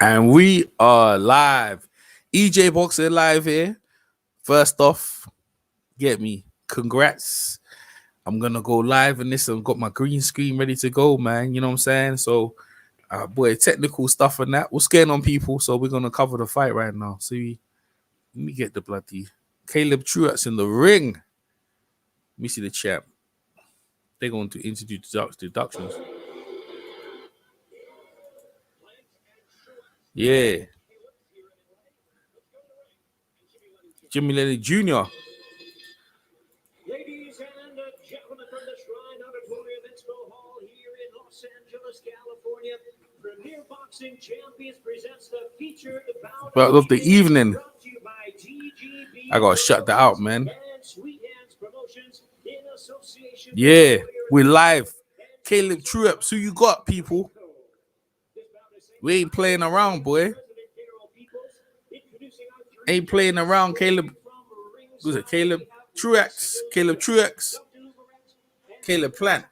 And we are live. EJ Boxer live here. First off, get me. Congrats. I'm gonna go live in this. I've got my green screen ready to go, man. You know what I'm saying? So boy, technical stuff and that. What's going on, people? So we're gonna cover the fight right now. See, let me get the bloody Caleb Truax in the ring. Let me see the champ. They're going to introduce deductions. Yeah. Jimmy Lenny Jr. Ladies and gentlemen from the Shrine Auditorium Expo Hall here in Los Angeles, California, Premier Boxing Champions presents the featured bout of the evening. I gotta shut that out, man. Yeah, we're live. Caleb Truax, who you got, people? We ain't playing around, boy. Ain't playing around, Caleb. Who's it? Caleb Truax. Caleb Truax. Caleb Plant.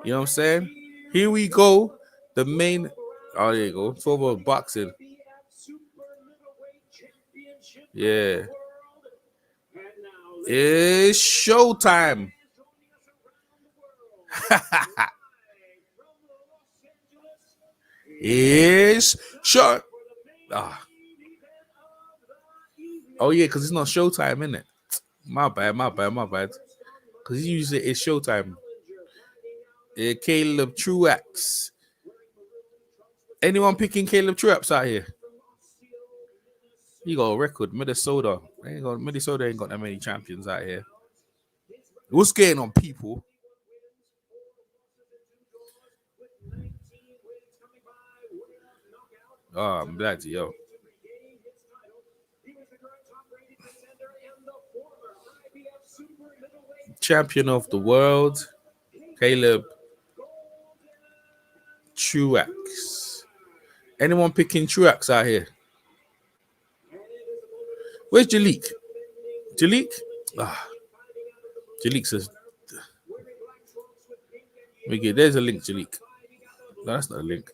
You know what I'm saying? Here we go. The main. Oh, there you go. It's over boxing. Yeah. It's showtime. It's show. Oh yeah, because it's not showtime, innit? My bad. Because usually it's showtime. Yeah, Caleb Truax. Anyone picking Caleb Truax out here? He got a record. Minnesota ain't got that many champions out here. What's going on, people? Oh, I'm glad to yo. Champion of the world, Caleb Truax. Anyone picking Truax out here? Where's Jalik? Jalik says. There's a link, Jalik. No, that's not a link.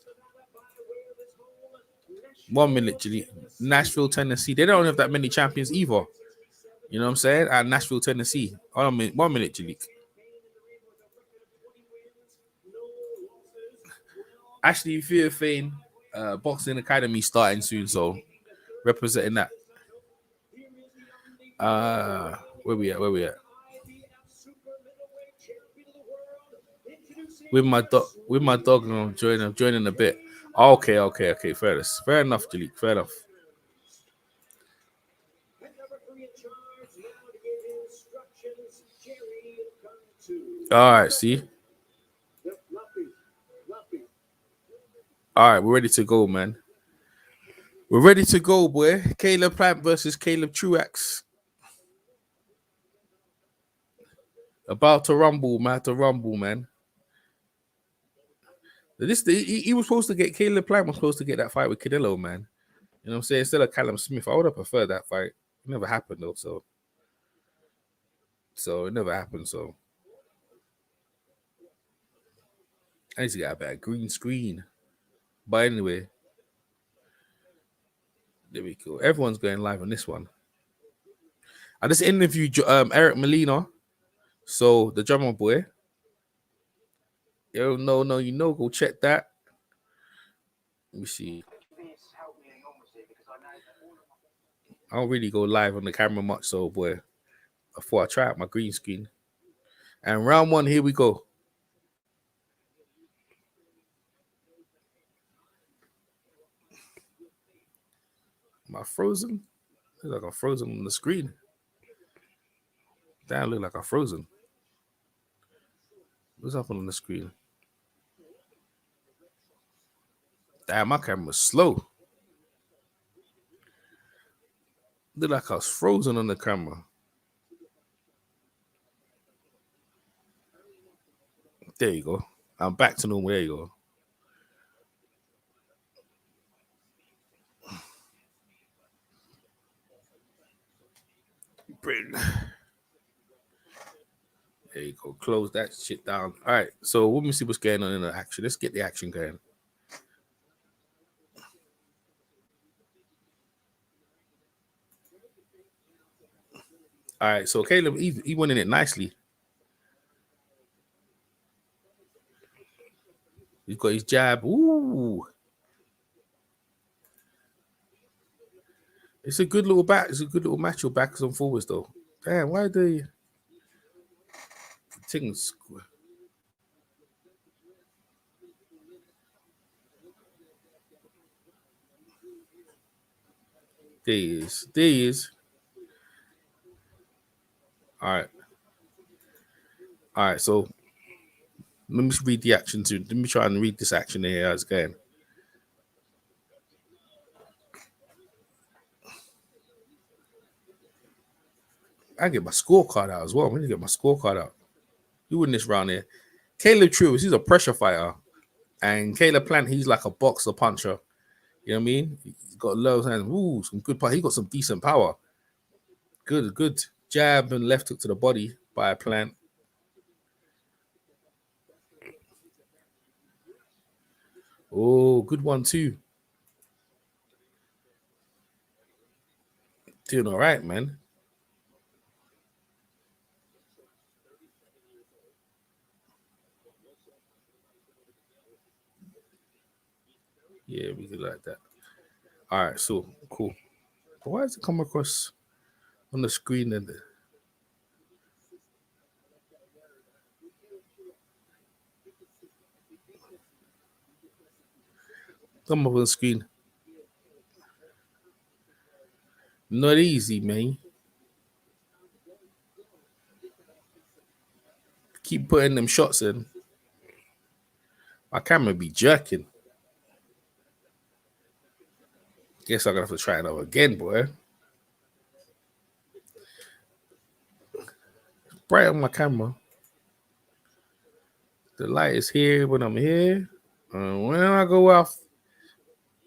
1 minute, Jalik. Nashville, Tennessee. They don't have that many champions either. You know what I'm saying? At Nashville, Tennessee. 1 minute, Jalik. Ashley Fearfane Boxing Academy starting soon, so representing that. Where we at? With my dog, I'm joining a bit. Okay. Fair enough, Jalik. Fair enough. All right, see. All right, we're ready to go, man. We're ready to go, boy. Caleb Plant versus Caleb Truax. About to rumble, man. He was supposed to get Caleb Plant was supposed to get that fight with Canelo, man. You know what I'm saying? Instead of Callum Smith, I would have preferred that fight. It never happened though, so it never happened. So I need to get a better green screen. But anyway, there we go. Everyone's going live on this one. I just interviewed Eric Molina, so the drummer boy. Yo, no, go check that. Let me see. I don't really go live on the camera much, so boy, I thought I try out my green screen. And round one, here we go. Am I frozen? Looks like I'm frozen on the screen. Damn, look like I'm frozen. What's up on the screen? Damn, my camera's slow. Look like I was frozen on the camera. There you go. I'm back to normal. There you go. There you go. Close that shit down. All right. So let me see what's going on in the action. Let's get the action going. All right, so Caleb, he went in it nicely. He's got his jab. Ooh. It's a good little back. It's a good little match. Your backwards and forwards, though. Damn, why the things? There he is. There he is. All right. All right, so let me read the action too. Let me try and read this action here as going. I get my scorecard out as well. I'm gonna get my scorecard out. You win this round here. Caleb Truax, he's a pressure fighter. And Caleb Plant, he's like a boxer puncher. You know what I mean? He's got low hands. Ooh, some good power. He got some decent power. Good jab and left hook to the body by Plant. Oh, good one too. Doing all right, man. Yeah, we could like that. All right, so cool. But why does it come across on the screen and come up on the screen? Not easy, man. Keep putting them shots in. My camera be jerking. Guess I'm gonna have to try it out again, boy. Bright on my camera. The light is here when I'm here. When I go off,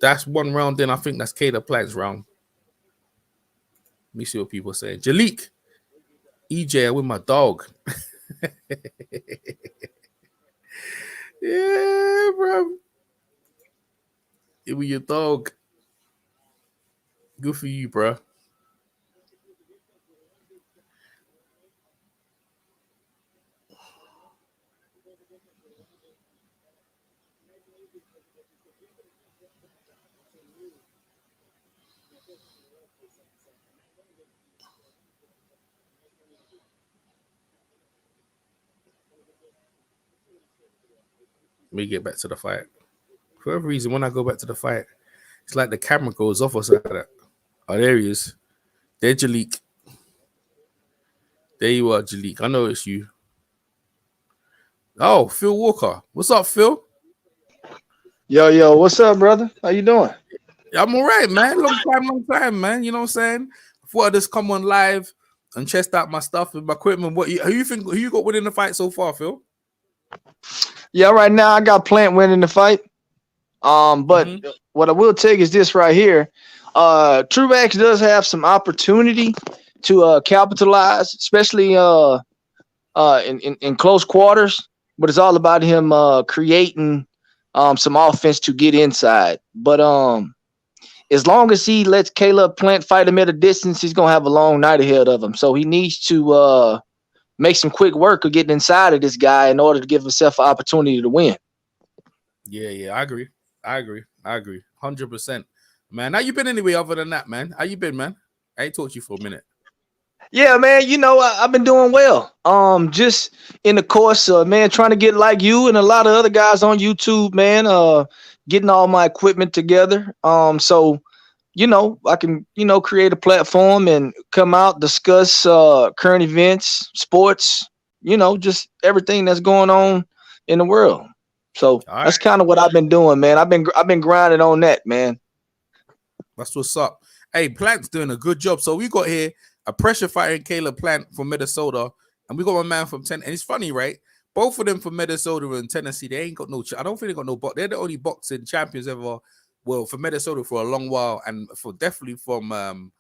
that's one round. Then I think that's Caleb Plant's round. Let me see what people say. Jalik, EJ, I with my dog. Yeah, bro. It was your dog. Good for you, bro. Let me get back to the fight. For whatever reason, when I go back to the fight, it's like the camera goes off or something like that. Oh, there he is. There's Jalik. There you are, Jalik. I know it's you. Oh, Phil Walker. What's up, Phil? Yo, what's up, brother? How you doing? I'm all right, man. Long time, man. You know what I'm saying? I thought I'd just come on live and test out my stuff and my equipment. Who you got winning the fight so far, Phil? Yeah, right now I got Plant winning the fight. But what I will take is this right here. Truax does have some opportunity to capitalize, especially in close quarters. But it's all about him creating some offense to get inside. But as long as he lets Caleb Plant fight him at a distance, he's gonna have a long night ahead of him. So he needs to make some quick work of getting inside of this guy in order to give himself an opportunity to win. Yeah, I agree. 100%. Man, how you been anyway other than that, man? How you been, man? I ain't talked to you for a minute. Yeah, man, I've been doing well. Just in the course of, man, trying to get like you and a lot of other guys on YouTube, man, getting all my equipment together. So I can, create a platform and come out, discuss current events, sports, just everything that's going on in the world. So that's kind of what I've been doing, man. I've been grinding on that, man. That's what's up. Hey, Plant's doing a good job. So we got here a pressure fighter, Caleb Plant from Minnesota, and we got a man from Tennessee. And it's funny, right? Both of them from Minnesota and Tennessee, they ain't got no. I don't think they got no. They're the only boxing champions ever. Well, for Minnesota for a long while, and for definitely from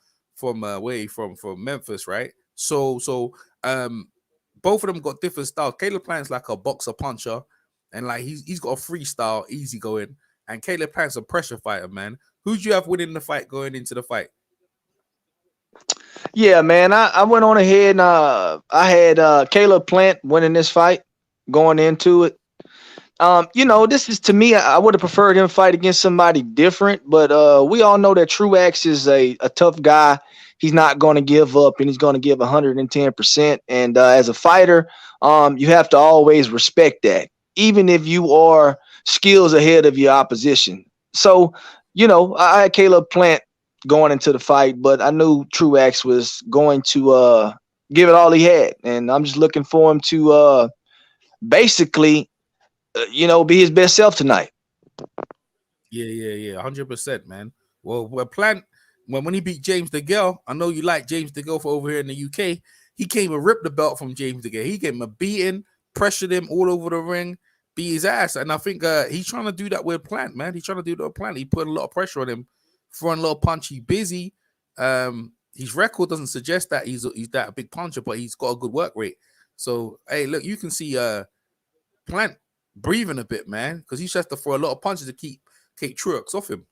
Memphis, right? So both of them got different styles. Caleb Plant's like a boxer puncher, and like he's got a freestyle, easy going. And Caleb Plant's a pressure fighter, man. Who do you have winning the fight going into the fight? Yeah, man. I went on ahead and I had Caleb Plant winning this fight going into it. This is to me, I would have preferred him fight against somebody different, but we all know that Truax is a tough guy. He's not going to give up, and he's going to give 110%. And as a fighter, you have to always respect that, even if you are skills ahead of your opposition. So, I had Caleb Plant going into the fight, but I knew Truax was going to give it all he had, and I'm just looking for him to basically be his best self tonight. Yeah, 100%, man. Well, Plant when he beat James DeGale, I know you like James DeGale for over here in the UK. He came and ripped the belt from James DeGale. He gave him a beating, pressured him all over the ring, beat his ass, and I think he's trying to do that with Plant, man. He's trying to do that with Plant. He put a lot of pressure on him, throwing a little punchy, busy. His record doesn't suggest that he's that big puncher, but he's got a good work rate. So hey, look, you can see Plant breathing a bit, man, because he just has to throw a lot of punches to keep Truax off him.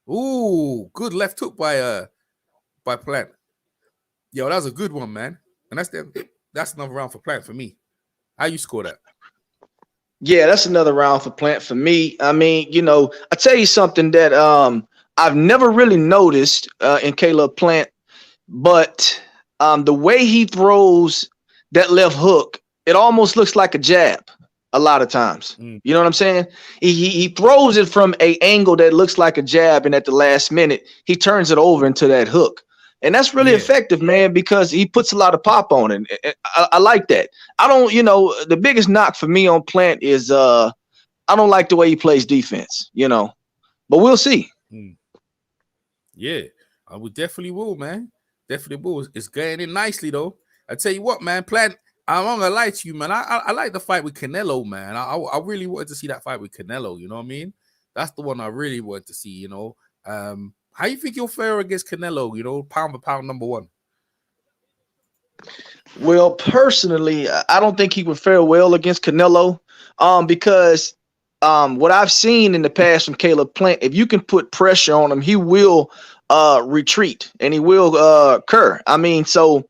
Ooh, good left hook by Plant. Yo, that was a good one, man. And that's another round for Plant for me. How you score that? Yeah, that's another round for Plant for me. I mean, I tell you something that I've never really noticed in Caleb Plant, but the way he throws that left hook, it almost looks like a jab a lot of times. You know what I'm saying? He throws it from an angle that looks like a jab, and at the last minute, he turns it over into that hook. And that's really effective, man, because he puts a lot of pop on it. I like that. I don't, the biggest knock for me on Plant is I don't like the way he plays defense, but we'll see. Yeah, I would definitely will, man. Definitely will. It's getting in nicely, though. I tell you what, man, Plant, I'm not gonna lie to you, man. I like the fight with Canelo, man. I really wanted to see that fight with Canelo, you know what I mean? That's the one I really wanted to see, How you think you'll fare against Canelo, pound for pound number one? Well, personally, I don't think he would fare well against Canelo because what I've seen in the past from Caleb Plant, if you can put pressure on him, he will retreat and he will cur. I mean, so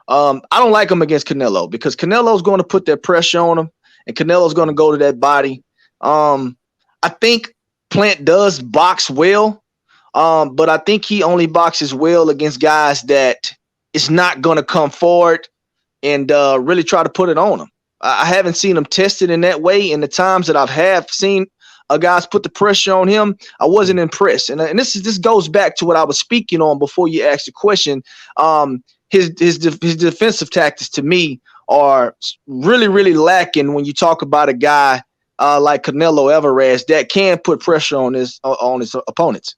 I don't like him against Canelo because Canelo's going to put that pressure on him and Canelo's going to go to that body. I think Plant does box well, but I think he only boxes well against guys that is not going to come forward and really try to put it on him. I haven't seen him tested in that way. In the times that I've seen guys put the pressure on him, I wasn't impressed. And this goes back to what I was speaking on before you asked the question. His defensive tactics to me are really, really lacking when you talk about a guy like Canelo Alvarez that can put pressure on his opponents.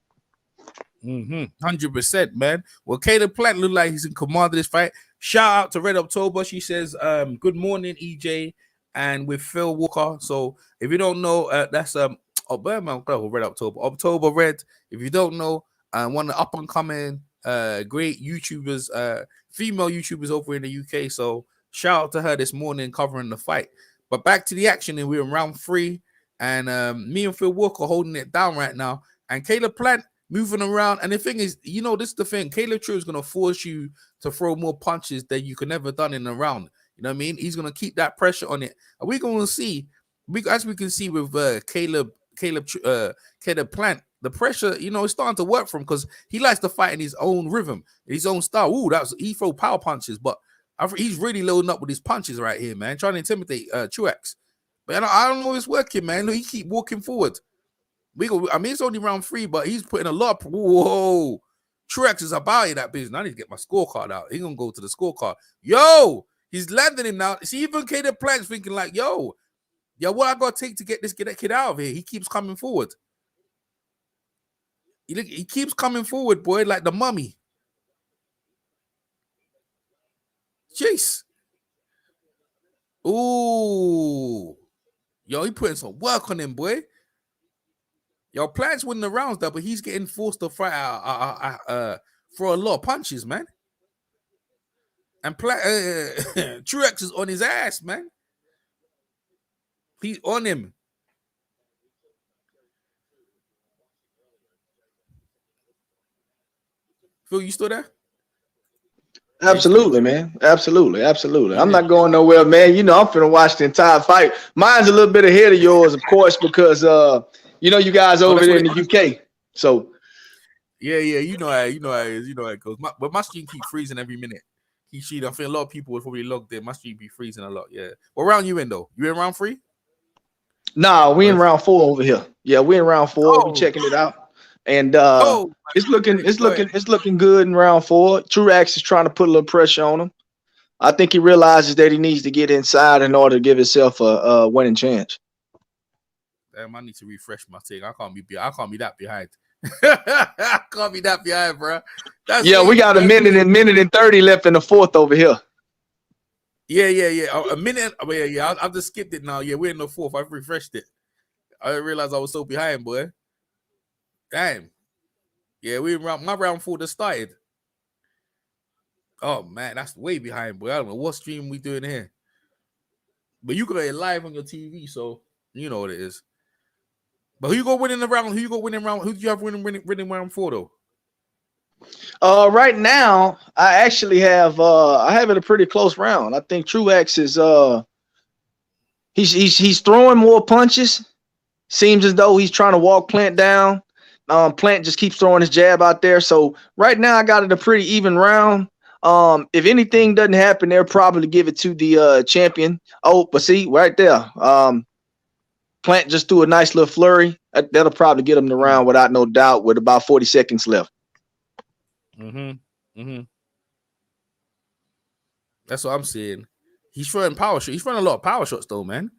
100%, man. Well, Caleb Plant look like he's in command of this fight. Shout out to Red October. She says, good morning, EJ, and with Phil Walker. So if you don't know, that's Red October. October Red. If you don't know, one of the up and coming great YouTubers, female YouTubers over in the UK. So shout out to her this morning covering the fight. But back to the action, and we're in round 3, and me and Phil Walker holding it down right now, and Caleb Plant moving around. And the thing is, this is the thing. Caleb Truax is going to force you to throw more punches than you could never done in a round. You know what I mean? He's going to keep that pressure on it. And we're going to see, as we can see with Caleb Plant, the pressure, is starting to work for him because he likes to fight in his own rhythm, his own style. Ooh, he throw power punches, but he's really loading up with his punches right here, man, trying to intimidate Truax. But I don't know if it's working, man. Look, he keep walking forward. It's only round 3, but he's putting a lot. Whoa, Truax is about it, that business. I need to get my scorecard out. He's gonna go to the scorecard. Yo, he's landing him now. See, even Caleb Plant's thinking like, yo, what I gotta take to get that kid out of here? He keeps coming forward. He keeps coming forward, boy, like the mummy. Jeez. Ooh, yo, he putting some work on him, boy. Yo, Plant's winning the rounds though, but he's getting forced to fight for a lot of punches, man. And Truax is on his ass, man. He's on him. Phil, you still there? Absolutely, man. Absolutely. I'm not going nowhere, man. You know, I'm finna watch the entire fight. Mine's a little bit ahead of yours, of course, because you guys over there in the UK. So yeah, you know how it is. You know how it goes. But my stream keep freezing every minute. I think a lot of people will probably logged in. My stream be freezing a lot. Yeah. What round you in though? You in round 3? Nah, we in round 4 over here. Yeah, we in round 4. We checking it out. And it's looking good in round 4. Truax is trying to put a little pressure on him. I think he realizes that he needs to get inside in order to give himself a winning chance. Damn, I need to refresh my take. I can't be that behind. I can't be that behind, bro. We got a minute and 30 left in the 4th over here. Yeah. A minute. Yeah. I've just skipped it now. Yeah, we're in the 4th. I've refreshed it. I didn't realize I was so behind, boy. Damn. Yeah, my round 4 just started. Oh man, that's way behind, boy. I don't know what stream we doing here. But you got it live on your TV, so you know what it is. But who you go winning the round? Who do you have winning round 4 though? Right now, I actually have it a pretty close round. I think Truax is he's throwing more punches. Seems as though he's trying to walk Plant down. Plant just keeps throwing his jab out there. So right now I got it a pretty even round. If anything doesn't happen, they'll probably give it to the champion. Oh, but see right there. Plant just threw a nice little flurry. That'll probably get him the round without no doubt with about 40 seconds left. That's what I'm saying. He's throwing power shots. He's throwing a lot of power shots though, man.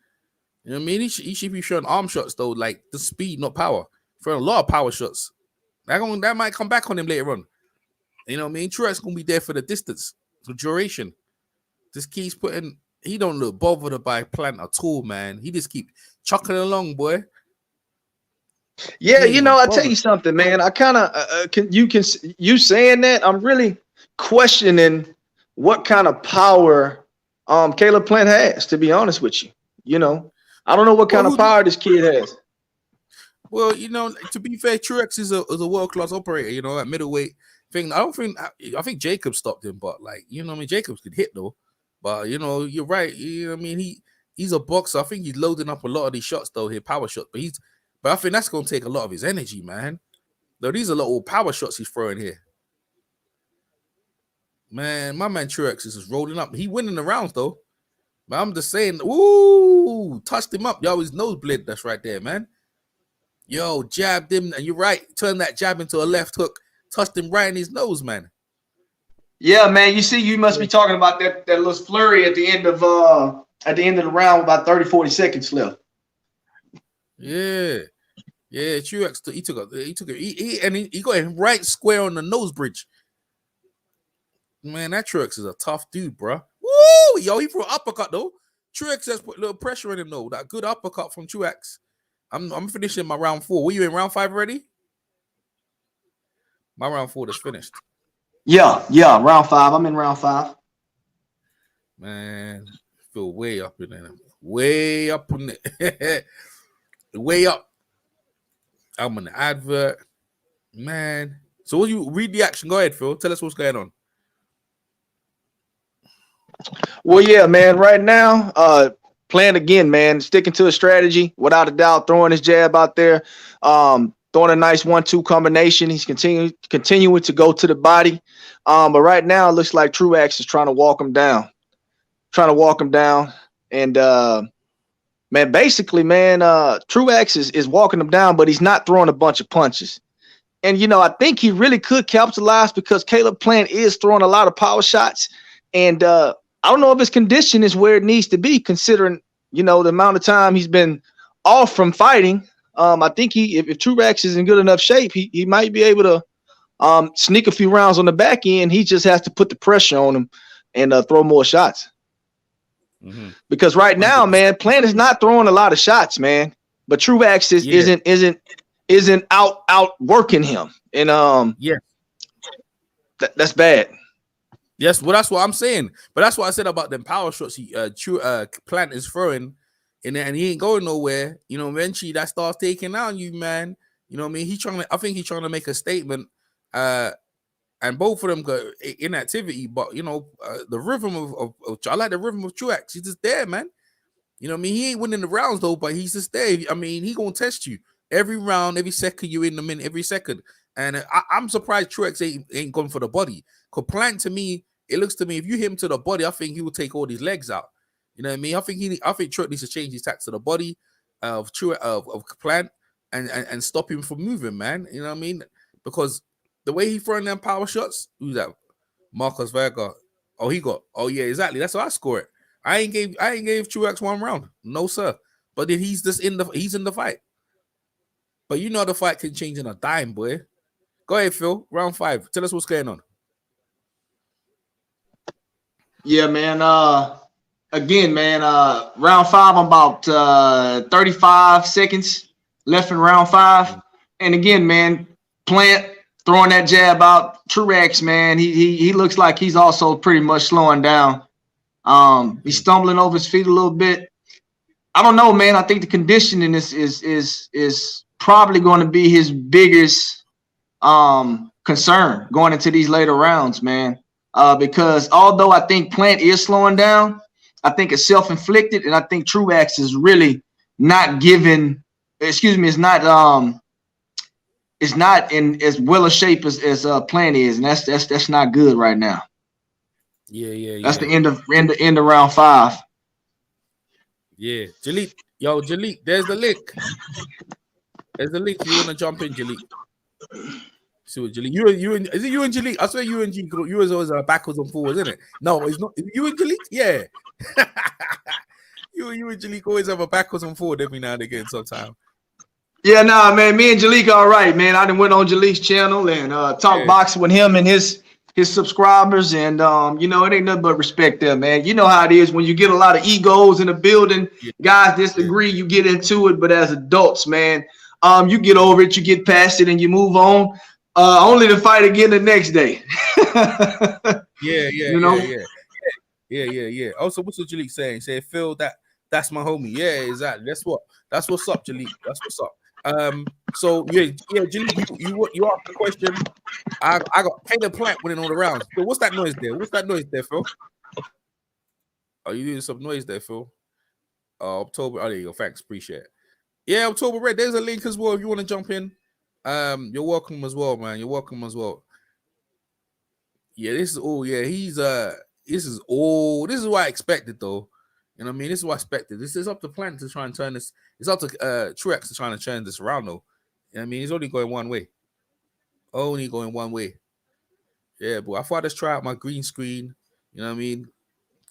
You know what I mean? He should be throwing arm shots though, like the speed, not power. Throwing a lot of power shots. That might come back on him later on. You know what I mean? Truax gonna be there for the distance, the duration. Just keeps putting. He don't look bothered by Plant at all, man. He just keep chucking along, boy. Yeah, I tell you something, man. I kind of you saying that, I'm really questioning what kind of power Caleb Plant has. To be honest with you, I don't know what kind of power this kid has. Well, to be fair, Truax is a world-class operator. At middleweight thing. I think Jacob stopped him, but Jacobs could hit though. But you're right. He's a boxer. I think he's loading up a lot of these shots though, here power shots. But I think that's gonna take a lot of his energy, man. Though these are a lot of power shots he's throwing here. Man, my man Truax is just rolling up. He winning the rounds though. But I'm just saying, ooh, touched him up. Yo, his nose bled. That's right there, man. Yo, jabbed him, and you're right. Turned that jab into a left hook, touched him right in his nose, man. Yeah, man. You must be talking about that little flurry at the end of the round, about 30, 40 seconds left. Yeah. Truax he got him right square on the nose bridge. Man, that Truax is a tough dude, bro. Woo! Yo, he threw an uppercut though. Truax has put a little pressure on him though. That good uppercut from Truax. I'm finishing my round 4. Were you in round 5 already? My round 4 is finished. Yeah, round 5. I'm in round 5. Man, I feel way up in there. Way up in there. Way up. I'm on the advert. Man. So what you read the action? Go ahead, Phil. Tell us what's going on. Well, yeah, man. Right now, playing again, man. Sticking to a strategy, without a doubt. Throwing his jab out there. Throwing a nice 1-2 combination. He's continuing to go to the body. But right now, it looks like Truax is trying to walk him down. And, man, basically, Truax is walking him down, but he's not throwing a bunch of punches. And, I think he really could capitalize because Caleb Plant is throwing a lot of power shots. And I don't know if his condition is where it needs to be, considering, the amount of time he's been off from fighting. I think if Truax is in good enough shape, he might be able to sneak a few rounds on the back end. He just has to put the pressure on him and throw more shots. Mm-hmm. Because right now, man, Plant is not throwing a lot of shots, man. But Truax isn't out working him, and that's bad. Yes, well, that's what I'm saying. But that's what I said about them power shots. Plant is throwing in there, and he ain't going nowhere. Eventually that starts taking out you, man. You know what I mean? I think he's trying to make a statement. and both of them got inactivity. But you know, the rhythm of I like the rhythm of Truax. He's just there, man. You know what I mean? He ain't winning the rounds though, but he's just there. I mean, he gonna test you every round, every second you're in the minute, every second. And I'm surprised Truax ain't gone for the body. Cause Plant, to me, it looks to me, if you hit him to the body, I think he will take all these legs out. You know what I mean? I think Truax needs to change his tack to the body of Plant and stop him from moving, man. You know what I mean? Because the way he throwing them power shots, who's that? Marcos Vega. Oh, yeah, exactly. That's how I score it. I ain't gave Truax one round. No, sir. But then he's in the fight. But you know the fight can change in a dime, boy. Go ahead, Phil. Round 5. Tell us what's going on. Yeah, man. Again, man, round 5, I'm about 35 seconds left in round 5. And again, man, Plant throwing that jab out. Truax, man, he looks like he's also pretty much slowing down. He's stumbling over his feet a little bit. I don't know, man. I think the conditioning is probably going to be his biggest concern going into these later rounds, man. Because although I think Plant is slowing down, I think it's self-inflicted, and I think Truax is really not giving. Is not in as well a shape as Plant is, and that's not good right now. Yeah. That's the end of round 5. Yeah, Jalik, there's the link. There's the link. You want to jump in, Jalik? See what Jalik? Is it you and Jalik? I swear you and Jalik. You was always backwards and forwards, isn't it? No, it's not. Is it you and Jalik? Yeah. you and Jalik always have a backwards and forward every now and again. Sometime. Yeah, nah, man. Me and Jalik all right, man. I done went on Jalik's channel and talk boxing with him and his subscribers, and you know, it ain't nothing but respect there, man. You know how it is when you get a lot of egos in the building. Guys disagree, you get into it, but as adults, man, you get over it, you get past it, and you move on. Only to fight again the next day. Yeah. Also, what's what Jalik saying? Say, Phil, that's my homie. Yeah, exactly. That's what's up, Jalik. That's what's up. So Jalik, you asked the question. I got Caleb Plant winning all the rounds. So what's that noise there? Phil? Are you doing some noise there, Phil? October. Oh, there you go. Thanks, appreciate it. Yeah, October Red. There's a link as well if you want to jump in. You're welcome as well, man. You're welcome as well. Yeah, this is all. Yeah, this is what I expected, though. You know what I mean? This is what I expected. This is up to Plant to try and turn this. It's up to Truax to try and turn this around, though. You know what I mean? He's only going one way. Yeah, but I thought let's try out my green screen. You know what I mean?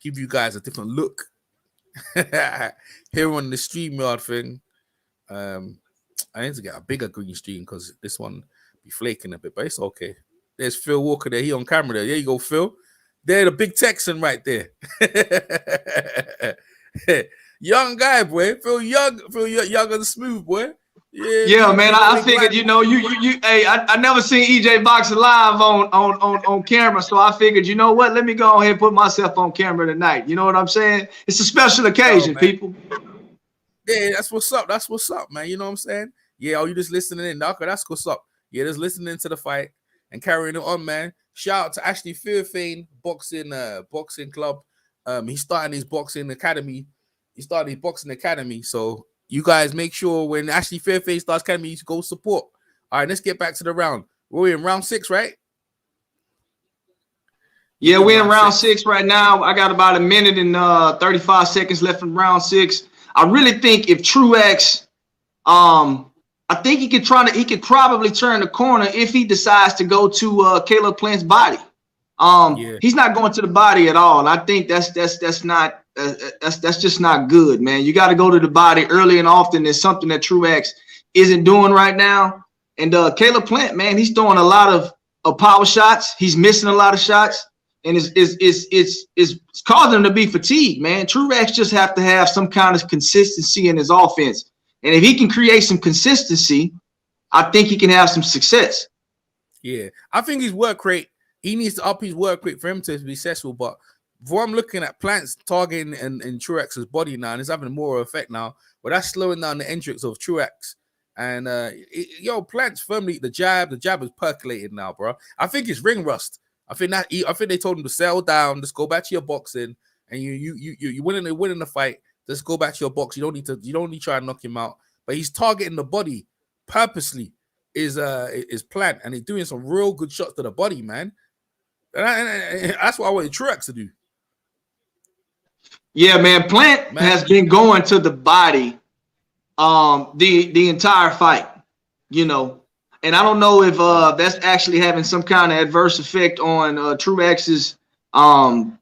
Give you guys a different look here on the StreamYard thing. I need to get a bigger green screen because this one be flaking a bit, but it's okay. There's Phil Walker there. He on camera there. There you go, Phil. There, the big Texan right there. Young guy, boy. Phil young and smooth, boy. Yeah, man. I figured, you know, hey, I never seen EJ boxing live on camera, so I figured, you know what? Let me go ahead and put myself on camera tonight. You know what I'm saying? It's a special occasion, people. Yeah, that's what's up. That's what's up, man. You know what I'm saying? Yeah, you just listening in, Naka. That's what's up. Yeah, just listening to the fight and carrying it on, man. Shout out to Ashley Fairfane boxing club. He's starting his boxing academy. So you guys make sure when Ashley Fairfane starts academy, you go support. All right, let's get back to the round. We're in round 6, right? Yeah, we're in round 6 right now. I got about a minute and 35 seconds left in round 6. I really think if Truax, I think he could probably turn the corner if he decides to go to Caleb Plant's body. He's not going to the body at all. And I think that's just not good, man. You got to go to the body early and often. It's something that Truax isn't doing right now. And Caleb Plant, man, he's throwing a lot of power shots. He's missing a lot of shots, and it's causing him to be fatigued, man. Truax just have to have some kind of consistency in his offense. And if he can create some consistency, I think he can have some success. Yeah, I think his work rate, he needs to up his work rate for him to be successful. But before I'm looking at Plant's targeting and Truax's body now, and it's having more effect now, but that's slowing down the entrance of Truax And Plant's firmly the jab is percolating now, bro. I think it's ring rust. I think they told him to settle down, just go back to your boxing, and you winning the fight. Just go back to your box. You don't need to try and knock him out. But he's targeting the body purposely. Is Plant, and he's doing some real good shots to the body, man. And that's what I wanted Truax to do. Yeah, man. Plant has been going to the body the entire fight, and I don't know if that's actually having some kind of adverse effect on Truax's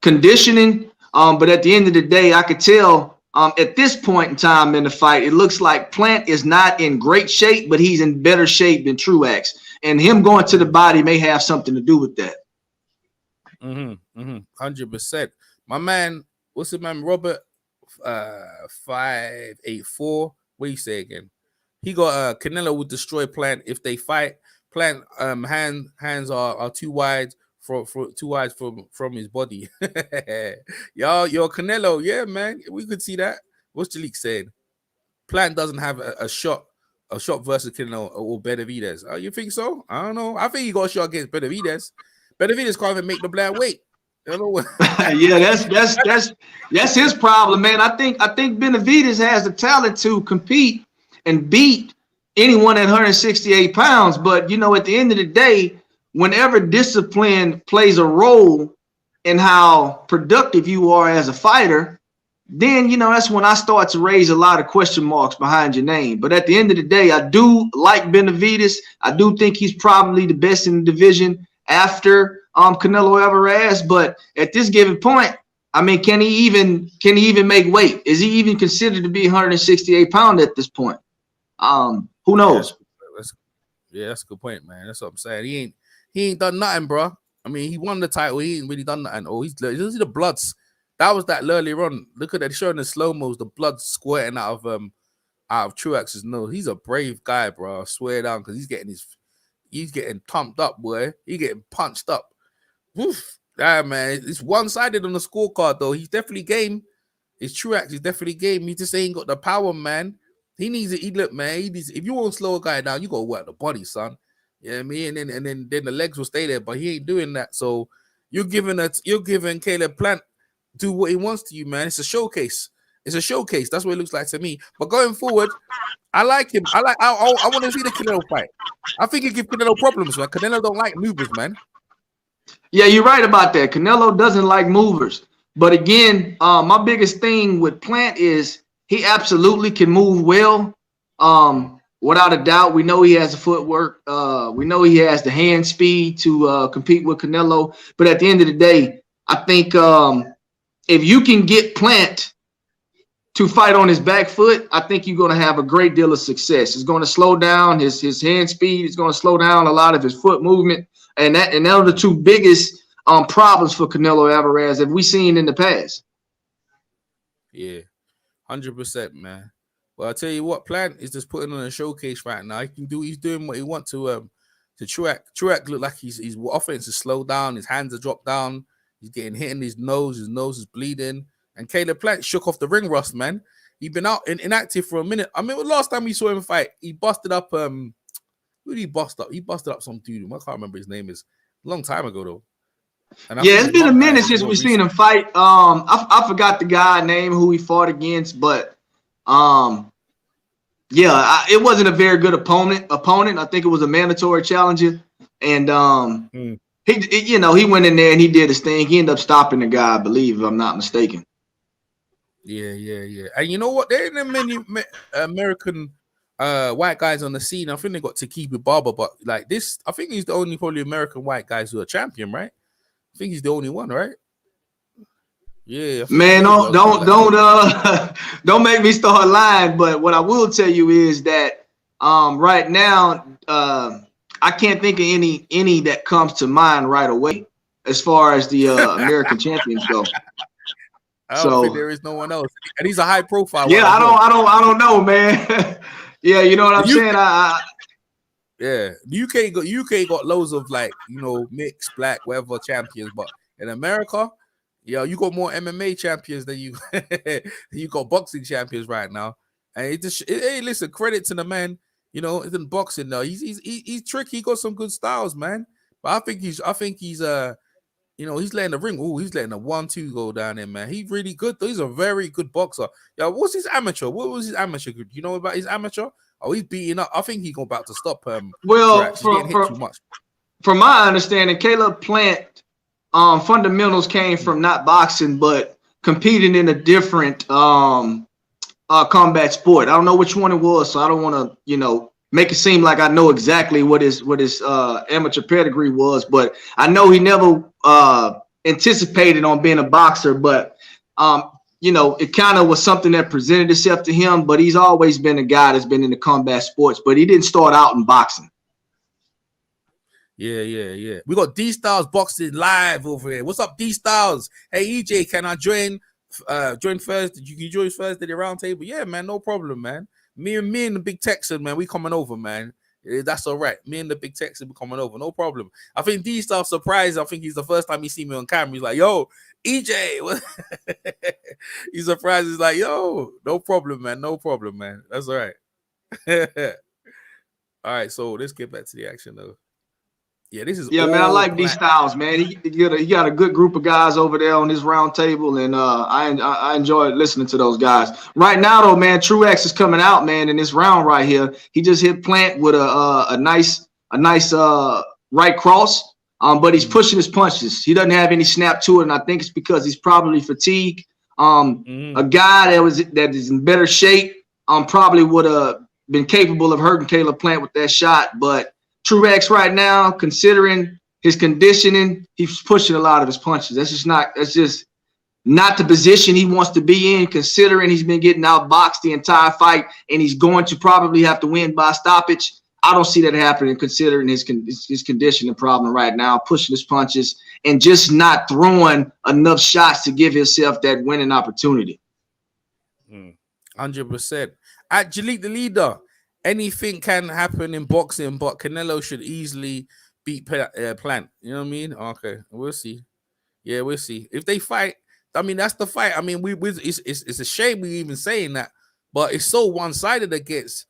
conditioning. But at the end of the day, I could tell at this point in time in the fight, it looks like Plant is not in great shape, but he's in better shape than Truax. And him going to the body may have something to do with that. 100%. My man, what's his man? Robert 584. What do you say again? He got Canelo would destroy Plant if they fight. Plant hands are too wide from his body. Yo, Canelo, yeah, man, we could see that. What's Jalik saying? Plant doesn't have a shot versus Canelo or Benavidez. Oh, you think so? I don't know. I think he got a shot against Benavidez. Benavidez can't even make the black weight. I don't know. Yeah, that's his problem, man. I think Benavidez has the talent to compete and beat anyone at 168 pounds. But at the end of the day, whenever discipline plays a role in how productive you are as a fighter, then, that's when I start to raise a lot of question marks behind your name. But at the end of the day, I do like Benavidez. I do think he's probably the best in the division after Canelo Alvarez. But at this given point, I mean, can he even make weight? Is he even considered to be 168 pound at this point? Who knows? That's a good point, man. That's what I'm saying. He ain't done nothing, bro. I mean, he won the title. He ain't really done nothing. Oh, he's the bloods. That was that earlier on. Look at that, showing the slow-mos, the blood squirting out of Truax's nose. He's a brave guy, bro. I swear down, because he's getting pumped up, boy. He's getting punched up. Woof. Yeah, man. It's one-sided on the scorecard, though. He's definitely game. It's Truax. He's definitely game. He just ain't got the power, man. He needs it. Look, man. If you want to slow a guy down, you got to work the body, son. You know what I mean? And then the legs will stay there, but he ain't doing that. So you're giving Caleb Plant do what he wants to you, man. It's a showcase. That's what it looks like to me. But going forward, I like him. I want to see the Canelo fight. I think he give Canelo problems, man. Canelo don't like movers, man. Yeah, you're right about that. Canelo doesn't like movers. But again, my biggest thing with Plant is he absolutely can move well. Without a doubt, we know he has the footwork. We know he has the hand speed to compete with Canelo. But at the end of the day, I think if you can get Plant to fight on his back foot, I think you're going to have a great deal of success. It's going to slow down his hand speed. It's going to slow down a lot of his foot movement. And that are the two biggest problems for Canelo Alvarez that we've seen in the past. Yeah, 100%, man. Well, I'll tell you what, Plant is just putting on a showcase right now. He's doing what he wants to Truax. Truax look like his offense is slowed down, his hands are dropped down, he's getting hit in his nose is bleeding. And Caleb Plant shook off the ring rust, man. He's been out inactive for a minute. I mean, the last time we saw him fight, he busted up who did he bust up? He busted up some dude. I can't remember his name. Is a long time ago though. Yeah, it's been a minute since we've seen him fight. I forgot the guy name who he fought against, but it wasn't a very good opponent. I think it was a mandatory challenger, and he went in there and he did his thing. He ended up stopping the guy, I believe, if I'm not mistaken. Yeah. And you know what? There ain't many American white guys on the scene. I think they got Takiba Barber, but like this, I think he's the only probably American white guys who are champion, right? I think he's the only one, right? Yeah. Man, don't make me start lying. But what I will tell you is that right now, I can't think of any that comes to mind right away as far as the American champions go. I don't think there is no one else, and he's a high profile. Yeah, I don't know, man. Yeah, you know what I'm saying. Yeah, the UK got loads of mixed, black, whatever champions, but in America, you got more MMA champions than you you got boxing champions right now. And listen, credit to the man. You know, in boxing though, he's tricky. He got some good styles, man. But I think he's you know, he's letting the ring. Oh, he's letting a 1-2 go down there, man. He's really good though. He's a very good boxer. Yeah, what's his amateur? What was his amateur? You know about his amateur? Oh, he's beating up. I think he's about to stop Well, Truax. He's getting hit too much. From my understanding, Caleb Plant fundamentals came from not boxing, but competing in a different combat sport. I don't know which one it was, so I don't want to, you know, make it seem like I know exactly what his amateur pedigree was, but I know he never anticipated on being a boxer, but you know, it kind of was something that presented itself to him, but he's always been a guy that's been in the combat sports, but he didn't start out in boxing. Yeah. We got D Styles boxing live over here. What's up, D Styles? Hey, EJ, can I join Thursday? You can join Thursday the round table. Yeah, man, no problem, man. Me and the Big Texan, man, we coming over, man. That's all right. Me and the Big Texan, we coming over, no problem. I think D Styles surprised. I think he's the first time he see me on camera. He's like, yo, EJ. He's surprised. He's like, yo, no problem, man. No problem, man. That's all right. All right, so let's get back to the action, though. Yeah, this is man. I like these styles, man. He got a good group of guys over there on this round table, and I enjoy listening to those guys. Right now, though, man, Truax is coming out, man, in this round right here. He just hit Plant with a nice right cross, but he's pushing his punches. He doesn't have any snap to it, and I think it's because he's probably fatigued. A guy that is in better shape probably would have been capable of hurting Caleb Plant with that shot, but Truax right now, considering his conditioning, he's pushing a lot of his punches. That's just not the position he wants to be in, considering he's been getting outboxed the entire fight and he's going to probably have to win by stoppage. I don't see that happening, considering his conditioning problem right now, pushing his punches and just not throwing enough shots to give himself that winning opportunity. 100%. At Jalik the Leader, anything can happen in boxing, but Canelo should easily beat Plant. You know what I mean? Okay, we'll see. Yeah, we'll see. If they fight, I mean, that's the fight. I mean, it's a shame we even saying that, but it's so one-sided against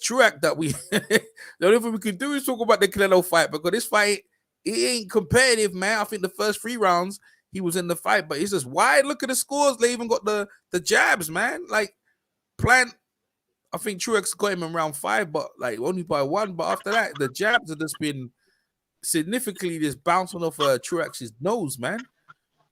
Truax that we the only thing we can do is talk about the Canelo fight, because this fight, it ain't competitive, man. I think the first 3 rounds he was in the fight, but it's just wide. Look at the scores. They even got the jabs, man. Like Plant, I think Truax got him in round 5, but like only by 1. But after that, the jabs have just been significantly just bouncing off Truax's nose, man.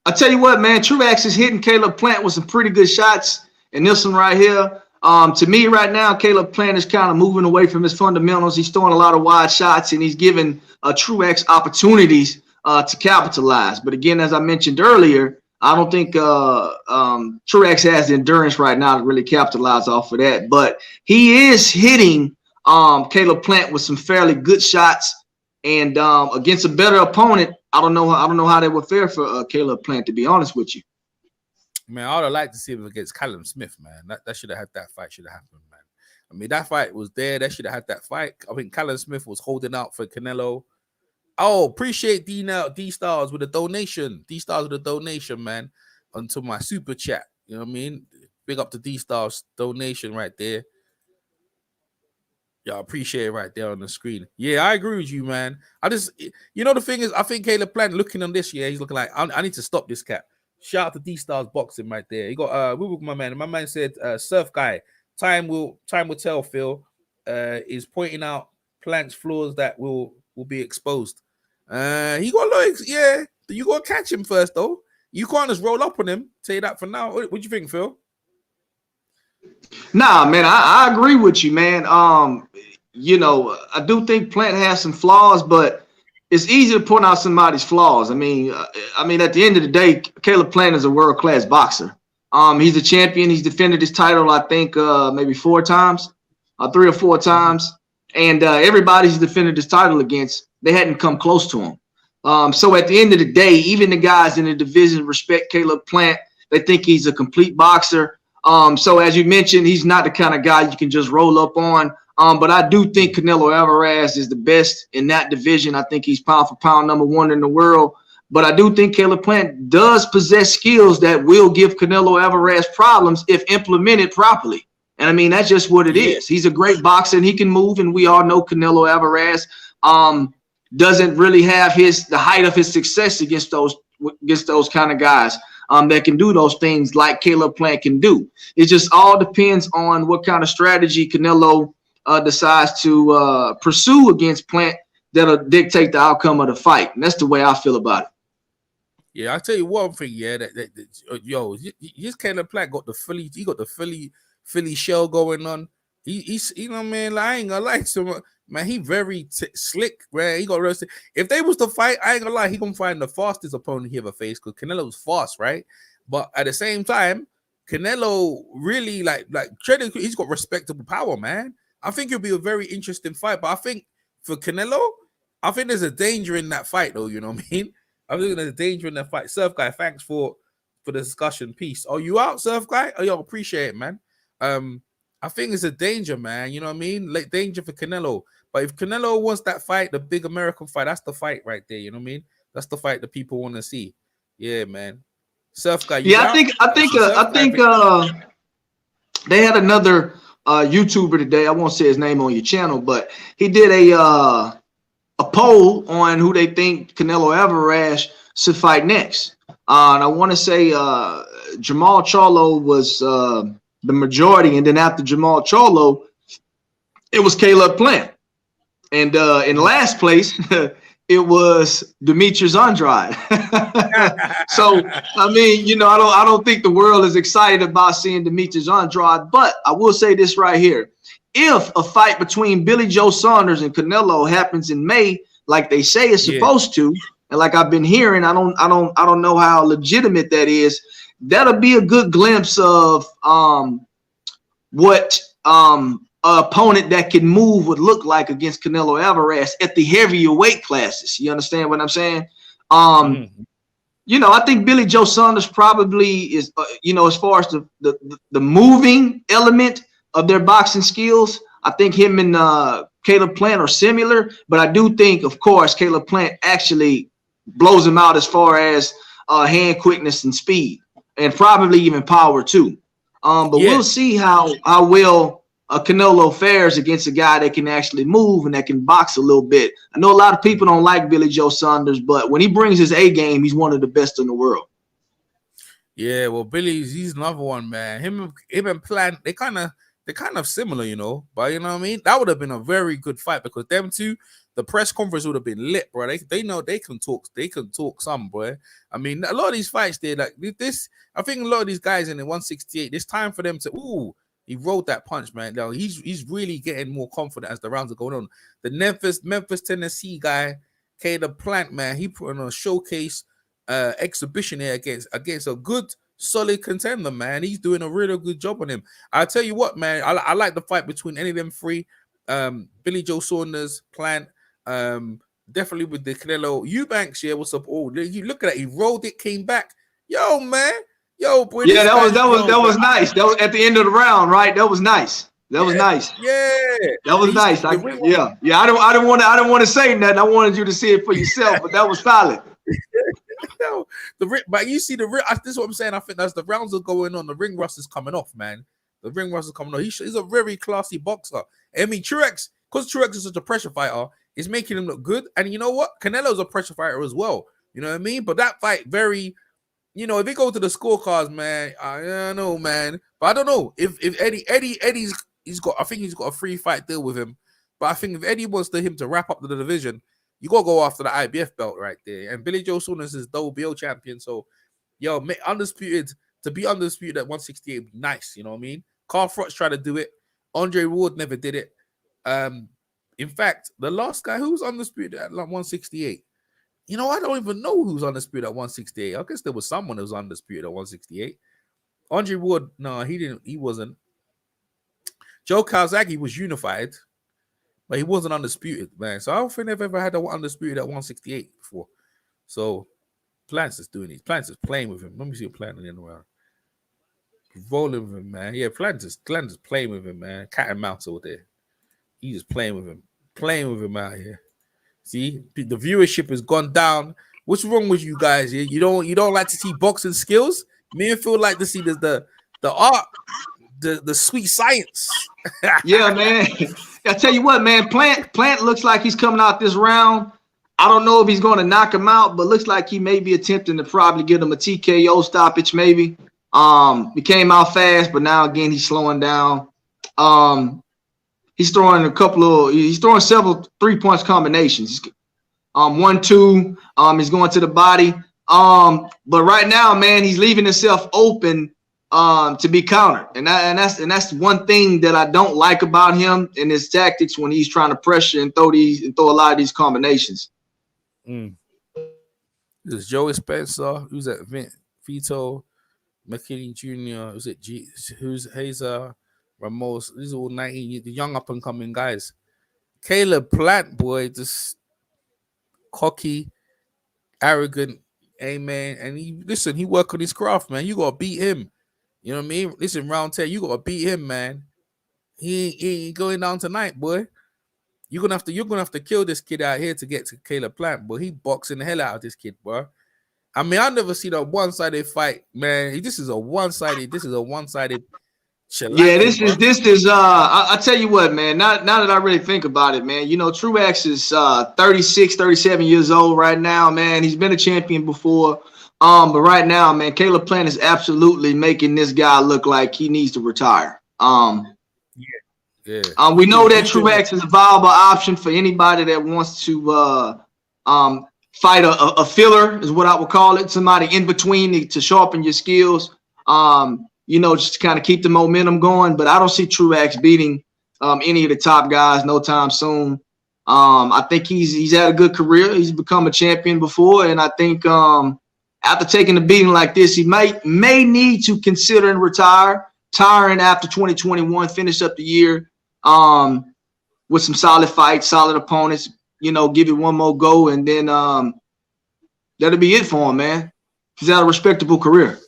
I tell you what, man, Truax is hitting Caleb Plant with some pretty good shots. And this one right here, to me right now, Caleb Plant is kind of moving away from his fundamentals. He's throwing a lot of wide shots, and he's giving Truax opportunities to capitalize. But again, as I mentioned earlier, I don't think Truax has the endurance right now to really capitalize off of that. But he is hitting Caleb Plant with some fairly good shots, and against a better opponent, I don't know how that would fare for Caleb Plant, to be honest with you. Man, I would have liked to see him against Callum Smith, man. That should have had that fight. Should have happened, man. I mean, that fight was there. That should have had that fight. I think Callum Smith was holding out for Canelo. Oh, appreciate D Stars with a donation. D Stars with a donation, man, onto my super chat. You know what I mean? Big up to D Stars donation right there. Yeah, I appreciate it right there on the screen. Yeah, I agree with you, man. The thing is, I think Caleb Plant looking on this, he's looking like, I need to stop this cat. Shout out to D Stars boxing right there. He got my man. My man said, Surf Guy, time will tell, Phil. Is pointing out Plant's flaws that will be exposed. He got legs, yeah. You gotta catch him first, though. You can't just roll up on him. Tell you that for now. What do you think, Phil? Nah, man, I agree with you, man. I do think Plant has some flaws, but it's easy to point out somebody's flaws. I mean, at the end of the day, Caleb Plant is a world-class boxer. He's a champion. He's defended his title, I think, maybe 4 times, 3 or 4 times. And everybody he's defended his title against, they hadn't come close to him. So at the end of the day, even the guys in the division respect Caleb Plant. They think he's a complete boxer. So as you mentioned, he's not the kind of guy you can just roll up on. But I do think Canelo Alvarez is the best in that division. I think he's pound for pound #1 in the world. But I do think Caleb Plant does possess skills that will give Canelo Alvarez problems if implemented properly. And I mean, that's just what it is. He's a great boxer and he can move. And we all know Canelo Alvarez doesn't really have the height of his success against those kind of guys that can do those things like Caleb Plant can do. It just all depends on what kind of strategy Canelo decides to pursue against Plant that'll dictate the outcome of the fight. And that's the way I feel about it. Yeah, I'll tell you one thing, yeah, his Caleb Plant got the Philly shell going on. He's you know, man, like, I ain't gonna lie to him, man. He very slick, man. He got roasted. If they was to fight, I ain't gonna lie, he gonna find the fastest opponent he ever faced because Canelo's fast, right? But at the same time, Canelo really like he's got respectable power, man. I think it'll be a very interesting fight. But I think for Canelo, I think there's a danger in that fight, though. You know what I mean? I think there's a danger in that fight. Surf Guy, thanks for the discussion. Peace. Are you out, Surf Guy? Oh, yo, appreciate it, man. I think it's a danger, man. You know what I mean? Like danger for Canelo. But if Canelo wants that fight, the big American fight, that's the fight right there. You know what I mean? That's the fight that people want to see. Yeah, man. Surf Guy. Yeah, I think they had another YouTuber today. I won't say his name on your channel, but he did a poll on who they think Canelo Alvarez should fight next. And I want to say Jamal Charlo was the majority, and then after Jamal Charlo, it was Caleb Plant. And in last place, it was Demetrius Andrade. So I mean, you know, I don't think the world is excited about seeing Demetrius Andrade, but I will say this right here. If a fight between Billy Joe Saunders and Canelo happens in May, like they say it's supposed to, and like I've been hearing, I don't know how legitimate that is. That'll be a good glimpse of what an opponent that can move would look like against Canelo Alvarez at the heavier weight classes. You understand what I'm saying? You know, I think Billy Joe Saunders probably is, you know, as far as the moving element of their boxing skills, I think him and Caleb Plant are similar, but I do think, of course, Caleb Plant actually blows him out as far as hand quickness and speed, and probably even power too. But we'll see how well Canelo fares against a guy that can actually move and that can box a little bit. I know a lot of people don't like Billy Joe Saunders, but when he brings his A game, he's one of the best in the world. Yeah, well, he's another one, man. Him and Plant, they kind of similar, you know. But you know what I mean? That would have been a very good fight because them two, the press conference would have been lit, bro. They know they can talk some, boy. I mean, a lot of these fights, they like this. I think a lot of these guys in the 168, it's time for them to he rolled that punch, man. Now he's really getting more confident as the rounds are going on. The Memphis, Tennessee guy, Caleb Plant, man, he put on a showcase exhibition here against a good, solid contender, man. He's doing a really good job on him. I'll tell you what, man. I like the fight between any of them three. Billy Joe Saunders, Plant, definitely with the Canelo Eubanks. Yeah, what's up? Oh, you look at that. He rolled it, came back. Yo, man. Yo, boy. Yeah, that was nice. That was at the end of the round, right? That was nice. That was nice. Yeah, that was nice. I don't want to say nothing. I wanted you to see it for yourself, but that was solid. But you see this is what I'm saying. I think as the rounds are going on, the ring rust is coming off, man. The ring rust is coming off. He's a very classy boxer. I mean, Truax, because Truax is such a pressure fighter, is making him look good. And you know what? Canelo's a pressure fighter as well. You know what I mean? But that fight, very, you know, if we go to the scorecards, man, I don't know, man. But I don't know if Eddie's I think he's got a free fight deal with him. But I think if Eddie wants him to wrap up the division, you gotta go after the IBF belt right there. And Billy Joe Saunders is WBO champion. So, yo, to be undisputed at 168 would be nice. You know what I mean? Carl Froch tried to do it. Andre Ward never did it. In fact, the last guy who was undisputed at like 168. You know, I don't even know who's undisputed at 168. I guess there was someone who was undisputed at 168. Andre Ward, no, he wasn't. Joe Kawasaki was unified, but he wasn't undisputed, man. So I don't think they've ever had an undisputed at 168 before. So Plants is doing it. Plants is playing with him. Let me see what Plant in the round. Rolling with him, man. Yeah, Plants is playing with him, man. Cat and mouse over there. He's just playing with him out here. See, the viewership has gone down. What's wrong with you guys here? You don't like to see boxing skills? Me and Phil like to see the art. the sweet science. Yeah, man. I tell you what, man. Plant looks like he's coming out this round. I don't know if he's going to knock him out, but looks like he may be attempting to probably get him a TKO stoppage, maybe. He came out fast, but now again he's slowing down. He's throwing several 3-punch combinations. 1-2. He's going to the body. But right now, man, he's leaving himself open to be countered, and that's one thing that I don't like about him and his tactics when he's trying to pressure and throw a lot of these combinations. This is Joey Spencer. Who's that? Vito McKinney Jr. Who's it? Who's Hazer Ramos? These are all 19, the young up and coming guys. Caleb Plant, boy, just cocky, arrogant, amen. And he work on his craft, man. You gotta beat him. You know what I mean? Listen, round 10, you gotta beat him, man. He ain't going down tonight, boy. You're gonna have to kill this kid out here to get to Caleb Plant, but he boxing the hell out of this kid, bro. I mean, I've never seen a one-sided fight, man. This is a one-sided. Yeah, this is. I tell you what, man. Now that I really think about it, man. You know, Truax is 36, 37 years old right now, man. He's been a champion before. But right now, man, Caleb Plant is absolutely making this guy look like he needs to retire. We know that Truax is a viable option for anybody that wants to fight a filler, is what I would call it. Somebody in between to sharpen your skills. Just to kind of keep the momentum going. But I don't see Truax beating any of the top guys no time soon. I think he's had a good career. He's become a champion before, and I think after taking a beating like this, he may need to consider and retiring after 2021, finish up the year with some solid fights, solid opponents, give it one more go, and then that'll be it for him, man. He's had a respectable career.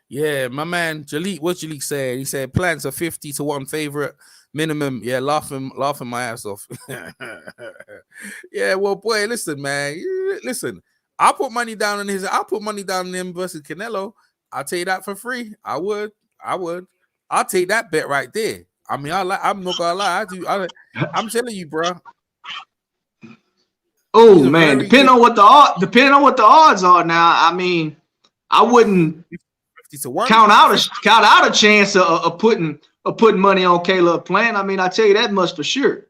Yeah, my man, Jalik, what Jalik said? He said Plant's a 50-1 favorite minimum. Yeah, laughing my ass off. Yeah, well, boy, listen, man. Listen, I'll put money down on him versus Canelo. I'll tell you that for free. I would. I'll take that bet right there. I mean, I'm not gonna lie. I'm telling you, bro. Oh man, depending on what the odds are now. I mean, I wouldn't count out a chance of putting money on Caleb Plant. I mean, I tell you that much for sure.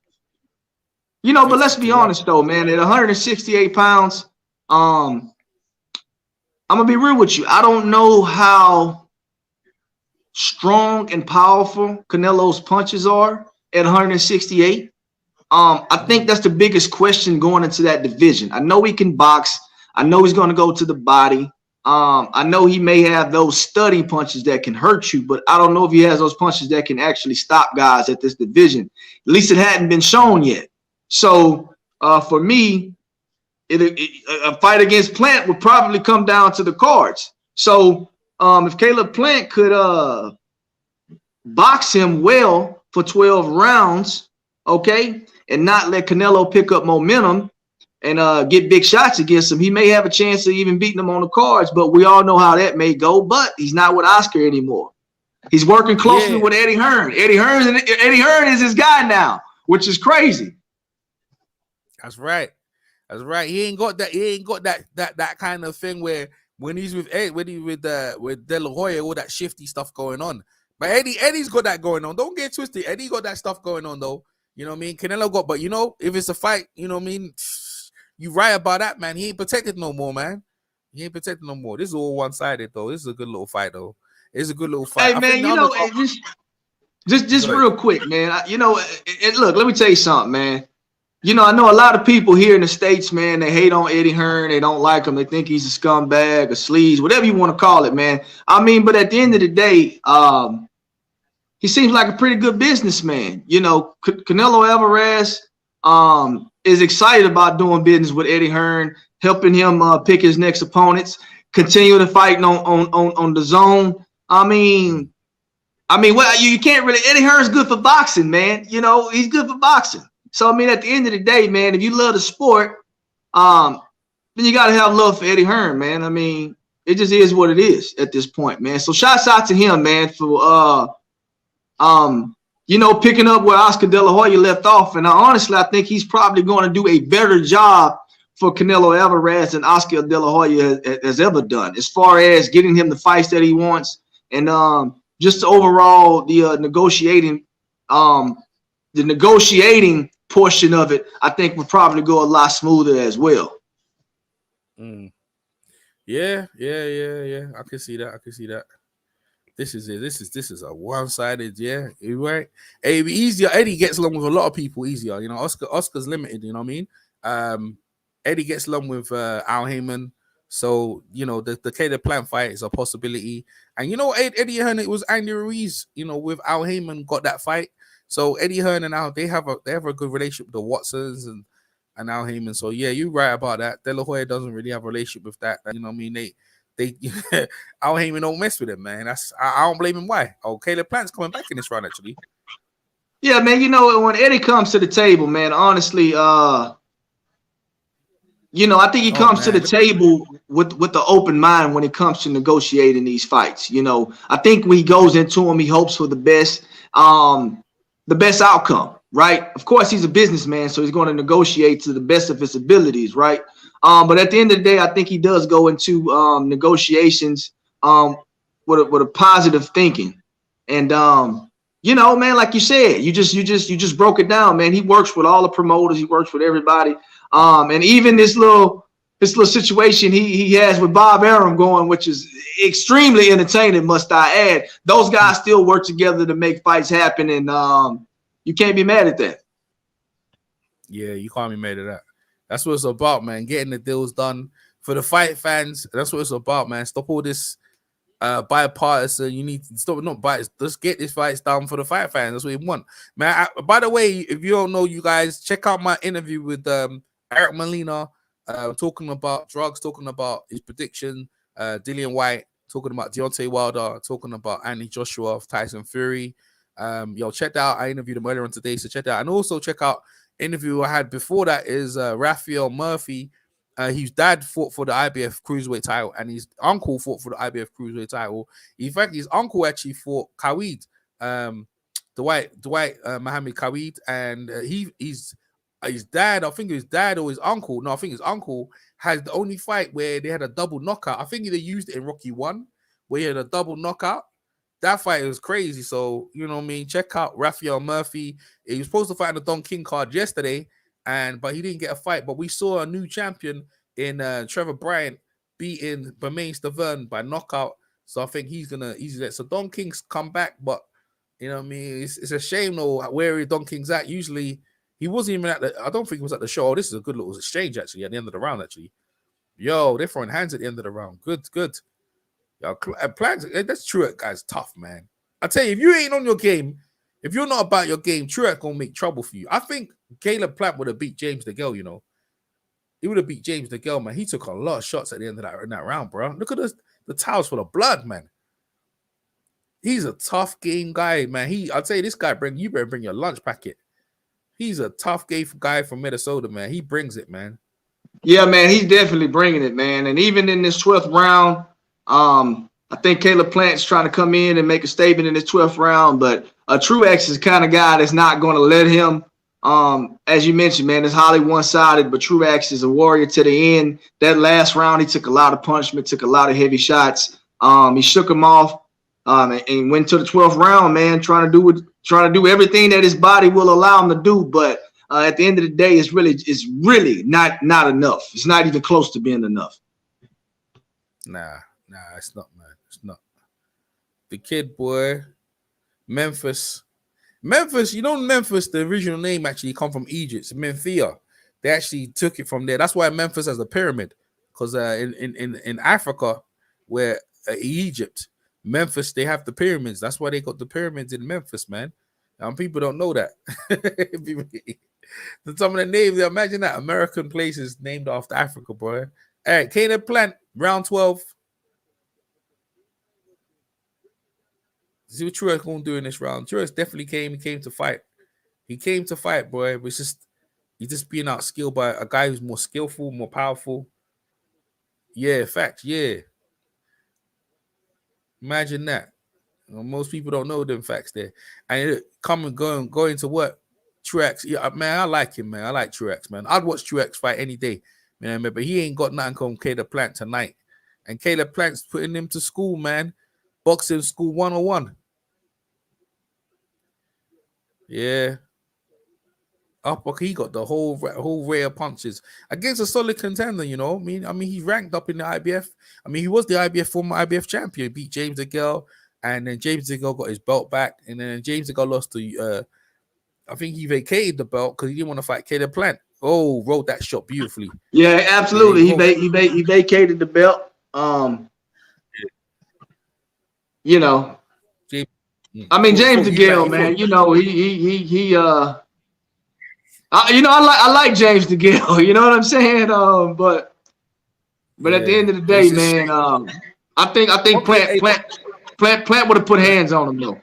But let's be honest though, man. At 168 pounds, I'm gonna be real with you. I don't know how strong and powerful Canelo's punches are at 168. I think that's the biggest question going into that division. I know he can box. I know he's going to go to the body. I know he may have those studding punches that can hurt you, but I don't know if he has those punches that can actually stop guys at this division. At least it hadn't been shown yet. So for me, a fight against Plant would probably come down to the cards. So if Caleb Plant could box him well for 12 rounds, okay, and not let Canelo pick up momentum and get big shots against him, he may have a chance of even beating him on the cards, but we all know how that may go. But he's not with Oscar anymore. He's working closely with Eddie Hearn. Eddie Hearn is his guy now, which is crazy. That's right. He ain't got that kind of thing where when he's with De La Hoya, all that shifty stuff going on. But Eddie's got that going on. Don't get twisted. Eddie got that stuff going on though. You know what I mean? Canelo got, but if it's a fight, you know what I mean? You right about that, man. He ain't protected no more, man. He ain't protected no more. This is all one-sided though. This is a good little fight though. It's a good little fight. Hey man, just real quick, man. Look, let me tell you something, man. I know a lot of people here in the States, man, they hate on Eddie Hearn. They don't like him. They think he's a scumbag, a sleaze, whatever you want to call it, man. I mean, but at the end of the day, he seems like a pretty good businessman. Canelo Alvarez is excited about doing business with Eddie Hearn, helping him pick his next opponents, continue to fight on the zone. I mean, well, you can't really. Eddie Hearn's good for boxing, man. He's good for boxing. So, I mean, at the end of the day, man, if you love the sport, then you got to have love for Eddie Hearn, man. I mean, It just is what it is at this point, man. So shouts out to him, man, for picking up where Oscar De La Hoya left off. And honestly, I think he's probably going to do a better job for Canelo Alvarez than Oscar De La Hoya has ever done, as far as getting him the fights that he wants, and just overall the negotiating portion of it, I think would probably go a lot smoother as well. Yeah. I can see that. This is it. This is a one-sided. Yeah, you're right. Hey, it'd be easier. Eddie gets along with a lot of people easier. You know, Oscar's limited. You know what I mean? Eddie gets along with Al Heyman, so you know the Caleb Plant fight is a possibility. And you know, Eddie Hearn, it was Andy Ruiz. You know, with Al Heyman got that fight. So Eddie Hearn and Al, they have a good relationship with the Watsons and Al Heyman. So yeah, you're right about that. De La Hoya doesn't really have a relationship with that. You know what I mean? They Al Heyman don't mess with him, man. I don't blame him. Why? Oh, Caleb Plant's coming back in this round, actually. Yeah, man. You know, when Eddie comes to the table, man, honestly, I think he comes to the table with the open mind when it comes to negotiating these fights. You know, I think when he goes into them, he hopes for the best outcome, right? Of course, he's a businessman, so he's going to negotiate to the best of his abilities, right? But at the end of the day, I think he does go into negotiations with a positive thinking. And man, like you said, you just broke it down, man. He works with all the promoters, he works with everybody. And even this little situation he has with Bob Arum going, which is extremely entertaining, must I add. Those guys still work together to make fights happen, and you can't be mad at that. Yeah, you can't be mad at that. That's what it's about, man. Getting the deals done for the fight fans. That's what it's about, man. Stop all this bipartisan. You need to stop, not bias. Just get this fights done for the fight fans. That's what we want, man. By the way, if you don't know, you guys check out my interview with Eric Molina, talking about drugs, talking about his prediction. Dillian White talking about Deontay Wilder, talking about Anthony Joshua of Tyson Fury. Check that out. I interviewed him earlier on today, so check that out. And also check out interview I had before that is Raphael Murphy. His dad fought for the IBF cruiserweight title, and his uncle fought for the IBF cruiserweight title. In fact, his uncle actually fought Khalid, Dwight Muhammad Khalid, and his dad, I think his dad or his uncle. No, I think his uncle has the only fight where they had a double knockout. I think they used it in Rocky 1, where he had a double knockout. That fight was crazy. So, you know what I mean? Check out Raphael Murphy. He was supposed to fight on the Don King card yesterday, but he didn't get a fight. But we saw a new champion in Trevor Bryant beating Bermain Stavern by knockout. So I think he's gonna easily let. So Don King's come back, but you know what I mean? It's a shame though where Don King's at. Usually he wasn't even I don't think he was at the show. Oh, this is a good little exchange actually at the end of the round, actually. Yo, they're throwing hands at the end of the round. Good. Yo, Plans, that's Truax, guys. Tough, man. I tell you, if you ain't on your game, if you're not about your game, Truax gonna make trouble for you. I think Caleb Plant would have beat James DeGale, you know. He would have beat James DeGale, man. He took a lot of shots at the end of that round, bro. Look at the towels full of blood, man. He's a tough game guy, man. I'll tell you, this guy you better bring your lunch packet. He's a tough guy from Minnesota, man. He brings it, man. Yeah, man, he's definitely bringing it, man. And even in this 12th round, I think Caleb Plant's trying to come in and make a statement in this 12th round, but Truax is the kind of guy that's not going to let him. As you mentioned, man, it's highly one-sided, but Truax is a warrior to the end. That last round, he took a lot of punishment, took a lot of heavy shots. He shook him off and went to the 12th round, man, trying to do everything that his body will allow him to do. But at the end of the day, it's really not enough. It's not even close to being enough. Nah, it's not, man. It's not. The kid, boy, Memphis, you know, Memphis, the original name actually come from Egypt. It's Memphia. They actually took it from there. That's why Memphis has a pyramid, because in Africa, where Egypt, Memphis, they have the pyramids. That's why they got the pyramids in Memphis, man. People don't know that. Some of the names, imagine that American places named after Africa, bro. All right, Caleb Plant, round 12. See what Truax gonna do in this round. Truax definitely came to fight. He came to fight, boy. But he's just being outskilled by a guy who's more skillful, more powerful. Yeah, facts. Yeah. Imagine that. Most people don't know them facts there. And it, going to what? Truax. Yeah, man, I like him, man. I like Truax, man. I'd watch Truax fight any day. Man, but he ain't got nothing on Caleb Plant tonight. And Caleb Plant's putting him to school, man. Boxing school 101. Yeah. He got the whole array of punches against a solid contender, you know. I mean, he's ranked up in the IBF. I mean, he was the former IBF champion, beat James DeGale, and then James DeGale got his belt back, and then James DeGale lost to I think he vacated the belt because he didn't want to fight Caleb Plant. Oh, wrote that shot beautifully. Yeah, absolutely. He vacated the belt. You know, James DeGale, man. You know, I like James DeGale. You know what I'm saying? But at the end of the day, man, I think Plant would have put hands on him though.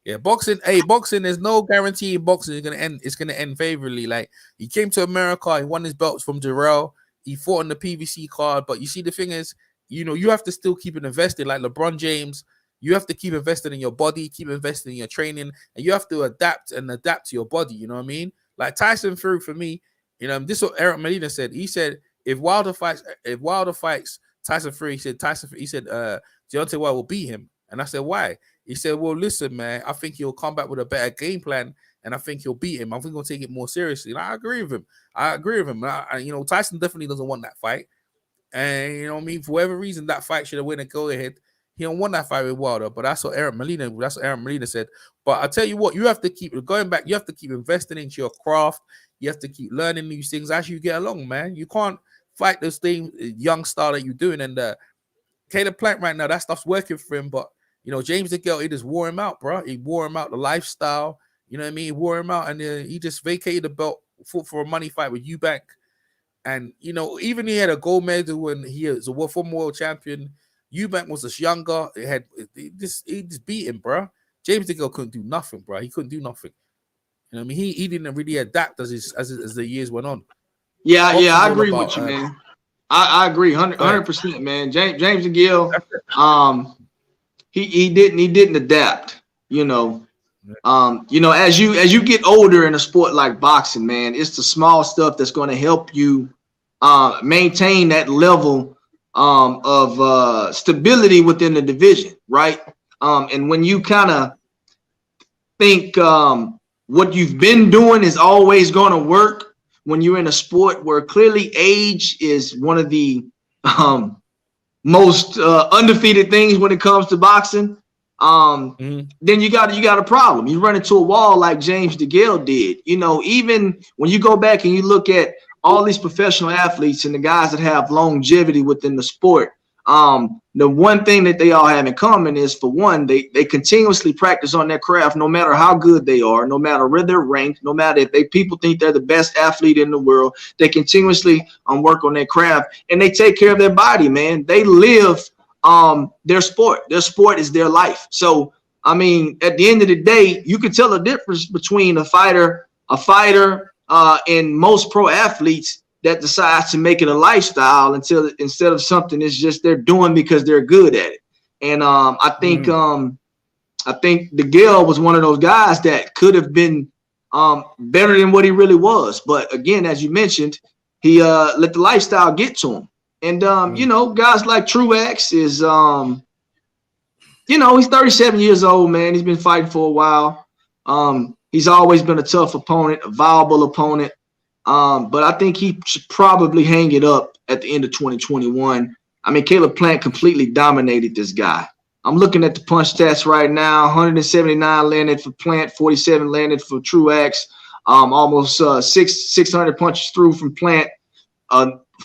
Yeah, boxing. There's no guarantee in boxing it's gonna end favorably. Like, he came to America, he won his belts from Jarrell, he fought on the PBC card. But you see, the thing is, you know, you have to still keep it invested. Like LeBron James, you have to keep investing in your body, keep investing in your training, and you have to adapt to your body. You know what I mean? Like Tyson Fury, for me, you know, this is what Eric Molina said. He said if Wilder fights Tyson Fury, he said Deontay Wilder will beat him. And I said, why? He said, well, listen, man, I think he'll come back with a better game plan, and I think he'll beat him. I think he'll take it more seriously. And I agree with him. You know, Tyson definitely doesn't want that fight. And, you know what I mean? For whatever reason, that fight should have won a go-ahead. He don't want that fight with Wilder, but that's what Eric Molina said. But I tell you what, you have to keep investing into your craft. You have to keep learning these things as you get along, man. You can't fight the same young style that you're doing. And Caleb Plant right now, that stuff's working for him, but you know, James DeGale, he just wore him out, bro. He wore him out, the lifestyle. You know what I mean? He wore him out, and he just vacated the belt, fought for a money fight with Eubank. And, you know, even he had a gold medal when he was a former world champion. Eubank was just younger. He just beat him, bro. James DeGale couldn't do nothing, bro. He couldn't do nothing. You know what I mean? He didn't really adapt as the years went on. Yeah, I agree with you, man. I agree 100%, man. James DeGale, he didn't adapt, you know. You know, as you get older in a sport like boxing, man, it's the small stuff that's going to help you maintain that level of stability within the division, right? And when you kind of think what you've been doing is always going to work when you're in a sport where clearly age is one of the most undefeated things when it comes to boxing, then you got a problem. You run into a wall like James DeGale did. You know, even when you go back and you look at all these professional athletes and the guys that have longevity within the sport, the one thing that they all have in common is, for one, they continuously practice on their craft, no matter how good they are, no matter where they're ranked, no matter if people think they're the best athlete in the world. They continuously work on their craft, and they take care of their body, man. They live their sport. Their sport is their life. So, I mean, at the end of the day, you can tell a difference between a fighter, and most pro athletes that decides to make it a lifestyle instead of something that's just they're doing because they're good at it. And I think DeGale was one of those guys that could have been better than what he really was. But again, as you mentioned, he let the lifestyle get to him. And you know, guys like Truax is you know, he's 37 years old, man. He's been fighting for a while. He's always been a tough opponent, a viable opponent. But I think he should probably hang it up at the end of 2021. I mean, Caleb Plant completely dominated this guy. I'm looking at the punch stats right now. 179 landed for Plant, 47 landed for Truax. Almost 600 punches through from Plant,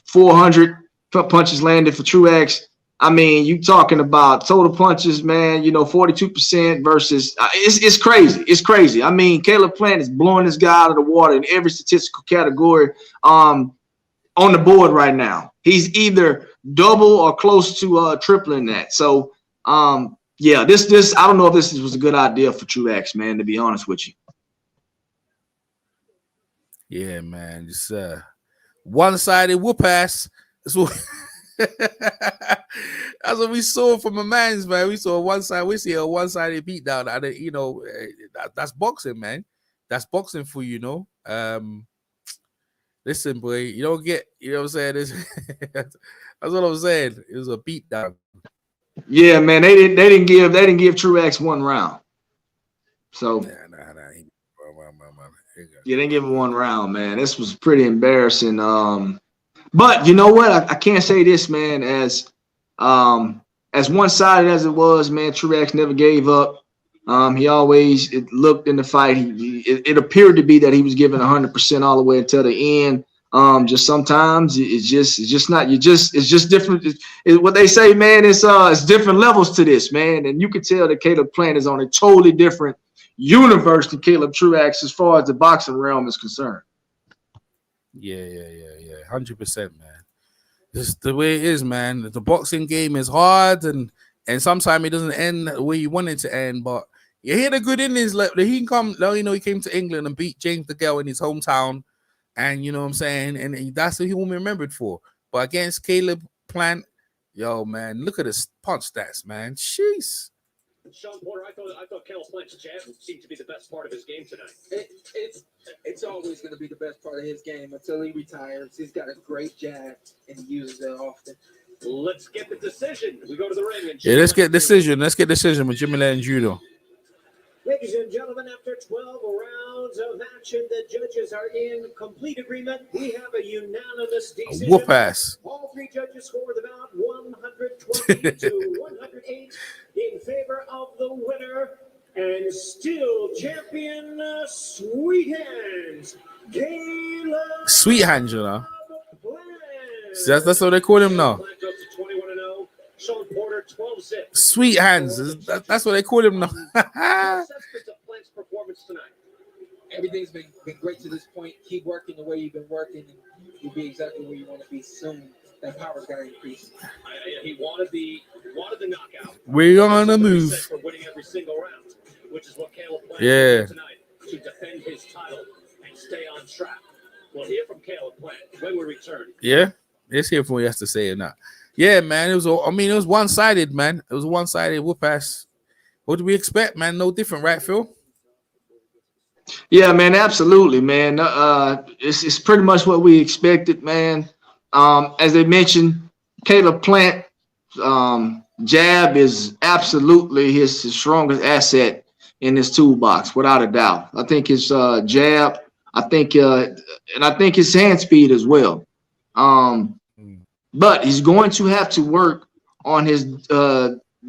400 punches landed for Truax. I mean, you talking about total punches, man, you know, 42% versus it's crazy. It's crazy. I mean, Caleb Plant is blowing this guy out of the water in every statistical category on the board right now. He's either double or close to tripling that. So, yeah, this I don't know if this was a good idea for Truax, man, to be honest with you. Yeah, man, just one-sided whoop ass. That's what we saw from a man's, man. We saw we see a one-sided beatdown. And you know, that's boxing, man. That's boxing for Listen, boy, you don't get, you know what I'm saying? That's what I'm saying. It was a beatdown. Yeah, man, they didn't give Truax one round. So yeah, they didn't give him one round, man. This was pretty embarrassing. But you know what? I can't say this, man, as one-sided as it was, man, Truax never gave up. He always looked in the fight. It appeared to be that he was giving 100% all the way until the end. Just sometimes it's just not. It's just different. What they say, man, it's different levels to this, man. And you can tell that Caleb Plant is on a totally different universe than Caleb Truax as far as the boxing realm is concerned. Yeah. 100%, man. Just the way it is, man. The boxing game is hard, and sometimes it doesn't end the way you want it to end. But you hear the good innings. Like he came to England and beat James DeGale in his hometown, and you know what I'm saying. And that's what he will be remembered for. But against Caleb Plant, yo, man, look at his punch stats, man. Jeez. Sean Porter, I thought Caleb Plant's jab seemed to be the best part of his game tonight. It's always going to be the best part of his game until he retires. He's got a great jab and he uses it often. Let's get the decision. We go to the ring. And let's get decision. Let's get decision with Jimmy Land Judo. Ladies and gentlemen, after 12 rounds of action, the judges are in complete agreement. We have a unanimous decision. Whoop ass. All three judges scored about 120 to 108 in favor of the winner and still champion, Sweet Hands, Caleb. Sweet Hands, you know. That's what they call him now. Sean Porter, 12-6. Sweet Hands. That's what they call him now. Everything's been great to this point. Keep working the way you've been working, and you'll be exactly where you want to be soon. That power's got to increase. He wanted the knockout. We're on the move. For winning every single round, which is what Caleb plans tonight to defend his title and stay on track. We'll hear from Caleb Plant when we return. Yeah, let's hear from what he has to say or not. Yeah, man, it was one-sided, man. It was a one-sided whoop ass. What do we expect, man? No different, right, Phil? Yeah, man, absolutely, man. It's pretty much what we expected, man. As they mentioned, Caleb Plant jab is absolutely his strongest asset in his toolbox, without a doubt. I think his jab, and I think his hand speed as well. But he's going to have to work on his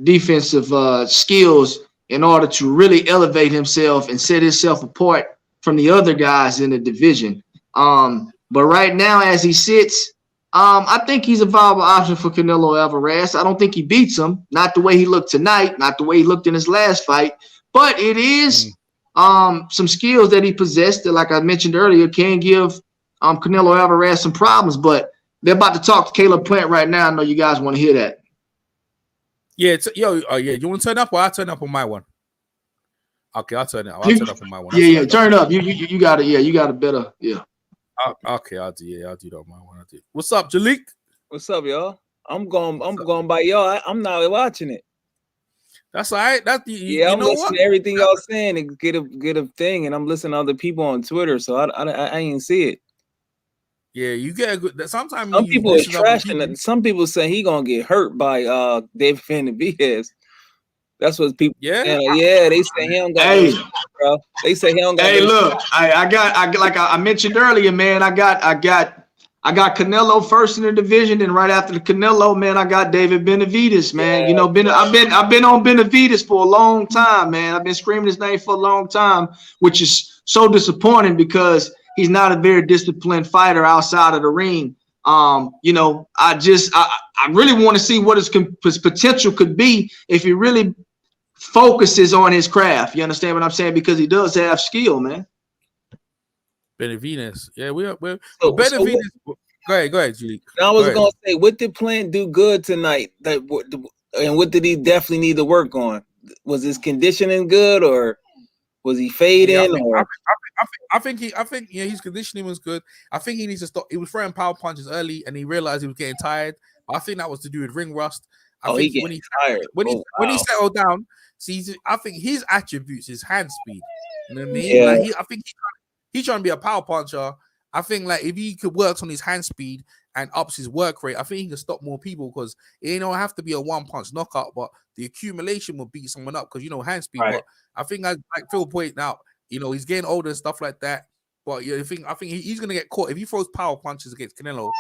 defensive skills in order to really elevate himself and set himself apart from the other guys in the division. But right now, as he sits, I think he's a viable option for Canelo Alvarez. I don't think he beats him, not the way he looked tonight, not the way he looked in his last fight, but it is some skills that he possessed that, like I mentioned earlier, can give Canelo Alvarez some problems. But they're about to talk to Caleb Plant right now. I know you guys want to hear that. Yeah, you want to turn up or I'll turn up on my one? Okay, I'll turn up on my one. Yeah, turn up. You got it. Yeah, you got a better. Yeah. Okay, I'll do that on my one. What's up, Jalik? What's up, y'all? I'm going by y'all. I'm not watching it. That's all right. I'm listening to everything y'all saying and get a thing, and I'm listening to other people on Twitter, so I ain't see it. Yeah, you get a good. Sometimes some people are trashing it. Some people say he gonna get hurt by David Benavidez. That's what people. Yeah, they say he don't got. Bro, they say he don't got. Hey, look, I mentioned earlier, man. I got Canelo first in the division, and right after the Canelo, man, I got David Benavidez, man. You know, I've been on Benavidez for a long time, man. I've been screaming his name for a long time, which is so disappointing because he's not a very disciplined fighter outside of the ring. You know, I really want to see what his potential could be if he really focuses on his craft. You understand what I'm saying? Because he does have skill, man. Benavidez. Yeah, we're Benavidez. Go ahead, Julie. I was gonna say, what did Plant do good tonight? And what did he definitely need to work on? Was his conditioning good, or was he fading? I think his conditioning was good. I think he needs to stop. He was throwing power punches early, and he realized he was getting tired. I think that was to do with ring rust. I think think when he settled down, see, I think his attributes is hand speed. You know what I mean? Yeah. Like I think he's trying to be a power puncher. I think like if he could work on his hand speed and ups his work rate, I think he can stop more people because it don't have to be a one punch knockout, but the accumulation will beat someone up because hand speed. Right. But I think like Phil pointed out, he's getting older and stuff like that. But I think he's gonna get caught if he throws power punches against Canelo.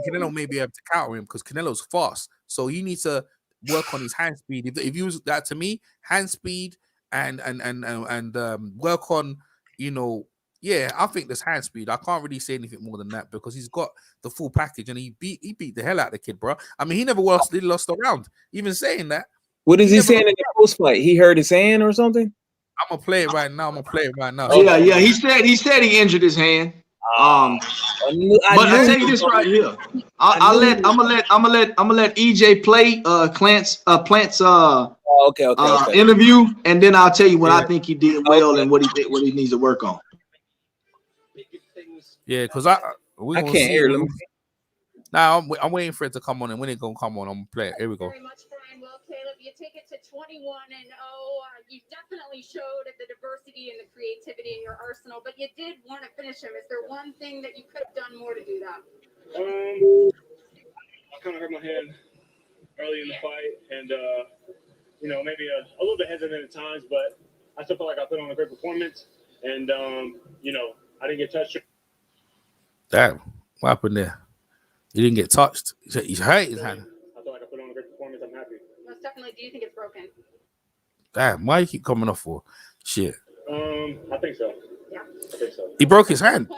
Canelo may be able to counter him because Canelo's fast. So he needs to work on his hand speed. If you use that to me, hand speed and work on, I think there's hand speed. I can't really say anything more than that because he's got the full package and he beat the hell out of the kid, bro. I mean, he never lost a round. Even saying that. What is he saying in the post fight? He hurt his hand or something? I'm gonna play it right now. Yeah. He said he injured his hand. But I tell you this right here. I'm gonna let EJ play Plant's interview, and then I'll tell you what I think he did well and what he needs to work on. Yeah, because I can't hear them. Now I'm waiting for it to come on, and when it gonna come on, I'm gonna play it. Here we go. Very much, Brian. Well, Caleb, you take it to 21-0. You definitely showed the diversity and the creativity in your arsenal, but you did want to finish him. Is there one thing that you could have done more to do that? I kind of hurt my hand early in the fight, and maybe a little bit hesitant at times, but I still felt like I put on a great performance, and I didn't get touched. Damn, what happened there? He didn't get touched. He's hurt his hand. I feel like I put on a great performance. I'm happy. Most definitely. Do you think it's broken? Damn, why you keep coming off for shit? I think so. Yeah. I think so. He broke his hand.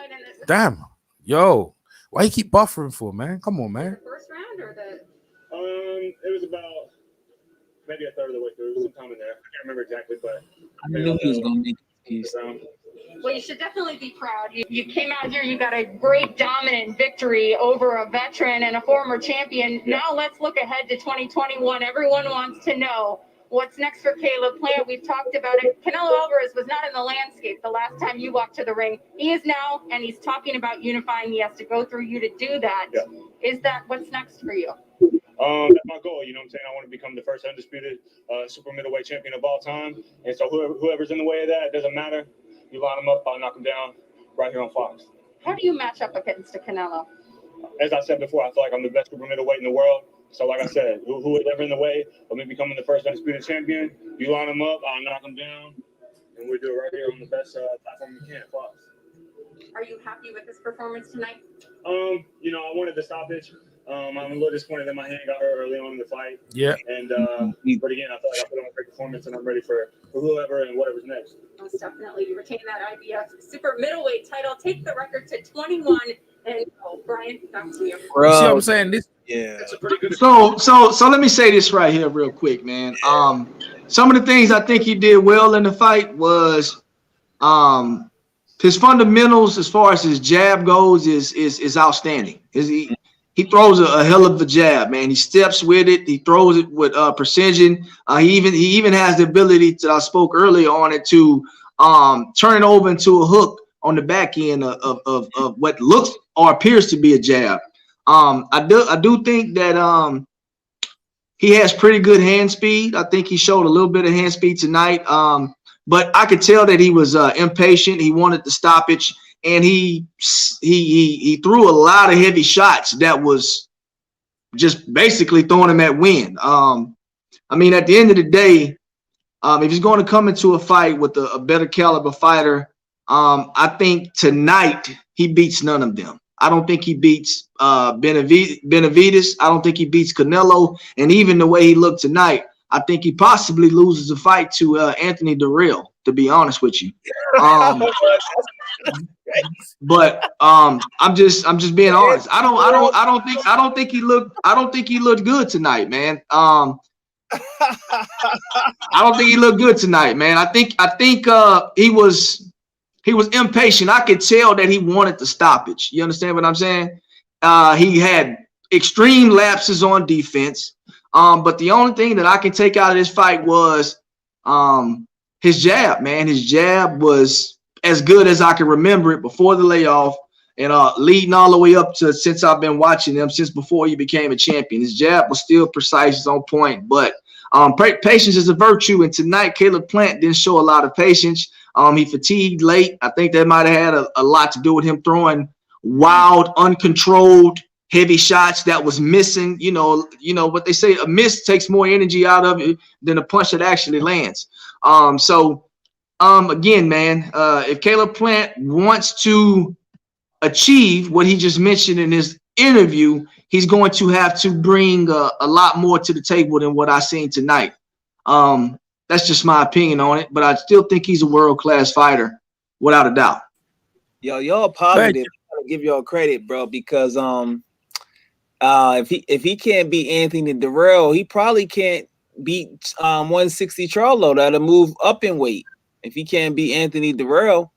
Damn. Yo, why you keep buffering for, man? Come on, man. The first round or the? It was about maybe a third of the way through. It was some time in there. I can't remember exactly, but I knew he was gonna make it. Well, you should definitely be proud. You came out here, you got a great dominant victory over a veteran and a former champion. Now let's look ahead to 2021. Everyone wants to know what's next for Caleb Plant. We've talked about it. Canelo Alvarez was not in the landscape the last time you walked to the ring. He is now, and he's talking about unifying. He has to go through you to do that. Yeah. Is that what's next for you? That's my goal. You know what I'm saying? I want to become the first undisputed super middleweight champion of all time. And so whoever's in the way of that, it doesn't matter. You line them up, I'll knock them down right here on Fox. How do you match up against the Canelo? As I said before, I feel like I'm the best super middleweight in the world. So like I said, who is ever in the way of me becoming the first undisputed champion, you line them up, I'll knock them down, and we do it right here on the best platform we can, Fox. Are you happy with this performance tonight? I wanted the stoppage. I'm a little disappointed that my hand got hurt early on in the fight. Yeah. And but again, I feel like I put on a great performance, and I'm ready for whoever and whatever's next. Most definitely, you retain that IBF super middleweight title. Take the record to 21. And Brian, back to you. Bro, you see what I'm saying? It's a pretty good. So let me say this right here, real quick, man. Some of the things I think he did well in the fight was his fundamentals as far as his jab goes is outstanding. He throws a hell of a jab, man. He steps with it. He throws it with precision. He even has the ability that I spoke earlier on it to turn it over into a hook on the back end of what looks or appears to be a jab. I do think that he has pretty good hand speed. I think he showed a little bit of hand speed tonight. But I could tell that he was impatient. He wanted the stoppage. And he threw a lot of heavy shots that was just basically throwing him at wind. I mean, at the end of the day, if he's going to come into a fight with a better caliber fighter, I think tonight he beats none of them. I don't think he beats Benavidez. I don't think he beats Canelo. And even the way he looked tonight, I think he possibly loses the fight to Anthony Durrell, to be honest with you. But I'm just being honest. I don't think he looked good tonight, man. I don't think he looked good tonight, man. I think he was impatient. I could tell that he wanted the stoppage. You understand what I'm saying? He had extreme lapses on defense. But the only thing that I can take out of this fight was his jab, man. His jab was as good as I can remember it before the layoff. and leading all the way up to since I've been watching him since before he became a champion. His jab was still precise, it's on point, but patience is a virtue. And tonight, Caleb Plant didn't show a lot of patience. He fatigued late. I think that might have had a lot to do with him throwing wild, uncontrolled, heavy shots that was missing. You know what they say, a miss takes more energy out of it than a punch that actually lands. Again, man, if Caleb Plant wants to achieve what he just mentioned in his interview, he's going to have to bring a lot more to the table than what I seen tonight. That's just my opinion on it, but I still think he's a world-class fighter, without a doubt. Y'all positive. I'll give y'all credit, bro, because if he can't beat Anthony Durrell, he probably can't beat 160 Charlo. That'll move up in weight. If he can't beat Anthony Durrell,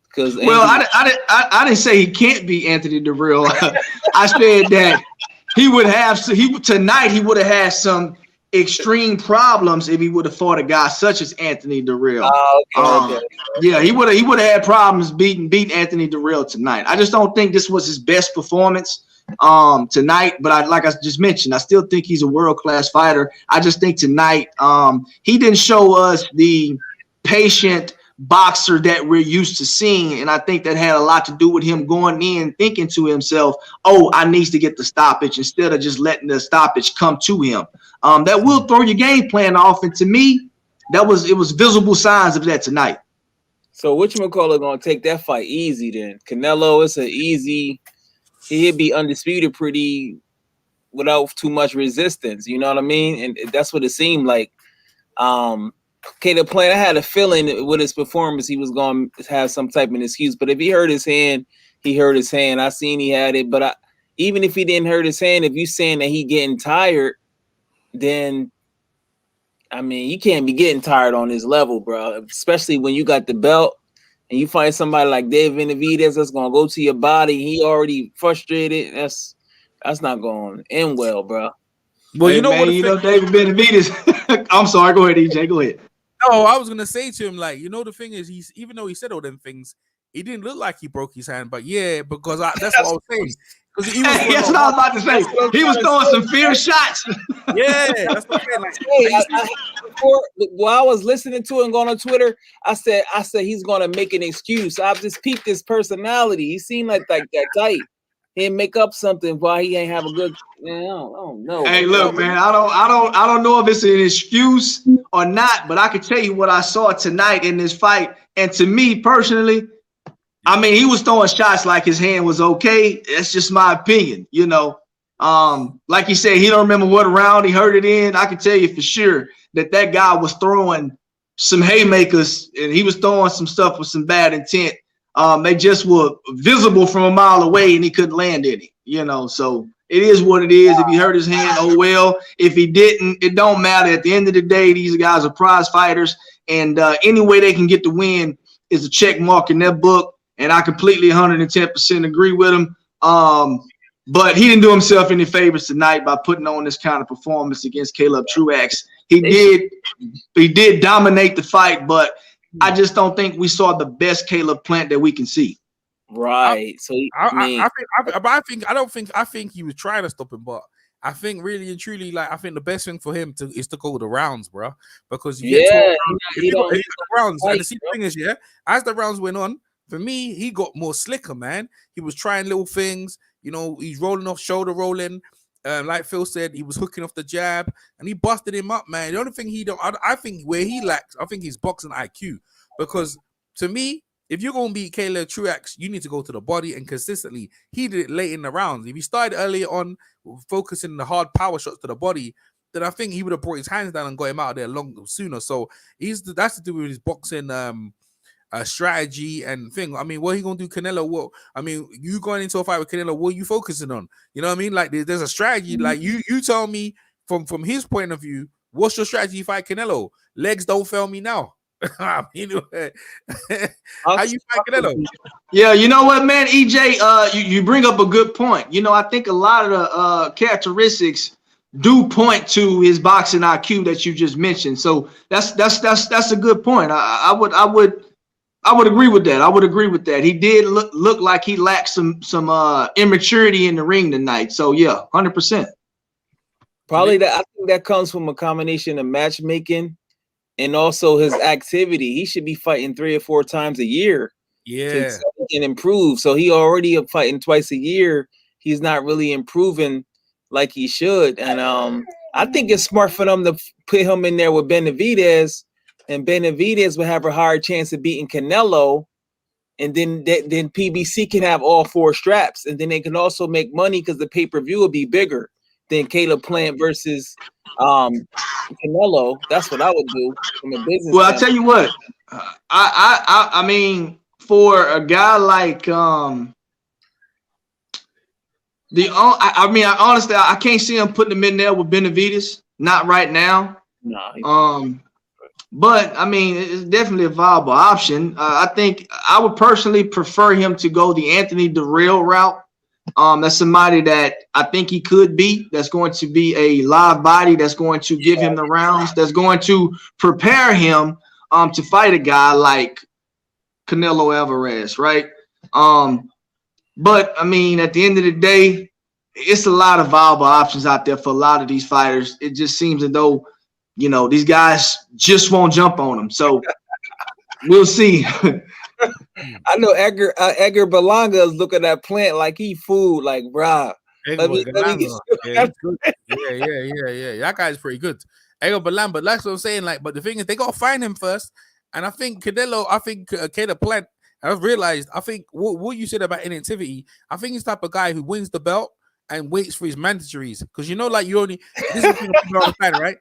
because I didn't say he can't beat Anthony Durrell. I said that he would have tonight. He would have had some extreme problems if he would have fought a guy such as Anthony Durrell. Okay. Yeah, he would have had problems beating Anthony Durrell tonight. I just don't think this was his best performance tonight, but like I just mentioned, I still think he's a world-class fighter. I just think tonight he didn't show us the patient boxer that we're used to seeing, and I think that had a lot to do with him going in thinking to himself, oh, I need to get the stoppage, instead of just letting the stoppage come to him. That will throw your game plan off, and to me, it was visible signs of that tonight. So whatchamacallit gonna take that fight easy then? Canelo, it's an easy, he'd be undisputed pretty without too much resistance, you know what I mean? And that's what it seemed like. Caleb Plant, I had a feeling with his performance he was going to have some type of excuse. But if he hurt his hand, he hurt his hand. I seen he had it. But even if he didn't hurt his hand, if you saying that he getting tired, then, I mean, you can't be getting tired on this level, bro. Especially when you got the belt and you find somebody like David Benavidez that's going to go to your body. He already frustrated. That's not going to end well, bro. Well, hey, David Benavidez. I'm sorry. Go ahead, EJ. Go ahead. No, I was gonna say to him, like, the thing is, even though he said all them things, he didn't look like he broke his hand. But yeah, because that's what I was saying. Because that's what I was about to say. He was throwing some fierce shots. Yeah, that's what I'm saying. While I was listening to him going on Twitter, I said he's gonna make an excuse. I just peeped his personality. He seemed like that tight. He'd make up something why he ain't have a good. Man, I don't know. Hey, look, man, I don't know if it's an excuse or not, but I can tell you what I saw tonight in this fight. And to me personally, I mean, he was throwing shots like his hand was okay. That's just my opinion, Like he said, he don't remember what round he hurt it in. I can tell you for sure that guy was throwing some haymakers, and he was throwing some stuff with some bad intent. They just were visible from a mile away, and he couldn't land any, So it is what it is. If he hurt his hand, oh well. If he didn't, it don't matter. At the end of the day, these guys are prize fighters, and any way they can get the win is a check mark in their book. And I completely 110% agree with him. But he didn't do himself any favors tonight by putting on this kind of performance against Caleb Truax. He did dominate the fight, but I just don't think we saw the best Caleb Plant that we can see. Right. I think he was trying to stop him, but I think really and truly, I think the best thing for him is to go the rounds, bro. Because you get the rounds, and the thing is, as the rounds went on, for me, he got more slicker, man. He was trying little things, he's rolling off, shoulder rolling. Like Phil said, he was hooking off the jab, and he busted him up, man. The only thing I think where he lacks, I think he's boxing IQ. Because to me, if you're gonna beat Caleb Truax, you need to go to the body and consistently. He did it late in the rounds. If he started earlier on, focusing the hard power shots to the body, then I think he would have brought his hands down and got him out of there sooner. So that's to do with his boxing strategy and thing. I mean, what he gonna do, Canelo? What? I mean, you going into a fight with Canelo, what are you focusing on? You know what I mean? Like, there's a strategy. Like, you tell me from his point of view, what's your strategy to fight Canelo? Legs don't fail me now. I mean, how you fight Canelo? Yeah, you know what, man, EJ, you bring up a good point. I think a lot of the characteristics do point to his boxing IQ that you just mentioned. So that's a good point. I would I would agree with that. He did look like he lacked some immaturity in the ring tonight. So yeah, 100%. Probably that. I think that comes from a combination of matchmaking and also his activity. He should be fighting 3 or 4 times a year. Yeah, so he can improve. So he already fighting twice a year. He's not really improving like he should. And I think it's smart for them to put him in there with Benavidez, and Benavidez will have a higher chance of beating Canelo. And then PBC can have all 4 straps, and then they can also make money because the pay-per-view will be bigger than Caleb Plant versus Canelo. That's what I would do from a business. Well, I'll tell you what. I mean, for a guy like honestly, I can't see him putting him in there with Benavidez. Not right now. No. But I mean, it's definitely a viable option. I think I would personally prefer him to go the Anthony Dirrell route. That's somebody that I think he could beat. That's going to be a live body. That's going to give him the rounds. That's going to prepare him to fight a guy like Canelo Alvarez, right? But I mean, at the end of the day, it's a lot of viable options out there for a lot of these fighters. It just seems as though, you know, these guys just won't jump on them. So we'll see. I know Edgar Berlanga is looking at Plant like he food, like, bruh. Yeah. That guy's pretty good. Edgar Berlanga, but that's what I'm saying. Like, but the thing is, they gotta find him first. And I think Caleb Plant, I've realized, I think what you said about inactivity, I think he's the type of guy who wins the belt and waits for his mandatories. Because you know, like, you only, this is people understand, right?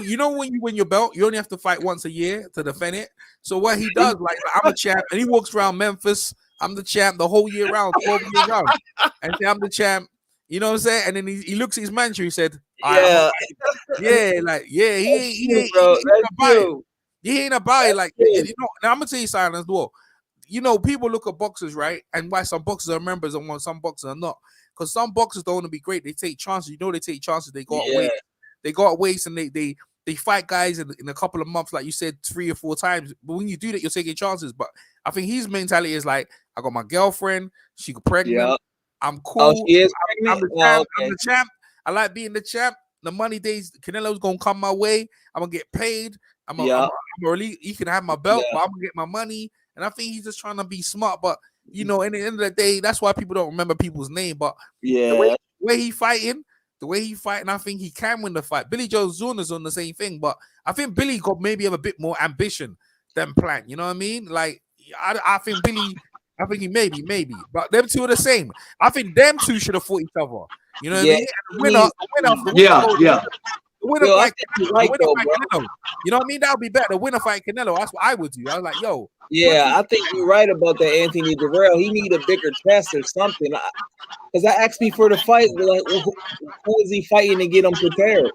You know, when you win your belt, you only have to fight once a year to defend it. So what he does, like, I'm a champ, and he walks around Memphis, I'm the champ the whole year round, 12 years round, and say I'm the champ. You know what I'm saying? And then he looks at his mandatory, he said, he ain't about it. Like, you know, now I'm gonna tell you something as well. You know, people look at boxers, right? And why some boxers are members and why some boxers are not. Because some boxers don't want to be great. They take chances. You know, they take chances. They go out weight. They go out weights and they fight guys in a couple of months, like you said, 3 or 4 times. But when you do that, you're taking chances. But I think his mentality is like, I got my girlfriend. She got pregnant. Yeah. I'm cool. Oh, she is pregnant? I'm the champ. I like being the champ. The money days, Canelo's gonna come my way. I'm gonna get paid. I'm really, he can have my belt, but I'm gonna get my money. And I think he's just trying to be smart. But you know, in the end of the day, that's why people don't remember people's name. But the way he fighting, I think he can win the fight. Billy Joe Zuniga's on the same thing, but I think Billy got maybe have a bit more ambition than Plant. You know what I mean? Like, I think Billy. I think he maybe, but them two are the same. I think them two should have fought each other. You know what I mean? And the winner fight Canelo. You know what I mean? That would be better. The winner fight Canelo. That's what I would do. I was like, yo. Yeah, I think you're right about that, Anthony Dirrell. He need a bigger chest or something. Because I asked before the fight, like, who is he fighting to get him prepared?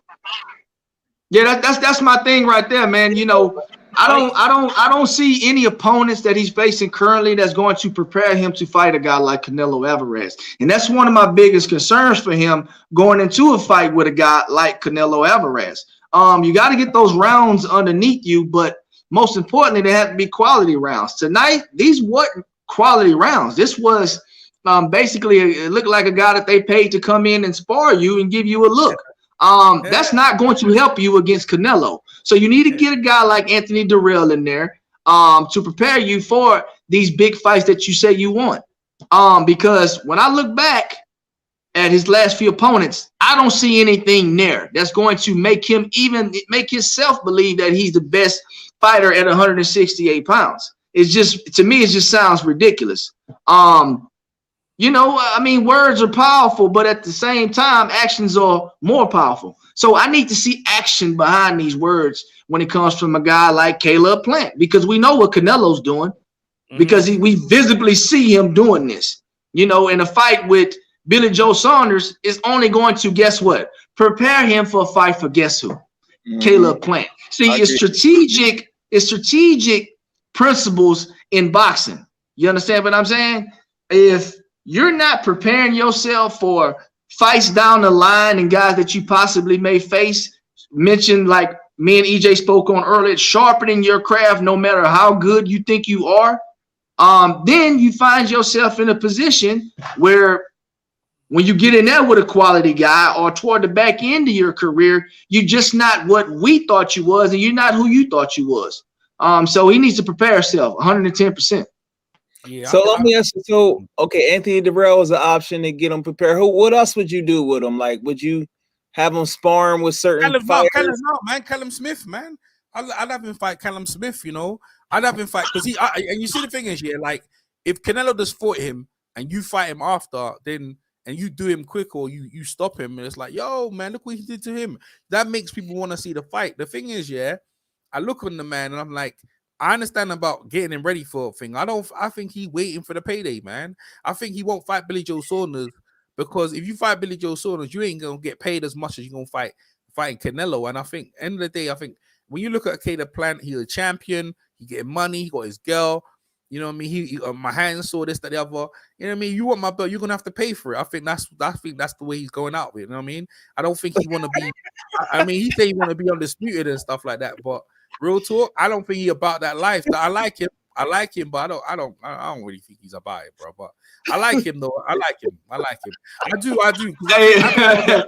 Yeah, that's my thing right there, man. You know, I don't see any opponents that he's facing currently that's going to prepare him to fight a guy like Canelo Alvarez. And that's one of my biggest concerns for him going into a fight with a guy like Canelo Alvarez. You got to get those rounds underneath you, but most importantly, they have to be quality rounds. Tonight, these weren't quality rounds. This was basically, it looked like a guy that they paid to come in and spar you and give you a look. That's not going to help you against Canelo. So you need to get a guy like Anthony Dirrell in there to prepare you for these big fights that you say you want. Because when I look back at his last few opponents, I don't see anything there that's going to make him even make himself believe that he's the best fighter at 168 pounds. It's just, to me, it just sounds ridiculous. You know, I mean, words are powerful, but at the same time, actions are more powerful. So I need to see action behind these words when it comes from a guy like Caleb Plant, because we know what Canelo's doing, because we visibly see him doing this. You know, in a fight with Billy Joe Saunders is only going to, guess what? Prepare him for a fight for guess who? Caleb Plant. See, it's strategic principles in boxing. You understand what I'm saying? If you're not preparing yourself for fights down the line and guys that you possibly may face, mention like me and EJ spoke on earlier, sharpening your craft no matter how good you think you are, then you find yourself in a position where when you get in there with a quality guy or toward the back end of your career, you're just not what we thought you was, and you're not who you thought you was. So he needs to prepare himself 110%. Yeah. So let me ask you. So okay, Anthony Darrell is an option to get him prepared. What else would you do with him? Like, would you have him sparring with certain fighters? Callum Smith, man. I'd have him fight Callum Smith. You know, I'd have him fight because and you see the thing is, yeah, like if Canelo just fought him and you fight him after, then. And you do him quick or you stop him, and it's like, yo, man, look what he did to him. That makes people want to see the fight. The thing is, yeah, I look on the man and I'm like, I understand about getting him ready for a thing. I think he waiting for the payday, man. I think he won't fight Billy Joe Saunders because if you fight Billy Joe Saunders, you ain't gonna get paid as much as you're gonna fighting Canelo. And I think end of the day, I think when you look at Caleb Plant, he's a champion, he getting money, he got his girl. You know what I mean? He my hands saw this, that, the other. You know what I mean? You want my belt, you're gonna have to pay for it. I think that's the way he's going out with. You know what I mean? I don't think he want to be. I mean, he say he want to be undisputed and stuff like that. But real talk, I don't think he about that life. I like him, but I don't really think he's about it, bro. But I like him though. I like him. I do.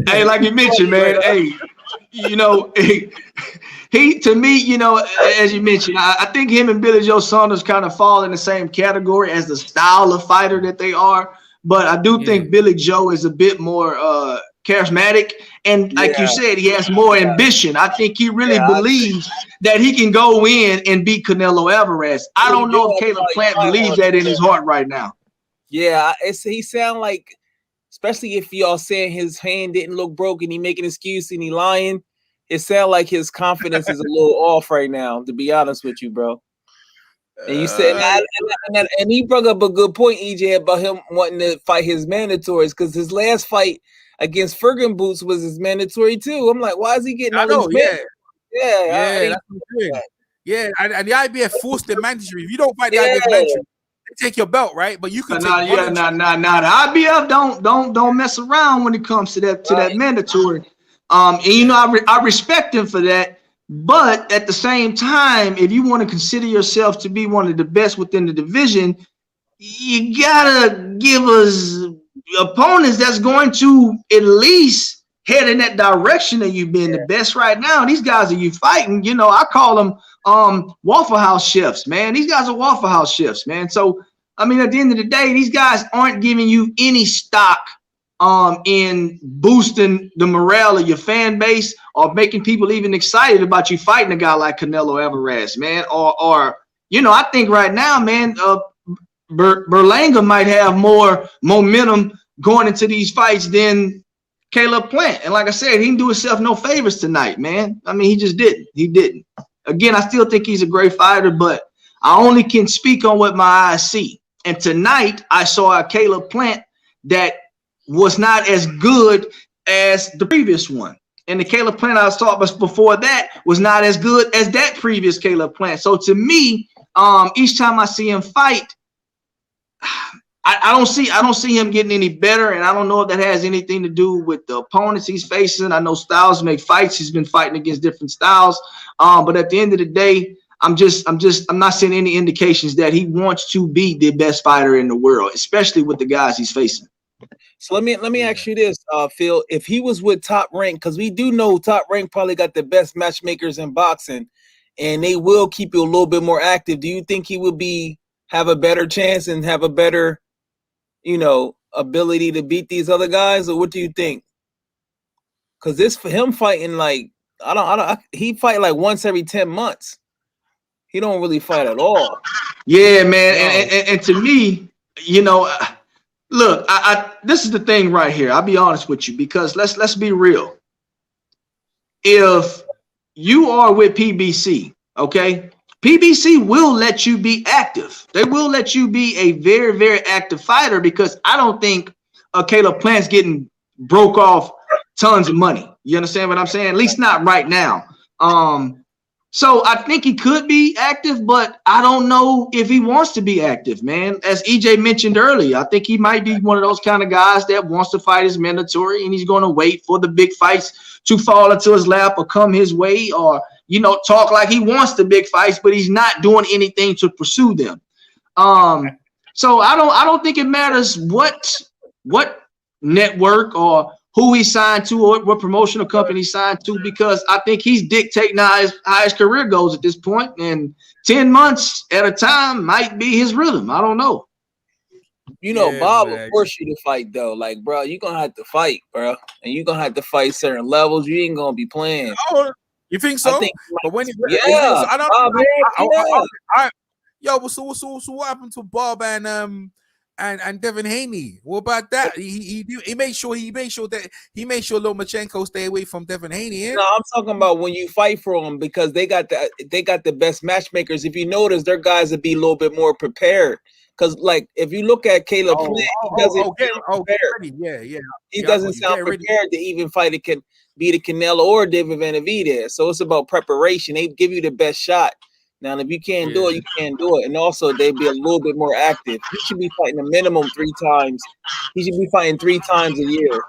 Hey, like you mentioned, man. Hey, you know, he to me, you know, as you mentioned, I think him and Billy Joe Saunders kind of fall in the same category as the style of fighter that they are. But I do think Billy Joe is a bit more charismatic, and like you said, he has more ambition. I think he really believes that he can go in and beat Canelo Alvarez. I don't know if Caleb Plant believes that in his heart right now. Yeah, he sound like. Especially if y'all saying his hand didn't look broken, he making an excuse and he lying. It sounds like his confidence is a little off right now, to be honest with you, bro. And you said, and he brought up a good point, EJ, about him wanting to fight his mandatories because his last fight against Fergan Boots was his mandatory too. I'm like, why is he getting all these that's and the IBF forced the mandatory. If you don't fight the IBF mandatory, take your belt, right? But you can take The IBF don't mess around when it comes to that mandatory. And you know, I respect him for that. But at the same time, if you want to consider yourself to be one of the best within the division, you gotta give us opponents that's going to at least head in that direction of you being the best right now. These guys that you fighting, you know, I call them Waffle House chefs, man. These guys are Waffle House chefs, man. So, I mean, at the end of the day, these guys aren't giving you any stock in boosting the morale of your fan base or making people even excited about you fighting a guy like Canelo Alvarez, man. Or you know, I think right now, man, Berlanga might have more momentum going into these fights than Caleb Plant. And like I said, he didn't do himself no favors tonight, man. I mean, he just didn't. He didn't. Again, I still think he's a great fighter, but I only can speak on what my eyes see. And tonight, I saw a Caleb Plant that was not as good as the previous one. And the Caleb Plant I saw before that was not as good as that previous Caleb Plant. So to me, each time I see him fight, I don't see him getting any better, and I don't know if that has anything to do with the opponents he's facing. I know styles make fights. He's been fighting against different styles, but at the end of the day, I'm not seeing any indications that he wants to be the best fighter in the world, especially with the guys he's facing. So let me ask you this, Phil. If he was with Top Rank, because we do know Top Rank probably got the best matchmakers in boxing, and they will keep you a little bit more active. Do you think he would have a better chance and have a better, you know, ability to beat these other guys, or what do you think? Because this for him fighting like he fight like once every 10 months. He don't really fight at all. Yeah, man, and to me, you know, look, I this is the thing right here. I'll be honest with you, because let's be real. If you are with PBC, okay, PBC will let you be active. They will let you be a very, very active fighter, because I don't think Caleb Plant's getting broke off tons of money. You understand what I'm saying? At least not right now. So I think he could be active, but I don't know if he wants to be active, man. As EJ mentioned earlier, I think he might be one of those kind of guys that wants to fight his mandatory, and he's going to wait for the big fights to fall into his lap or come his way, or talk like he wants the big fights, but he's not doing anything to pursue them. So I don't think it matters what network or who he signed to or what promotional company he signed to, because I think he's dictating how his career goes at this point, and 10 months at a time might be his rhythm. I don't know. Bob will force you to fight though. Like, bro, you're gonna have to fight, bro, and you're gonna have to fight certain levels. You ain't gonna be playing. Oh, you think so? I think, but when I don't. So what happened to Bob and Devin Haney? What about that? He made sure Lomachenko stay away from Devin Haney. No, I'm talking about when you fight for them, because they got the best matchmakers. If you notice, their guys would be a little bit more prepared. Because, like, if you look at Caleb, he doesn't sound prepared to even fight beat a Canelo or David Benavidez. So it's about preparation. They give you the best shot. Now, if you can't do it, you can't do it. And also, they'd be a little bit more active. He should be fighting a minimum 3 times. He should be fighting 3 times a year,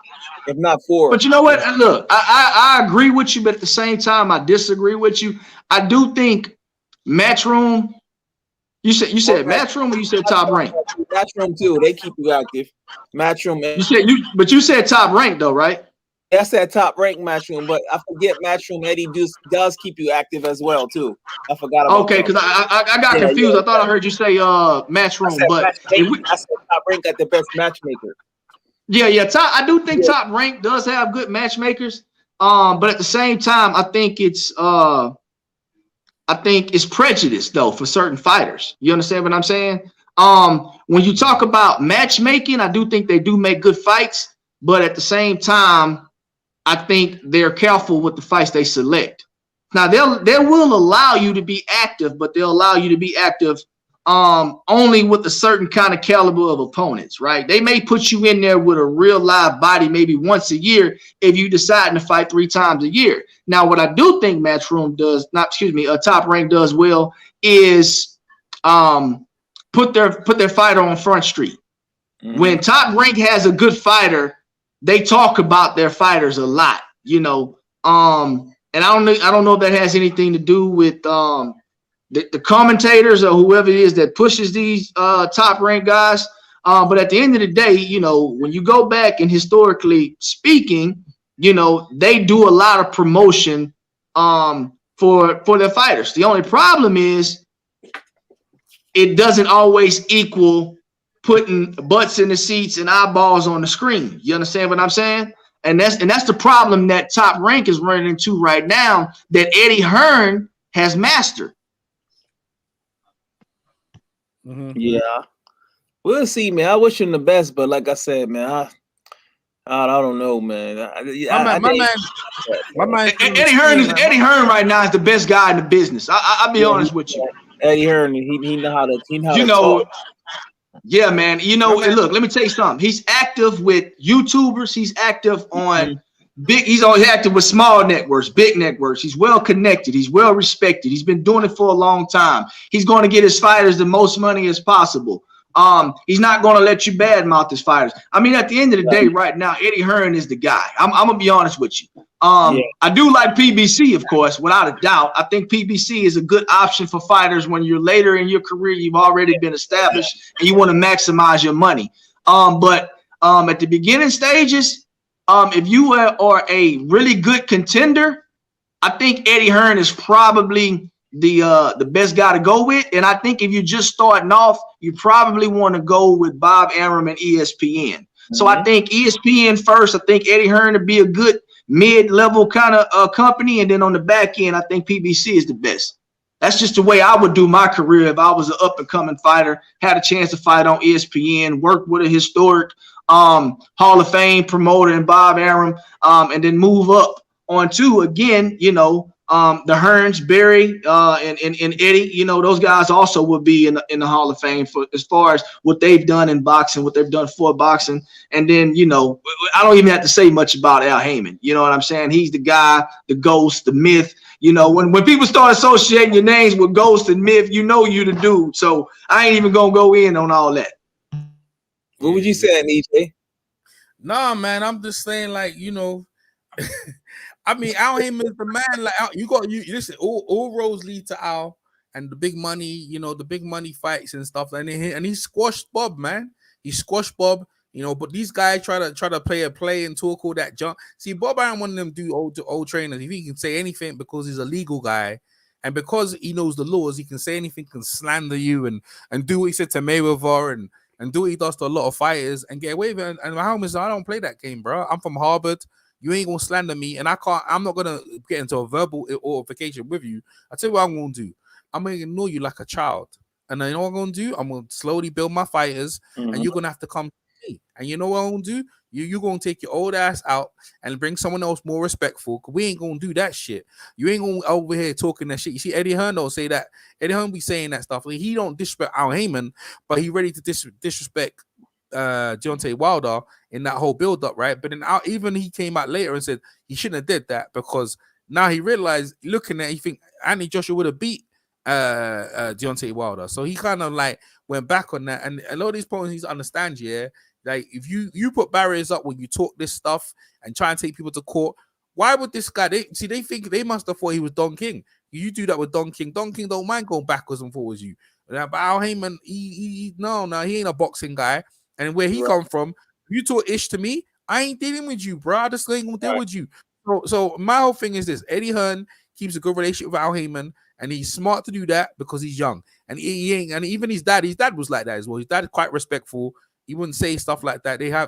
if not 4. But you know what? Look, I agree with you, but at the same time, I disagree with you. I do think Matchroom. You said Matchroom, or you said Top Rank? Matchroom too. They keep you active. Matchroom. You said Top Rank though, right? That's that Top Rank Matchroom, but I forget Matchroom. Eddie does keep you active as well too. I forgot about. Okay, because I got confused. I thought I heard you say Matchroom, but I said Top Rank got the best matchmaker. Yeah. I do think Top Rank does have good matchmakers. But at the same time, I think it's prejudice though for certain fighters. You understand what I'm saying? When you talk about matchmaking, I do think they do make good fights, but at the same time, I think they're careful with the fights they select. Now they will allow you to be active, but they'll allow you to be active only with a certain kind of caliber of opponents, right? They may put you in there with a real live body maybe once a year if you decide to fight 3 times a year. Now, what I do think Top Rank does well is put their fighter on Front Street. Mm-hmm. When Top Rank has a good fighter, they talk about their fighters a lot, and I don't know if that has anything to do with the commentators or whoever it is that pushes these Top Rank guys. But at the end of the day, when you go back and historically speaking, they do a lot of promotion for their fighters. The only problem is it doesn't always equal putting butts in the seats and eyeballs on the screen. You understand what I'm saying? And that's the problem that Top Rank is running into right now that Eddie Hearn has mastered. Mm-hmm. Yeah, we'll see, man. I wish him the best, but like I said, man, I don't know, man. My man, Eddie Hearn right now is the best guy in the business. I'll be honest with you. Eddie Hearn, he know how to talk. Yeah, man. And look, let me tell you something. He's active with YouTubers. He's active on he's always active with small networks, big networks. He's well connected. He's well respected. He's been doing it for a long time. He's going to get his fighters the most money as possible. He's not going to let you badmouth his fighters. I mean, at the end of the day, right now, Eddie Hearn is the guy. I'm going to be honest with you. I do like PBC, of course, without a doubt. I think PBC is a good option for fighters when you're later in your career, you've already been established, and you want to maximize your money. But at the beginning stages, if you are a really good contender, I think Eddie Hearn is probably the best guy to go with. And I think if you're just starting off, you probably want to go with Bob Arum and ESPN. Mm-hmm. So I think ESPN first. I think Eddie Hearn to be a good mid-level kind of company. And then on the back end, I think PBC is the best. That's just the way I would do my career if I was an up-and-coming fighter, had a chance to fight on ESPN, work with a historic Hall of Fame promoter and Bob Arum, and then move up onto, again, the Hearns, Barry, and Eddie. Those guys also will be in the Hall of Fame for as far as what they've done in boxing, what they've done for boxing. And then, I don't even have to say much about Al Heyman. You know what I'm saying? He's the guy, the ghost, the myth. You know, when people start associating your names with Ghost and Myth, you know you the dude. So I ain't even gonna go in on all that. What would you say, EJ? Nah, man, I'm just saying, like, you know, I mean, Al Heyman's the man. Like, you listen, all roads lead to Al, and the big money, you know, the big money fights and stuff. And he squashed Bob, man. He squashed Bob, you know. But these guys try to play and talk all that junk. See, Bob ain't one of them do old trainers. If he can say anything because he's a legal guy, and because he knows the laws, he can say anything, can slander you and do what he said to Mayweather and do what he does to a lot of fighters and get away with it. And my homie said, I don't play that game, bro. I'm from Harvard. You ain't gonna slander me, and I'm not gonna get into a verbal altercation with you. I tell you what I'm gonna do. I'm gonna ignore you like a child, and you know what I'm gonna do? I'm gonna slowly build my fighters, and you're gonna have to come to me. And you know what I'm gonna do? You're gonna take your old ass out and bring someone else more respectful. Cause we ain't gonna do that shit. You ain't gonna over here talking that shit. You see, Eddie Hearn don't say that. Eddie Hearn be saying that stuff. Like, he don't disrespect Al Heyman, but he ready to disrespect Deontay Wilder in that whole build-up, right? But then even he came out later and said he shouldn't have did that because now he realized, looking at it, he think Anthony Joshua would have beat Deontay Wilder. So he kind of like went back on that. And a lot of these opponents need to understand, yeah, like if you put barriers up when you talk this stuff and try and take people to court, why would this guy, they think they must have thought he was Don King. You do that with Don King. Don King don't mind going backwards and forwards you. But Al Heyman, he ain't a boxing guy. And where he come from, you talk ish to me, I ain't dealing with you, bro. I just ain't gonna deal with you. So my whole thing is this: Eddie Hearn keeps a good relationship with Al Heyman, and he's smart to do that because he's young. And he ain't, and even his dad was like that as well. His dad is quite respectful. He wouldn't say stuff like that. I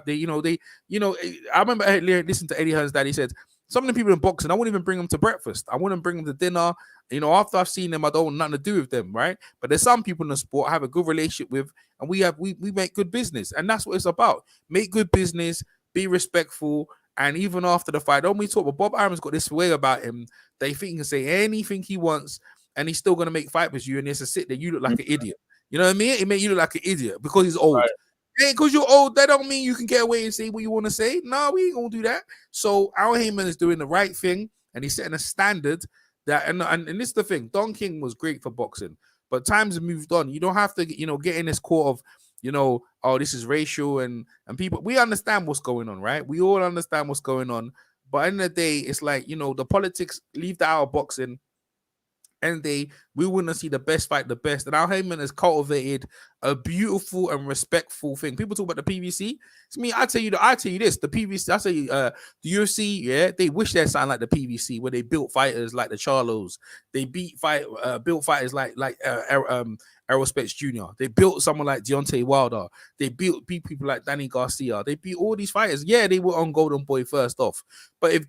remember listening to Eddie Hearn's dad. He said, some of the people in boxing, I wouldn't even bring them to breakfast. I wouldn't bring them to dinner. You know, after I've seen them, I don't want nothing to do with them, right? But there's some people in the sport I have a good relationship with, and we make good business. And that's what it's about. Make good business, be respectful, and even after the fight, don't we talk about Bob Arum's got this way about him that he think he can say anything he wants, and he's still gonna make fight with you, and he has to sit there, you look like an idiot. You know what I mean? It made you look like an idiot because he's old. Right. Hey, because you're old, that don't mean you can get away and say what you want to say. No, we ain't gonna do that. So Al Heyman is doing the right thing, and he's setting a standard that, and this is the thing. Don King was great for boxing, but times have moved on. You don't have to, get in this court of, oh, this is racial and people. We understand what's going on, right? We all understand what's going on. But at the end of the day, it's like, the politics, leave that out of boxing. And we wouldn't see the best fight the best. And Al Heyman has cultivated a beautiful and respectful thing. People talk about the PBC. It's me. I tell you this. The PBC. I say the UFC. Yeah, they wish they sound like the PBC, where they built fighters like the Charlos. They built fighters like Errol Spence Jr. They built someone like Deontay Wilder. They beat people like Danny Garcia. They beat all these fighters. Yeah, they were on Golden Boy first off. But if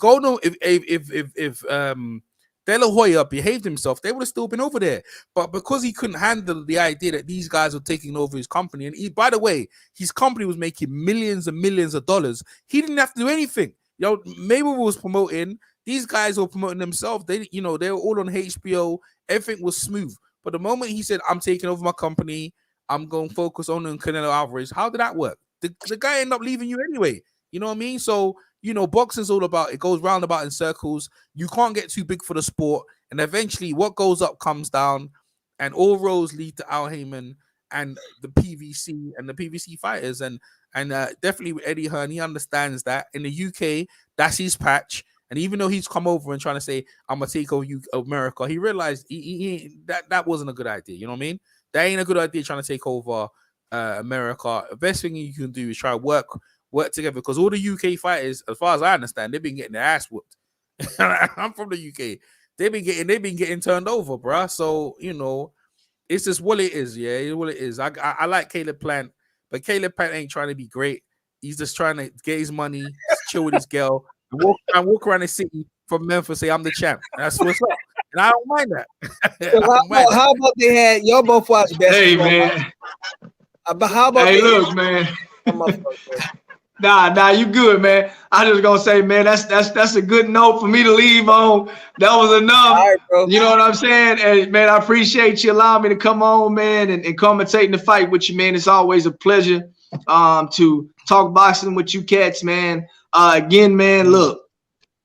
De La Hoya behaved himself, they would have still been over there. But because he couldn't handle the idea that these guys were taking over his company, and by the way, his company was making millions and millions of dollars, he didn't have to do anything. Mayweather was promoting, these guys were promoting themselves. They were all on HBO, everything was smooth. But the moment he said, I'm taking over my company, I'm going to focus on Canelo Alvarez, how did that work? The guy ended up leaving you anyway. You know what I mean? So, boxing's all about, it goes roundabout in circles. You can't get too big for the sport. And eventually what goes up comes down, and all roads lead to Al Heyman and the PVC and the PVC fighters. And definitely with Eddie Hearn, he understands that. In the UK, that's his patch. And even though he's come over and trying to say, I'm going to take over America, he realized that wasn't a good idea. You know what I mean? That ain't a good idea trying to take over America. The best thing you can do is try to work together, because all the UK fighters, as far as I understand, they've been getting their ass whooped. I'm from the UK. They've been getting turned over, bruh. So, it's just what it is. Yeah, it's what it is. I like Caleb Plant, but Caleb Plant ain't trying to be great. He's just trying to get his money, chill with his girl, and walk around the city from Memphis, say I'm the champ. That's what's up. And I don't mind that. How about they had y'all both watch basketball? Hey, man. But how about look, man. Nah, you good, man. I just gonna say, man, that's a good note for me to leave on. That was enough. All right, bro. You know what I'm saying? And man, I appreciate you allowing me to come on, man, and commentating the fight with you, man. It's always a pleasure to talk boxing with you cats, man. Again, man, look,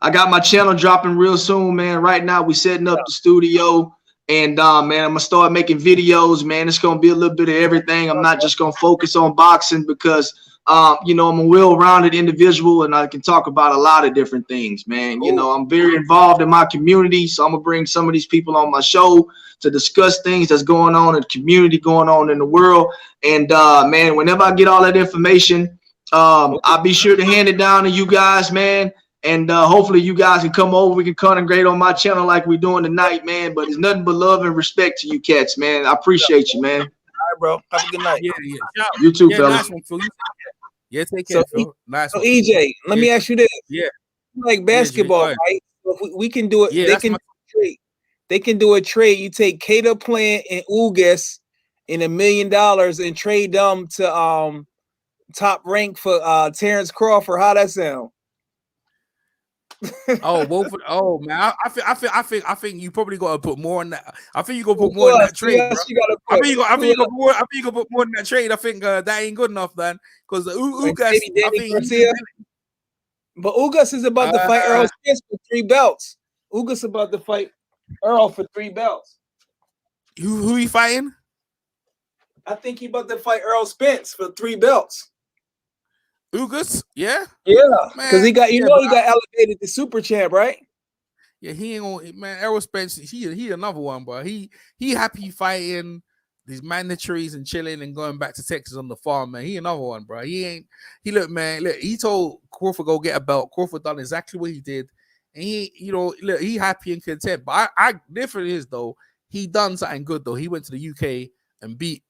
I got my channel dropping real soon, man. Right now we setting up the studio, and man, I'm gonna start making videos, man. It's gonna be a little bit of everything. I'm not just gonna focus on boxing because you know, I'm a well-rounded individual and I can talk about a lot of different things, man. You know, I'm very involved in my community, so I'm gonna bring some of these people on my show to discuss things that's going on in the community, going on in the world. And man, whenever I get all that information, I'll be sure to hand it down to you guys, man. And hopefully you guys can come over. We can congregate on my channel like we're doing tonight, man. But it's nothing but love and respect to you cats, man. I appreciate you, man. All right, bro. Have a good night. Yeah. You too, Yeah, fella. nice one, Phil. Yeah, take care, Phil. Nice So one. EJ, let me ask you this. Yeah. Like basketball, Yeah, right? So if we can do it. Yeah, They that's can my- trade. They can do a trade. You take Caleb Plant and Ugas in $1 million and trade them to top rank for Terrence Crawford. How that sound? Oh man, I think you probably got to put more on that. I think you got to put more in that trade, bro. I think you got more. I think you got to put more in that trade. I think that ain't good enough, then, because Ugas. I think but Ugas is about to fight Earl Spence for 3 belts. Ugas about to fight Earl for 3 belts. Who he fighting? I think he about to fight Earl Spence for 3 belts. Ugas, yeah, because he got he got elevated to super champ, right? Yeah, he ain't gonna, man. Errol Spence, he another one, bro. He happy fighting these mandatories and chilling and going back to Texas on the farm, man. He another one, bro. He look, man. Look, he told Crawford go get a belt. Crawford done exactly what he did, and he happy and content. But I different is though. He done something good though. He went to the UK and beat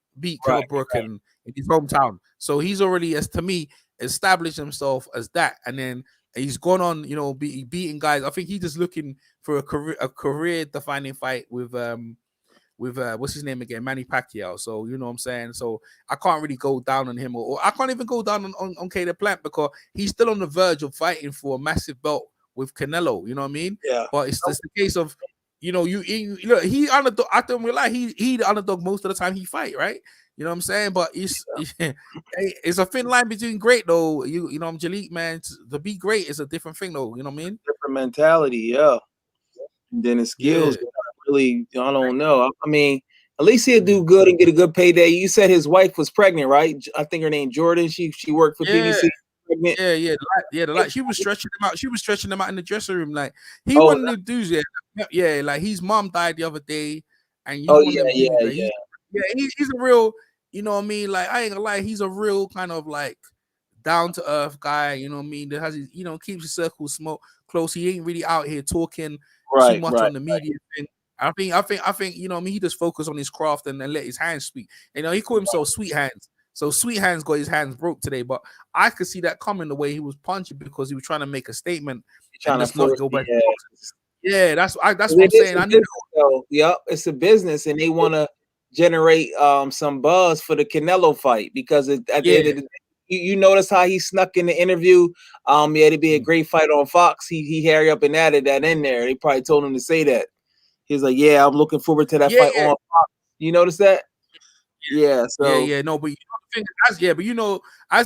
Kell Brook in his hometown. So he's already, as to me, established himself as that, and then he's gone on, beating guys. I think he's just looking for a career defining fight with what's his name again, Manny Pacquiao. So you know what I'm saying. So I can't really go down on him, or I can't even go down on Caleb Plant because he's still on the verge of fighting for a massive belt with Canelo. You know what I mean? Yeah. But it's just the case of, look, he underdog. I don't realize he the underdog most of the time he fight, right? You know what I'm saying? But it's a thin line between great though. You know, I'm Jalik, man. To be great is a different thing though. You know what I mean? Different mentality, yeah. And then his skills, really, I don't know. I mean, at least he'll do good and get a good payday. You said his wife was pregnant, right? I think her name Jordan. She worked for PBC. Yeah. She was stretching him out. She was stretching him out in the dressing room. Like he one of the dudes. Yeah. Like his mom died the other day, and he's a real. You know what I mean? Like, I ain't gonna lie, he's a real kind of like down to earth guy. You know what I mean? That has his, keeps his circle close. He ain't really out here talking too much on the media thing. I think, you know what I mean? He just focused on his craft and then let his hands speak. He called himself Sweet Hands. So Sweet Hands got his hands broke today, but I could see that coming the way he was punching because he was trying to make a statement. Trying to not go back. Yeah, that's what I'm saying. It's a business, and they want to generate some buzz for the Canelo fight because at the end of the day, you notice how he snuck in the interview. It'd be a great fight on Fox. He hurry up and added that in there. They probably told him to say that. He's like, yeah, I'm looking forward to that fight on Fox. You notice that? Yeah. So no, but as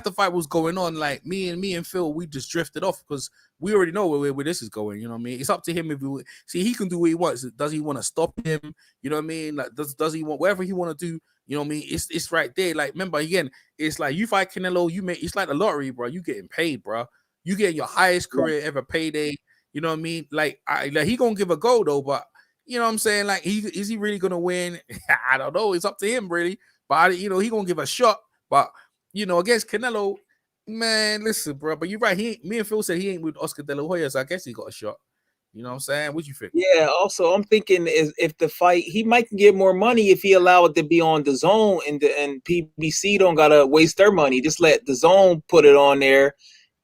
the fight was going on, like me and Phil, we just drifted off because we already know where this is going. You know what I mean? It's up to him if he can do what he wants. Does he want to stop him? You know what I mean? Like does he want whatever he want to do? You know what I mean? It's right there. Like remember again, it's like you fight Canelo, it's like the lottery, bro. You getting paid, bro. You getting your highest career ever payday. You know what I mean? Like he gonna give a go though, but you know what I'm saying? Like is he really gonna win? I don't know. It's up to him really. But he gonna give a shot. But against Canelo, man, listen, bro. But you're right. Me and Phil said he ain't with Oscar De La Hoya, so I guess he got a shot. You know what I'm saying? What you think? Yeah. Also, I'm thinking is if the fight, he might get more money if he allow it to be on the zone, and PBC don't gotta waste their money. Just let the zone put it on there,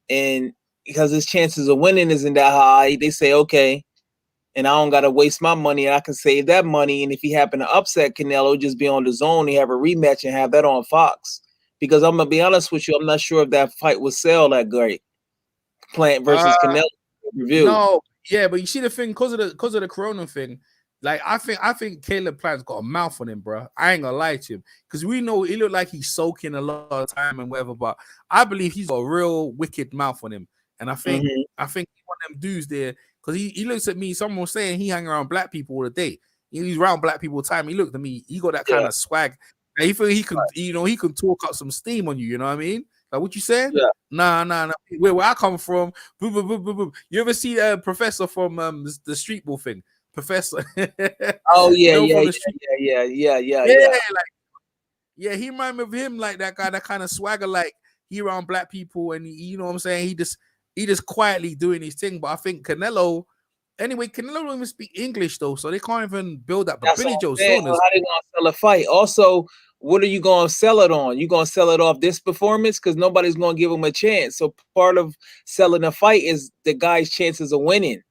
and because his chances of winning isn't that high, they say okay. And I don't gotta waste my money, and I can save that money. And if he happen to upset Canelo, just be on the zone. He have a rematch and have that on Fox. Because I'm gonna be honest with you, I'm not sure if that fight would sell that great. Plant versus Canelo review. No, yeah, but you see the thing because of the Corona thing. Like I think Caleb Plant's got a mouth on him, bro. I ain't gonna lie to him because we know he looked like he's soaking a lot of time and whatever. But I believe he's got a real wicked mouth on him, and I think one of them dudes there because he looks at me. Someone was saying he hang around black people all the day. He's around black people all the time. He looked at me. He got that kind of swag. And he feel he can, he can talk up some steam on you. You know what I mean? Like what you saying? Yeah. Nah. Where I come from, boom, boom, boom, boom, boom. You ever see a professor from the street ball thing? Professor. Oh yeah. Yeah, he remind me of him like that guy, that kind of swagger, like he around black people, and you know what I'm saying. He just quietly doing his thing. But I think Canelo don't even speak English though, so they can't even build that. But Billy Joe Saunders, how they gonna sell a fight? Also, what are you gonna sell it on? You gonna sell it off this performance because nobody's gonna give him a chance. So part of selling a fight is the guy's chances of winning.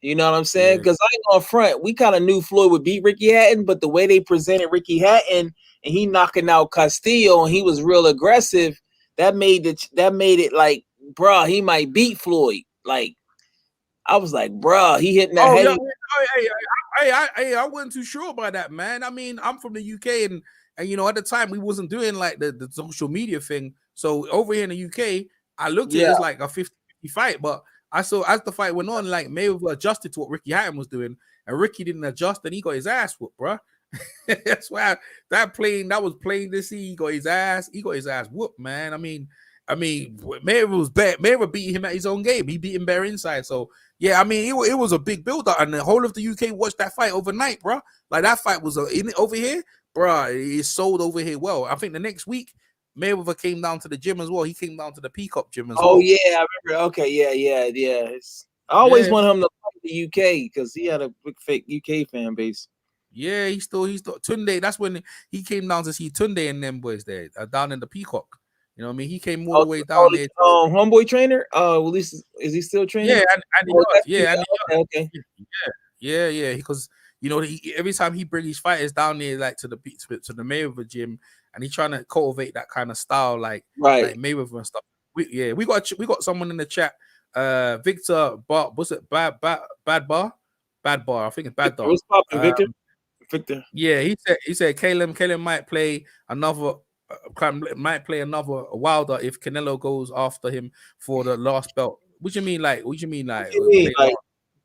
You know what I'm saying? Because I ain't gonna front. We kind of knew Floyd would beat Ricky Hatton, but the way they presented Ricky Hatton and he knocking out Castillo and he was real aggressive, that made it like, bruh, he might beat Floyd. Like, I was like, bruh, he hitting that head. I wasn't too sure about that, man. I mean, I'm from the UK and you know, at the time we wasn't doing like the social media thing. So over here in the UK, I looked at it as like a 50-50 fight, but I saw as the fight went on, like Mayweather adjusted to what Ricky Hatton was doing, and Ricky didn't adjust, and he got his ass whooped, bro. That's why that was plain to see. He got his ass whooped, man. I mean, Mayweather was bad. Mayweather beat him at his own game. He beat him bare inside. So yeah, I mean, it was a big build up, and the whole of the UK watched that fight overnight, bro. Like that fight was over here, bro. It sold over here well. I think the next week Mayweather came down to the gym as well. He came down to the Peacock gym as well. Oh yeah, I remember. Okay, yeah. I always want him to fight the UK because he had a big fake UK fan base. Yeah, he's still Tunde. That's when he came down to see Tunde and them boys there down in the Peacock. You know what I mean? He came all the way down there. Homeboy trainer. At least is he still training? Yeah, yeah. Because you know, every time he brings his fighters down there, like to the Mayweather gym, and he's trying to cultivate that kind of style, like Mayweather and stuff. We got someone in the chat. Victor Bar, what's it? Bad Bar. I think it's Bad Bar. What's popping, Victor? Yeah, he said Caleb might play another Wilder if Canelo goes after him for the last belt. What you mean like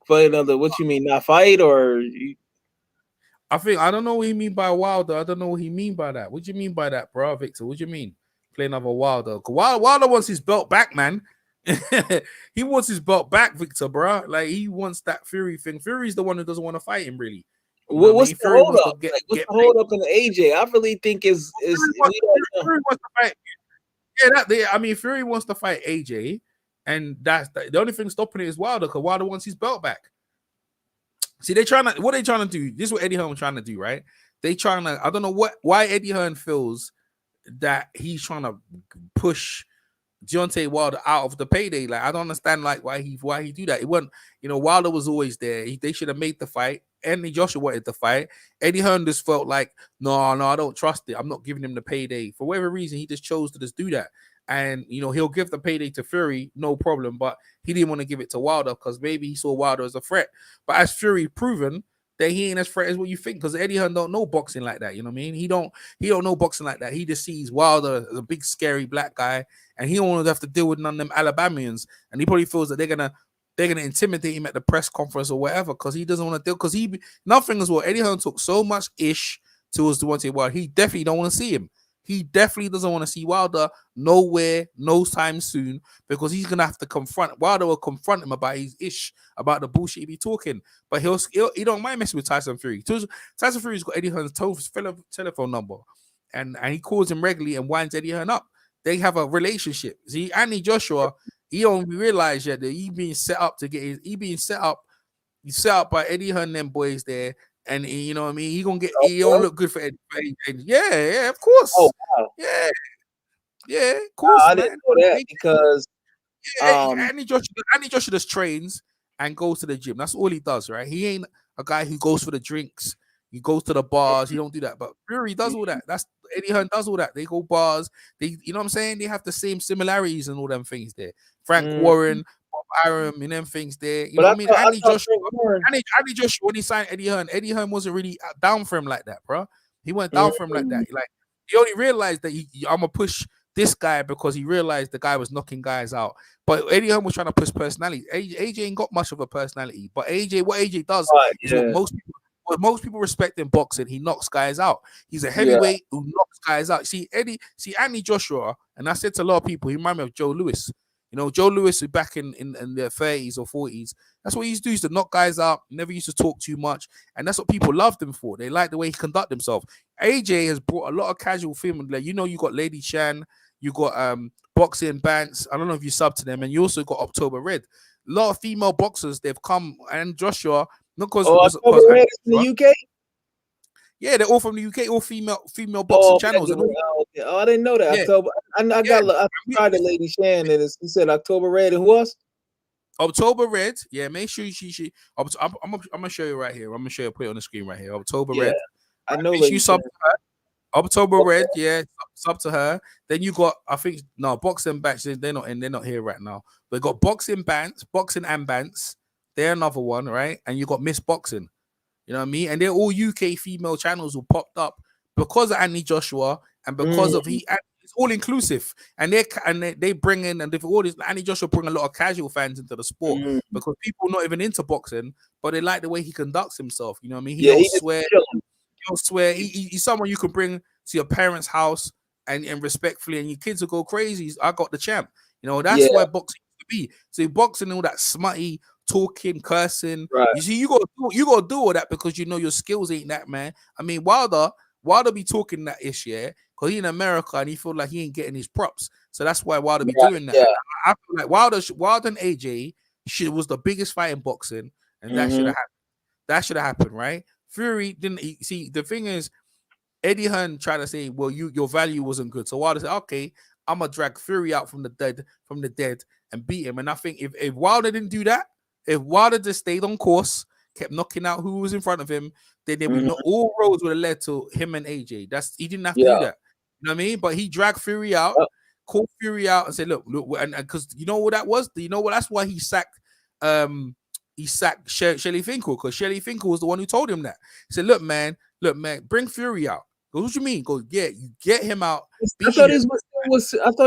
play another? What you mean, not fight or? I don't know what he mean by Wilder. I don't know what he mean by that. What do you mean by that, bro, Victor? What do you mean play another Wilder? Wilder wants his belt back, man. He wants his belt back, Victor, bro. Like he wants that Fury thing. Fury's the one who doesn't want to fight him, really. What's the hold up? What's the hold up in the AJ? I really think is Fury wants to fight. Yeah, Fury wants to fight AJ, and that's the only thing stopping it is Wilder, because Wilder wants his belt back. See, what they trying to do. This is what Eddie Hearn trying to do, right? They trying to. I don't know why Eddie Hearn feels that he's trying to push Deontay Wilder out of the payday. Like, I don't understand like why he do that. It wasn't, Wilder was always there. They should have made the fight. Anthony Joshua wanted the fight. Eddie Hearn just felt like, no, I don't trust it. I'm not giving him the payday. For whatever reason, he just chose to just do that. And, he'll give the payday to Fury, no problem. But he didn't want to give it to Wilder because maybe he saw Wilder as a threat. But as Fury proven that he ain't as threat as what you think, because Eddie Hearn don't know boxing like that. You know what I mean? He don't know boxing like that. He just sees Wilder as a big, scary black guy, and he don't want to have to deal with none of them Alabamians. And he probably feels that they're gonna intimidate him at the press conference or whatever, because he doesn't want to deal. Because nothing as well. Eddie Hearn took so much ish towards Deontay Wilder. He definitely don't want to see him. He definitely doesn't want to see Wilder nowhere, no time soon, because he's gonna have to confront Wilder. Will confront him about his ish, about the bullshit he be talking. But he don't mind messing with Tyson Fury. Tyson Fury's got Eddie Hearn's telephone number, and he calls him regularly and winds Eddie Hearn up. They have a relationship. See, Anthony Joshua, he don't realize yet that he being set up to get his. He's set up by Eddie Hearn and them boys there. And you know what I mean? He don't look good for Eddie. Yeah, of course. Oh, wow. Yeah, of course. I didn't know that because Anthony Joshua just trains and goes to the gym. That's all he does, right? He ain't a guy who goes for the drinks. He goes to the bars. He don't do that. But Fury does all that. That's Eddie Hearn does all that. They go bars. You know what I'm saying? They have the same similarities and all them things there. Frank Warren, Arum, and them things there. You know what I mean? Anthony Joshua, when he signed Eddie Hearn wasn't really down for him like that, bro. He went down for him like that. Like, he only realized that I'm gonna push this guy because he realized the guy was knocking guys out. But Eddie Hearn was trying to push personality. AJ ain't got much of a personality, but what AJ does is what most people respect in boxing. He knocks guys out. He's a heavyweight who knocks guys out. See Anthony Joshua, and I said to a lot of people, he reminded me of Joe Louis. You know, Joe Louis was back in their 30s or 40s. That's what he used to do, is to knock guys out, never used to talk too much. And that's what people loved him for. They like the way he conduct himself. AJ has brought a lot of casual film. Like, you know, you got Lady Shan, you got Boxing Bants. I don't know if you sub to them. And you also got October Red. A lot of female boxers, they've come, and Joshua, not because October Red is in the UK? Yeah, they're all from the UK, all female boxing channels. I didn't know that. October. I tried the Lady Shan, and he said October Red, and who else? October Red. Yeah, make sure I'm gonna show you right here. I'm gonna show you, put it on the screen right here. October Red. I know. You sub to her. October Red, sub to her. Then you got, I think, Boxing Bants. They're not here right now. They got Boxing Bants, Boxing and Bants. They're another one, right? And you got Miss Boxing. You know what I mean? And they're all UK female channels who popped up because of Anthony Joshua and because of it's all inclusive. And they bring in, and they've all this, Anthony Joshua bring a lot of casual fans into the sport because people not even into boxing, but they like the way he conducts himself. You know what I mean? He don't swear. He don't swear. He's someone you can bring to your parents' house and respectfully, and your kids will go crazy. I got the champ. You know, that's why boxing used to be. So boxing, all that smutty talking, cursing. Right. You see, you gotta do all that because you know your skills ain't that, man. I mean, Wilder be talking that ish, because he in America and he feel like he ain't getting his props. So that's why Wilder be doing that. Yeah. I feel like Wilder and AJ was the biggest fight in boxing, and that should have happened. That should have happened, right? Fury didn't see. The thing is, Eddie Hearn tried to say, well, your value wasn't good. So Wilder said, okay, I'm gonna drag Fury out from the dead and beat him. And I think if Wilder didn't do that, if Wilder just stayed on course, kept knocking out who was in front of him, then there would all roads would have led to him and AJ. He didn't have to do that. You know what I mean? But he dragged Fury out, called Fury out, and said, "Look," and because you know what that was? You know what? That's why he sacked Shelly Finkel, because Shelly Finkel was the one who told him that. He said, look, man, bring Fury out. Goes, what you mean? Goes, yeah, you get him out. I thought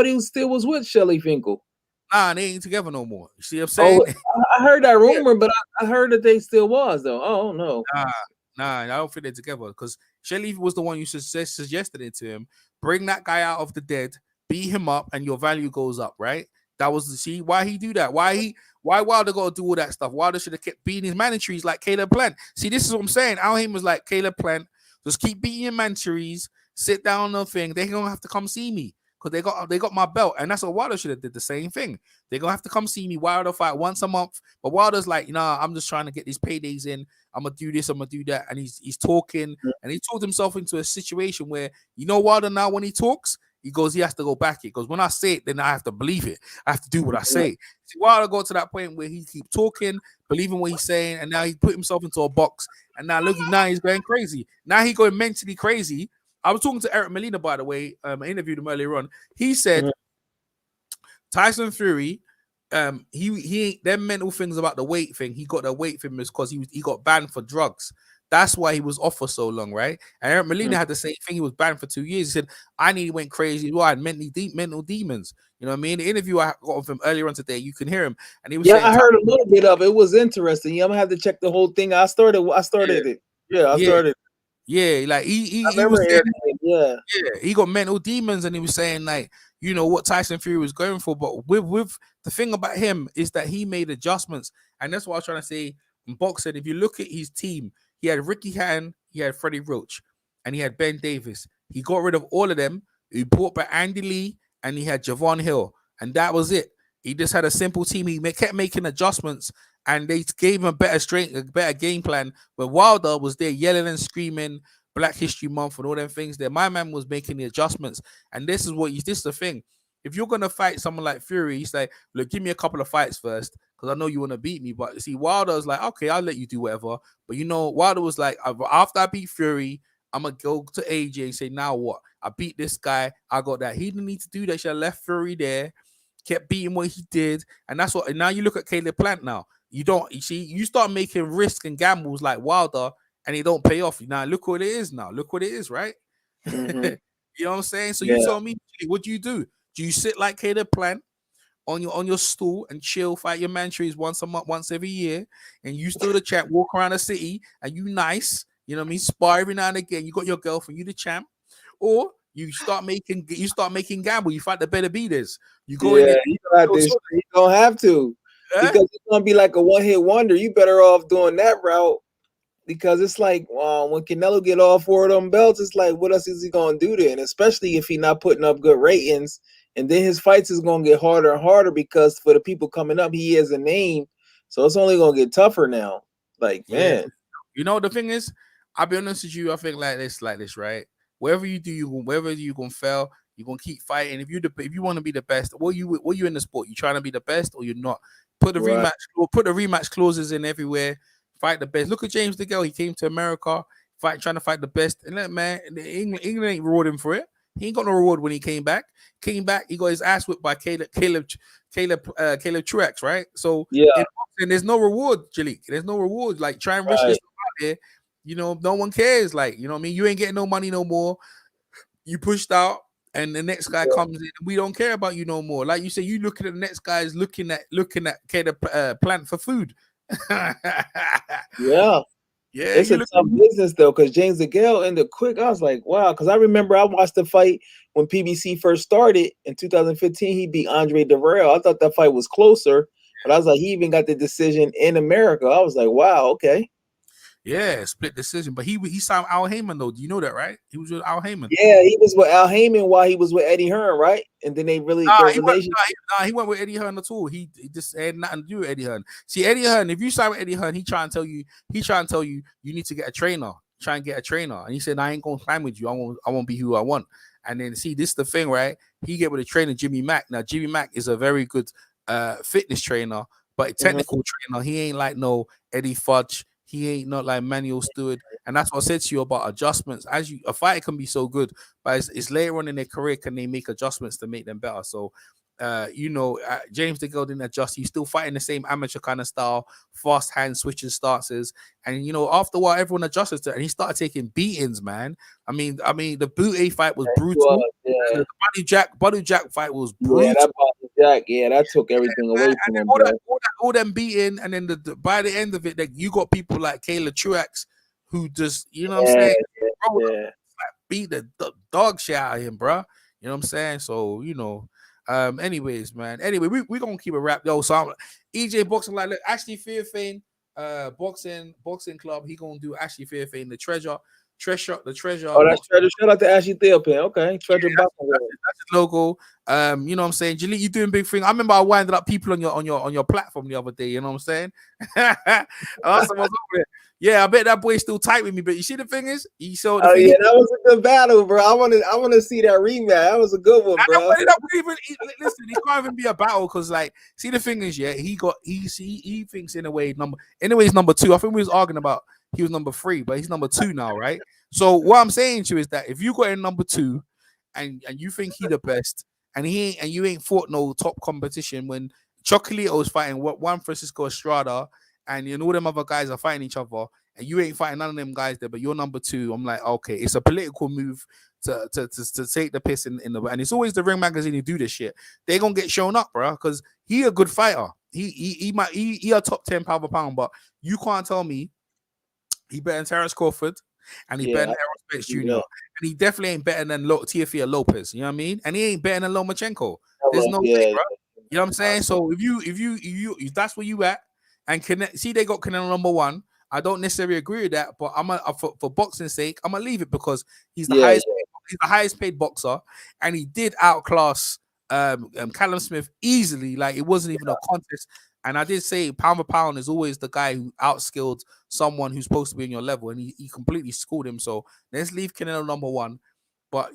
he still was with Shelly Finkel. Nah, they ain't together no more. You see what I'm saying? I heard that rumor, but I heard that they still was though. Oh no. Nah, I don't think they're together because Shelly was the one who suggested it to him. Bring that guy out of the dead, beat him up, and your value goes up, right? That was why he do that. Why Wilder got to do all that stuff? Wilder should have kept beating his mandatories like Caleb Plant. See, this is what I'm saying. Al Haim was like, Caleb Plant, just keep beating your mandatories, sit down on the thing. They're gonna have to come see me because they got my belt, and that's what Wilder should have did the same thing. They're gonna have to come see me. Wilder fight once a month, but Wilder's like, nah, I'm just trying to get these paydays in. I'm gonna do this, I'm gonna do that, and he's talking, and he talked himself into a situation where Wilder now when he talks. He goes, he has to go back. He goes, when I say it, then I have to believe it. I have to do what I say. See, Wilder got to that point where he keep talking, believing what he's saying, and now he put himself into a box. And now look, now he's going crazy. Now he's going mentally crazy. I was talking to Eric Molina, by the way. I interviewed him earlier on. He said Tyson Fury, he ain't them mental things about the weight thing. He got the weight thing because he got banned for drugs. That's why he was off for so long, right? And Eric Molina had the same thing. He was banned for 2 years. He said, I nearly went crazy. Well, I had mental demons. You know what I mean? The interview I got with him earlier on today, you can hear him. And he was saying, I heard a little bit of it. It was interesting. I'm gonna have to check the whole thing. I started it. I started. Yeah, like he was saying, he got mental demons, and he was saying like, what Tyson Fury was going for. But with the thing about him is that he made adjustments, and that's what I was trying to say in boxing. If you look at his team, he had Ricky Hatton, he had Freddie Roach, and he had Ben Davis. He got rid of all of them. He brought back Andy Lee, and he had Javon Hill, and that was it. He just had a simple team. He kept making adjustments, and they gave him a better game plan. Where Wilder was there yelling and screaming, Black History Month and all them things there. My man was making the adjustments, and this is the thing. If you're gonna fight someone like Fury, he's like, look, give me a couple of fights first, because I know you want to beat me. But see, Wilder's like, okay, I'll let you do whatever. But Wilder was like, after I beat Fury, I'm gonna go to AJ and say, now what? I beat this guy. I got that. He didn't need to do that. He should have left Fury there, kept beating what he did, and that's what. And now you look at Caleb Plant. Now you start making risks and gambles like Wilder, and it don't pay off. Now look what it is. Now look what it is, right? You know what I'm saying? So you tell me, what do you do? Do you sit like Caleb Plant on your stool and chill, fight your mantrays once a month, once every year, and you still the champ, walk around the city and you nice, you know what I mean? Spar every now and again. You got your girlfriend, you the champ, or you start making gamble. You fight the better beaters. You go in there. You don't have to because it's gonna be like a one-hit wonder. You better off doing that route because it's like when Canelo get all 4 of them belts, it's like what else is he gonna do then? Especially if he's not putting up good ratings, and then his fights is gonna get harder and harder because for the people coming up, he has a name, so it's only gonna get tougher now. Like man, you know the thing is, I'll be honest with you. I think like this, right? Wherever you do, wherever you gonna fail, you're gonna keep fighting. If you want to be the best, what you in the sport? You trying to be the best or you're not? Put the rematch clauses in everywhere. Fight the best. Look at James DeGale. He came to America, trying to fight the best. And look, man, England ain't rewarding for it. He ain't got no reward when he came back. He got his ass whipped by Caleb Truax, right? So and there's no reward, Jalik. There's no reward. Like try and risk yourself out there. You know, no one cares. Like, you know what I mean? You ain't getting no money no more. You pushed out, and the next guy comes in. We don't care about you no more. Like you say, you looking at the next guys looking at Caleb Plant for food. It's a tough business though, because James DeGale ended quick. I was like, wow, because I remember I watched the fight when PBC first started in 2015. He beat Andre Darrell. I thought that fight was closer, but I was like, he even got the decision in America. I was like, wow, okay. Yeah, split decision. But he signed Al Heyman though. Do you know that, right? He was with Al Heyman. Yeah, he was with Al Heyman while he was with Eddie Hearn, right? And then they really he went with Eddie Hearn at all. He just had nothing to do with Eddie Hearn. See, Eddie Hearn, if you sign with Eddie Hearn, he trying to tell you you need to get a trainer. Try and get a trainer. And he said, I ain't gonna sign with you. I won't be who I want. And then see, this is the thing, right? He get with a trainer, Jimmy Mack. Now, Jimmy Mack is a very good fitness trainer, but a technical trainer. He ain't like no Eddie Fudge. He ain't not like Manuel Stewart. And that's what I said to you about adjustments. A fighter can be so good, but it's later on in their career can they make adjustments to make them better. So, James DeGale didn't adjust. He's still fighting the same amateur kind of style, fast hand switching stances. And, after a while, everyone adjusted to it. And he started taking beatings, man. I mean, the Boot fight was brutal. The Buddy Jack fight was brutal. Yeah, that Buddy Jack, that took everything away from him. All them beating, and then by the end of it, like, you got people like Caleb Truax who just, you know what I'm saying? Beat the dog shit out of him, bro. You know what I'm saying? So, anyways, man. Anyway, we're gonna keep it wrapped, yo. So EJ Boxing, like, look, Ashley Fairfane, boxing club. He gonna do Ashley Fairfane, the treasure. Oh, that's Treasure. Shout out to Ashley Fairfane. Okay, Treasure. That's his logo. You know what I'm saying? Jaleel, you doing big thing. I remember I winded up people on your platform the other day. You know what I'm saying? Yeah, I bet that boy's still tight with me. But you see, the thing is, he showed. That was a good battle, bro. I want to see that rematch. That was a good one, bro. Listen, it can't even be a battle because, like, see, the thing is, he thinks in a way he's number 2. I think we was arguing about he was number 3, but he's number 2 now, right? So what I'm saying to you is that if you got in number 2 and you think he the best, and you ain't fought no top competition when Chocolito is fighting Juan Francisco Estrada, and all them other guys are fighting each other, and you ain't fighting none of them guys there, but you're number 2. I'm like, okay, it's a political move to take the piss in the, and it's always the Ring Magazine who do this shit. They gonna get shown up, bro, because he a good fighter. He a top 10 pound for pound, but you can't tell me he better than Terrence Crawford, and he better than Errol Spence Jr. And he definitely ain't better than Teofimo Lopez. You know what I mean? And he ain't better than Lomachenko. There's no way, bro. You know what I'm saying? So if you that's where you at, and see they got Canelo number 1. I don't necessarily agree with that, but for boxing's sake, I'm gonna leave it because he's the highest paid boxer, and he did outclass Callum Smith easily. Like, it wasn't even a contest. And I did say pound for pound is always the guy who outskilled someone who's supposed to be on your level, and he completely schooled him. So let's leave Canelo number 1, but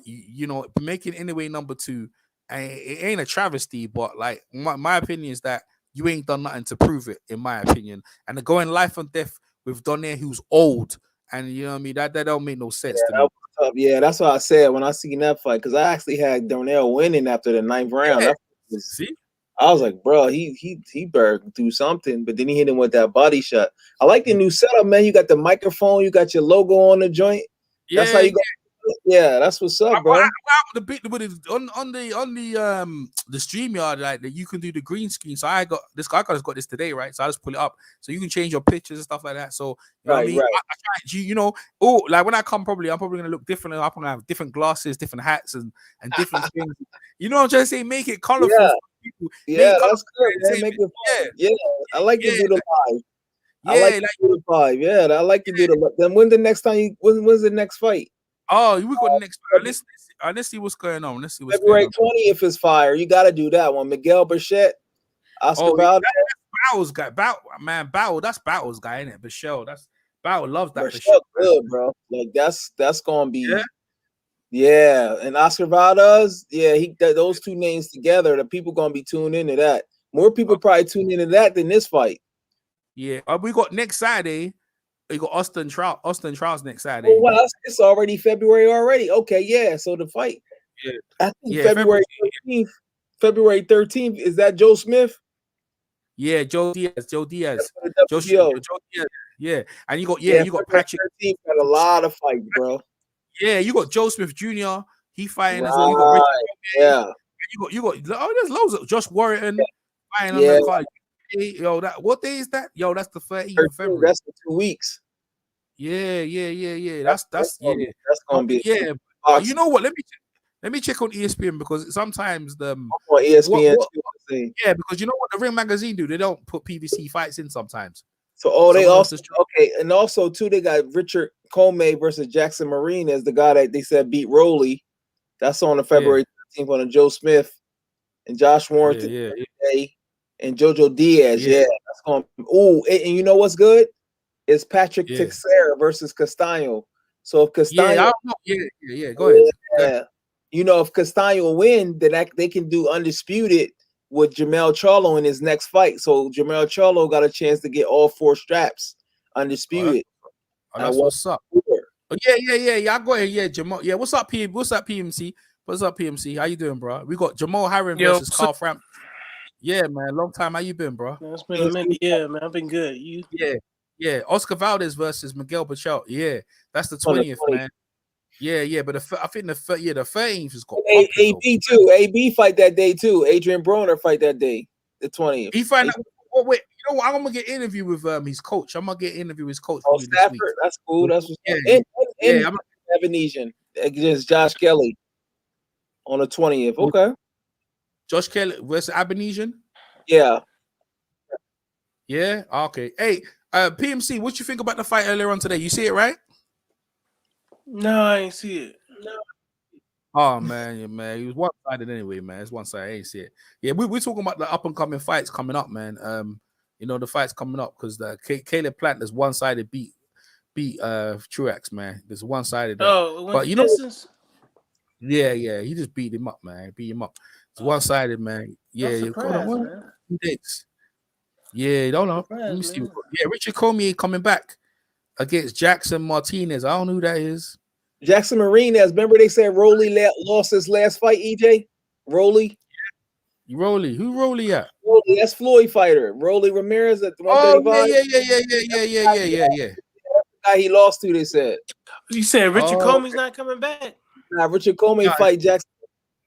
making anyway number 2, it ain't a travesty. But like my opinion is that you ain't done nothing to prove it, in my opinion. And the going life and death with Donaire, who's old, and you know what I mean, that don't make no sense to me. Yeah, that's what I said when I seen that fight, because I actually had Darnell winning after the 9th round. Yeah. See. I was like, bro, he better do something, but then he hit him with that body shot. I like the new setup, man. You got the microphone, you got your logo on the joint. That's how you go Yeah, that's what's up, bro. The bit with it on the StreamYard, like that you can do the green screen. So I got this. I just got this today, right? So I just pull it up, so you can change your pictures and stuff like that. So you know what I mean? I try, you know, like when I come, I'm probably gonna look different. I'm gonna have different glasses, different hats, and different things. You know what I'm trying to say? Make it colorful. Yeah, for people. yeah, that's good. Man. Make it fun. Yeah, I like to do the live. I like to do the live. Yeah, I like to do the. Then when's the next time? When's the next fight? Oh, we got the next. Let's see what's going on. Let's see what's February going on. 20th is fire. You got to do that one. Miguel Bichette, Oscar Valdez. Battle's guy. Battle. That's Battle's guy, isn't it? Bichelle. That's Battle loves that. Bichelle good, bro. Like that's gonna be. Yeah, and Oscar Valdez. Yeah, those two names together. The people gonna be tuned into that. More people probably tune into that than this fight. Yeah, we got next Saturday. We got Austin Trout's next Saturday. Oh wow, it's already February already. Okay, yeah. So the fight. Yeah, I think February 13th. February 13th, is that Joe Smith? Yeah, Joe Diaz. Joe Diaz. Yeah, and you got you got Patrick. Got a lot of fights, bro. Yeah, you got Joe Smith Jr. He fighting right. as well. You got Richard. Yeah. You got there's loads of Josh Warrington fighting on the card. Yo, what day is that? Yo, that's the 13th of February. That's for 2 weeks. Yeah. That's gonna be you know what? Let me check on ESPN because sometimes the ESPN. Because you know what the Ring Magazine do? They don't put PBC fights in sometimes. So they also and also too they got Richard Comey versus Jackson Marine as the guy that they said beat Rowley. That's on the February 13th on the Joe Smith and Josh Warrington and JoJo Diaz. Yeah, that's going. Oh, and you know what's good? It's Patrick Teixeira versus Castaño. So if Castaño, go ahead. Yeah, you know if Castaño win, then they can do undisputed with Jamel Charlo in his next fight. So Jamel Charlo got a chance to get all 4 straps undisputed. That's what's up. Yeah. Go ahead. Yeah, Jamal. Yeah, what's up, PMC? What's up, PMC? How you doing, bro? We got Jamal Harron versus Carl Frampton. Yeah, man. Long time. How you been, bro? Man, it's been a minute. Yeah, man. I've been good. You? Yeah. Oscar Valdez versus Miguel Bichelle. Yeah, that's the 20th, man. Yeah. But I think the 13th is got AB too. AB fight that day too. Adrian Broner fight that day, the 20th. He fight. Wait, you know what? I'm gonna get an interview with his coach. I'm gonna get an interview with his coach. Oh, Stafford. That's cool. That's what's I'm Abenesian against Josh Kelly on the 20th. Okay. Josh Kelly versus Abenesian. Yeah. Yeah. Okay. Hey, PMC, what you think about the fight earlier on today? You see it, right? No, I ain't see it. No. Oh man, he was one-sided anyway, man. It's one-sided. I ain't see it. Yeah, we're talking about the up-and-coming fights coming up, man. You know the fights coming up because the Caleb Plant is one-sided beat Truax, man. There's one-sided. But you know, yeah, he just beat him up, man. It's one-sided, man. Yeah, yeah, don't know. Let me see. Yeah, Richard Comey coming back against Jackson Martinez. I don't know who that is. Jackson Martinez. Remember they said Rowley lost his last fight, EJ? Rowley? Who Rowley at? Rowley, that's Floyd fighter. Rowley Ramirez at the 135. Yeah. Guy he lost to, they said. You said Richard Comey's not coming back? Nah, Richard Comey fight Jackson.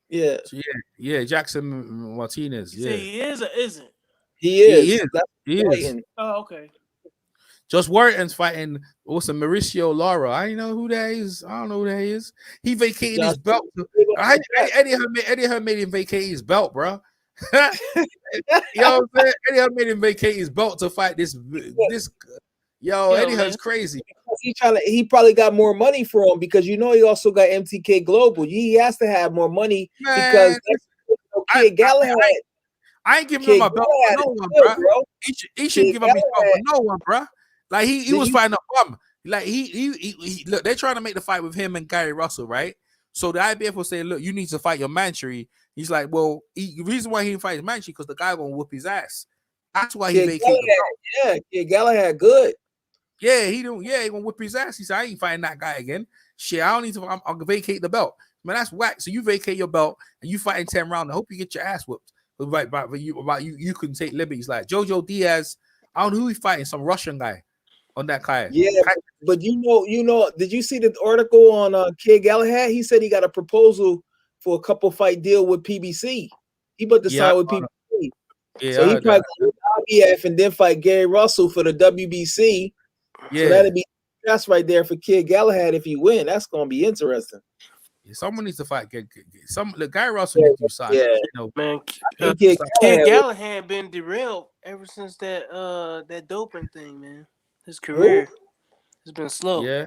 Yeah. Jackson Martinez. Yeah. He is or isn't? He is. He is. Oh, okay. Josh Warrington's fighting also Mauricio Lara. I don't know who that is. He vacated his belt. Eddie Hearn made him vacate his belt, bro. You know what I'm saying? Eddie Hearn made him vacate his belt to fight this. Eddie Hearn's crazy. He probably got more money for him because you know he also got MTK Global. He has to have more money because Galahad. I ain't giving him my belt for no one, bro. He shouldn't give up his belt for no one, bro. Like he was fighting a bum. Like he look, they're trying to make the fight with him and Gary Russell, right? So the IBF will say, look, you need to fight your Manchery. He's like, well, the reason why he didn't fight his Manchery because the guy gonna whoop his ass. That's why he vacated. Yeah, Galahad good. Yeah, he gonna whip his ass. He said, I ain't fighting that guy again. Shit, I don't need to. I'll vacate the belt. Man, that's whack. So you vacate your belt and you fight in 10 rounds. I hope you get your ass whooped. But you couldn't take liberties like JoJo Diaz. I don't know who he's fighting. Some Russian guy. on that Kai. Yeah, but you know, did you see the article on Kid Galahad? He said he got a proposal for a couple fight deal with PBC. He about to sign with PBC. Yeah, so he probably go with IBF and then fight Gary Russell for the WBC. Yeah. So that'd be that's right there for Kid Galahad if he win. That's gonna be interesting. Someone needs to fight. The Gary Russell needs to sign. Yeah, you know, Man, Kid Kid Galahad been derailed ever since that doping thing, man. His career has been slow. Yeah.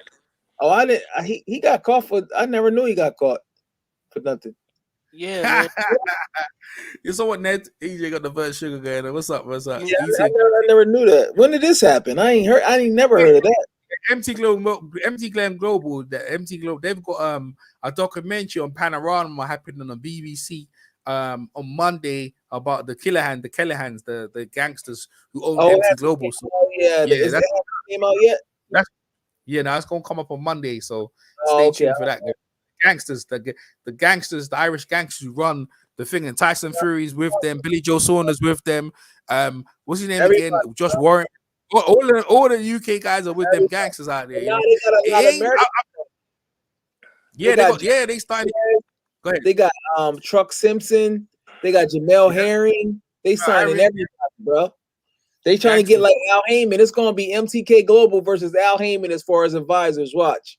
Oh, I didn't. He got caught for. I never knew he got caught for nothing. Yeah, man. You saw what Ned EJ got the first sugar going. What's up? What's up? Yeah, I never knew that. When did this happen? I ain't never heard of that. MT Global, the MT Global, they've got a documentary on Panorama happening on BBC on Monday about the Kellehans, the gangsters who own MT Global. So, Is that came out yet? Now it's gonna come up on Monday. So stay tuned for that. Gangsters, the gangsters, the Irish gangsters who run the thing, and Tyson Fury's with them, Billy Joe Saunders with them. What's his name again? Josh Warren. All the UK guys are with them gangsters out there. You know? They started. Go ahead. They got Truck Simpson. They got Jamel Herring. They signing everybody, bro. They trying to get like Al Heyman. It's gonna be MTK Global versus Al Heyman as far as advisors. Watch.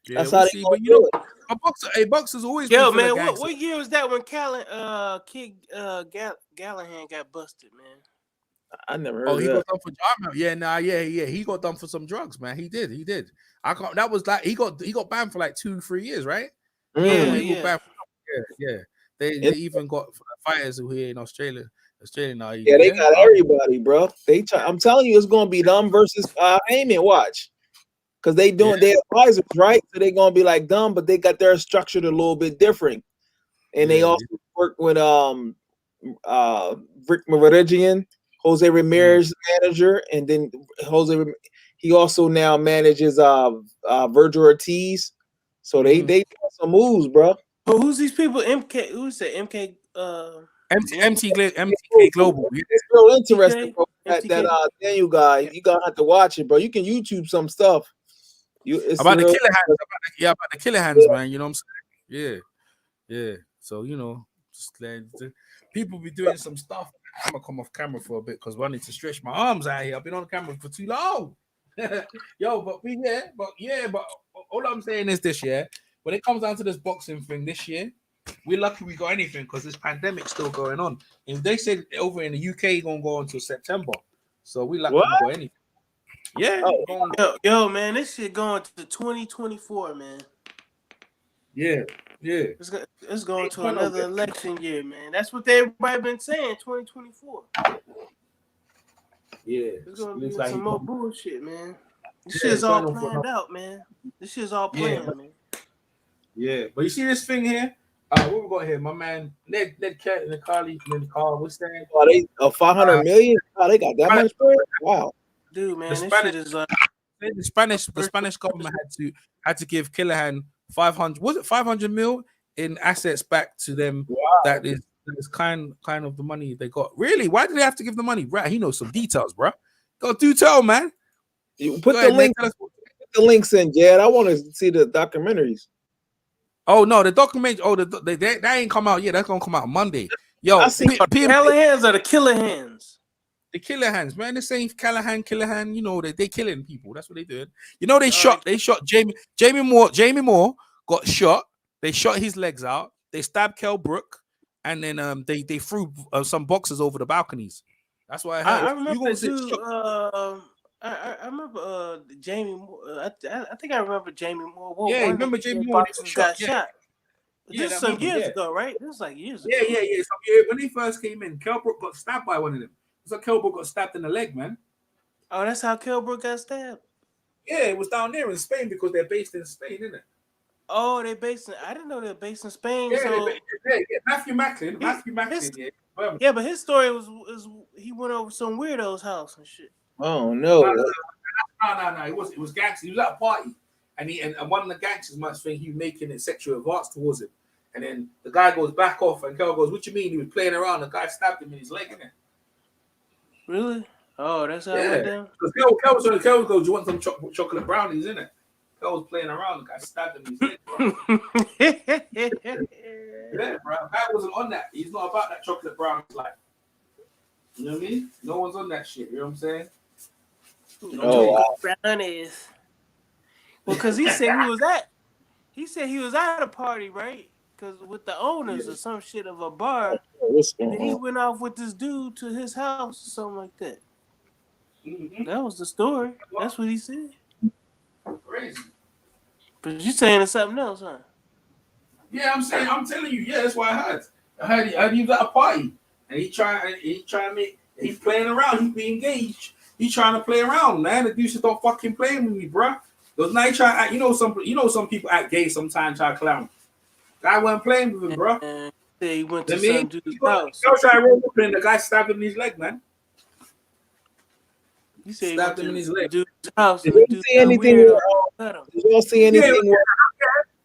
Yeah, that's how they gonna do it. Boxers always. Yo, man, what year was that when Kid Galahad got busted, man? I never heard. Oh, he got done for he got done for some drugs, man. He did. I can't. That was like he got banned for like 2-3 years, right? Yeah. They even got fighters who here in Australia now. Yeah, they got everybody, bro. I'm telling you, it's gonna be them versus Heyman. Watch, because they doing their advisors, right? So they're gonna be like them, but they got their structured a little bit different, and they also work with Rick Meridian, Jose Ramirez manager, and then he also now manages Virgil Ortiz. So they do some moves, bro. But who's these people? MK? Who's that? MK? MTK Global. It's real interesting, bro. That Daniel guy, you gonna have to watch it, bro. You can YouTube some stuff. About the killer hands, man. You know what I'm saying? Yeah. So just people be doing some stuff. I'm gonna come off camera for a bit because I need to stretch my arms out here. I've been on camera for too long. But all I'm saying is this year, when it comes down to this boxing thing this year, we're lucky we got anything because this pandemic's still going on. And they said over in the UK gonna go until September. So we lucky we got anything. Yeah. Yo, man, this shit going to 2024, man. Yeah. It's going to another election year, man. That's what everybody been saying, 2024. Yeah. It's going to be some more bullshit, man. This shit's all planned out, man. This shit's all planned, man. Yeah, but you see this thing here? What we got here? My man, Ned Carly, what's that? Oh, they 500 million? Oh, they got that much for it? Wow. Dude, man, this shit is like the Spanish government had to give Callahan 500 mil in assets back to them. Wow. That is kind of the money they got. Really? Why do they have to give the money? Right, he knows some details, bro. Do tell, man. You put the links in, Jed. I want to see the documentaries. Oh no, the documentary. Oh, that ain't come out yet. That's gonna come out Monday. Yo, I see Callahan's or the Killer Hands. The Killer Hands, man. This ain't Callahan. You know they killing people. That's what they did. You know they shot Jamie Moore got shot. They shot his legs out. They stabbed Kell Brook, and then they threw some boxes over the balconies. That's what I heard. I remember I remember Jamie Moore. I think I remember Jamie Moore. Yeah, remember Jamie Moore got shot. This is some years ago, right? This was like years ago. Yeah. When they first came in, Kell Brook got stabbed by one of them. So Kell Brook got stabbed in the leg, man. Oh, that's how Kell Brook got stabbed? Yeah, it was down there in Spain because they're based in Spain, isn't it? Oh, they're based in... I didn't know they're based in Spain. Yeah, so... Matthew Macklin. Yeah, but his story was he went over some weirdo's house and shit. Oh, no. No. It was gangster. He was at a party. And one of the gangsters must think he was making it sexual advance towards him. And then the guy goes back off and Kell goes, what you mean? He was playing around. The guy stabbed him in his leg, innit? Really? Oh, that's how it went down. Because Kel was goes, "You want some chocolate brownies, innit?" Kel was playing around. The guy stabbed him in his leg, bro. Yeah, bro. Pat wasn't on that. He's not about that chocolate brownies life. You know what I mean? No one's on that shit. You know what I'm saying? Brownies. Well, because he said he was at a party, right? Because with the owners or some shit of a bar, and then he went off with this dude to his house or something like that. Mm-hmm. That was the story. That's what he said. Crazy. But you saying it's something else, huh? Yeah, I'm telling you. Yeah, that's what I heard he was at a party and he's playing around. He be engaged. He trying to play around, man. The dude don't fucking play with me, bro. Because now he try to act, some people act gay sometimes, try to clown. Guy wasn't playing with him, bro. He went to some dude's house. He tried to roll up and the guy stabbed him in his leg, man. You say stabbed him in his leg. Dude's house. Did you see anything? Did y'all see anything? Yeah,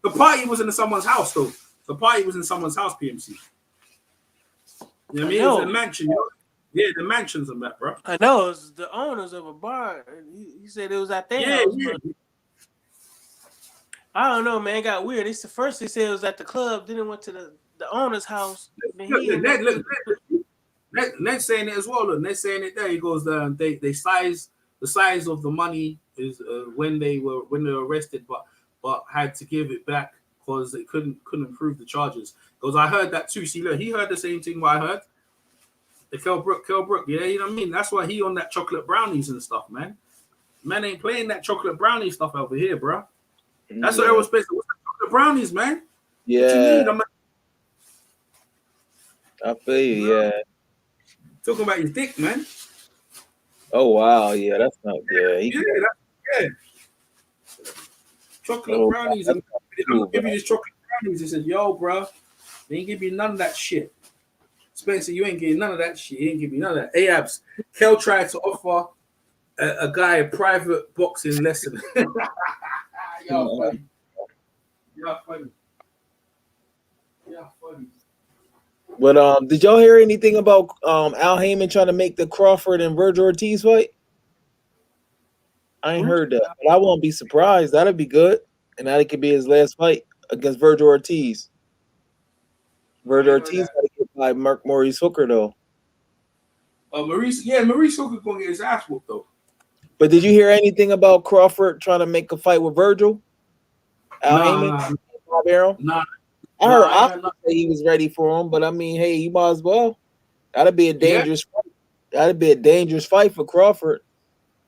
the party was in someone's house, though. The party was in someone's house, PMC. You know what I mean? It was a mansion, you know? Yeah, the mansions and that, bro. I know. It was the owners of a bar. He said it was at their house. Yeah. I don't know, man. It got weird. It's the first they said it was at the club. Then it went to the owner's house. Ned's saying it as well. Look, Ned's saying it there. He goes, the size of the money is when they were arrested, but had to give it back because they couldn't prove the charges. Because I heard that too. See, look, he heard the same thing what I heard. The Kel Brook, yeah, you know what I mean? That's why he on that chocolate brownies and stuff, man. Man ain't playing that chocolate brownie stuff over here, bro. That's what everyone's supposed to. What's that chocolate brownies, man? Yeah. What you mean? I feel you, yeah. Talking about your dick, man. Oh wow, yeah, that's not Yeah. Chocolate brownies. I'm gonna give you this chocolate brownies. He said, "Yo, bro, they ain't give you none of that shit." Spencer, you ain't getting none of that shit. He ain't give you none of that. Abs, Kel tried to offer a guy a private boxing lesson. Y'all funny. Y'all funny. Y'all funny. But did y'all hear anything about Al Heyman trying to make the Crawford and Virgil Ortiz fight? I ain't heard that, but I won't be surprised. That'd be good, and that could be his last fight against Virgil Ortiz. Virgil Ortiz got to get by Maurice Hooker though. Maurice Hooker gonna get his ass whooped though. But did you hear anything about Crawford trying to make a fight with Virgil? Al Heyman? Nah. I heard say he was ready for him, but I mean, hey, you might as well. That'd be a dangerous fight. That'd be a dangerous fight for Crawford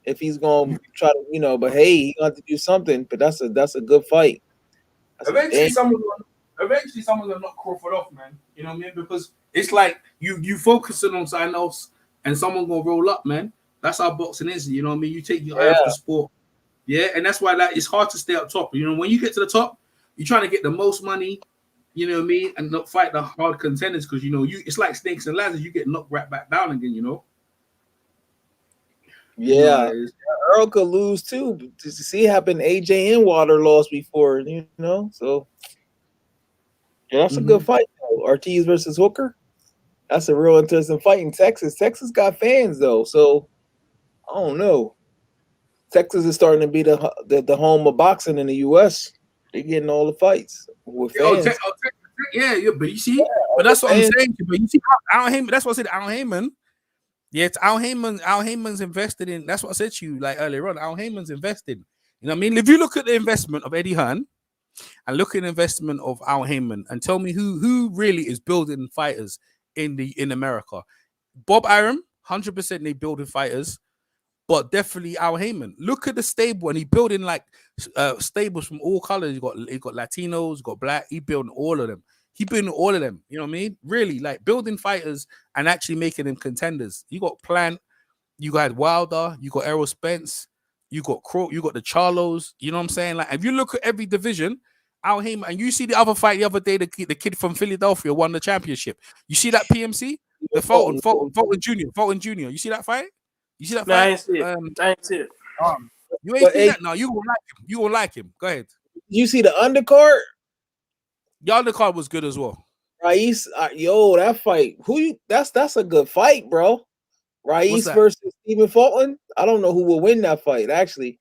if he's gonna try to, but hey, he got to do something. But that's a good fight. Eventually someone's gonna knock Crawford off, man. You know what I mean? Because it's like you focusing on something else and someone gonna roll up, man. That's how boxing is, you know what I mean? You take your eye off the sport. Yeah, and that's why it's hard to stay up top. You know, when you get to the top, you're trying to get the most money, you know what I mean, and not fight the hard contenders because it's like snakes and ladders, you get knocked right back down again, you know. Yeah, Earl could lose too. To see it happen, AJ and Water lost before, so yeah, that's a good fight though. Ortiz versus Hooker. That's a real interesting fight in Texas. Texas got fans though, so I don't know. Texas is starting to be the home of boxing in the U.S. They're getting all the fights with fans. Yeah, but you see, but that's what I'm saying. But you see, Al Heyman. That's what I said. Al Heyman. Yeah, it's Al Heyman. Al Heyman's invested in. That's what I said to you like earlier on. Al Heyman's invested. You know what I mean? If you look at the investment of Eddie Hearn and look at the investment of Al Heyman and tell me who really is building fighters in America. Bob Arum, 100% they building fighters. But definitely Al Heyman. Look at the stable, and he building like stables from all colors. He got Latinos, got black. He building all of them. He building all of them. You know what I mean? Really, like building fighters and actually making them contenders. You got Plant, you got Wilder, you got Errol Spence, you got Crow, you got the Charlos. You know what I'm saying? Like if you look at every division, Al Heyman, and you see the other fight the other day, the kid from Philadelphia won the championship. You see that PMC, the Fulton Jr. You see that fight? You see that fight? I ain't see it. I ain't see it. You ain't seen that? No, you gonna like him. You gonna like him. Go ahead. You see the undercard? The undercard was good as well. That fight. That's a good fight, bro. Rice versus Stephen Fulton. I don't know who will win that fight, actually.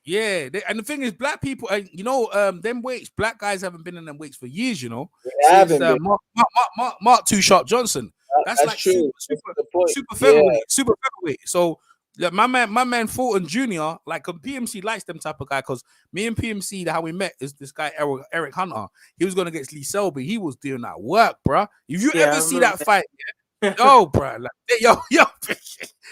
Yeah, and the thing is, black people, them weights, black guys haven't been in them weights for years, you know. They haven't been. Mark Too Sharp Johnson. That's like true. super featherweight, super featherweight. So my man Fulton Jr., like PMC likes them type of guy, because me and PMC, how we met is this guy Eric Hunter. He was going against Lee Selby. He was doing that work, bro. If you ever see that fight, yo, bro, like, yo.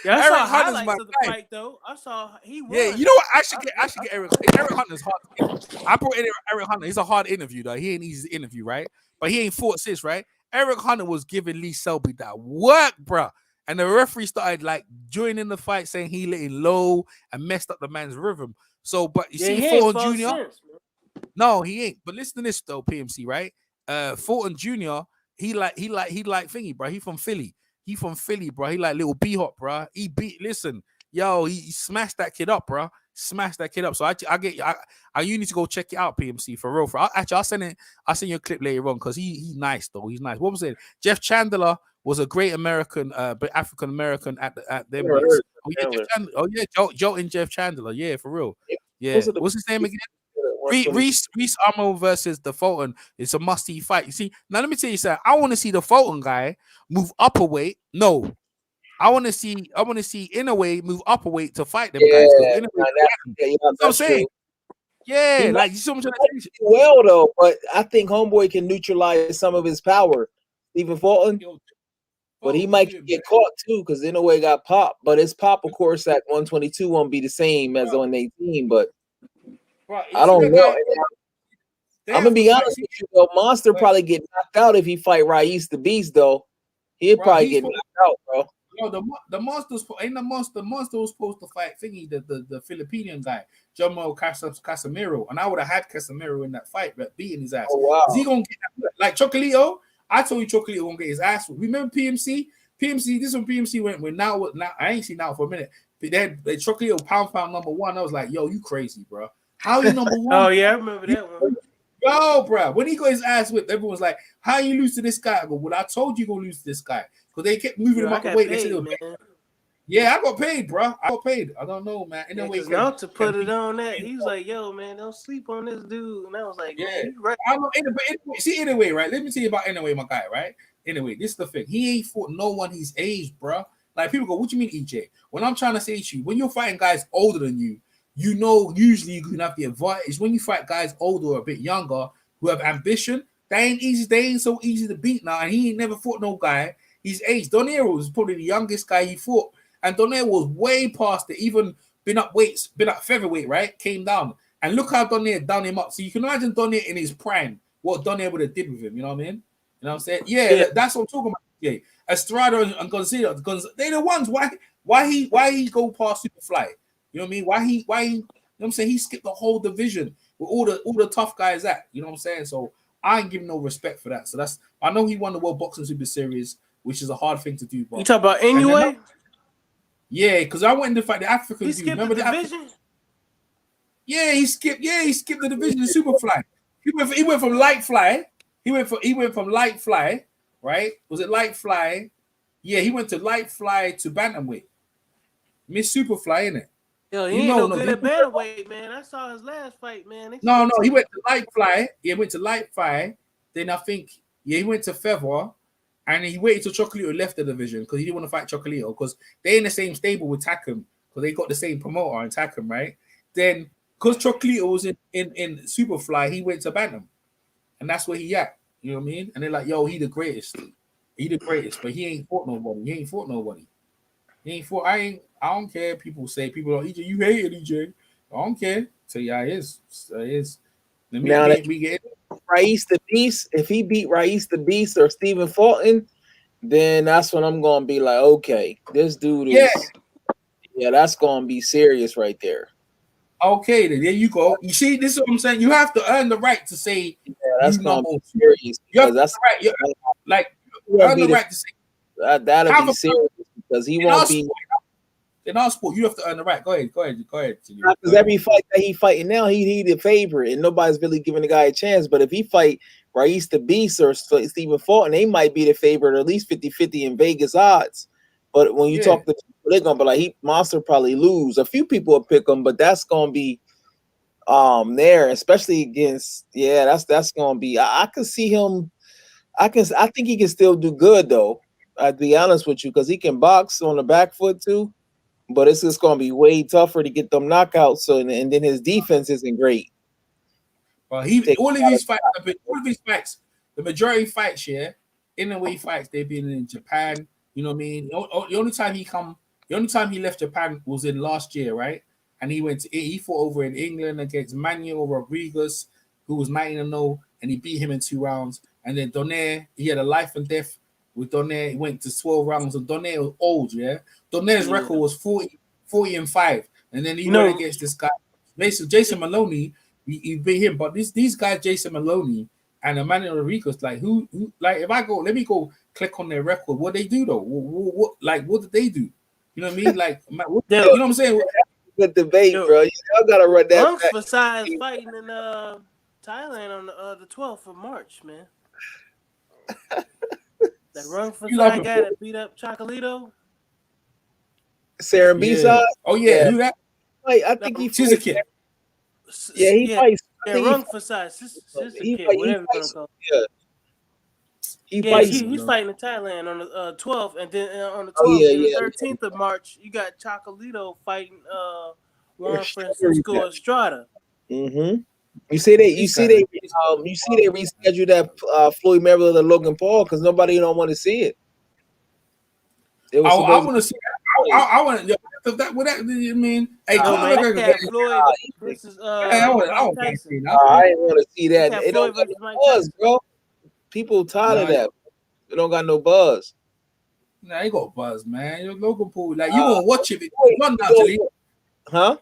Yeah, I saw highlights of the fight though. I saw he won. Yeah, you know what? I should get Eric. Eric Hunter's hard. I brought in Eric Hunter. He's a hard interview though. He ain't easy to interview, right? But he ain't fought since, right? Eric Hunter was giving Lee Selby that work, bro. And the referee started like joining the fight, saying he let it low and messed up the man's rhythm. So, but you see, Fulton Jr. No, he ain't. But listen to this though, PMC, right? Fulton Jr. He like thingy, bro. He from Philly. He from Philly, bro. He like little B-Hop, bro. He smashed that kid up, bro. Smashed that kid up. So you need to go check it out, PMC, for real. I'll send you a clip later on, because he nice though. He's nice. What was it? Jeff Chandler was a great American, but African American at them. Joe and Jeff Chandler. Yeah, for real. Yeah. What's his name again? Reese Armo versus the Fulton. It's a must-see fight. You see, now let me tell you something. I want to see the Fulton guy move upper weight. No, I want to see Inouye move upper weight to fight them guys. I'm saying, yeah, like you so much well though, but I think Homeboy can neutralize some of his power. Stephen Fulton, but he might get caught too, because Inouye got popped. But his pop, of course, at 122 won't be the same as on 18, but. I don't know. I'm gonna be honest with you though. Monster probably get knocked out if he fight Raíz the Beast though. He'll probably get knocked out, bro. No, the Monster's ain't the Monster. Monster was supposed to fight thingy, the Filipinian guy, Jomo Casemiro, and I would have had Casemiro in that fight, but beating his ass. Oh, wow. Is he gonna get that? Like Chocolito? I told you Chocolito gonna get his ass. Remember PMC? This one PMC went with now. I ain't seen now for a minute. They had Chocolito pound #1. I was like, yo, you crazy, bro. How you #1? Oh yeah, I remember that one. Yo, bro, when he got his ass whipped, everyone's like, "How you lose to this guy?" I go, "Well, I told you gonna lose to this guy," because they kept moving him up the weight. They said, "Yeah, I got paid, bro. I got paid. I don't know, man." Anyway, now to put it on that, he was like, "Yo, man, don't sleep on this dude," and I was like, "Yeah, right." Anyway, right? Let me tell you about Anyway, my guy, right? Anyway, this is the thing. He ain't fought no one his age, bro. Like people go, "What you mean, EJ?" When I'm trying to say to you, when you're fighting guys older than you. You know, usually you can have the advantage when you fight guys older or a bit younger who have ambition. They ain't so easy to beat now. And he ain't never fought no guy his age. Donero was probably the youngest guy he fought, and Donero was way past it. Even been up featherweight, right? Came down, and look how Donero done him up. So you can imagine Donero in his prime, what Donero would have did with him. You know what I mean? You know what I'm saying? Yeah, that's what I'm talking about. Yeah, Estrada and Gonzalo, they're the ones. Why he go past Superfly? You know what I mean? Why you know what I'm saying? He skipped the whole division where all the tough guys at. You know what I'm saying? So I ain't giving no respect for that. So I know he won the World Boxing Super Series, which is a hard thing to do. But you talk about Inouye? Yeah, because I went to fight the African dude. Remember the division? He skipped the division in Superfly. He went from light fly. He went from light fly, right? Was it light fly? Yeah, he went to light fly to bantamweight. Miss Superfly, innit? Yo, he ain't no good at bantamweight, man. I saw his last fight, man. No, he went to light fly. He went to light fly. Then I think, he went to feather, and he waited till Chocolito left the division because he didn't want to fight Chocolito because they in the same stable with Takum because they got the same promoter in Takum, right? Then because Chocolito was in Superfly, he went to bantam, and that's where he at. You know what I mean? And they're like, yo, he the greatest. He the greatest, but he ain't fought nobody. I don't care. People say, EJ, you hate it, EJ. I don't care. So yeah, it is. We get Raíz the Beast. If he beat Raíz the Beast or Stephen Fulton, then that's when I'm gonna be like, okay, this dude is. Yeah, that's gonna be serious right there. Okay, then there you go. You see, this is what I'm saying. You have to earn the right to say. Yeah, that's gonna be serious. You have that's right. You earn the right to say. That'll be serious because he won't be. In our sport, you have to earn the right. Go ahead. Because every fight that he fighting now, he the favorite, and nobody's really giving the guy a chance. But if he fight Raíz the Beast or Stephen Fulton, they might be the favorite, or at least 50-50 in Vegas odds. But when you talk to people, they're gonna be like, Monster probably lose. A few people will pick him, but that's gonna be there, especially against that's gonna be. I can see him. I think he can still do good though. I'd be honest with you, because he can box on the back foot too. But it's just gonna be way tougher to get them knockouts. So and then his defense isn't great. Well, all of these fights, the majority fights, in the way fights, they've been in Japan. You know what I mean? The only time he left Japan was in last year, right? And he fought over in England against Manuel Rodriguez, who was 9-0, and he beat him in 2 rounds. And then Donaire, he had a life and death with Donaire. He went to 12 rounds, and Donaire was old, Donaire's record was 40-5, and then he went against this guy, Jason Maloney. He beat him, but these guys, Jason Maloney and Emmanuel Rodriguez, like who like if I go, let me go click on their record. What they do though? What did they do? You know what I mean? Like, you know what I'm saying? Good debate, bro. Y'all gotta run that. Rances Barthelemy is fighting in Thailand on the 12th of March, man. That Rances Barthelemy guy that beat up Chocolito. Sarah B-side? Oh yeah, who that? I think she's a kid. Yeah, he fights. Rances Barthelemy, He kid, fight, whatever you want to call it. Yeah. He's fighting in Thailand on the 12th, and then on the 12th and the 13th of March, you got Chocolito fighting Juan Francisco Estrada. Mm-hmm. You see they rescheduled that Floyd Mayweather and Logan Paul because nobody don't want to see it. I want to see that. I want that. What that? I mean, hey, Floyd versus I didn't want to see that. It don't got no buzz, bro. People tired of that. It don't got no buzz. Nah, you got buzz, man. Your Logan Paul, like you won't watch if it comes on now, huh?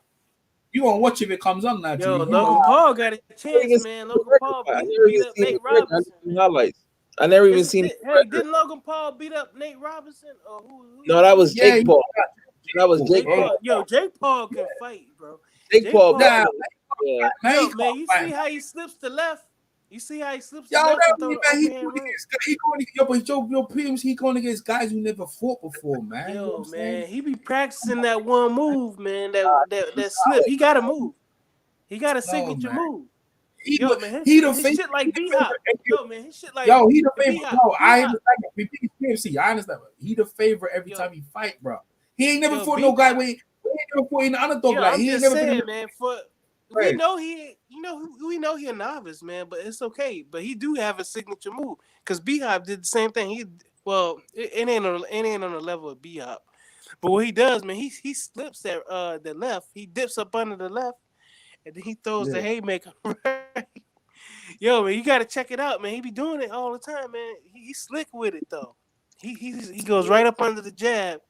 You won't watch if it comes on now. Yo, Logan Paul got a chance, man. Logan Paul beat up Nate Robinson. Highlights. I never even seen. Hey, didn't Logan Paul beat up Nate Robinson? Or who? No, that was Jake Paul. That was Jake Paul. Yo, Jake Paul can fight, bro. Jake Paul. Man, you see how he slips to left? You see how he slips to left? He going against guys who never fought before, man. Yo, man, he be practicing that one move, man. That slip. He got a move. He got a signature move. He the shit like B-Hop. Yo, man, his shit like he the favorite. No, I understand. I understand. He the favorite every time he fight, bro. He ain't never fought no guy where he ain't never fought in the underdog. Yo, like he ain't never been. Man, we know he a novice, man, but it's okay. But he do have a signature move because B-Hop did the same thing. It ain't on the level of B-Hop, but what he does, man, he slips the left. He dips up under the left, and then he throws the haymaker. Yo, man, you gotta check it out, man. He be doing it all the time, man. He's slick with it though. He goes right up under the jab.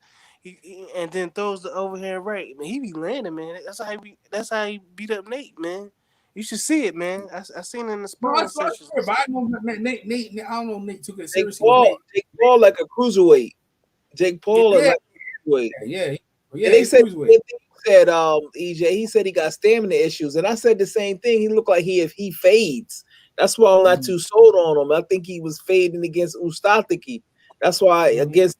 And then throws the overhand right. Man, he be landing, man. That's how he beat up Nate, man. You should see it, man. I seen it in the sparring sessions. I don't know Nate. I don't know if Nate took it seriously. Jake Paul like a cruiserweight. Jake Paul is like a cruiserweight. Yeah. And they said EJ. He said he got stamina issues, and I said the same thing. He looked like he fades. That's why I'm not too sold on him. I think he was fading against Ustathiki. That's why against.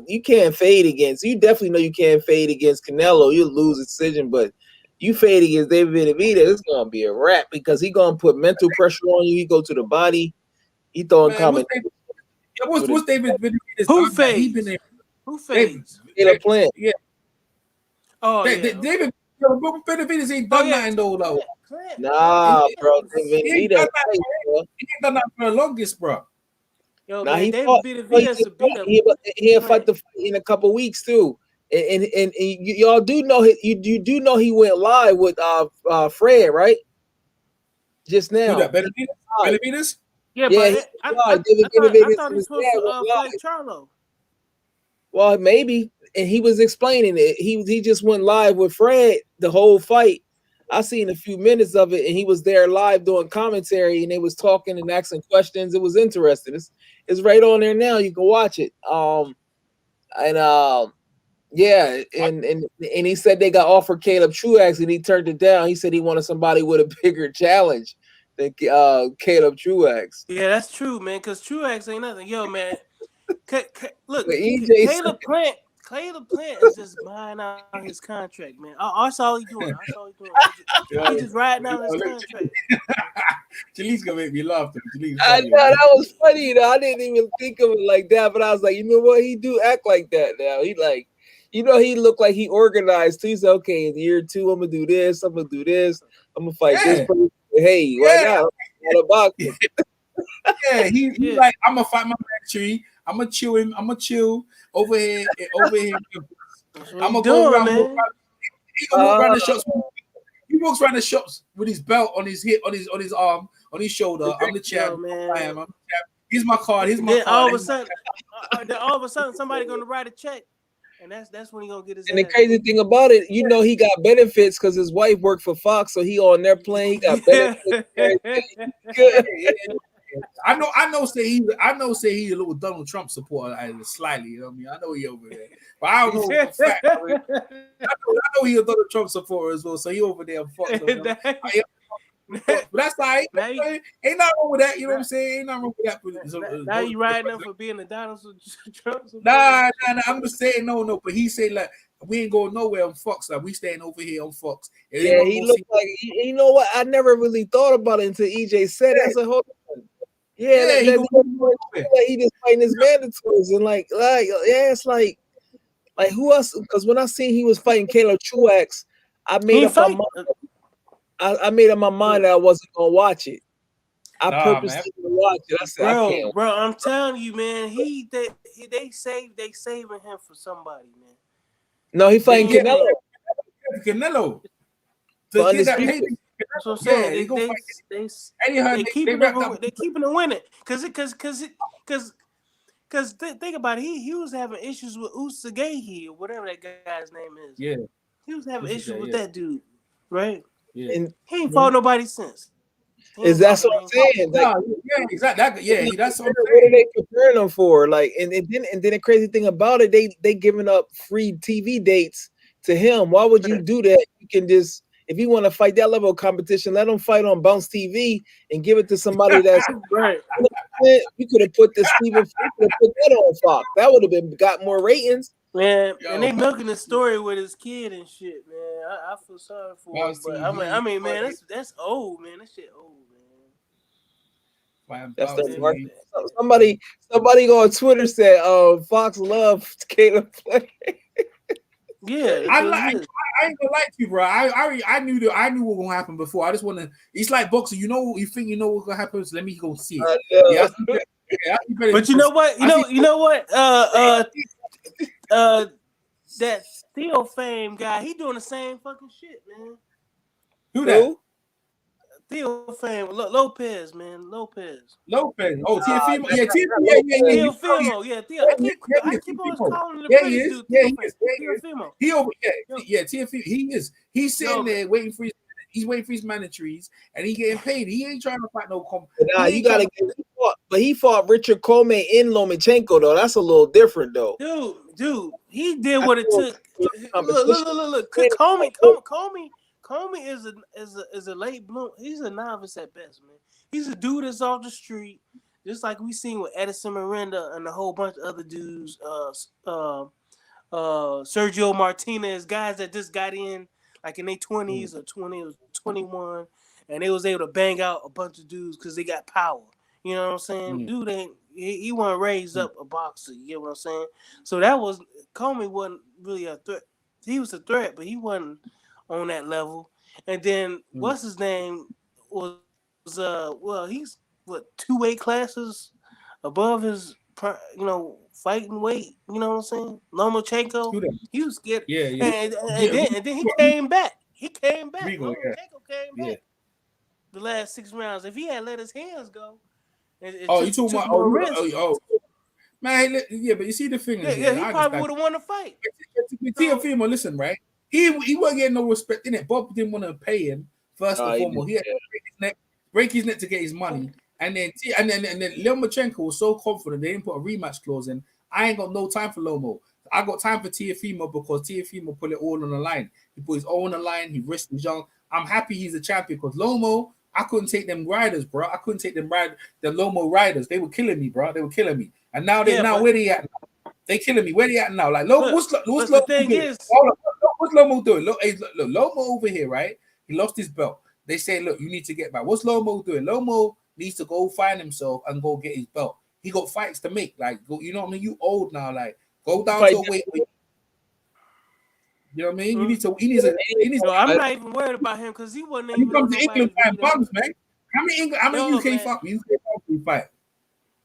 You can't fade against. You definitely know you can't fade against Canelo. You'll lose a decision, but you fade against David Benavidez, it's gonna be a wrap because he's gonna put mental pressure on you. He go to the body. He throwing comments. What's David Benavidez? Who fades? Who fades? Caleb Plant. Yeah. Oh, David Benavidez ain't done nothing though. Nah, bro. He ain't done that for the longest, bro. Yo, now man, he'll fight the fight in a couple weeks too, and y'all do know you do know he went live with Fred, right? Just now. Who that? Benavidez? Yeah, but I thought he was supposed to fight Charlo. Well, maybe, and he was explaining it. He just went live with Fred the whole fight. I seen a few minutes of it, and he was there live doing commentary, and they was talking and asking questions. It was interesting. It's right on there now. You can watch it. And he said they got offered Caleb Truax, and he turned it down. He said he wanted somebody with a bigger challenge than Caleb Truax. Yeah, that's true, man. Because Truax ain't nothing. Yo, man, Look, But EJ Caleb Plant is just buying out his contract, man. That's all he doing. He just riding out his contract. Jaleek's gonna make me laugh. I know that was funny. I didn't even think of it like that, but I was like, you know what? He do act like that now. He like, he looked like he organized too. He said, okay, in year 2, I'm gonna do this. I'm gonna do this. I'm gonna fight this person. Hey, why not? Yeah, he's like, I'm gonna fight my battery. I'm gonna chill him. I'm gonna chill over here. I'm gonna go around. He gonna walk around the shops. He walks around the shops with his belt on his hip, on his arm, on his shoulder. I'm the champ. I am. I'm the champ. Here's my card. Here's my card. All of a sudden, somebody gonna write a check, and that's when he gonna get his. And the crazy thing about it, he got benefits because his wife worked for Fox, so he on their plane. He got benefits. Good. I know. Say he's a little Donald Trump supporter, slightly. You know what I mean? I know he over there, but I don't know. For fact, I know he's a Donald Trump supporter as well. So he over there. But that's all right. Ain't nothing wrong with that. You know what I'm saying? Ain't nothing wrong with that. Now you riding him for being a Donald Trump supporter? Nah. I'm just saying no. But he say like we ain't going nowhere on Fox. Like we staying over here on Fox. Yeah, he looked like. You know what? I never really thought about it until EJ said it. I said, hold on. Yeah, he just fighting his mandatories and it's like who else? Because when I seen he was fighting Caleb Truax, I made up my mind. I made up my mind that I wasn't gonna watch it. I purposely didn't watch it. I said, bro, I'm telling you, man, they saving him for somebody, man. No, he fighting Canelo. Canelo. That's what I'm saying. They keeping it winning because think about it. He was having issues with Usagahi or whatever that guy's name is. Yeah, he was having issues with that dude, right? Yeah. And he ain't fought nobody since. Is that what I'm saying? Yeah, exactly. Yeah, that's what I'm saying. What are they comparing them for? Like, and then the crazy thing about it, they giving up free TV dates to him. Why would you do that? You can just. If you want to fight that level of competition, let them fight on Bounce TV and give it to somebody that's right. You could have put this Steven. You could have put that on Fox. That would have got more ratings. Man, and they milking the story with his kid and shit, man. I feel sorry for him, but I mean, man, that's old, man. That shit old, man. That's the market. Somebody on Twitter said, Fox loved Caleb Play. Yeah, I ain't gonna lie to you, bro. I knew what was gonna happen before. I just want to. It's like boxing. You think you know what's gonna happen. So let me go see it. But you know what? You know what? That Theo Fame guy, he doing the same fucking shit, man. Who that? Theo Fame, Lopez, man, Lopez. Oh, TFM, yeah, Theo Fimo, yeah, Theo. I keep on calling the pretty dude. Theo Fimo. He over, TFM. He is. He's sitting there waiting for his. He's waiting for his mandatories, and he getting paid. He ain't trying to fight no comp. Nah, you gotta get. But he fought Richard Coleman in Lomachenko though. That's a little different though. Dude, he did what it took. Look. Comey is a late bloom. He's a novice at best, man. He's a dude that's off the street, just like we seen with Edison Miranda and a whole bunch of other dudes. Sergio Martinez, guys that just got in like in their 20s or 20 or 21, and they was able to bang out a bunch of dudes because they got power. You know what I'm saying? Dude he wasn't raised up a boxer. You get what I'm saying? So Comey wasn't really a threat. He was a threat, but he wasn't on that level. And then what's his name was he's 2 weight classes above his fighting weight, you know what I'm saying? Lomachenko, he was scared. And then he came back. Lomachenko came back. The last 6 rounds. If he had let his hands go, you talking about man, yeah, but you see the thing is, he probably would have won the fight. Teofimo, listen, right? He wasn't getting no respect in it. Bob didn't want to pay him first and foremost. He had to break his neck to get his money, and then Lomachenko was so confident they didn't put a rematch clause in. I ain't got no time for Lomo. I got time for Teofimo because Teofimo put it all on the line. He put his own on the line. He risked his young. I'm happy he's a champion because Lomo, I couldn't take them riders, bro. I couldn't take them Lomo riders. They were killing me, bro. They were killing me. And now where they at? They killing me. Where they at now? Like, what's Lomo the thing doing? is, What's Lomo doing? Look, Lomo over here, right? He lost his belt. They say, look, you need to get back. What's Lomo doing? Lomo needs to go find himself and go get his belt. He got fights to make. Like, you know what I mean? You old now. Like, go down to a weight. You know what I mean? You need to. He needs to. No, I'm not even worried about him because he wasn't even. He comes to England fighting bums, man. How many UK fight?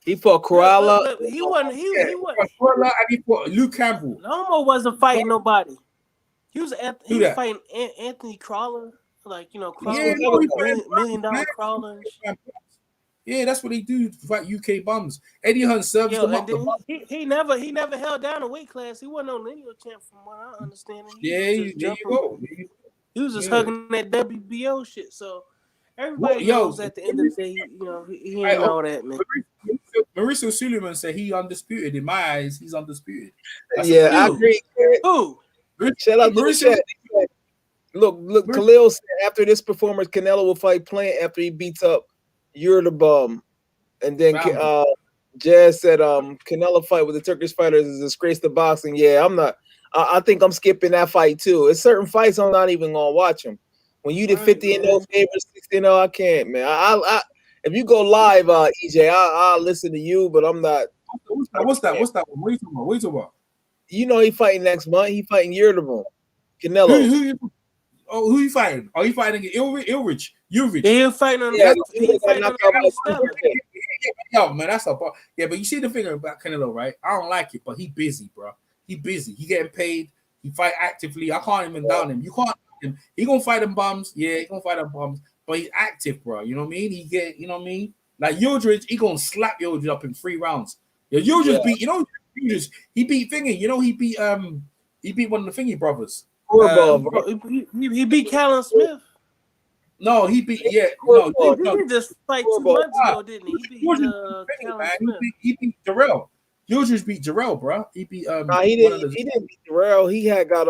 He fought Corrala. He wasn't. He wasn't. Corrala, and he fought Luke Campbell. Lomo wasn't fighting nobody. He was fighting Anthony Crawler, like Crawler, $1 million Crawler. Yeah, that's what they do to fight UK bums. Eddie Hunt serves them up. He never held down a weight class. He wasn't no lineal champ, from what I understand. There you go. He was just hugging that WBO shit. So everybody knows at the end of the day, he ain't all that, man. Mauricio Suleiman said he undisputed. In my eyes, he's undisputed. I agree. Who? Shout out to Mauricio. Look, Khalil said after this performance, Canelo will fight Plant after he beats up You're the Bum. And then Jazz said Canelo fight with the Turkish fighters is a disgrace to boxing. Yeah, I'm not. I think I'm skipping that fight too. It's certain fights I'm not even gonna watch them. When you did 50-0 favorites, 60-0, I can't, man. I if you go live, EJ, I'll listen to you, but I'm not. What's that? What are you talking about? You know he fighting next month. He fighting Yurdavom. Canelo. Who you fighting? Are you fighting Ilrich? He fighting on Yo, man, that's a bar. Yeah, but you see the thing about Canelo, right? I don't like it, but he busy, bro. He busy. He getting paid. He fight actively. I can't even down him. You can't down him. He gonna fight them bums. Yeah, he gonna fight them bums. But he's active, bro. You know what I mean? You know what I mean? Like Yildiz, he gonna slap Yildiz up in 3 rounds. Yildiz beat, he beat Thingy. He beat one of the Thingy brothers. He beat Callum Smith. No, he beat he just like 2 months ago, didn't he? He beat Callum Smith. He beat Jarrell. Yildiz beat Jarrell, bro. He beat he didn't beat Jarrell. He got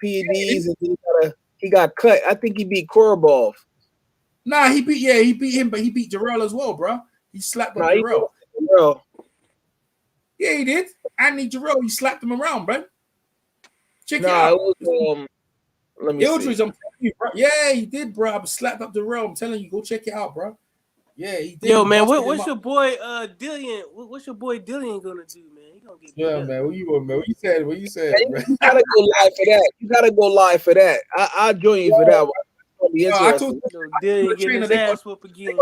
PEDs and he got cut. I think he beat Korobov. Nah, he beat him, but he beat Jarrell as well, bro. He slapped on Jarrell. Yeah, he did. Anthony Jarrell, he slapped him around, bro. Check it out. Let me Yildiz, see. I'm telling you, bro. Yeah, he did, bro. I slapped up Jarrell. I'm telling you, go check it out, bro. Yeah, he did. Yo, man, what's your boy Dillian? What's your boy Dillian gonna do, man? He gonna get man. What you said? What you said? You gotta go live for that. You gotta go live for that. I'll join you for that one. I told Dillian getting his ass whooped again.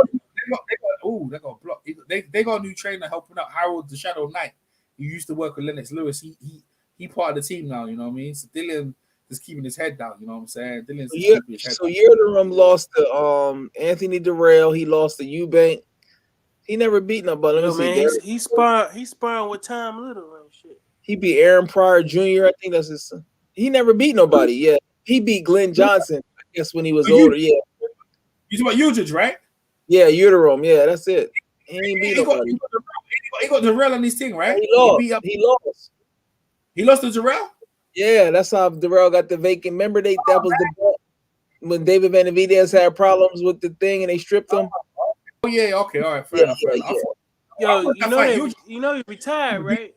They got blocked. They got a new trainer helping out, Harold the Shadow Knight. He used to work with Lennox Lewis. He part of the team now. You know what I mean? So Dillian just keeping his head down. You know what I'm saying? Dillian's keeping his head down. Yildirim lost to Anthony Durrell. He lost to Eubank. He never beat nobody. He's sparring with Tom Little and shit. He beat Aaron Pryor Jr. I think that's his son. He never beat nobody. Yeah, he beat Glenn Johnson. I guess when he was older. Yeah. You talking about Yildiz, right? Yeah, Yildirim. Yeah, that's it. He ain't beat nobody. He got Durrell on his thing, right? He lost. He lost to Durrell? Yeah, that's how Durrell got the vacant. Remember that was the belt when David Benavidez had problems with the thing and they stripped him. Oh yeah, okay, all right, fair enough. Yo, you know he retired, right?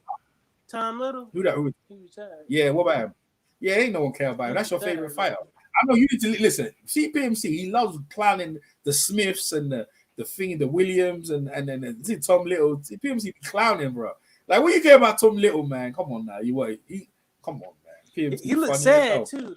Tom Little. Who that? He retired. Yeah, what about him? Yeah, ain't no one care about him. That's your favorite fighter. I know you need to listen. CPMC, he loves clowning the Smiths and the thing, the Williams and then Tom Little. CPMC be clowning, bro. Like, what you care about Tom Little, man? Come on now, come on, man. He looks sad too.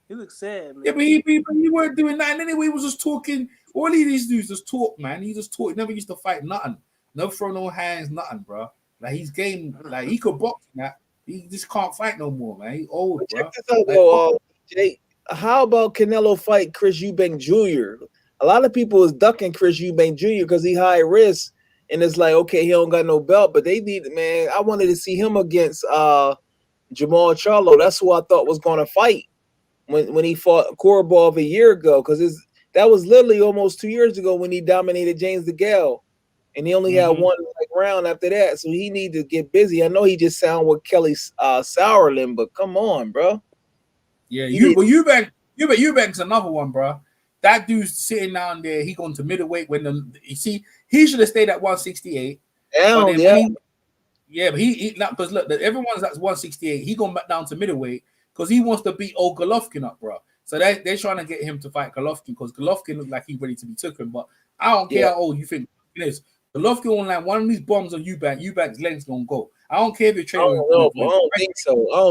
He looks sad, man. Yeah, but he weren't doing that. And anyway, he was just talking. All he used to do is just talk, man. He just talk. He never used to fight nothing. No throw, no hands, nothing, bro. Like, he's game. Like, he could box that. He just can't fight no more, man. He's old, bro. Check this out, Jay. How about Canelo fight Chris Eubank Jr.? A lot of people is ducking Chris Eubank Jr. because he high risk. And it's like, okay, he don't got no belt, but they need, man. I wanted to see him against Jamal Charlo. That's who I thought was going to fight when he fought Korobov a year ago, because that was literally almost 2 years ago when he dominated James DeGale, and he only had one round after that. So he need to get busy. I know he just sound with Kelly Sauerland, but come on, bro. Yeah, Eubank's another one, bro. That dude's sitting down there. He going to middleweight he should have stayed at 168. Down, But he because look, everyone's at 168. He going back down to middleweight because he wants to beat old Golovkin up, bro. So they're trying to get him to fight Golovkin because Golovkin looks like he's ready to be taken. But I don't care how old you think it is. Golovkin will land one of these bombs on Eubank's legs gonna go. I don't care if you're training. I don't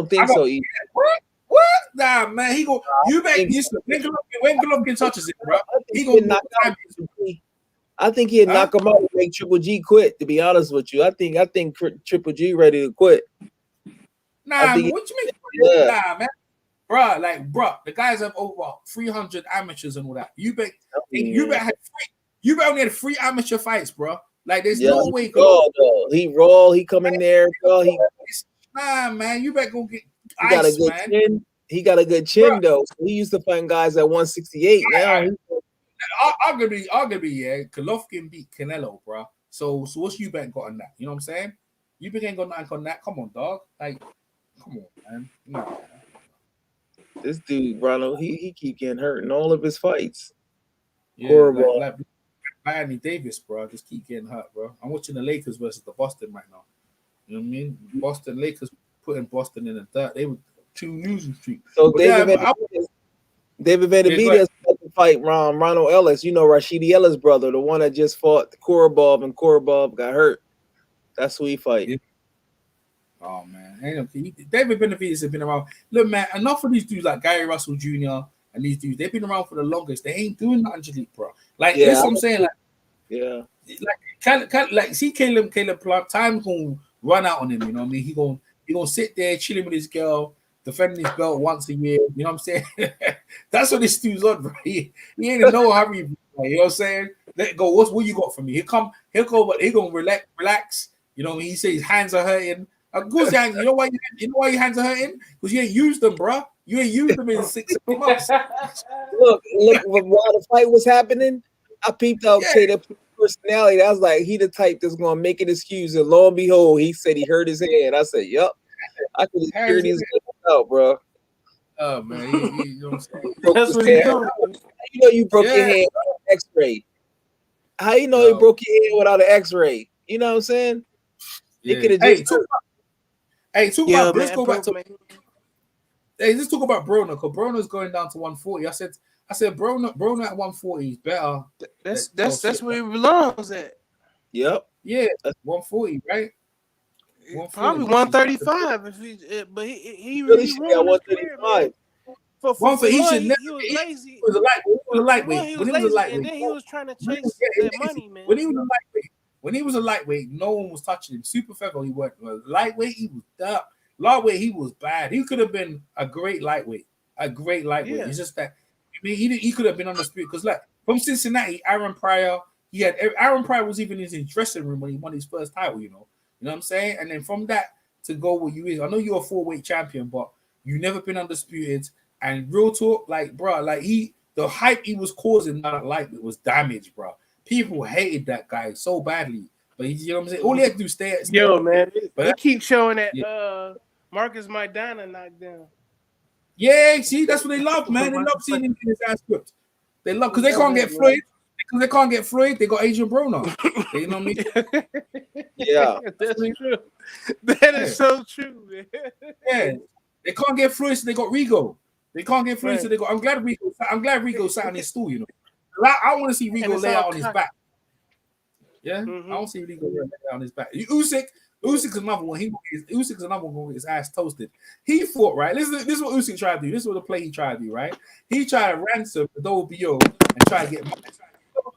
think so. Either. What? Nah, man. He go. Eubank used to when Golovkin touches it, bro. He gonna knock out. I think he'd knock him out and make Triple G quit. To be honest with you, I think Triple G ready to quit. Nah, what you mean? Nah, man. Bro, the guys have over 300 amateurs and all that. Eubank only had 3 amateur fights, bro. Like, there's no way. He come in there. Nah, man, Eubank gonna get he got a good chin. He got a good chin, though. So he used to find guys at 168. Now arguably, Golovkin beat Canelo, bro. So what's Eubank got on that? You know what I'm saying? Eubank ain't got nothing on that. Come on, dog. Like, come on, man. Nah. This dude, Ronald, he keep getting hurt in all of his fights. Yeah, horrible. Like Miami Davis, bro. Just keep getting hurt, bro. I'm watching the Lakers versus the Boston right now. You know what I mean? Boston Lakers putting Boston in the dirt. They were 2 losing streak. So David Benavidez about to fight Ronald Ellis. You know Rashidi Ellis' brother, the one that just fought Korobov and Korobov got hurt. That's who he fight. Yeah. Oh man, David Benavidez has been around. Look, man, enough of these dudes like Gary Russell Jr. and these dudes. They've been around for the longest. They ain't doing nothing to leap, bro. Like that's what I'm saying. See Caleb Plant. Time's gonna run out on him. You know what I mean? He gonna sit there chilling with his girl, defending his belt once a year. You know what I'm saying? That's what this dude's on, bro. He ain't in no hurry. Bro. You know what I'm saying? Let go. What you got for me? He'll go, but he gonna relax. You know what I mean? He says his hands are hurting. Of course, you know why your hands are hurting? Because you ain't used them, bro. You ain't used them in 6 months. Look, while the fight was happening, I peeped out Caleb's personality. I was like, he the type that's gonna make an excuse, and lo and behold, he said he hurt his hand. I said, "Yup, I could hear these out, bro." Oh man, you know what I'm saying? That's what he doing. You know you broke your hand without an X-ray. How you know you broke your hand without an X-ray? You know what I'm saying? Yeah. It could have just. Let's talk about Broner, because Broner's going down to 140. I said Broner at 140 is better. That's where he belongs at. Yep. Yeah, that's 140, right? 140. Probably 135 if he really should be at 135. He was lazy. He was a lightweight. He was lazy, and then he was trying to chase that money, man. When he was a lightweight, no one was touching him. Super feather, he worked. Lightweight, he was dark. Lightweight, he was bad. He could have been a great lightweight. Yeah. It's just that he could have been undisputed. Because like from Cincinnati, Aaron Pryor was even in his dressing room when he won his first title. You know what I'm saying? And then from that to go where you is, I know you're a 4-weight champion, but you never been undisputed. And real talk, like bro, like the hype he was causing that lightweight was damaged, bro. People hated that guy so badly, but you know what I'm saying. All he had to do stay at. Man, they keep showing that Marcus Maidana knocked down. Yeah, see, that's what they love, man. They love seeing him in his ass script. They love because they can't get Floyd. Because they can't get Floyd, they got Adrian Broner. You know what I mean? Yeah, that's true. That is so true, man. Yeah, they can't get Floyd, so they got Rigo. They can't get Floyd, so they got. I'm glad Rigo sat on his stool. You know, I want to see Rigo lay out on his back. Yeah, I want to see Rigo lay out on his back. Usyk's another one. Usyk's another one going to get his ass toasted. He fought, right? This is what Usyk tried to do. This is what the play he tried to do, right? He tried to ransom the WBO and try to get.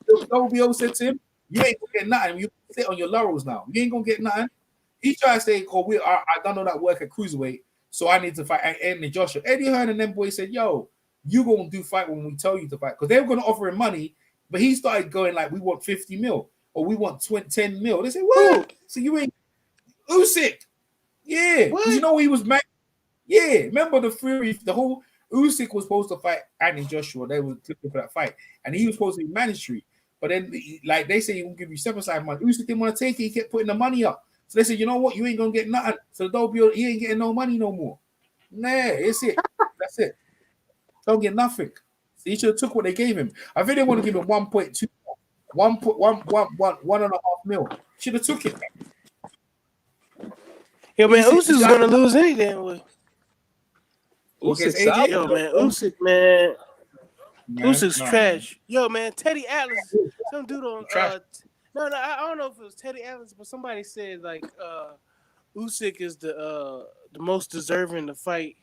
The WBO said to him, "You ain't gonna get nothing. You sit on your laurels now. You ain't gonna get nothing." He tried to say, "Oh, I done all that work at cruiserweight, so I need to fight Anthony Joshua." Eddie Hearn and them boys said, "Yo, you gonna do fight when we tell you to fight," because they were gonna offer him money, but he started going like, "We want 50 mil or we want 10 mil." They said, "What?" So you ain't Usyk, yeah, because you know he was mad. Yeah, remember the Fury, the whole Usyk was supposed to fight Anthony Joshua. They were looking for that fight, and he was supposed to be mandatory. But then, like they say, he will give you 7-side money. Usyk didn't want to take it. He kept putting the money up. So they said, "You know what? You ain't gonna get nothing." So the WBO, he ain't getting no money no more. Nah, it's it. That's it. Don't get nothing. So he should have took what they gave him. I think they want to give him 1.2. 1.1 mil. Should have took it. Yo, man, Usyk's gonna lose any damn way. Usyk AJ? Yo, man, Usyk, man. Usyk's trash. Yo, man, Teddy Atlas. Some dude on no, I don't know if it was Teddy Atlas, but somebody said like Usyk is the most deserving to fight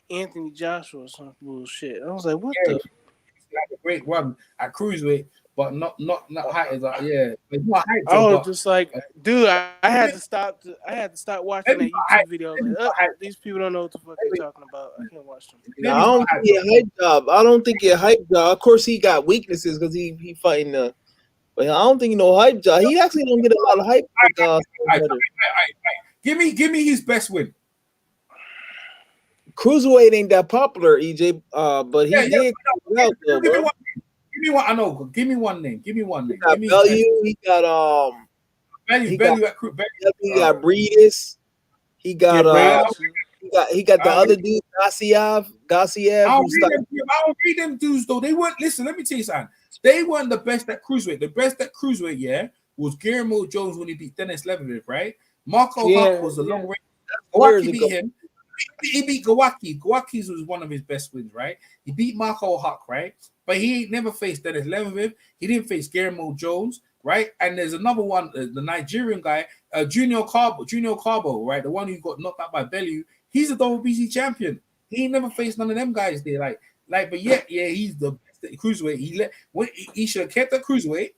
Anthony Joshua or some bullshit. I was like, what the? He had a great run at cruiserweight, but not height. It's not height. I was just like, dude, I had to stop. I had to stop watching that YouTube video. Like, these people don't know what the fuck they're talking about. I can't watch them. No, I don't think he a hype job. I don't think he a hype job. Of course, he got weaknesses because he fighting the. But I don't think he no hype job. He actually don't get a lot of hype. Give me his best win. Cruiserweight ain't that popular, EJ. But he did. Give me one. I know. Give me one name. He got Value. He got Value. He got Breedis. He got he got the other dude, Gassiev. I don't read them dudes though. They weren't. Listen, let me tell you something. They weren't the best at cruiserweight. The best at cruiserweight, was Guillermo Jones when he beat Dennis Leverett, right? Marco Huck was a long range. Gawaki beat him. He beat Gawaki. Gawaki's was one of his best wins, right? He beat Marco Huck, right? But he ain't never faced Dennis Leverett. He didn't face Guillermo Jones, right? And there's another one, the Nigerian guy, Junior Carbo, right? The one who got knocked out by Bellew. He's a WBC champion. He ain't never faced none of them guys there. But he's the best at cruiserweight. He should have kept that cruiserweight.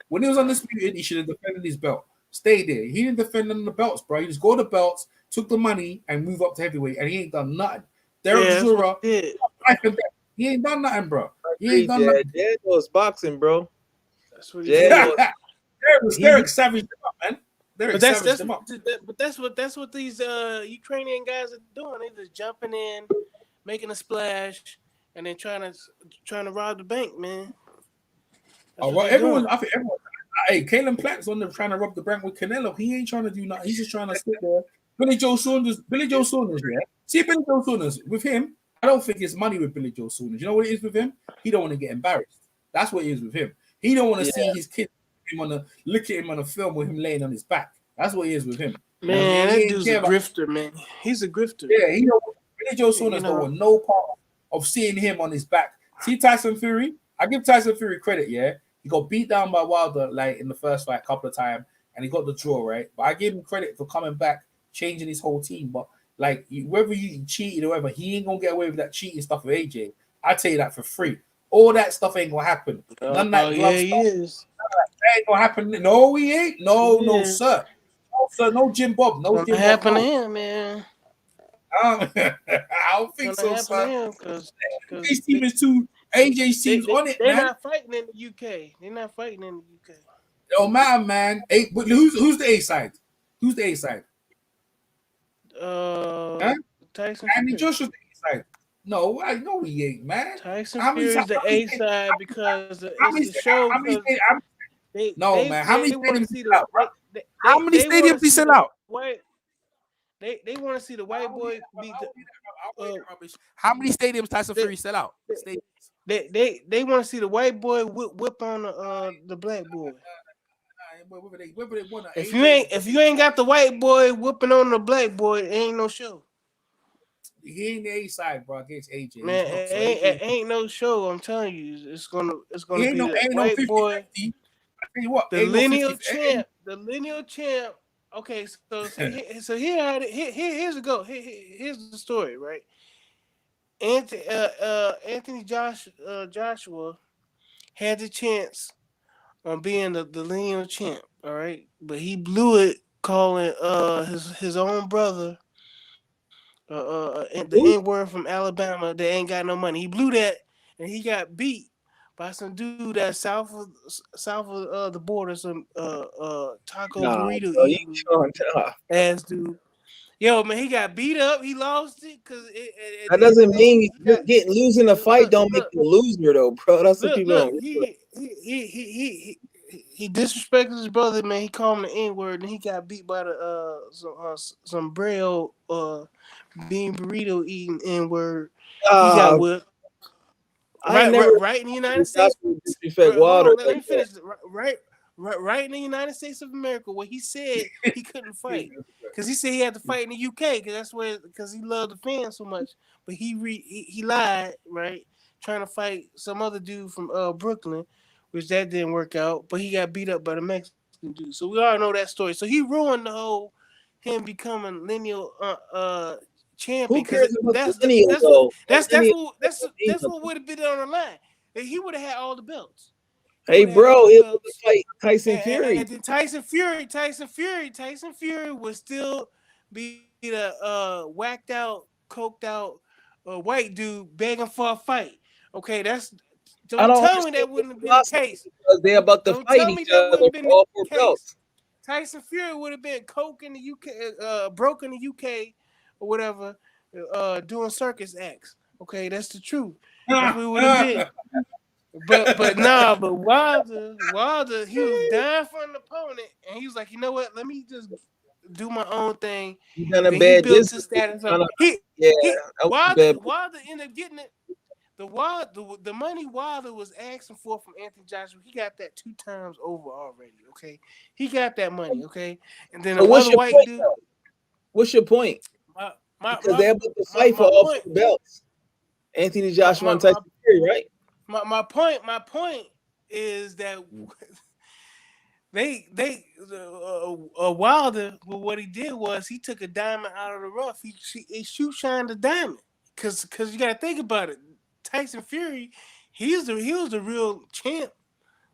When he was undisputed, he should have defended his belt. Stay there. He didn't defend none of the belts, bro. He just got the belts, took the money, and moved up to heavyweight, and he ain't done nothing. Derek Zura, he ain't done nothing, bro. He ain't done nothing. Derek was boxing, bro. That's what he did. Derek savaged him up, man. But that's what these Ukrainian guys are doing. They just jumping in, making a splash, and then trying to rob the bank, man. All right, everyone. Hey, Caleb Platt's on there trying to rob the bank with Canelo. He ain't trying to do nothing. He's just trying to sit there. Billy Joe Saunders, yeah. See, Billy Joe Saunders, with him, I don't think it's money with Billy Joe Saunders. You know what it is with him? He don't want to get embarrassed. That's what it is with him. He don't want to see his kid look at him on a film with him laying on his back. That's what it is with him. Man, that dude's a grifter, man. He's a grifter. Yeah, Billy Joe Saunders don't want no part of seeing him on his back. See Tyson Fury? I give Tyson Fury credit, yeah. He got beat down by Wilder in the first fight a couple of times, and he got the draw, right? But I give him credit for coming back, changing his whole team. But whether you cheated or whatever, he ain't gonna get away with that cheating stuff with AJ. I tell you that for free. All that stuff ain't gonna happen. None of that glove stuff. He is. That ain't gonna happen. No, he ain't. No, sir. No, sir. No Jim Bob. No Jim Bob. Happen to him, man. I don't think so, sir. His team is too. AJ's team's on it, they're man. Not fighting in the UK. They're not fighting in the UK. Oh man. But who's the A side? Who's the A side? Tyson. Andy Joshua's the A side. No, I know he ain't, man. Tyson Fury's the A side because it's the show. How many stadiums? How many stadiums he sell out? They want to see the white boy beat the. How many stadiums Tyson Fury sell out? They want to see the white boy whip on the black boy. If you ain't got the white boy whipping on the black boy, it ain't no show. He ain't the A side, bro, against AJ. Man, it ain't no show. I'm telling you, it's gonna be the white boy. I tell you what, the lineal champ. The lineal champ. Okay, so here's the go. Here's the story, right? Anthony Joshua had the chance on being the lineal champ, all right, but he blew it calling his own brother the N-word from Alabama that ain't got no money. He blew that, and he got beat by some dude that's south of the border, some taco burrito eating ass dude. Yo, man, he got beat up. He lost it because that doesn't mean losing a fight don't make you a loser though, bro. That's what people don't. He disrespected his brother, man. He called him the N-word, and he got beat by some Braille bean burrito eating N-word. He got whipped. Right in the United States. Disrespect Hold Wilder. on, let me finish. Right in the United States of America, where he said he couldn't fight because he said he had to fight in the UK because that's where because he loved the fans so much. But he lied, right? Trying to fight some other dude from Brooklyn, which that didn't work out. But he got beat up by the Mexican dude. So we all know that story. So he ruined the whole him becoming lineal champion. Who cares about the lineal though? That's what would have been on the line. He would have had all the belts. Hey, bro, he'll fight Tyson Fury. And then Tyson Fury would still be the whacked out, coked out white dude begging for a fight. Okay, don't tell me that wouldn't have been the case. Because they're about to fight each other for all 4 belts. Tyson Fury would have been coke in the UK, broke in the UK or whatever, doing circus acts. Okay, that's the truth. That's what it would have been. But Wilder, he was dying for an opponent, and he was like, you know what? Let me just do my own thing. He done a bad built his status up. Wilder ended up getting it. The money Wilder was asking for from Anthony Joshua, he got that 2 times over already. Okay, he got that money. Okay, and then another white dude. What's your point? Because they're about to fight for all 4 belts. Anthony Joshua and Tyson Fury, right? My point is that Wilder, well, what he did was he took a diamond out of the rough. He shoe shined the diamond because you got to think about it. Tyson Fury, he was the real champ,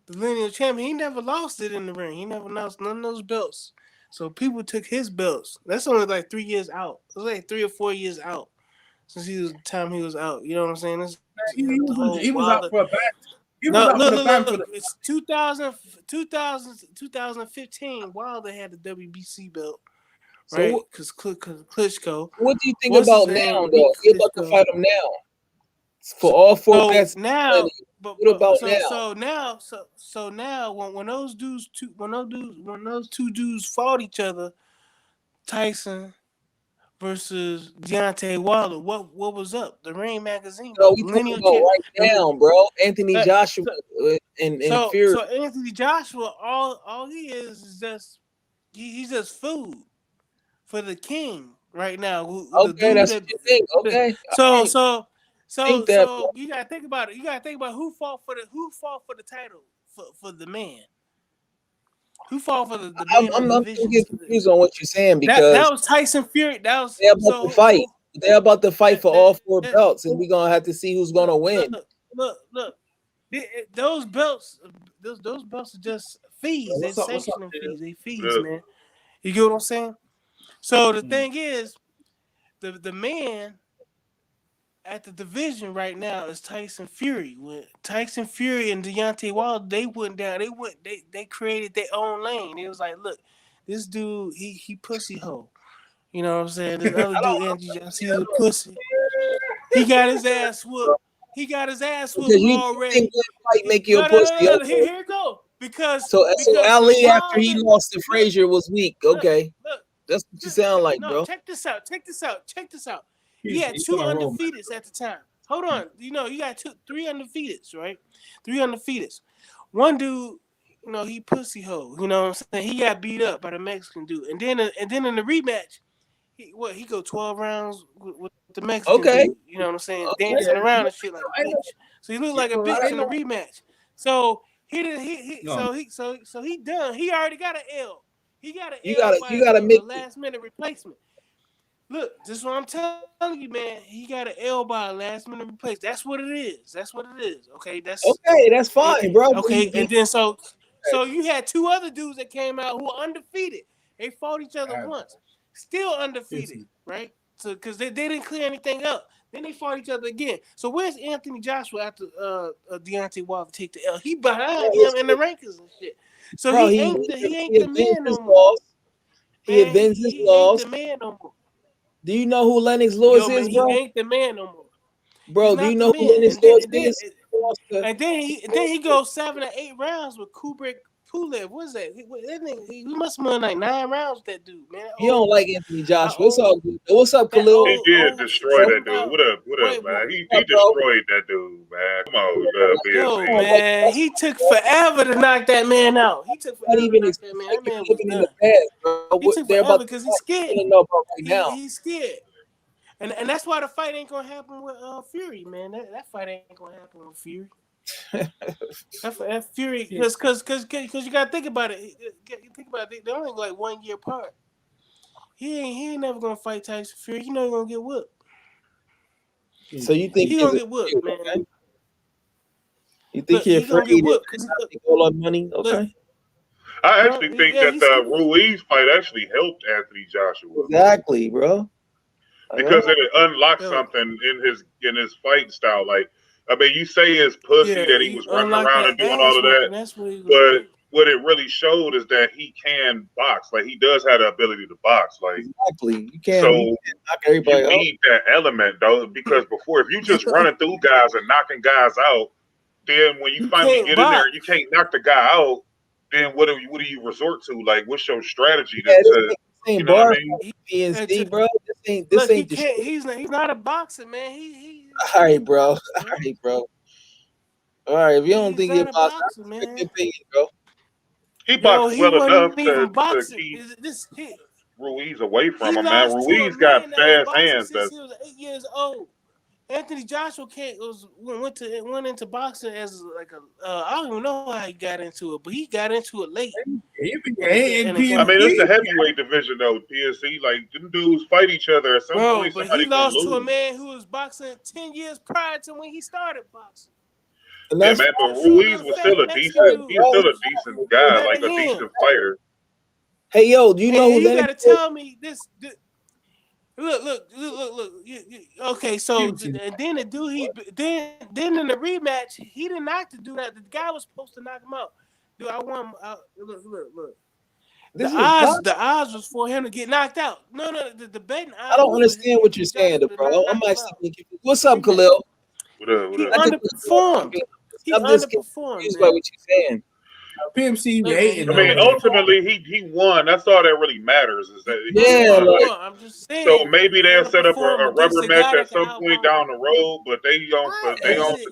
the lineal champion. He never lost it in the ring. He never lost none of those belts. So people took his belts. That's only like 3 years out. It was like 3 or 4 years out since he was out. You know what I'm saying? He was out for a back. Look. It's 2015. Wilder had the WBC belt, right? Because Klitschko. What do you think about now, though? You're about to fight him now for all 4 belts now. But what about now? So now, when those two dudes fought each other, Tyson versus Deontay Wilder, what was up? The Ring magazine. No, we talking about right now, bro. Anthony Joshua and Fury. So Anthony Joshua, all he is just he's just food for the king right now. Okay, that's what you think. Okay. So you gotta think about it. You gotta think about who fought for the title for the man. Who fought for the man? I'm confused on what you're saying because that was Tyson Fury. They're about to fight. They're about to fight for all 4 belts, and we're gonna have to see who's gonna win. Look. Those belts are just fees. They're sanctioning fees. They fees, man. You get what I'm saying? So the thing is, the man at the division right now is Tyson Fury. When Tyson Fury and Deontay Wilder, they went down. They created their own lane. It was like, look, this dude, he pussy hoe. You know what I'm saying? This other dude, Andy Johnson, he's a pussy. He got his ass whooped. Already. Fight make you a pussy. No, here it go. Because Ali after he lost to Frazier was weak. Okay, that's what you sound like, bro. Check this out. He had 2 undefeateds at the time. Hold on. You got 3 undefeateds, right? 3 undefeateds. One dude, he pussy hoe. You know what I'm saying? He got beat up by the Mexican dude. And then in the rematch, he go 12 rounds with the Mexican dude. You know what I'm saying? Okay. Dancing around and shit like a bitch. So he looked like a bitch in the rematch. So he done. He already got an L. He got an L. You gotta make a last minute replacement. Look, this is what I'm telling you, man. He got an L by a last minute replace. That's what it is. Okay, that's fine, bro. Okay, and then so you had 2 other dudes that came out who were undefeated. They fought each other once, still undefeated, right? So because they didn't clear anything up. Then they fought each other again. So where's Anthony Joshua after Deontay Wilder take the L? He behind him in the rankings and shit. So bro, he ain't the man no more. He avenged his loss. He ain't the man no more. Do you know who Lennox Lewis is, bro? He ain't the man no more. Bro, do you know who Lennox Lewis is? And then he goes 7 or 8 rounds with Kubrick Pulev. What's that? He must have won like 9 rounds with that dude, man. He don't like Anthony Joshua. It's all good. What's up, Khalil? He did destroy that dude. What up, man? He destroyed that dude, man. Come on, Yo, BSC. man, he took forever to knock that man out. He took forever to knock that man. That man was in done. the past, bro. He took forever because he's scared. Know about right now. He's scared. And that's why the fight ain't gonna happen with Fury, man. That fight ain't gonna happen with Fury. that Fury, because you gotta think about it. Think about it. They're only like 1 year apart. He ain't never gonna fight Tyson Fury. You know he's gonna get whooped. So you think he gonna get whooped, man? You think he's gonna get whooped because all our money? Okay. I actually think that the Ruiz fight actually helped Anthony Joshua. Exactly, bro. Because it unlocked something in his fight style. Like, I mean, you say his pussy that he was running around and doing all of that, but what it really showed is that he can box. Like, he does have the ability to box. Like, exactly. You can't. So knock everybody you need that element though, because before, if you just running through guys and knocking guys out, then when you finally get in there, you can't knock the guy out. Then what do you resort to? Like, what's your strategy to you know what I mean? PNC, bro. This ain't he's not a boxer, man. He all right, bro. All right, bro. All right, if you don't think you're a boxer, man. Good opinion, bro. He boxed well enough to keep Ruiz away from him, man. Ruiz got fast hands. Since he was 8 years old. Anthony Joshua went into boxing as like I don't even know how he got into it, but he got into it late. I mean, it's the heavyweight division though, PSC. Like, them dudes fight each other at some point. But he lost to a man who was boxing 10 years prior to when he started boxing. Yeah, man, but Ruiz was still a decent guy, like a decent fighter. Hey, yo, do you know who you gotta tell me this. Look. Okay, so and then the dude then in the rematch, he didn't knock the dude out. The guy was supposed to knock him out. Dude, I want look. The odds was for him to get knocked out. No, the betting odds. I don't understand what you're saying, bro. I'm actually. What's up, Khalil? What up? He underperformed. I'm just confused by what you're saying. PMC, I mean, ultimately, he won. That's all that really matters. Is that I'm just saying. So maybe they'll set up a rubber match at some point down the road, but they on to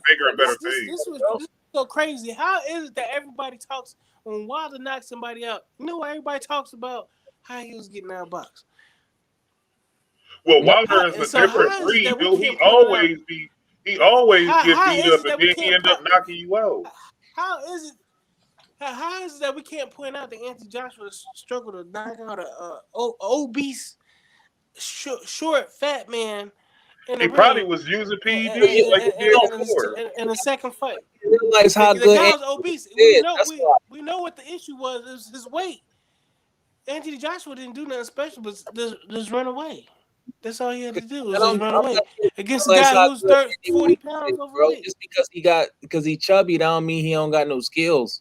bigger and better things. This is so crazy. How is it that everybody talks when Wilder knocked somebody out? You know why everybody talks about how he was getting outboxed? Well, Wilder is a different breed, dude. He always get beat up, and then he end up knocking you out. How is it that we can't point out that Anthony Joshua struggled to knock out a obese, short, fat man? He probably was using PEDs like he did before. In the second fight. Realize how the good guy was obese. We know what the issue was. It was his weight. Anthony Joshua didn't do nothing special, but just run away. That's all he had to do was just run away against a guy who's 40 pounds overweight. Just because he chubby, that don't mean he don't got no skills.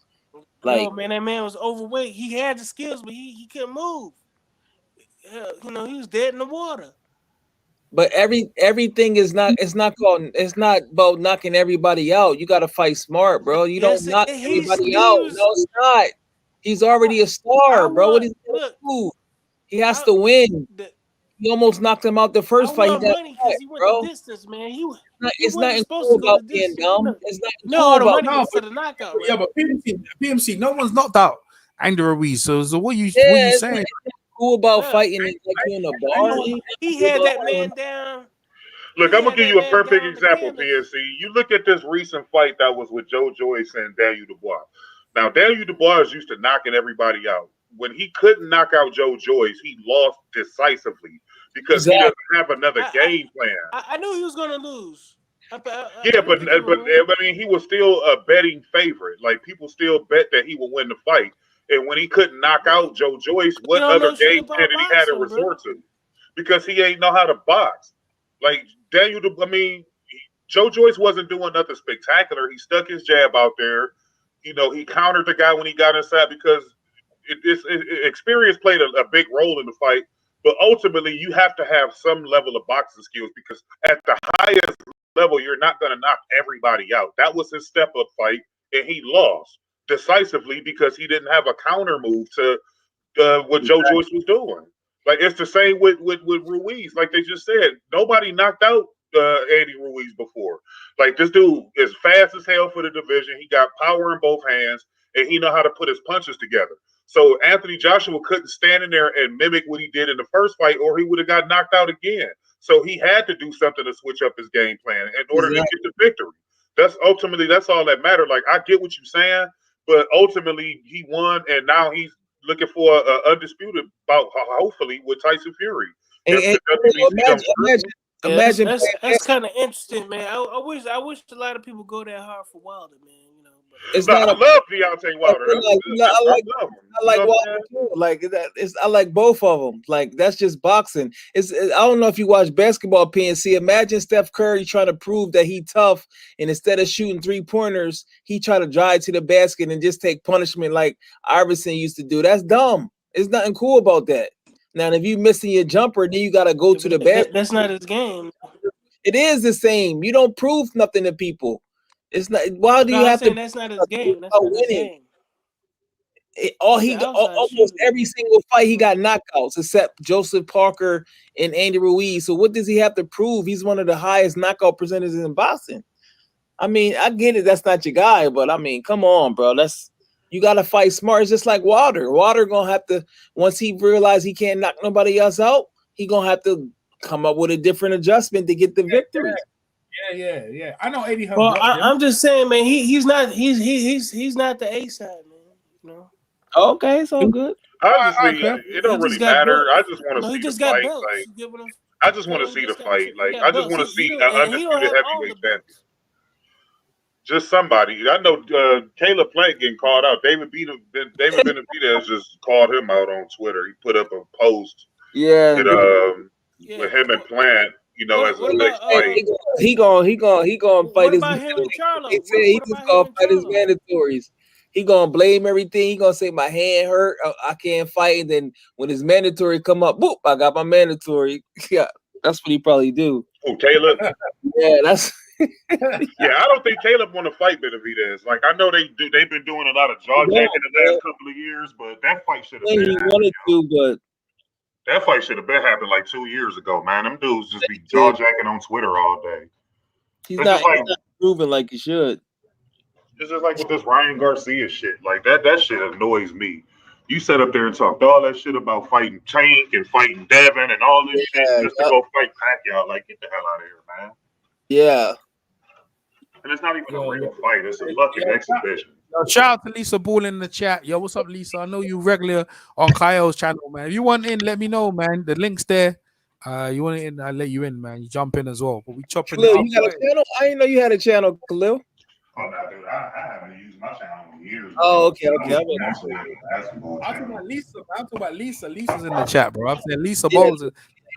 Like, no, man, that man was overweight. He had the skills, but he couldn't move. He was dead in the water. But everything is not. It's not about knocking everybody out. You got to fight smart, bro. You don't knock everybody out. No, it's not. He's already a star, bro. What is he gonna do? He has to win. He almost knocked him out the first fight. He went the distance, man. It's nothing cool about being dumb. It's not cool about for the knockout. Yeah, but PMC, no one's knocked out Andy Ruiz. So what you saying? Cool about fighting like you in a bar. He had that man down. Look, I'm gonna give you a perfect example, PSC. You look at this recent fight that was with Joe Joyce and Daniel Dubois. Now, Daniel Dubois is used to knocking everybody out. When he couldn't knock out Joe Joyce, he lost decisively because he doesn't have another game plan. I knew he was gonna lose. But I mean, he was still a betting favorite. Like, people still bet that he would win the fight. And when he couldn't knock out Joe Joyce, what other game plan did he have to resort to? Because he ain't know how to box. Like, Joe Joyce wasn't doing nothing spectacular. He stuck his jab out there. He countered the guy when he got inside because experience played a big role in the fight. But ultimately, you have to have some level of boxing skills because at the highest level, you're not going to knock everybody out. That was his step-up fight, and he lost. decisively because he didn't have a counter move to what Joe Joyce was doing. Like it's the same with Ruiz. Like they just said, nobody knocked out Andy Ruiz before. Like this dude is fast as hell for the division. He got power in both hands, and he know how to put his punches together. So Anthony Joshua couldn't stand in there and mimic what he did in the first fight, or he would have got knocked out again. So he had to do something to switch up his game plan in order to get the victory. That's all that mattered. Like I get what you're saying, but ultimately he won, and now he's looking for an undisputed bout, hopefully, with Tyson Fury. Imagine that's kind of interesting, man. I wish a lot of people go that hard for Wilder, man. You know, I love Deontay Wilder. I like Wilder too. Like that. I like both of them. Like that's just boxing. I don't know if you watch basketball, PNC. Imagine Steph Curry trying to prove that he tough, and instead of shooting 3-pointers, he try to drive to the basket and just take punishment like Iverson used to do. That's dumb. There's nothing cool about that. Now, if you missing your jumper, then you gotta go to the basket. That's not his game. It is the same. You don't prove nothing to people. It's not. Why do you have to? That's not his game. That's not his game. Almost every single fight he got knockouts except Joseph Parker and Andy Ruiz. So what does he have to prove? He's one of the highest knockout percentages in boxing. I mean, I get it. That's not your guy, but I mean, come on, bro. You got to fight smart. It's just like Wilder. Wilder gonna have to, once he realizes he can't knock nobody else out, he gonna have to come up with a different adjustment to get the victory. Yeah. I know Eddie. Well, I'm just saying, man. He's not the A side, man. You know. Okay, it's all good. Honestly, it don't really matter. I just want to see the fight. Like, I just want to see the fight. Like I just want to see an undisputed heavyweight champion. Just somebody. I know Caleb Plant getting called out. David Benavidez just called him out on Twitter. He put up a post. Yeah. With him and Plant, you know, as a next fight. He gonna fight his. He said he just gonna fight his mandatories. He gonna blame everything. He gonna say my hand hurt. I can't fight. And then when his mandatory come up, boop! I got my mandatory. Yeah, that's what he probably do. Oh, Caleb. Yeah, that's. Yeah, I don't think Caleb want to fight Benavidez. Like I know they've been doing a lot of jaw jacking the last couple of years, but that fight should have been. He wanted to, but that fight should have been happened like 2 years ago, man. Them dudes just be jaw jacking on Twitter all day. He's not proving like he should. It's just like with this Ryan Garcia shit. Like that shit annoys me. You sat up there and talked all that shit about fighting Tank and fighting Devin and all this shit just to go fight Pacquiao. Like, get the hell out of here, man. Yeah. And it's not even a real fight. It's a fucking exhibition. Shout out to Lisa Bull in the chat. Yo, what's up, Lisa? I know you regular on Kyle's channel, man. If you want in, let me know, man. The link's there. You want in, I'll let you in, man. You jump in as well. But we chopping Khalil, you got a channel? I didn't know you had a channel, Khalil. Oh, no, dude. I haven't used my channel in years. Oh, okay. I'm talking about Lisa. I'm talking about Lisa. Lisa's in the chat, bro. I'm saying Lisa Bowles.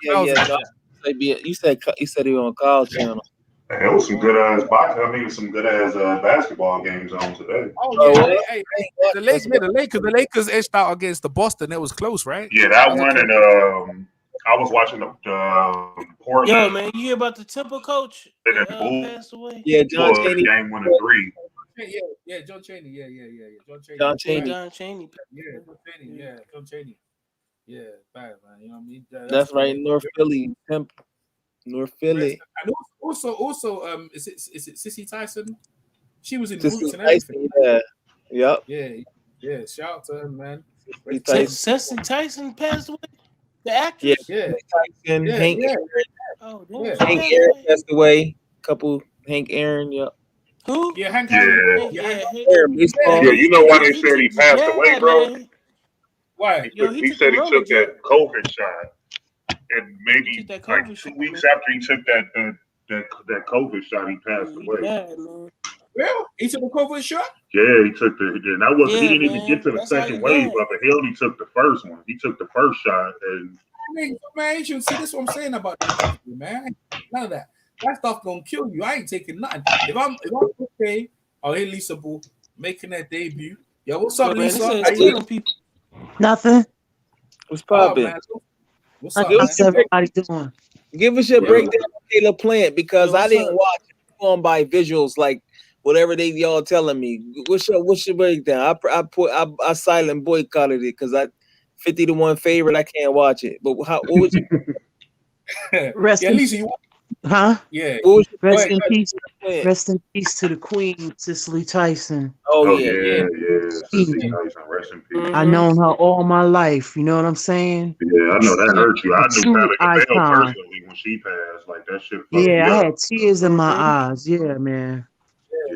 You said he was on Kyle's channel. There was some good ass boxing. I mean, some good ass basketball games on today. Oh yeah, hey, the Lakers edged out against the Boston. It was close, right? Yeah, that one, and I was watching the Portland. Yo, man, you hear about the Temple coach passed away? Yeah, John Chaney. Game 1 and 3. Yeah, John Chaney. Yeah. John Chaney. John Chaney. Yeah, John Chaney. Yeah, bad, man. You know what I mean? That's right, North Philly. North Philly. And also, is it Sissy Tyson? She was in Sissy Roots and everything. Tyson, yeah. Yep. Yeah. Shout out to her, man. Sissy Tyson passed away. The actress. Yeah. Tyson, Hank Aaron. Oh, Hank Aaron passed away. Hank Aaron. Yep. Who? Yeah, Hank Aaron. Yeah, you know why they said he passed away, bro? Man. Why? He said he took that COVID shot. And maybe like 2 weeks after he took that COVID shot, he passed away. Well, he took a COVID shot? Yeah, he took he didn't even get to the second wave of it. He only took the first one. He took the first shot, and man, you should see this. What I'm saying about that, man. None of that. That stuff gonna kill you. I ain't taking nothing. If I'm okay, I'll hit Lisa Boo making that debut. Yo, what's up, Lisa? How you doing? Nothing. What's poppin'? What's up, How's everybody doing? Give us your breakdown of Caleb Plant because I didn't watch it. Going by visuals, like whatever they y'all telling me. What's your breakdown? I silent boycotted it because I 50-1 favorite. I can't watch it. But what was Rest yeah, in, Lisa, you huh? yeah. what was your Rest ahead, in go peace. point? Rest in peace to the Queen, Cicely Tyson. Oh Oh yeah. yeah, Sissy Queen. Tyson, rest in peace. I known her all my life. You know what I'm saying? Yeah, I know that hurt you. A I knew true Patti LaBelle icon. personally when she passed. Like that shit fucked Yeah, me I up. had tears in my eyes. Yeah, man.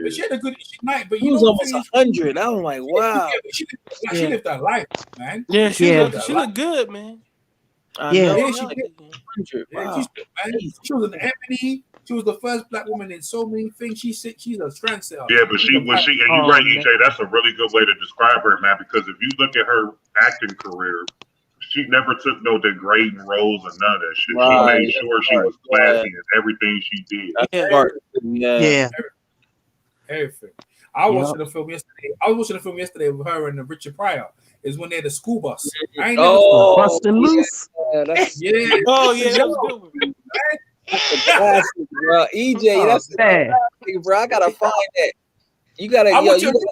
but she had a good night. But He you know was the almost thing is, 100. I was like, wow. she Yeah. lived her life, man. Yeah, she Yeah. looked good, man. I Yeah. know. Yeah, I'm she like, did. 100. Yeah, Wow. she was an Ebony. She was the first black woman in so many things. She's a trendsetter. Yeah, but She's a black- and you're Oh, right, man. EJ. That's a really good way to describe her, man. Because if you look at her acting career, she never took no degrading roles or none of that shit. Right. She made sure she was classy in everything she did. That's Yeah. smart. Yeah. Yeah. everything. I was Yep. watching the film yesterday. I was watching the film yesterday with her and Richard Pryor. Is when they're the school bus. I ain't never Oh, Bustin' loose. yeah, that's yeah. Oh yeah, that was a good one. a classic, bro. EJ, Oh, that's a man. classic, bro. I gotta find that. You gotta, I yo, want you you- gotta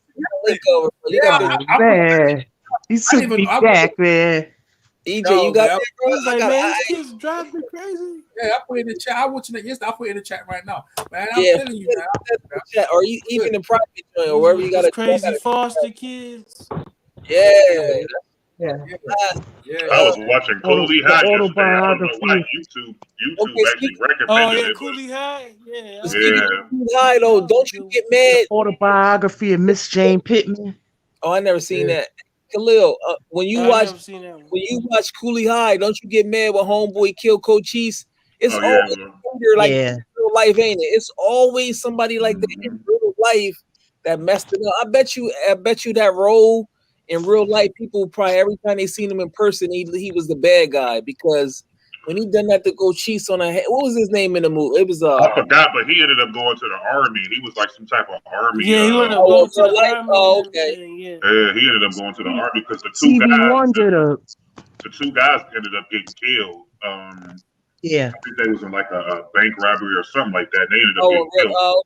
link over. Bro. You Yeah, got Man. He I took didn't even me know. back, man. EJ, No, you got man. that, He bro? was like, man, these kids drive me crazy. Yeah, I put it in the chat. I watching it yesterday. I put it in the chat right now, man. I'm Yeah, telling you, man. Yeah, or you even in private joint or wherever you These gotta crazy foster kids. Yeah. Yeah. Yeah. I was watching Cooley High yesterday. I don't know why autobiography. YouTube Okay, actually Oh recommended yeah, it. Coolie High. Yeah. Speaking Yeah. of Cooley High though, don't you get mad? Autobiography of Miss Jane Pittman. Oh, I never seen Yeah. that. Khalil, when you I watch never seen that one. when you watch Cooley High, don't you get mad when homeboy kill Cochise? It's Oh, always yeah. like Yeah. real life, ain't it? It's always somebody like that in real life that messed it up. I bet you that role in real life, people probably every time they seen him in person, he was the bad guy because when he done that to Cochise on a head, what was his name in the movie? It was I forgot, but he ended up going to the army. He was like some type of army. Yeah, he went to Oh, go to real the life? army. Oh, and okay. everything, yeah. Yeah, he ended up going to the army because the TV Wonder. two guys ended up getting killed. Yeah. I think they was in like a bank robbery or something like that. And they ended up Oh, getting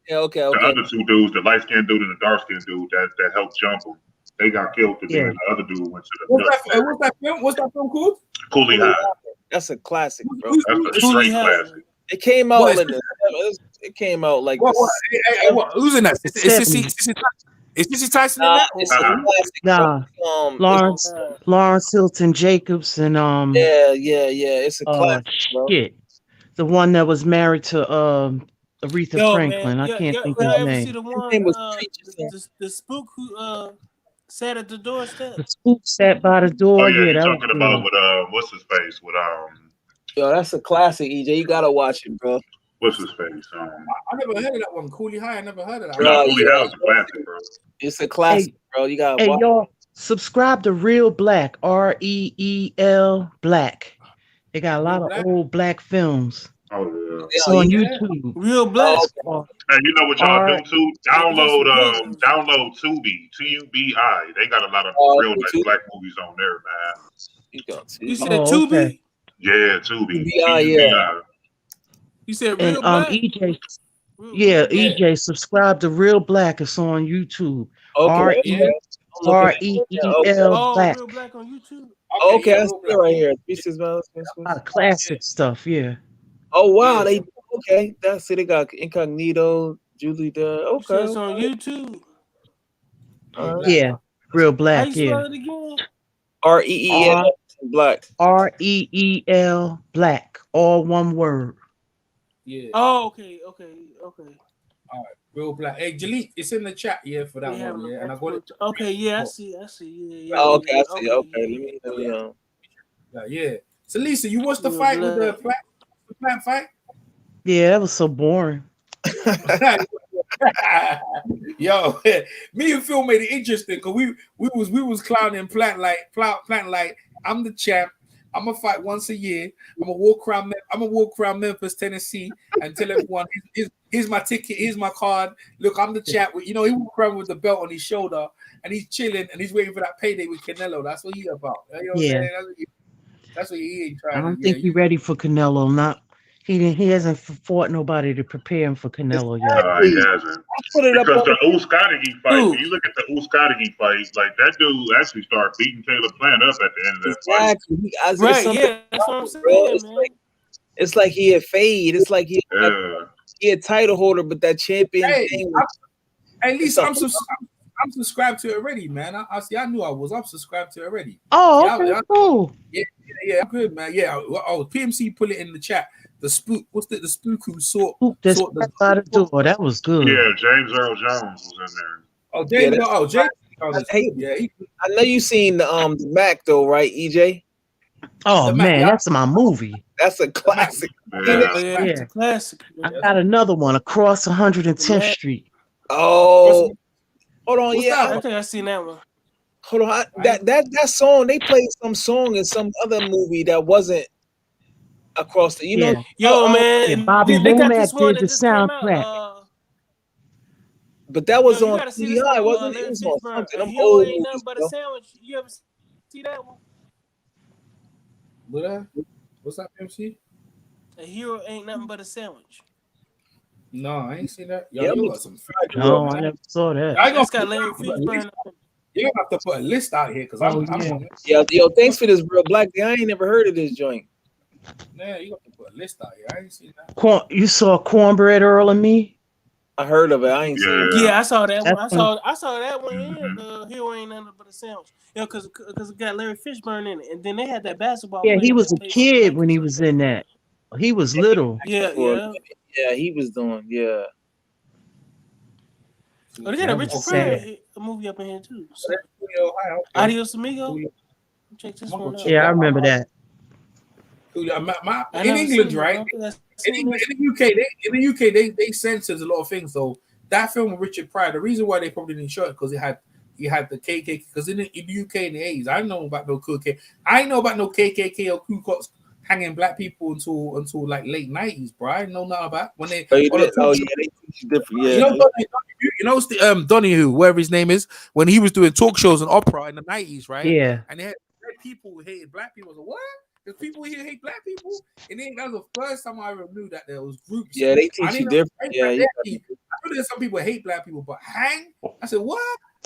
killed. okay. The other two dudes, the light skinned dude and the dark skinned dude that helped jump them, they got killed. And Yeah. then the other dude went to the What's that film? What's that film called? Cooley High. That's a classic, bro. That's a Coolie straight High. classic. It came out What? like this. It came out like What? this. Who's in that? Is Sissy Tyson in Nah, that? it's a classic. Nah. Bro. Lawrence Hilton Jacobs and Yeah. It's a classic, bro. shit. The one that was married to Aretha Yo, Franklin. man, I can't think y'all of his ever name. see the one name was the spook who sat at the doorstep? The spook sat by the door. Oh yeah, you're that was talking about good. with what's his face? With Yo, that's a classic, EJ. You gotta watch it, bro. what's his face? I never heard of that one. Cooley High. I never heard of that. Bro, Cooley High was a classic, bro. It's a classic, bro. You gotta Hey, watch. y'all, subscribe to Real Black, REEL Black. They got a lot of old black films. Oh yeah. It's on YouTube. Real Black. And you know what y'all do too? Download Tubi, TUBI. They got a lot of real nice black movies on there, man. You said Tubi? Okay. Yeah, Tubi. Yeah. You said And Real Black? EJ, EJ, subscribe to Real Black. It's on YouTube. Okay. REEL Black. Real Black on YouTube. Okay, I see it right here. Pieces, man. Classic stuff, yeah. Oh wow, they okay. That's it. They got Incognito, Julie. Okay, It's on YouTube. Yeah, Real How Black, you yeah. spell it again? REEL Black. REEL Black, all one word. Yeah. Oh, okay. All right. Real Black. Hey, Jalik, it's in the chat, yeah, for that one, yeah. And I got it. Okay, yeah, I see. Yeah. Oh, okay, I see. Okay, let me Yeah. So Lisa, you watched the fight with the plant fight? Yeah, that was so boring. Yo, me and Phil made it interesting because we was clowning Plant like I'm the champ. I'm gonna fight once a year. I'm gonna walk around Memphis, Tennessee, and tell everyone, here's my ticket, here's my card. Look, I'm the champ. You know, he walk around with the belt on his shoulder, and he's chilling, and he's waiting for that payday with Canelo. That's what he about. You know what I'm saying? That's what he ain't trying. I don't think he's ready for Canelo. He hasn't fought nobody to prepare him for Canelo yet. No, he hasn't. Put it up Because on- the Uskadegi fight, when you look at the Uskadegi fight, like that dude actually started beating Caleb Plant up at the end of that fight. Exactly. Right, yeah, that's what I'm saying, man. It's like he had fade. It's like he a title holder, but that champion thing. At least I'm subscribed to it already, man. I knew I was. I'm subscribed to it already. Oh, Yeah, okay, cool. Yeah, I'm good, man. Yeah. Oh, PMC put it in the chat. The spook. What's the spook who saw? This by the door. That was good. Yeah, James Earl Jones was in there. Oh, James. James. I know you seen the Mac though, right, EJ? Oh man, that's my movie. That's a classic. It's a classic. I got another one, Across 110th Street. Oh, hold on. I think I seen that one. Hold on. That song, they played some song in some other movie that wasn't Across the, know. Yo, man. Yeah, Bobby Womack did the soundtrack. But that was on CI, wasn't it? It was on something. A Hero Ain't Nothing But a Sandwich. You ever see that one? What's that, MC? A Hero Ain't Nothing But a Sandwich. No, I ain't seen that. You got some. No, I never saw that. I got Larry Fishburne. You're gonna have to put a list out here because I'm yo, thanks for this real black thing. I ain't never heard of this joint. Yeah, you got to put a list out here. I ain't seen that. You saw Cornbread Earl and Me? I heard of it. I ain't seen it. Yeah, I saw that one. I saw that one. Yeah, Hero Ain't Nothing But a Sandwich. Yeah, because it got Larry Fishburne in it, and then they had that basketball. Yeah, he was a kid when he was in that. He was little. Yeah, he was doing. Yeah. Oh, they got a Richard Pryor movie up in here too. So. Adios Amigo. Check this one out. Yeah, I remember that. In England, right? In the UK, they censors a lot of things. So that film with Richard Pryor, the reason why they probably didn't show it because he had the KKK. Because in the UK in the 80s, I don't know about no KKK. I ain't know about no KKK or Ku Klux hanging black people until like late 90s, bro. I didn't know nothing about when they. They teach different. Yeah. You know, Donahue, whatever his name is, when he was doing talk shows and opera in the 90s, right? Yeah. And they had people who hated black people. I was like, what? There's people here hate black people, and then that was the first time I ever knew that there was groups. Yeah, they teach you different. Yeah, I know there's some people hate black people, but hang? I said, what?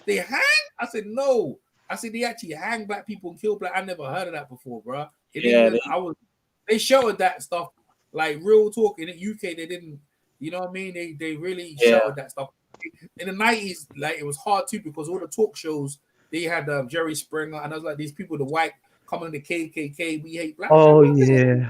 They hang? I said, no. I said they actually hang black people and kill black. I never heard of that before, bro. They showed that stuff like real talk in the UK. They didn't, you know what I mean? They really showed that stuff in the 90s. Like it was hard too because all the talk shows they had Jerry Springer, and I was like these people, the white. Coming to KKK, we hate black. Oh people.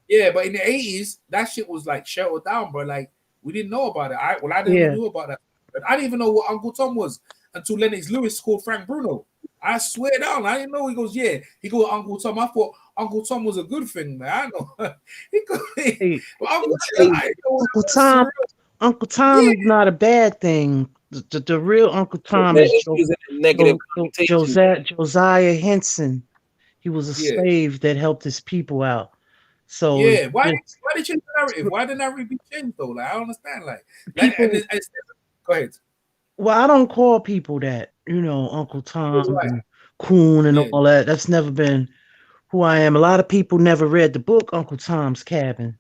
Yeah, but in the 80s, that shit was like shuttled down, bro. Like we didn't know about it. I didn't know about that. But I didn't even know what Uncle Tom was until Lennox Lewis called Frank Bruno. I swear down, I didn't know. He goes, yeah. He goes, Uncle Tom. I thought Uncle Tom was a good thing, man. I know. Uncle Tom is not a bad thing. The real Uncle Tom is Josiah Henson. He was a slave that helped his people out. So why did you change the narrative? Why did the narrative be changed though? Like I don't understand. Go ahead. Well, I don't call people that, Uncle Tom and Coon and all that. That's never been who I am. A lot of people never read the book Uncle Tom's Cabin.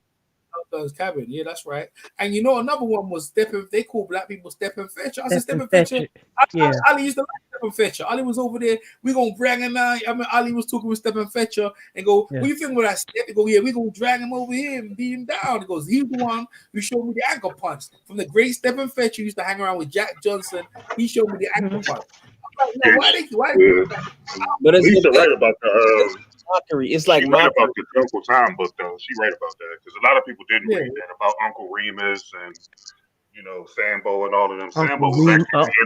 Cabin, yeah, that's right. And another one was Stephen. They call black people Stephen Fetcher. I said Stephen Fetcher. Ali used to like Stephen Fetcher. Ali was over there. We gonna drag him out. I mean, Ali was talking with Stephen Fetcher and go, "What you think about that step?" They go, "Yeah, we gonna drag him over here and beat him down." He goes, "He's the one who showed me the ankle punch from the great Stephen Fetcher. Used to hang around with Jack Johnson. He showed me the ankle punch." But he's right about the. It's like right about the Uncle Tom book, though. She right about that because a lot of people didn't read that about Uncle Remus and Sambo and all of them. Sambo was actually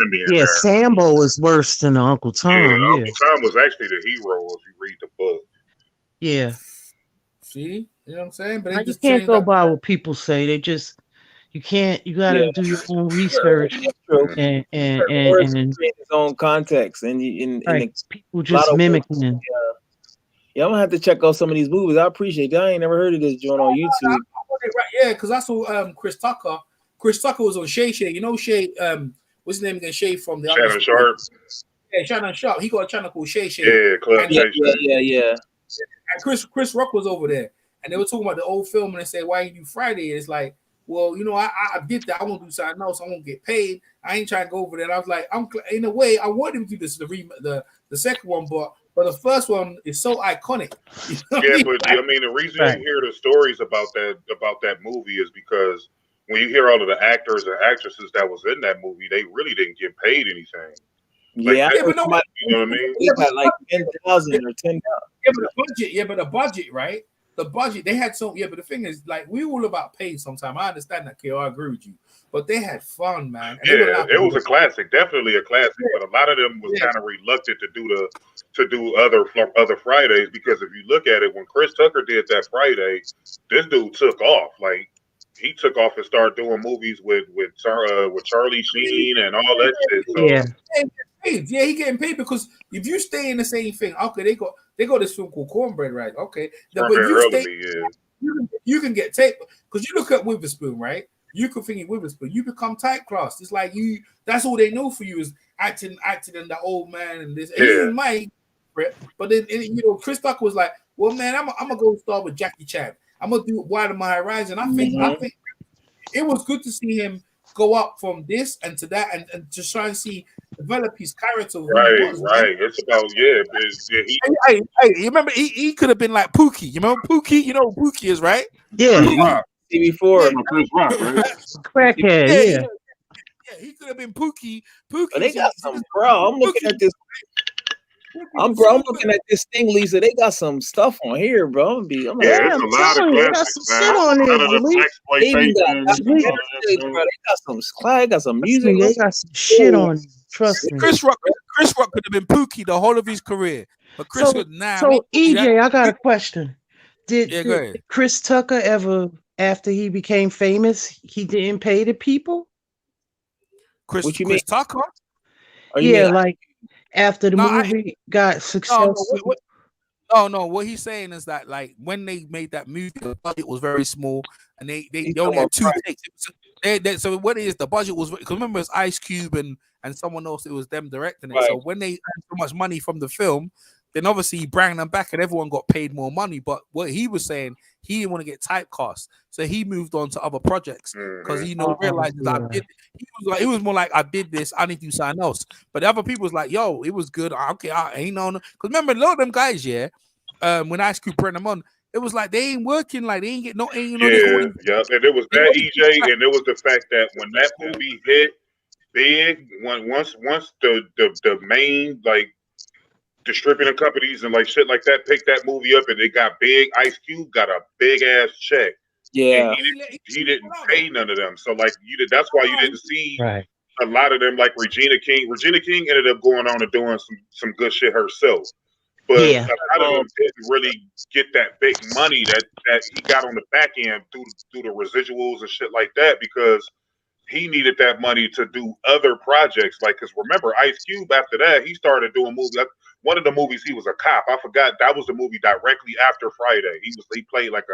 the enemy. Yeah, Sambo is worse than Uncle Tom. Yeah, Uncle Tom was actually the hero if you read the book. Yeah. See, you know what I'm saying? But you can't go by what people say. They just you gotta do your own research and its own context and people just mimicking. Yeah, I'm gonna have to check out some of these movies. I appreciate that. I ain't never heard of this joint on YouTube. Yeah, because I saw Chris Tucker. Chris Tucker was on Shay. You know Shay, what's his name again? Shay from the Shannon Sharp. Yeah, Shannon Sharp. He got a channel called Shay. Yeah, Club yeah. And Chris Rock was over there. and they were talking about the old film, and they said, "Why you do Friday?" And it's like, well, I did that. I won't do something else. I won't get paid. I ain't trying to go over there. And I was like, in a way, I want him to do this, the second one, but the first one is so iconic. You know yeah, but I mean, the reason you hear the stories about that movie is because when you hear all of the actors and actresses that was in that movie, they really didn't get paid anything. Like, yeah, you know what I mean? They got like 10,000 or 10,000. Yeah, but the budget, right? The budget, they had some, but the thing is, like, we all about pay sometimes. I understand that, K. I agree with you. But they had fun, man. And it was a classic, definitely a classic. But a lot of them was kind of reluctant to do other Fridays, because if you look at it, when Chris Tucker did that Friday, this dude took off. Like, he took off and started doing movies with Charlie Sheen and all that shit. So he getting paid, because if you stay in the same thing, okay, they got this film called Cornbread, right? Okay, but if you stay, you can get tape, because you look at Witherspoon, right? You could think of Witherspoon, you become typecast. It's like that's all they know for you is acting in the old man and this. And you might, but then Chris Tucker was like, well, man, I'm gonna go start with Jackie Chan. I'm gonna do Widen My Horizon. I think it was good to see him go up from this and to that, and just try and develop his character. Right. It's about Hey, you remember he could have been like Pookie. You remember Pookie? You know who Pookie is, right? Yeah. TV4. Chris Rock, right? Crackhead, yeah. He could have been Pookie. But they got some, bro. I'm looking at this. I'm looking at this thing, Lisa. They got some stuff on here, bro. It's a lot of classics, man. Shit on They got some music. They got some shit on it. Trust me. Chris Rock could have been Pookie the whole of his career, but Chris could now. So EJ, I got a question. Go ahead. Chris Tucker ever, after he became famous, he didn't pay the people? Chris Tucker? Yeah, like after the movie got successful. No. What he's saying is that, like, when they made that movie, the budget was very small, and they only had 2 takes. So what it is, the budget was, because remember it's Ice Cube and someone else. It was them directing it. Right. So when they had so much money from the film, then obviously he brought them back, and everyone got paid more money. But what he was saying, he didn't want to get typecast, so he moved on to other projects because he realized that he was more like, I did this, I need to do something else. But the other people was like, yo, it was good. Okay, I ain't on. Because remember, a lot of them guys, when Ice Cube brought them on, it was like they ain't working, like they ain't get no. And it was that EJ, and it was the fact that when that movie hit big, once the main like distributing companies and like shit like that picked that movie up and it got big, Ice Cube got a big ass check. Yeah, he didn't pay none of them. So like that's why you didn't see a lot of them, like Regina King. Regina King ended up going on and doing some good shit herself. But a lot of them didn't really get that big money that he got on the back end through the residuals and shit like that, because he needed that money to do other projects. Like, because remember, Ice Cube, after that, he started doing movies. One of the movies, he was a cop. I forgot, that was the movie directly after Friday. He played like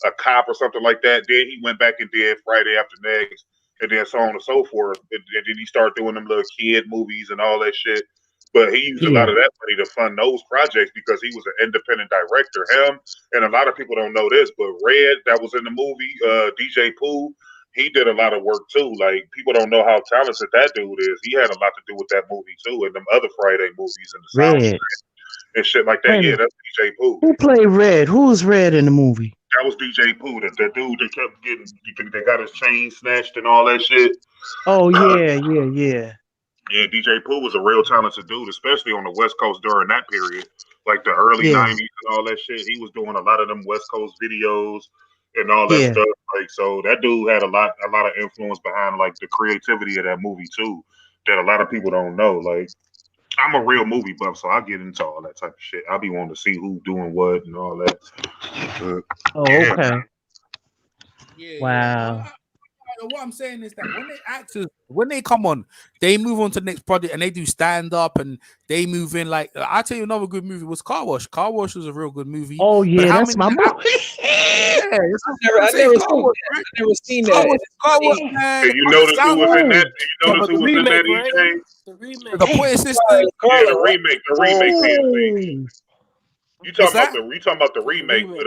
a cop or something like that. Then he went back and did Friday After Next, and then so on and so forth. And then he started doing them little kid movies and all that shit. But he used a lot of that money to fund those projects because he was an independent director. Him, and a lot of people don't know this, but Red, that was in the movie, DJ Pooh, he did a lot of work too. Like, people don't know how talented that dude is. He had a lot to do with that movie too, and them other Friday movies and the soundtrack and shit like that. Yeah, that's DJ Pooh. Who played Red? Who was Red in the movie? That was DJ Pooh, the dude that kept getting, they got his chain snatched and all that shit. Oh yeah. Yeah, DJ Pooh was a real talented dude, especially on the West Coast during that period, like the early 90s and all that shit. He was doing a lot of them West Coast videos and all that stuff. Like, so that dude had a lot of influence behind like the creativity of that movie too, that a lot of people don't know. Like, I'm a real movie buff, so I get into all that type of shit. I'll be wanting to see who doing what and all that. Okay. Yeah, wow. What I'm saying is that when they come on, they move on to the next project and they do stand up and they move in. Like, I'll tell you another good movie was Car Wash. Car Wash was a real good movie. Oh yeah, that's my movie. I've never seen that. Car Wash, man. You notice who was in that? You notice who was in that? EJ? The Pointer Sister. Yeah, the remake. You talking about the remake with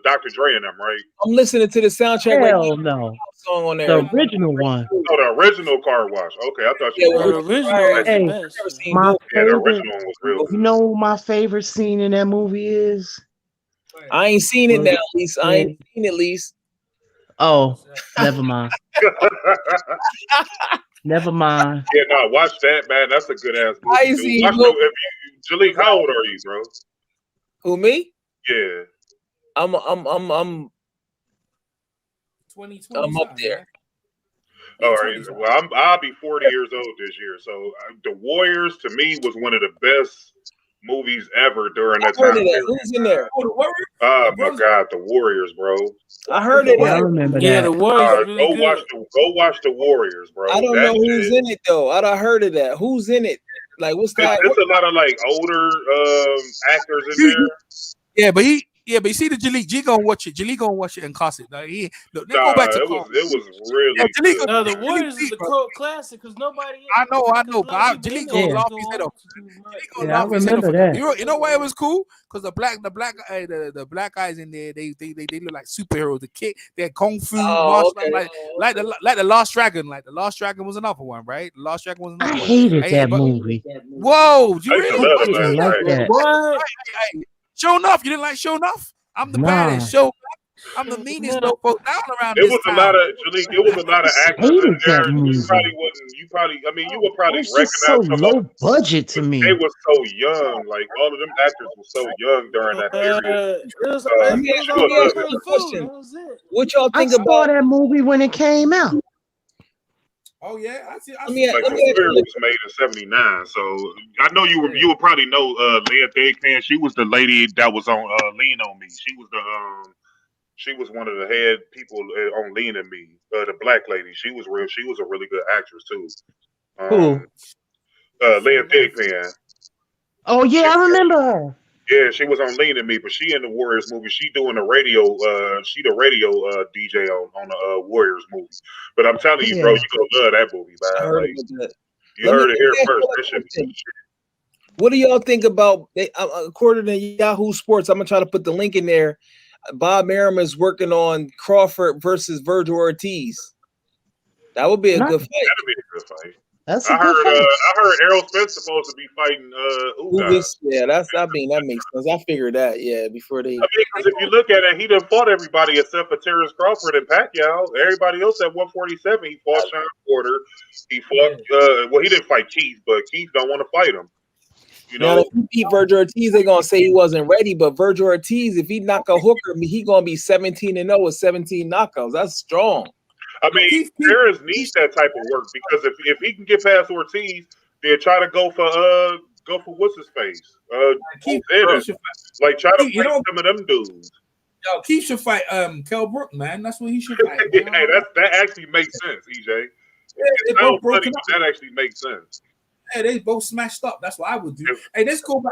Dr. Dre and them, right? I'm listening to the soundtrack right Hell now. no. Song on there. The original one. Oh, the original Car Wash. Okay, I thought you the were original is the Hey, best. my Yeah, the favorite. original one was real You good. know what my favorite scene in that movie is? I ain't seen it now, at least. I ain't seen it, at least. Oh, never mind. Never mind. Yeah, no, watch that, man. That's a good ass movie. I dude. see. Watch the, Jalik, how old are you, bro? Who, me? Yeah. I'm 20, I'm up there. All right. Well, I'll be 40 years old this year. So The Warriors to me was one of the best movies ever during that time. Who's in there? Oh my God, The Warriors, bro. I heard it. Yeah, I remember Yeah, that. the Warriors really good. Go watch The Warriors, bro. I don't know who's in it though. I done heard of that. Who's in it? Like, what's that? There's a lot of like older actors in there. Yeah, but you see the Jalik, G gonna watch it. Jalik gonna watch it and cost it. Like, go back to it was really good. No, the Warriors is the cult classic because nobody. I know, but Jalik gonna laugh his head off. Yeah, I remember that. You know why it was cool? Because the black guys in there, they look like superheroes. The kid, they're kung fu, martial like the Last Dragon. Like the Last Dragon was another one, right? The Last Dragon was another I one. hated that movie. Whoa, you I used to really? love I didn't like that. What? Show enough. You didn't like Show Enough? I'm the baddest. Show. I'm the meanest mofo down around It this was town. a lot of Jalik. It was a lot of actors in hated there. that movie. You would probably It's just so recognize some low of them. budget to me. They were so young. Like all of them actors were so young during that period. What y'all I think saw about that movie when it came out. Oh yeah, I see. Like the Spirit was made in '79, so I know you would probably know Leah Thigpen. She was the lady that was on Lean on Me. She was one of the head people on Lean on Me. The black lady. She was a really good actress too. Who? Leah Thigpen. Oh yeah, I remember her. Yeah, she was on Lean on Me, but she in the Warriors movie. She doing the radio. She the radio DJ on the Warriors movie. But I'm telling you, bro, you gonna love that movie, man. Like, you heard it here first. That should be shit. What do y'all think about? According to Yahoo Sports, I'm gonna try to put the link in there. Bob Arum is working on Crawford versus Virgil Ortiz. That would be a good fight. That'd be a good fight. That's I a good fight. heard Errol Spence supposed to be fighting Ugas. Yeah, that makes sense. I figured that, before they. Because if you look at it, he done fought everybody except for Terrence Crawford and Pacquiao. Everybody else at 147, he fought Sean Porter. He fought. He didn't fight Keith, but Keith don't want to fight him. You know, now, if he beat Virgil Ortiz, they're gonna say he wasn't ready. But Virgil Ortiz, if he knock a hooker, he gonna be 17-0 with 17 knockouts. That's strong. I mean, Terrence needs that type of work because if he can get past Ortiz, they'll try to go for what's his face, like try to fight some of them dudes. Yo, Keith should fight Kell Brook, man. That's what he should fight. Hey, that actually makes sense, EJ. Yeah, they both broken up. That actually makes sense. Yeah, they both smashed up. That's what I would do. Hey, let's go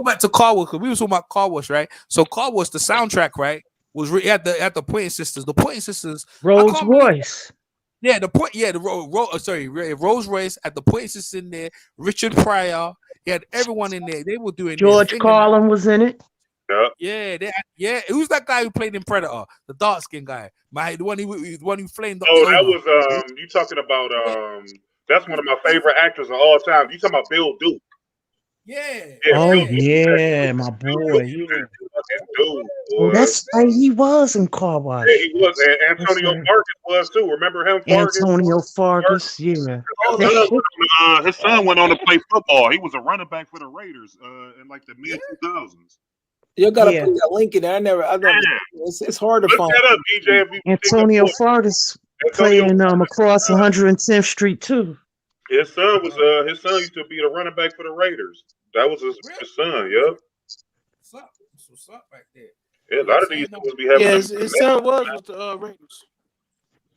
back to Car Wash because we were talking about Car Wash, right? So Car Wash, the soundtrack, right, was at the Pointing Sisters. The Pointing Sisters, Rolls Royce. Yeah, Rolls Royce at the Pointing Sisters in there. Richard Pryor, he had everyone in there. They were doing. George Carlin was in it. Yeah. Who's that guy who played in Predator? The dark skinned guy, the one who flamed up. Oh, that was you talking about that's one of my favorite actors of all time. You talking about Bill Duke? Yeah. Oh yeah, my boy. Oh, that's right. He was in Car Wash. Yeah, he was. And Antonio Fargas was too. Remember him? Antonio Fargas, yeah. His son went on to play football. He was a running back for the Raiders in like the mid 2000s. You gotta put that link in there. I never. It's hard to find. That up, DJ, Antonio Fargas playing across 110th Street too. His son used to be the running back for the Raiders. That was his son. Yep. What's up right there? Yeah, a lot of these supposed to be having. Yeah, his son was with the Raiders.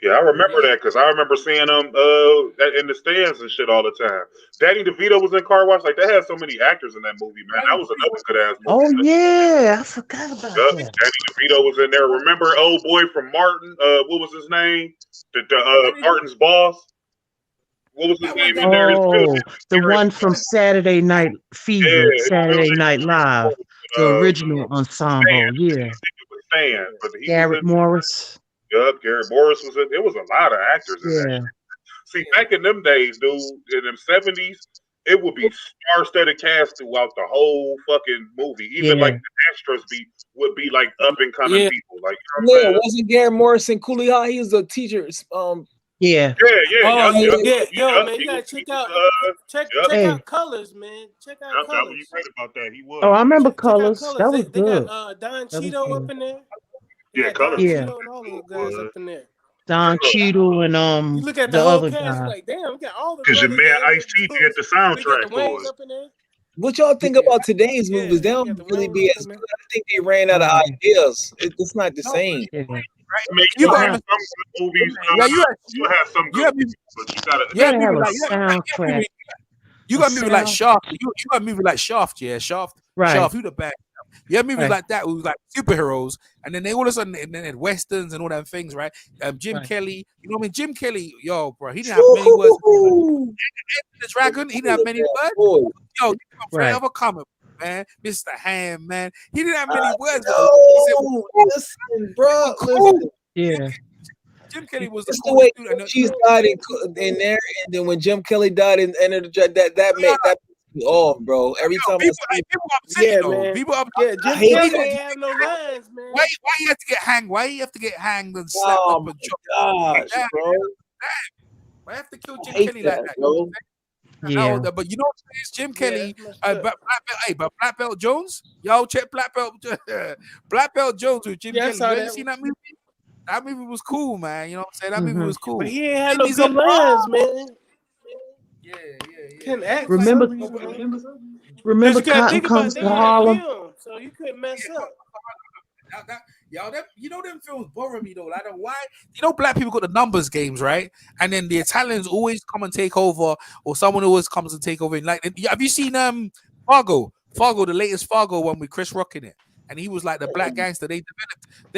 Yeah, I remember that because I remember seeing them in the stands and shit all the time. Danny DeVito was in Car Wash. Like, they had so many actors in that movie, man. That was another good ass movie. Oh yeah, I forgot about that. Danny DeVito was in there. Remember old boy from Martin? What was his name? The Martin's boss. What was his name in there? Oh, the one from Saturday Night Fever, Saturday Night Live. The original ensemble, Stan. yeah. It was Stan, but he Garrett was in, Morris. Yup, Garrett Morris was in. It was a lot of actors in that. Yeah. See, back in them days, dude, in them 70s, it would be star-studded cast throughout the whole fucking movie. Even like the extras would be like up-and-coming people. Like, you know what I'm saying? Wasn't Garrett Morrison Cooley High? He was a teacher. Yeah. Oh, Yo, man, you gotta check out check out Colors, man. Check out Colors. You right about that. He was. Oh, I remember Check out Colors. Colors. That was They good. got Don Cheadle up in there. Yeah, Colors. Yeah. Cheadle and all those guys up in there. Don Cheadle and You look at the the whole other cast, guy. like, damn, we got all the Because your brothers man there. Ice-T did the soundtrack for it. Up in there. What y'all think about today's movies? They don't really be as good. I think they ran out of ideas. It's not the same. Yeah. I mean, you got some movies. You have some good movies, but you gotta have a soundtrack. You got a movie like Shaft. You got a movie like Shaft, yeah. Shaft. Right. Shaft, who the bad? You have movies like that with like superheroes, and then they all of a sudden and then westerns and all them things, right? Jim Kelly, you know what I mean? Jim Kelly, yo, bro, he didn't have many words. The Dragon, he didn't have many words. Yo, you forever coming, man. Mr. Ham, man. He didn't have many words. Listen, bro. Listen. Yeah. Jim Kelly was the way she's died in there, and then when Jim Kelly died in that made that me off, bro. Every time people upset, man. People upset. Jim Kelly didn't have no lines, man. Why you have to get hanged? Why you have to get hanged and slapped up and chopped? Gosh, bro. Why have to kill Jim Kelly like that, bro? Yeah. No, but you know what I'm saying? Jim Kelly, but Black Belt Jones, yo, check Black Belt Jones with Jim Kelly. You ever seen that movie? That movie was cool, man. You know what I'm saying? That movie was cool. But he ain't had no good lines, man. Yeah. Couldn't act. Remember Cotton Comes to Harlem? So you couldn't mess up. You know them films bother me though. I don't know why. You know, black people got the numbers games, right? And then the Italians always come and take over, or someone always comes and take over. And like, have you seen Fargo? Fargo, the latest Fargo one with Chris Rock in it, and he was like the black gangster. They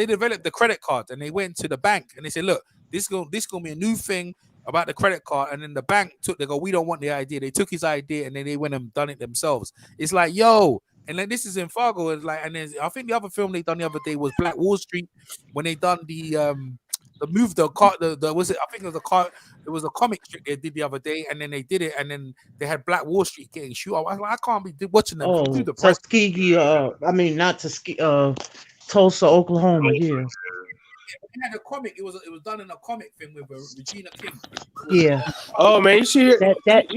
developed the credit card, and they went to the bank and they said, "Look, this gonna be a new thing about the credit card." And then the bank they go, "We don't want the idea." They took his idea and then they went and done it themselves. It's like, yo. And then this is in Fargo, and like, and then I think the other film they done the other day was Black Wall Street, when they done the move the car, was it? I think it was a car. It was a comic strip they did the other day, and then they did it, and then they had Black Wall Street getting shoot. I was like, I can't be watching them. Oh, Tuskegee. I mean, not Tuskegee. Tulsa, Oklahoma. Yeah. It had a comic. It was done in a comic thing with Regina King. Yeah. Oh man, you should hear that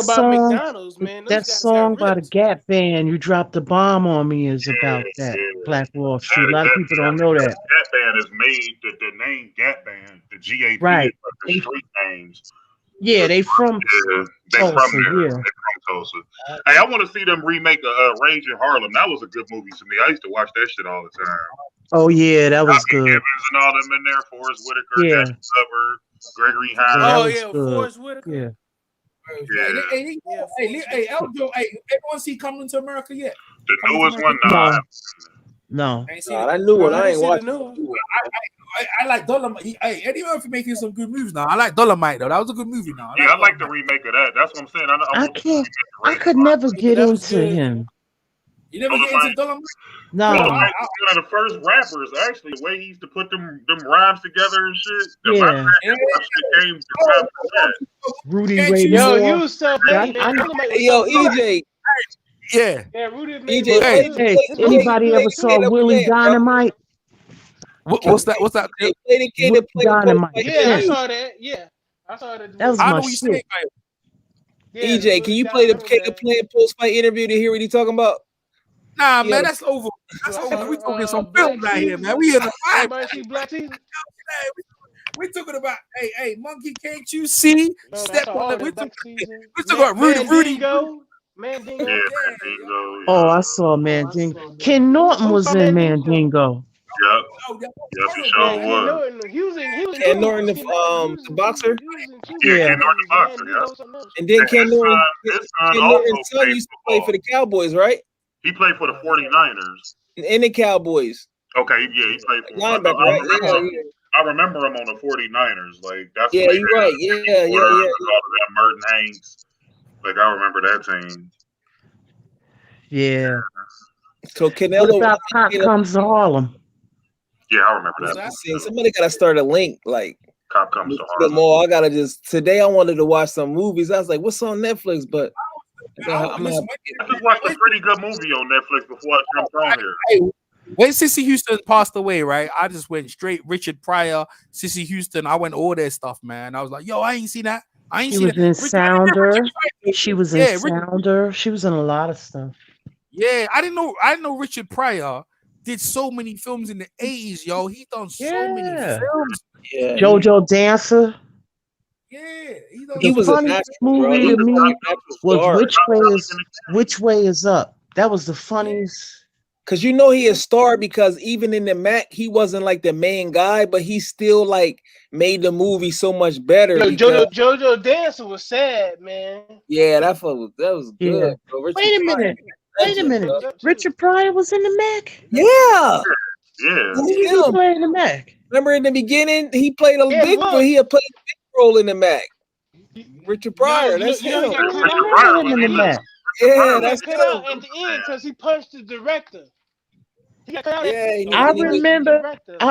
song. McDonald's, man. That song by the Gap Band, "You Dropped the Bomb on Me," is about that Black Wall Street. A lot of people don't know that. Gap Band is made the name Gap Band, the GAP, right? The street names. Yeah, they from Tulsa. Yeah. They from Tulsa. Hey, I want to see them remake a Rage in Harlem. That was a good movie to me. I used to watch that shit all the time. Oh yeah, that was good. Evans and all them in there. Forrest Whitaker, Jackson Hubbard, Gregory Hines. Forrest Whitaker. Yeah. Hey, Eljo, everyone see Coming to America yet? The newest one, no. I knew one. I ain't watching. I like Dolomite. Hey, Eddie Murphy making some good movies now. I like Dolomite though. That was a good movie now. I like the remake of that. That's what I'm saying. I could never get into him. You never get into Dolomite? No. One of the first rappers, actually, the way he used to put them rhymes together and shit. Rudy Ray Yo, Moore. you was so bad. Yo, EJ. Yeah. Rudy. Hey, anybody ever saw Willie Dynamite? What's that? They played the kid that played Dynamite. Yeah, I saw that. Yeah, I saw that. That was my shit. EJ, can you play the Caleb playing post-fight interview to hear what he talking about? Nah, man, that's over. That's over. We talking some films out here, man. We in the fight. We're talking about, hey, Monkey, can't you see? Step on the. We're talking about Rudy. Mandingo. Oh, I saw Mandingo. Ken Norton was in Mandingo. Yep, he sure was. He was Ken Norton, the boxer. Yeah, Ken Norton, the boxer. Yeah. And then Ken Norton's son used to play for the Cowboys, right? He played for the 49ers. And the Cowboys. Okay, yeah, he played for linebacker, right? I remember him on the 49ers. Like that's you're right. Yeah. Merton Hanks. Like I remember that team. Yeah. So What Canelo. about Pop Comes to Harlem? Yeah, I remember that. Somebody gotta start a link. Like, Cop Comes to them Harlem. all. I gotta just today. I wanted to watch some movies. I was like, "What's on Netflix?" But I just watched a pretty good movie on Netflix before I jumped on here. Hey, when Sissy Houston passed away, right? I just went straight Richard Pryor, Sissy Houston. I went all their stuff, man. I was like, yo, I ain't seen that. I ain't She seen was that. in Sounder. She was in Sounder. She was in a lot of stuff. Yeah, I didn't know Richard Pryor did so many films in the 80s, yo. He done so many films. Yeah. JoJo Dancer. Yeah, he was a funniest natural, movie to me was star. Which Way Is Up. That was the funniest. Cause you know he is star because even in the Mac he wasn't like the main guy, but he still like made the movie so much better. Yo, JoJo Dancer was sad, man. Yeah, that was good. Bro. Wait a minute. Richard Pryor was in the Mac. Yeah. Who did he play in the Mac? Remember in the beginning he played a big role in the Mac. Richard Pryor. That's him. Yeah, that's cut out at the end because he punched the director. He got cut out I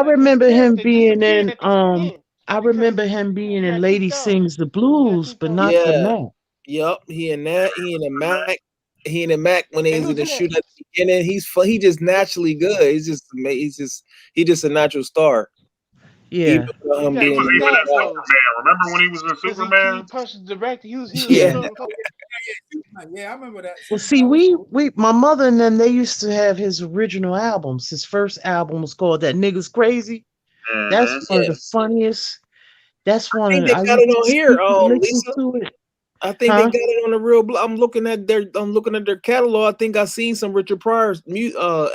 remember him being in I remember him being in Lady Sings the Blues, but not the Mac. Yup, he in that. He in the Mac. He in the Mac when they was in the shoot at the beginning. He just naturally good. He's just a natural star. Yeah. He was even in Superman. Remember when he was in Superman? He punched the director. He was Yeah, I remember that. Well, see, my mother and them, they used to have his original albums. His first album was called That Nigga's Crazy. That's one of the funniest. That's one of the. I got it on here. Listen to it. I think they got it on the real. I'm looking at their catalog. I think I seen some Richard Pryor's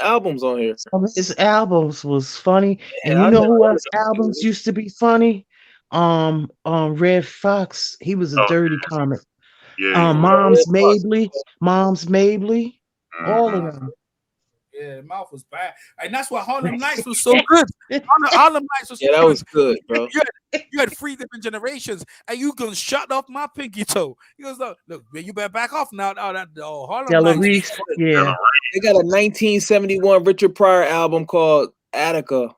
albums on here. His albums was funny, and you know who else albums used to be funny? Red Fox. He was a dirty comic. Yeah. Mom's Mabley, all of them. Yeah, the mouth was bad, and that's why Harlem Nights was so good. Harlem Nights was so that was good, bro. You had 3 different generations, and you gonna shut off my pinky toe. He goes, look, man, you better back off now. Harlem Nights. Yeah. They got a 1971 Richard Pryor album called Attica.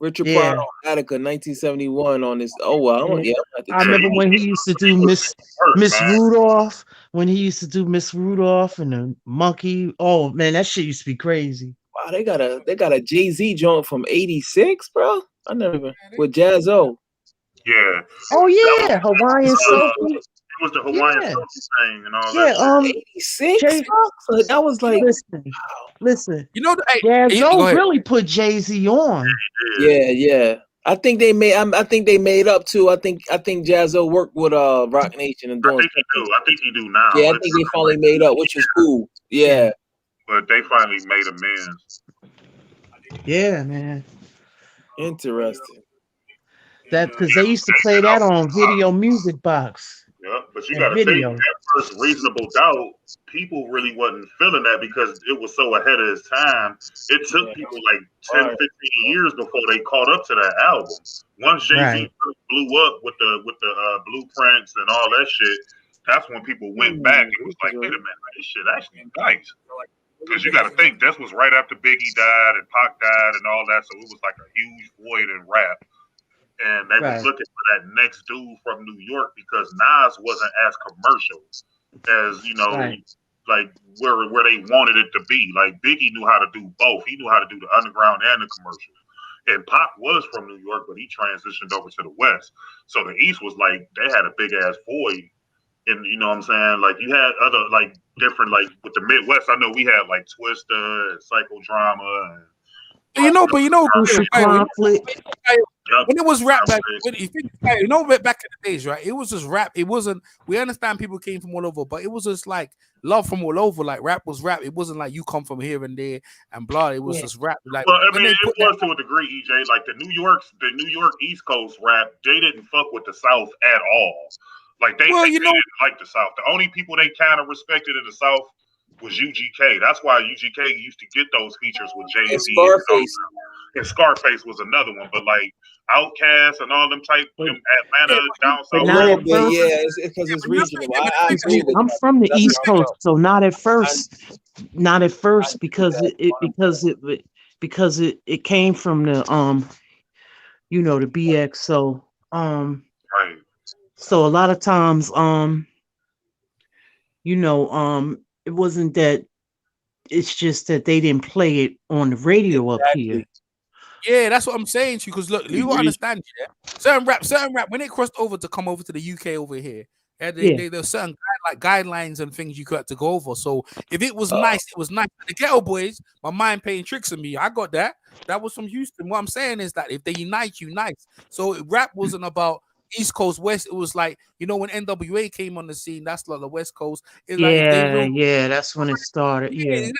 Richard Pryor on Attica, 1971 on this. Oh well, I remember when he used to do Miss Rudolph. When he used to do Miss Rudolph and the monkey. Oh man, that shit used to be crazy. Wow, they got a Jay-Z joint from '86, bro. I never even with Jazzo. Yeah. Oh yeah, Hawaiian Sophie. It was the Hawaiian Sophie thing and all that. 86. That was like. Listen. You know, Jazzo really put Jay-Z on. Yeah. I think they made. I think they made up too. I think Jazzo worked with Rock Nation and doing. I think he do now. Yeah, I think they finally made up, which is cool. Yeah. But they finally made amends. Yeah, man. Interesting. That because they used to play that on Video Music Box. Yeah, but you got to think that first Reasonable Doubt, people really wasn't feeling that because it was so ahead of its time. It took people like 10, 15 years before they caught up to that album. Once Jay-Z blew up with the blueprints and all that shit, that's when people went back and was like, wait a minute, this shit actually nice. Because you got to think this was right after Biggie died and Pac died and all that, so it was like a huge void in rap. And they was looking for that next dude from New York because Nas wasn't as commercial as, like where they wanted it to be. Like Biggie knew how to do both. He knew how to do the underground and the commercial. And Pac was from New York, but he transitioned over to the West. So the East was like, they had a big ass void. And you know what I'm saying? Like you had other like different, like with the Midwest, I know we had like Twista and Psychodrama and when it was rap back, back in the days, right? It was just rap. It wasn't. We understand people came from all over, but it was just like love from all over. Like rap was rap. It wasn't like you come from here and there and blah. It was just rap. Like, well, I mean, it was to a degree, EJ. Like the New York East Coast rap, they didn't fuck with the South at all. Like they didn't like the South. The only people they kind of respected in the South was UGK. That's why UGK used to get those features with Jay-Z. And Scarface was another one, but like Outkast and all them type Atlanta down south. It's because it's regional. I'm from the East Coast, so not at first. Not at first because it came from the the BX. So Right. so a lot of times it wasn't that. It's just that they didn't play it on the radio up here. Yeah, that's what I'm saying to you. Because look, you understand, yeah. Certain rap, when it crossed over to come over to the UK over here, there's certain guidelines and things you got to go over. So if it was nice, it was nice. The Ghetto Boys, my mind playing tricks on me. I got that. That was from Houston. What I'm saying is that if they unite, unite. So rap wasn't about East Coast, West. It was like, when NWA came on the scene, that's like the West Coast. It's like if they that's when it started. Yeah,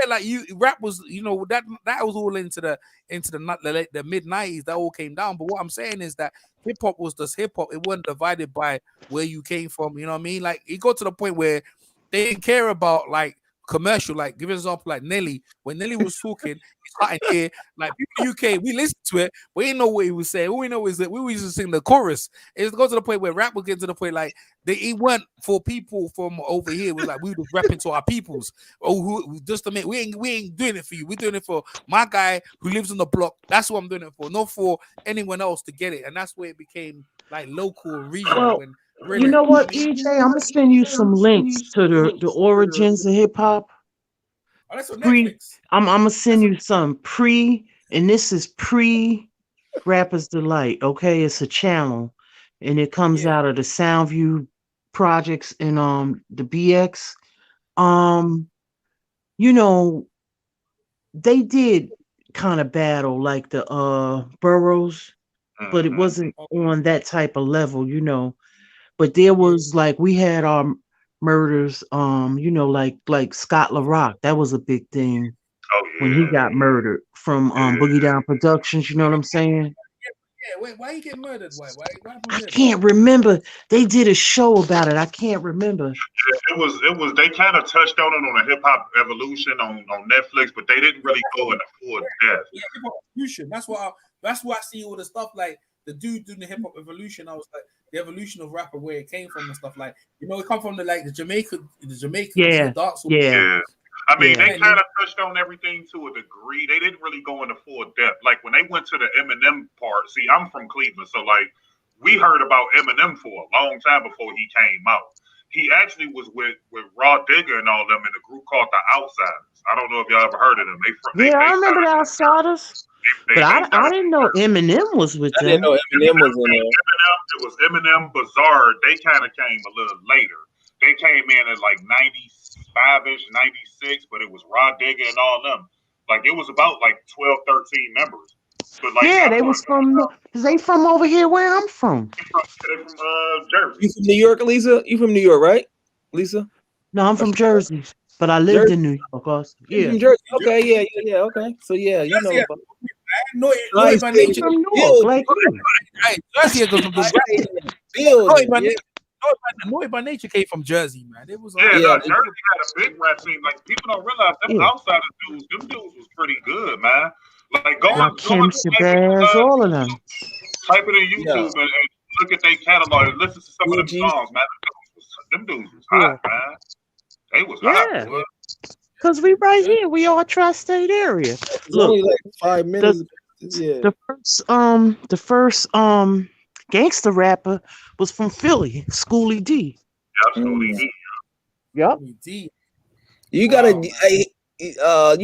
like rap was, that was all into the mid 90s. That all came down. But what I'm saying is that hip hop was just hip hop. It wasn't divided by where you came from. You know what I mean? Like it got to the point where they didn't care about like commercial. Like give an example, like Nelly. When Nelly was talking, it's hot in here. Like people in the UK, we listened to it, we didn't know what he was saying. All we know is that we used to sing the chorus. It got to the point where rap was getting to the point like it weren't for people from over here. It was like we were rapping to our peoples. Who just a minute, we ain't doing it for you. We're doing it for my guy who lives on the block. That's what I'm doing it for, not for anyone else to get it. And that's where it became like local and regional. Well, you know what, EJ? I'm gonna send you some links to the origins of hip hop. Oh, that's on Netflix. I'm gonna send you some and this is pre Rappers Delight. Okay, it's a channel, and it comes out of the Soundview projects and the BX. They did kind of battle like the boroughs, but it wasn't on that type of level, But there was like we had our murders, like Scott LaRock. That was a big thing when he got murdered from Boogie Down Productions. You know what I'm saying? Yeah, wait, why he get murdered? Why I can't remember. They did a show about it. I can't remember. It was. They kind of touched on it on a Hip Hop Evolution on Netflix, but they didn't really go into full depth. Yeah, Hip Hop Evolution. That's why I see all the stuff like the dude doing the Hip Hop Evolution. I was like the evolution of rapper, where it came from and stuff like it come from the Jamaican, the dark soul. Yeah. I mean, they kind of touched on everything to a degree. They didn't really go into full depth. Like when they went to the Eminem part. See, I'm from Cleveland, so like we heard about Eminem for a long time before he came out. He actually was with Raw Digger and all them in a group called the Outsiders. I don't know if y'all ever heard of them. I remember the Outsiders. But I didn't know Eminem was with them. I didn't know Eminem was in there. It was Eminem, Bizarre. They kind of came a little later. They came in at like 95-ish, 96, but it was Raw Digger and all them. Like it was about like 12, 13 members. But like they was from. They from over here where I'm from. They're from Jersey. You from New York, Lisa? You from New York, right, Lisa? No, I'm from Jersey, but I lived in New York. Also. Yeah, from Jersey. Okay, yeah. Okay, so yeah, you know. No, by nature. From New York, like Jersey goes from Noy by nature came from Jersey, man. It was Jersey had a big rap scene. Like people don't realize them outside dudes. Them dudes was pretty good, man. Like go on, all of them. Type it in YouTube and look at their catalog and listen to some of them songs, man. Them dudes was hot, man. They was hot. Because we right here, we all tri-state area. Look, only like 5 minutes. The first gangster rapper was from Philly, Schoolie D. Yeah, Schoolie D. Yep. You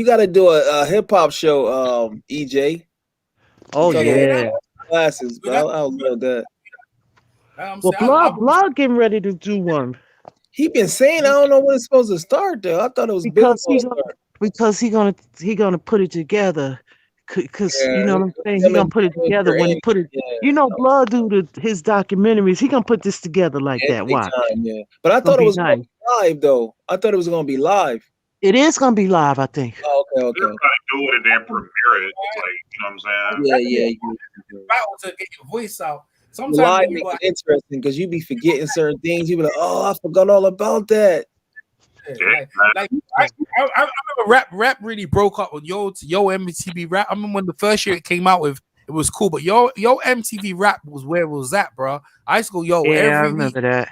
gotta do a hip hop show, EJ. Oh yeah. Classes, but I'll do that. Well, Blog getting ready to do one. He been saying I don't know when it's supposed to start though. I thought it was because he gonna put it together. Because you know what I'm saying, he gonna put it together when he put it. Blood do his documentaries. He gonna put this together like that. Why? But I thought it was gonna be live though. I thought it was gonna be live. It is gonna be live, I think. Oh, okay. They're gonna do it and then premiere it. Like, you know what I'm saying? Yeah. To get your voice out. Sometimes live makes it interesting because you be forgetting certain things. You be like, oh, I forgot all about that. I remember rap really broke up with Yo MTV Rap. I remember when the first year it came out with, it was cool, but Yo MTV Rap was where it was at, bro. I used to go I remember that.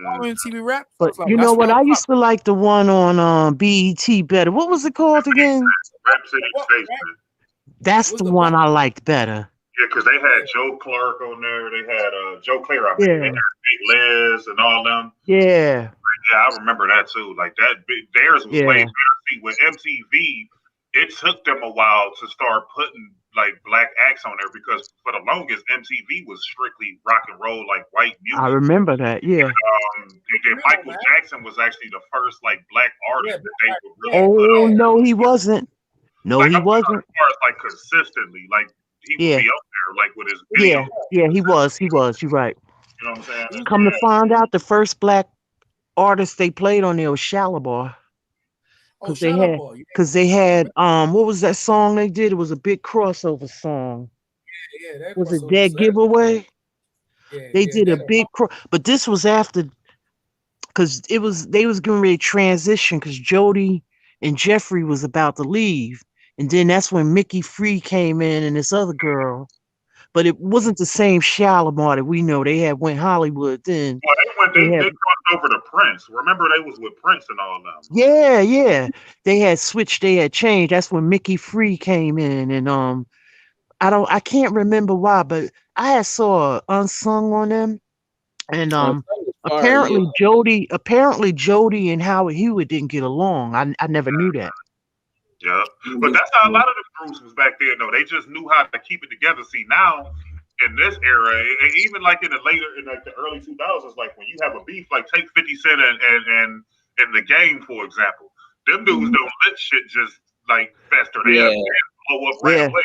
MTV Rap. But Like, you know what? I used to like the one on BET better. What was it called again? Rap City Statesman. That's the one I liked better. Yeah, because they had Joe Clark on there. They had Joe Claire. I mean, Yeah. they had Big Liz and all them. Yeah. Yeah, I remember that too. Like that, theirs was way Yeah. better. See, with MTV, it took them a while to start putting like black acts on there because for the longest, MTV was strictly rock and roll, like white music. I remember that. Yeah. And then Michael Jackson was actually the first like black artist that they would really Oh no, he wasn't. No, like, he wasn't. as far as like consistently, like he would Yeah. be up there, like with his videos. Yeah, he was. He was. You're right. You know what I'm saying? Come to find out, the first black artist they played on there was Shalabar. Because they had what was that song they did? It was a big crossover song. Yeah, was it Dead Giveaway? They did a big but this was after, because they was getting ready to transition because Jody and Jeffrey was about to leave, and then that's when Mickey Free came in and this other girl. But it wasn't the same Shalimar that we know. They had went Hollywood then. Well, they crossed over to Prince. Remember, they was with Prince and all them. Yeah. They had switched. They had changed. That's when Mickey Free came in, and I can't remember why, but I had saw Unsung on them, and apparently Jody and Howard Hewitt didn't get along. I never knew that. Yeah, but that's how a lot of the groups was back then, though. They just knew how to keep it together. See, now in this era, and even like in the early 2000s, like when you have a beef, like take 50 Cent and The Game, for example, them dudes don't let shit just like fester. They have to blow up right away.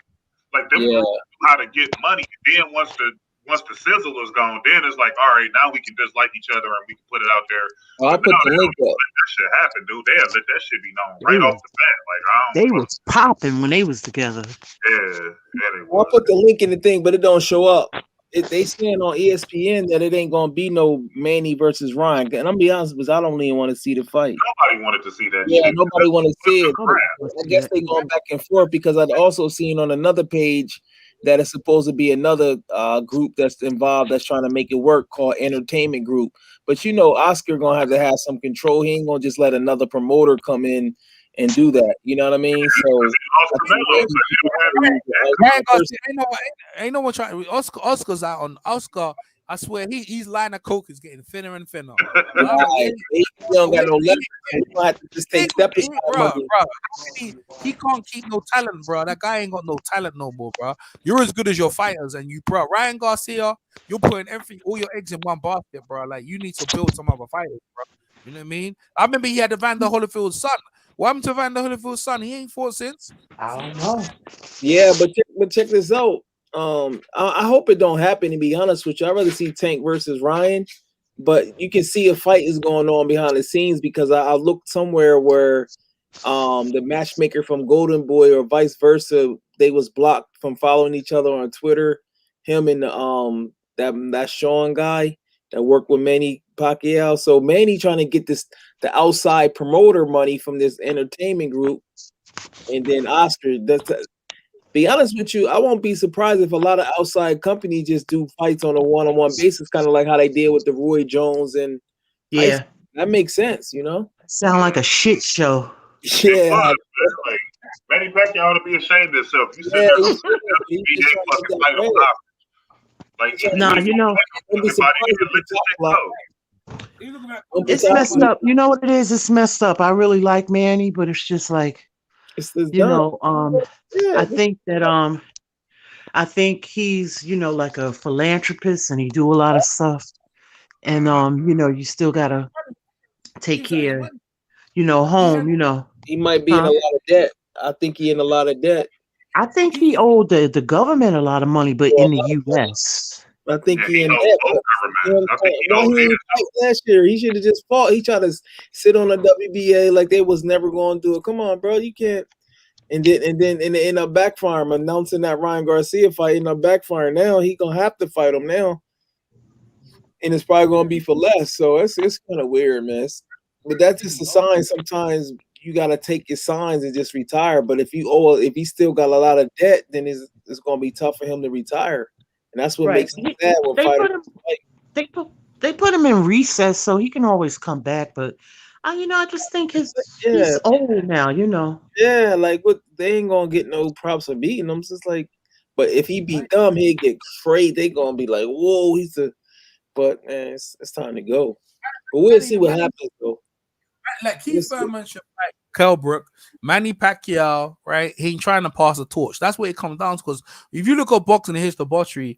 Like them dudes know how to get money. And then once the sizzle is gone, then it's like, all right, now we can just like each other and we can put it out there. I'll put the link up. Let that shit happen, dude. They'll let that shit be known right off the bat. Like, they was popping when they was together. Yeah, they I'll put the link in the thing, but it don't show up. They saying on ESPN that it ain't gonna be no Manny versus Ryan. And I'm be honest, because I don't even want to see the fight. Nobody wanted to see that. Yeah, shit. nobody want to see it. I guess they going back and forth because I'd also seen on another page that is supposed to be another group that's involved that's trying to make it work called Entertainment Group. But you know, Oscar gonna have some control. He ain't gonna just let another promoter come in and do that. You know what I mean? So ain't no one trying. Oscar's out on Oscar. I swear he's line of coke is getting thinner and thinner. He don't got no leverage. He have to just take steps. Bro. He can't keep no talent, bro. That guy ain't got no talent no more, bro. You're as good as your fighters, and bro. Ryan Garcia, you're putting all your eggs in one basket, bro. Like you need to build some other fighters, bro. You know what I mean? I remember he had Evander Holyfield's son. What happened to Evander Holyfield's son? He ain't fought since. I don't know. Yeah, but check this out. I hope it don't happen, to be honest with you. I'd rather see Tank versus Ryan, but you can see a fight is going on behind the scenes because I looked somewhere where the matchmaker from Golden Boy or vice versa, they was blocked from following each other on Twitter. Him and that Sean guy that worked with Manny Pacquiao. So Manny trying to get the outside promoter money from this entertainment group, and then Oscar. Be honest with you, I won't be surprised if a lot of outside companies just do fights on a one-on-one basis, kind of like how they did with the Roy Jones and that makes sense, you know. Sound like a shit show. Yeah, like, Manny Pacquiao ought to be ashamed of himself. You said you know, it's messed up. You know what it is? It's messed up. I really like Manny, but it's just like, I think that I think he's, like a philanthropist and he do a lot of stuff. And you still gotta take care, home, He might be in a lot of debt. I think he in a lot of debt. I think he owed the government a lot of money, but in the US. I think he in debt. Why he didn't fight last year? He should have just fought. He tried to sit on the WBA like they was never going to do it. Come on, bro, you can't. And then end up backfiring, announcing that Ryan Garcia fight, end up backfiring. Now he gonna have to fight him now, and it's probably gonna be for less. So it's kind of weird, man. But that's just a sign. Sometimes you gotta take your signs and just retire. But if he still got a lot of debt, then it's gonna be tough for him to retire, and that's what makes him sad. They put him in recess, so he can always come back. But I just think he's old now. Yeah, like what they ain't gonna get no props for beating him. It's just like, but if he beat them, he'd get afraid. They gonna be like, whoa, he's the. But man, it's time to go. But we'll see what happens though. Like Keith Thurman should fight Kell Brook, Manny Pacquiao, right? He ain't trying to pass the torch. That's what it comes down to. Because if you look at boxing and history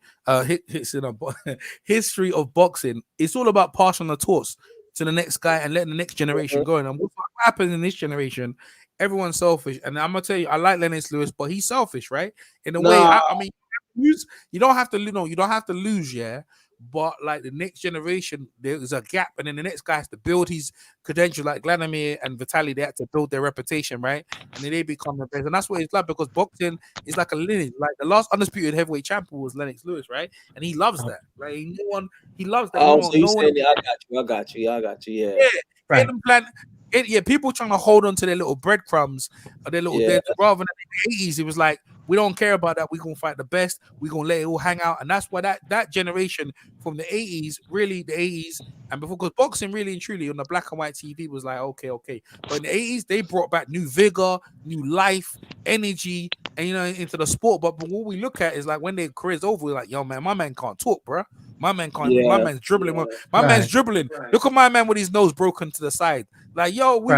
of boxing, it's all about passing the torch to the next guy and letting the next generation go. And what happens in this generation? Everyone's selfish, and I'm gonna tell you, I like Lennox Lewis, but he's selfish, right? In a way, I mean, you don't have to, you don't have to lose, yeah. But like the next generation, there's a gap, and then the next guy has to build his credential. Like Vladimir and Vitaly, they had to build their reputation, right? And then they become the best, and that's what it's like because boxing is like a lineage. Like the last undisputed heavyweight champion was Lennox Lewis, right? And he loves that. Like he loves that. Oh, so you saying I got you, yeah. Yeah, right. People trying to hold on to their little breadcrumbs, their little rather than in the 80s, it was like, we don't care about that. We're gonna fight the best, we're gonna let it all hang out. And that's why that generation from the 80s, really the 80s and before, because boxing really and truly on the black and white TV was like, okay. But in the 80s, they brought back new vigor, new life, energy, and into the sport. But what we look at is like when their career's over, we're like, yo, man, my man can't talk, bro. My man can't. My man's dribbling. My man's dribbling. Look at my man with his nose broken to the side. Like, yo, we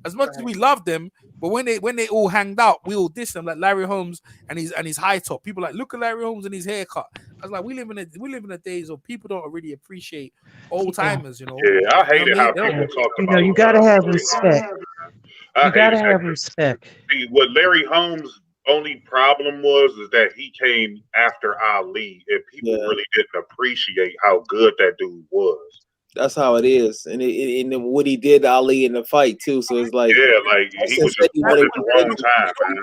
as much as we love them, but when they all hanged out, we all diss them. Like Larry Holmes and his high top. People like, look at Larry Holmes and his haircut. I was like, we live in the days of people don't really appreciate old timers. Yeah, I hate it how people talk about. You gotta have respect. You gotta have respect. See, what Larry Holmes' only problem was is that he came after Ali, and people really didn't appreciate how good that dude was. That's how it is, and what he did to Ali in the fight too. So it's like, like he was just at the wrong time, man.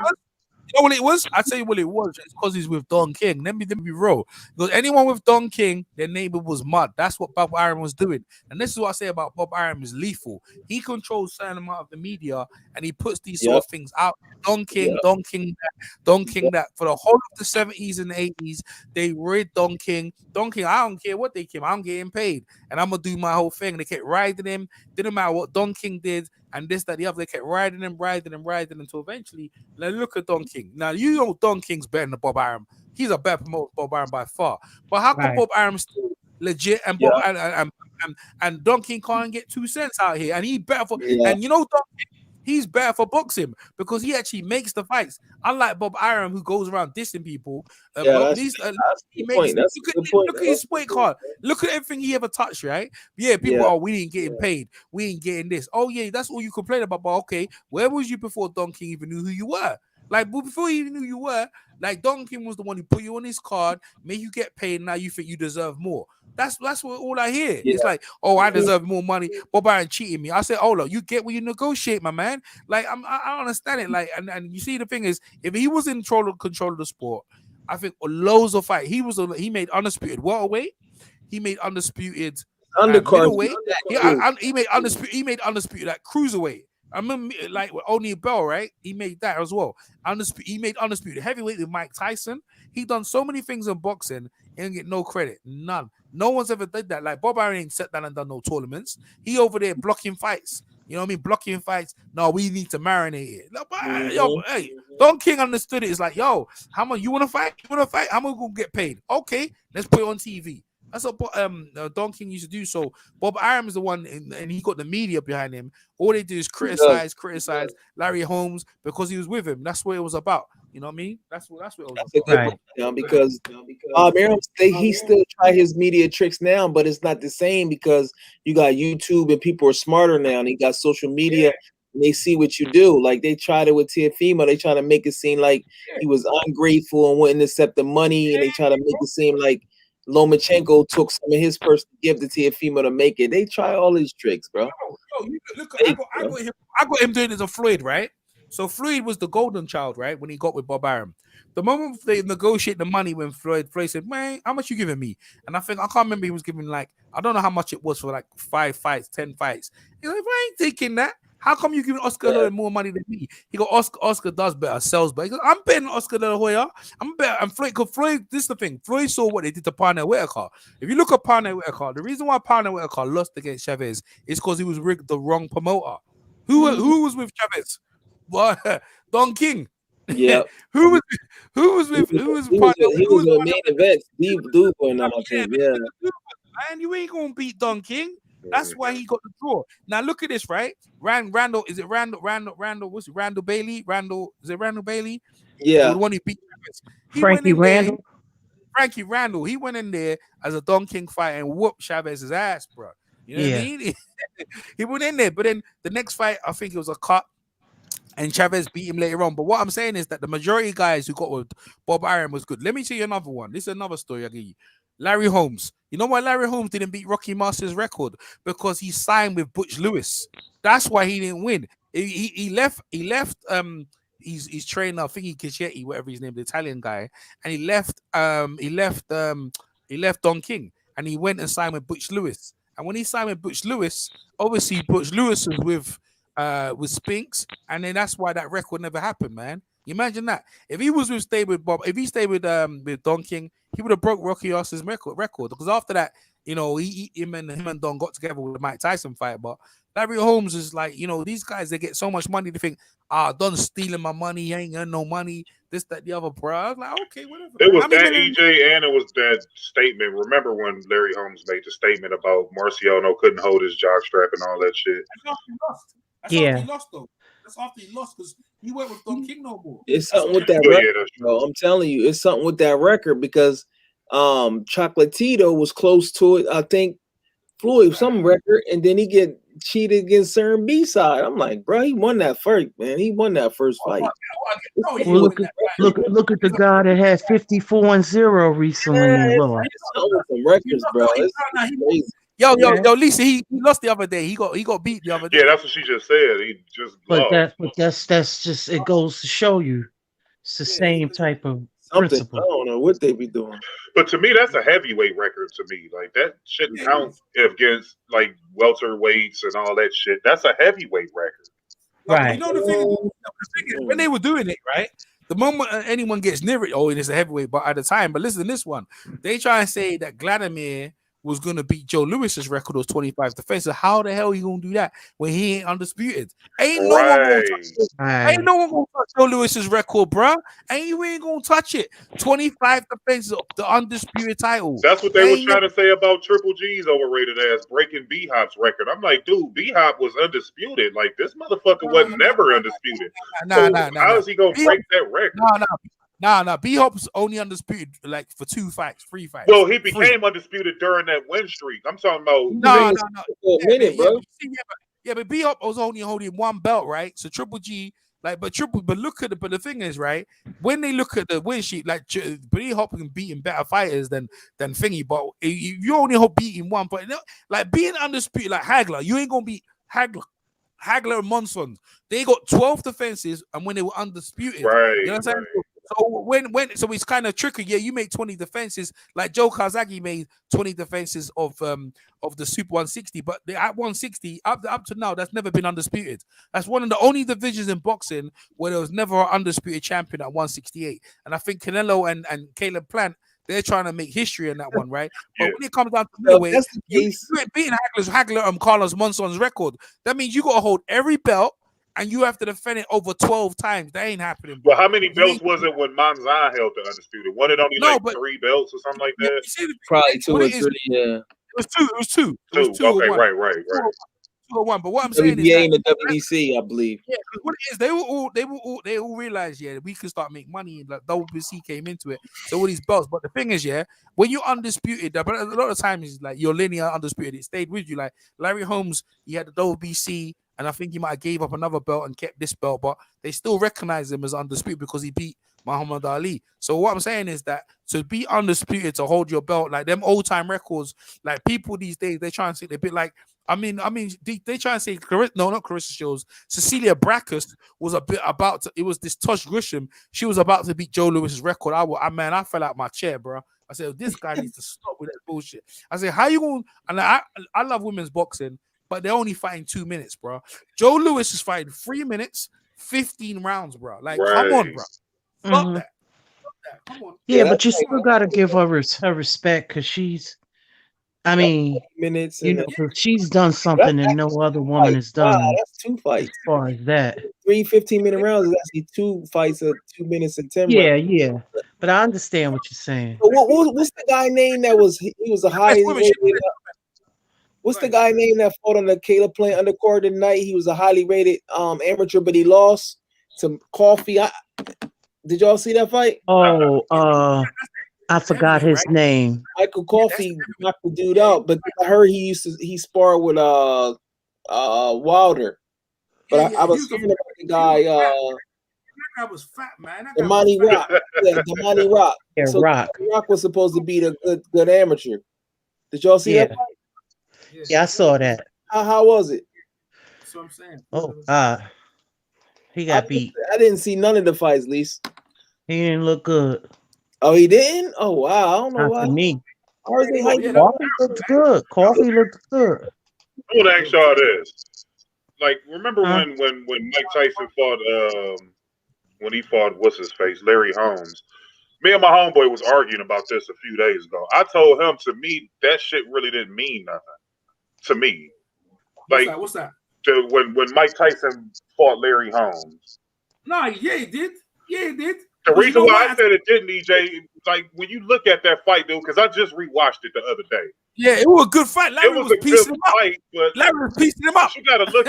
You know what it was? I tell you what it was. It's because he's with Don King. Let me be real. Because anyone with Don King, their neighbor was mud. That's what Bob Arum was doing. And this is what I say about Bob Arum is lethal. He controls certain amount of the media, and he puts these sort of things out. Don King that for the whole of the 70s and 80s, they read Don King. Don King, I don't care what they came. I'm getting paid, and I'm gonna do my whole thing. And they kept riding him. Didn't matter what Don King did. And this, that, the other, they kept riding him until eventually, look at Don King. Now, you know Don King's better than Bob Arum. He's a better promoter than Bob Arum by far. But how come Bob Arum still legit and and Don King can't get 2 cents out here? And he better for and you know Don King, he's better for boxing because he actually makes the fights. Unlike Bob Arum, who goes around dissing people. Look at his point card. Look at everything he ever touched, right? Yeah, people we ain't getting paid. We ain't getting this. Oh, yeah, that's all you complain about. But okay, where was you before Don King even knew who you were? Like, before he even knew you were, like, Don King was the one who put you on his card, made you get paid, now you think you deserve more. That's what all I hear. It's like, oh, I deserve more money. Bob Arum cheating me. I said, oh, look, you get what you negotiate, my man. Like, I don't understand it. Like, and you see, the thing is, if he was in control of the sport, I think loads of fight. He made undisputed welterweight. He made undisputed middleweight. He made undisputed like cruiserweight. I remember like with O'Neal Bell, right? He made that as well. He made undisputed heavyweight with Mike Tyson. He done so many things in boxing and get no credit. None. No one's ever did that. Like Bob Arum ain't sat down and done no tournaments. He over there blocking fights. You know what I mean? Blocking fights. No, we need to marinate it. Like, hey, Don King understood it. It's like, yo, how much you want to fight? You want to fight? How much gonna get paid? Okay, let's put it on TV. That's what Don King used to do. So Bob Arum is the one, and he got the media behind him. All they do is criticize Larry Holmes because he was with him. That's what it was about. You know what I mean? That's what it was about. Right. Because Arum, he still try his media tricks now, but it's not the same because you got YouTube and people are smarter now, and you got social media. And they see what you do. Like they tried it with Teofimo. They try to make it seem like he was ungrateful and wouldn't accept the money, and they try to make it seem like Lomachenko took some of his personal gift to Teofimo to make it. They try all these tricks, bro. I got him doing it as a Floyd, right? So Floyd was the golden child, right? When he got with Bob Arum. The moment they negotiate the money when Floyd said, man, how much you giving me? And I can't remember, he was giving like, I don't know how much it was for like 5 fights, 10 fights. He's like, I ain't taking that. How come you giving Oscar De La Hoya more money than me? He got Oscar does better, sells better. He goes, I'm betting Oscar De La Hoya. I'm betting. And Floyd, this is the thing. Floyd saw what they did to Parnell Whitaker. If you look at Parnell Whitaker, the reason why Parnell Whitaker lost against Chavez is because he was rigged the wrong promoter. Who was with Chavez? What? Don King. Yeah. who was with Parnell? He was a main event. Steve Duber and I think. Yeah. Man, you ain't gonna beat Don King. That's why he got the draw. Now look at this, right? Randall, is it Randall? What's it? Randall Bailey? Is it Randall Bailey? Yeah. The one who beat Chavez. Frankie Randall. Frankie Randall. He went in there as a Don King fight and whooped Chavez's ass, bro. You know what I mean? He went in there, but then the next fight, I think it was a cut. And Chavez beat him later on. But what I'm saying is that the majority of guys who got with Bob Arum was good. Let me tell you another one. This is another story I give you. Larry Holmes. You know why Larry Holmes didn't beat Rocky Masters' record? Because he signed with Butch Lewis. That's why he didn't win. He left his trainer, I think he Cicchetti, whatever his name, the Italian guy, and he left Don King and he went and signed with Butch Lewis. And when he signed with Butch Lewis, obviously Butch Lewis was with Spinks, and then that's why that record never happened, man. You imagine that if he was stayed with Don King, he would have broke Rocky Horse's record because after that, you know, him and Don got together with the Mike Tyson fight. But Larry Holmes is like, you know, these guys, they get so much money, they think, Don's stealing my money, he ain't got no money, this, that, the other, bro. I was like, okay, whatever. It was that EJ, and it was that statement. Remember when Larry Holmes made the statement about Marciano couldn't hold his jockstrap and all that shit? That's after he lost, though. That's after he lost because he went with Don King no more. It's something with that record, bro. I'm telling you, it's something with that record because Chocolatito was close to it. I think Floyd some record, and then he get cheated against certain B-side. I'm like, bro, he won that first, man. He won that first fight. Well, look at the guy that had 54-0 recently. Lord. Some records, bro. It's crazy. Yo, Lisa, he lost the other day. He got beat the other day. Yeah, that's what she just said. He just lost. But that's just, it goes to show you it's the same type of principle. I don't know what they be doing. But to me, that's a heavyweight record to me. Like that shouldn't count against like welterweights and all that shit. That's a heavyweight record. Right. You know the thing is, when they were doing it, right? The moment anyone gets near it, it is a heavyweight, but at the time, but listen to this one. They try and say that Vladimir was going to beat Joe Lewis's record of 25 defenses. How the hell he going to do that when he ain't undisputed? Ain't no one going to touch Joe Lewis's record, bro. You ain't going to touch it. 25 defenses of the undisputed title. That's what they were trying to say about Triple G's overrated ass breaking B-Hop's record. I'm like, dude, B-Hop was undisputed. Like, this motherfucker was never undisputed. How is he going to break that record? Nah. B-Hop's only undisputed like for 3 fights. Well, he became undisputed during that win streak. I'm talking about no. bro. But B-Hop was only holding one belt, right? So Triple G, but look at but the thing is, right? When they look at the win sheet, like B-Hop can beating better fighters than Thingy, but you only beating one, but like being undisputed, like Hagler, you ain't gonna beat Hagler and Monson. They got 12 defenses, and when they were undisputed, right? You know what I'm saying? So so it's kind of tricky. Yeah, you make 20 defenses, like Joe Kazagi made 20 defenses of the Super 160, but at 160 up to now, that's never been undisputed. That's one of the only divisions in boxing where there was never an undisputed champion at 168. And I think Canelo and Caleb Plant, they're trying to make history in that one, right? But when it comes down to middleweight, you ain't beating Hagler and Carlos Monson's record. That means you got to hold every belt. And you have to defend it over 12 times. That ain't happening. Bro. Well, how many belts was it when Manzan held the undisputed? Wasn't it only 3 belts or something like that? Probably 2 or 3, yeah. It was two. Okay, right. 2-1. But what I'm saying is WBA and the WBC, I believe. Yeah, because what it is, they all realized, we can start making money, and like WBC came into it. So all these belts. But the thing is, when you're undisputed, but a lot of times it's like you're linear undisputed, it stayed with you. Like Larry Holmes, he had the WBC. And I think he might have gave up another belt and kept this belt, but they still recognize him as undisputed because he beat Muhammad Ali. So what I'm saying is that to be undisputed, to hold your belt, like them old time records, like people these days, they try and say they're a bit like, they try and say, not Clarissa Shields, Cecilia Brækhus was a bit about to, it was this Tosh Grisham, she was about to beat Joe Lewis's record. I fell out my chair, bro. I said, this guy needs to stop with that bullshit. I said, how you going? And I love women's boxing. but they're only fighting 2 minutes, bro. Joe Louis is fighting 3 minutes, 15 rounds, bro. Like, come on, bro. Stop that. Come on. Yeah, but you still gotta give her her respect because she's. I mean, minutes, you know, 'cause she's done something that no other woman has done. Wow, that's 2 fights. As far as that, 3 15-minute rounds is actually 2 fights of 2 minutes and 10 yeah, rounds. yeah. But I understand what you're saying. So what's the guy name that was he was a highly rated? What's the guy name that fought on the Caleb playing undercard tonight? He was a highly rated amateur, but he lost to Coffie. Did y'all see that fight? Oh, I forgot his name. Michael Coffie knocked the dude out, but I heard he sparred with Wilder. But I was hearing about the guy That was fat, man. Darmani Rock. Yeah, Darmani Rock. Yeah, so Rock was supposed to be the good amateur. Did y'all see that fight? Yeah, I saw that. How was it? That's what I'm saying. Oh, he got beat. I didn't see none of the fights, Lise. He didn't look good. Oh, he didn't? Oh, wow. I don't know why. To me. Coffie looked good. Coffie looked good. I want to ask y'all this. Like, remember when Mike Tyson fought, when he fought, what's his face, Larry Holmes? Me and my homeboy was arguing about this a few days ago. I told him, to me, that shit really didn't mean nothing. To me. Like, what's that? When Mike Tyson fought Larry Holmes. No, yeah, he did. Yeah, he did. The reason why I said it didn't, EJ, like when you look at that fight, dude, because I just rewatched it the other day. Yeah, it was a good fight. Larry was a good fight, but Larry was piecing him up. You gotta look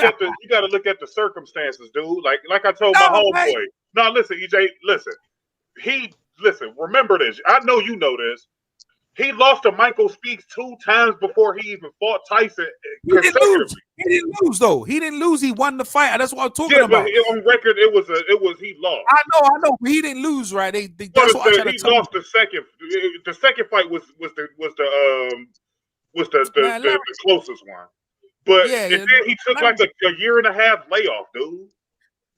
at the circumstances, dude. Like I told my homeboy. No, listen, EJ, listen. Remember this. I know you know this. He lost to Michael Speaks 2 times before he even fought Tyson. He didn't lose. He didn't lose though. He didn't lose. He won the fight. That's what I'm talking about. But on record, it was he lost. I know. But he didn't lose, right? That's what I'm trying to tell you. He lost the second. The second fight was the closest one. But and then he took like a year and a half layoff, dude.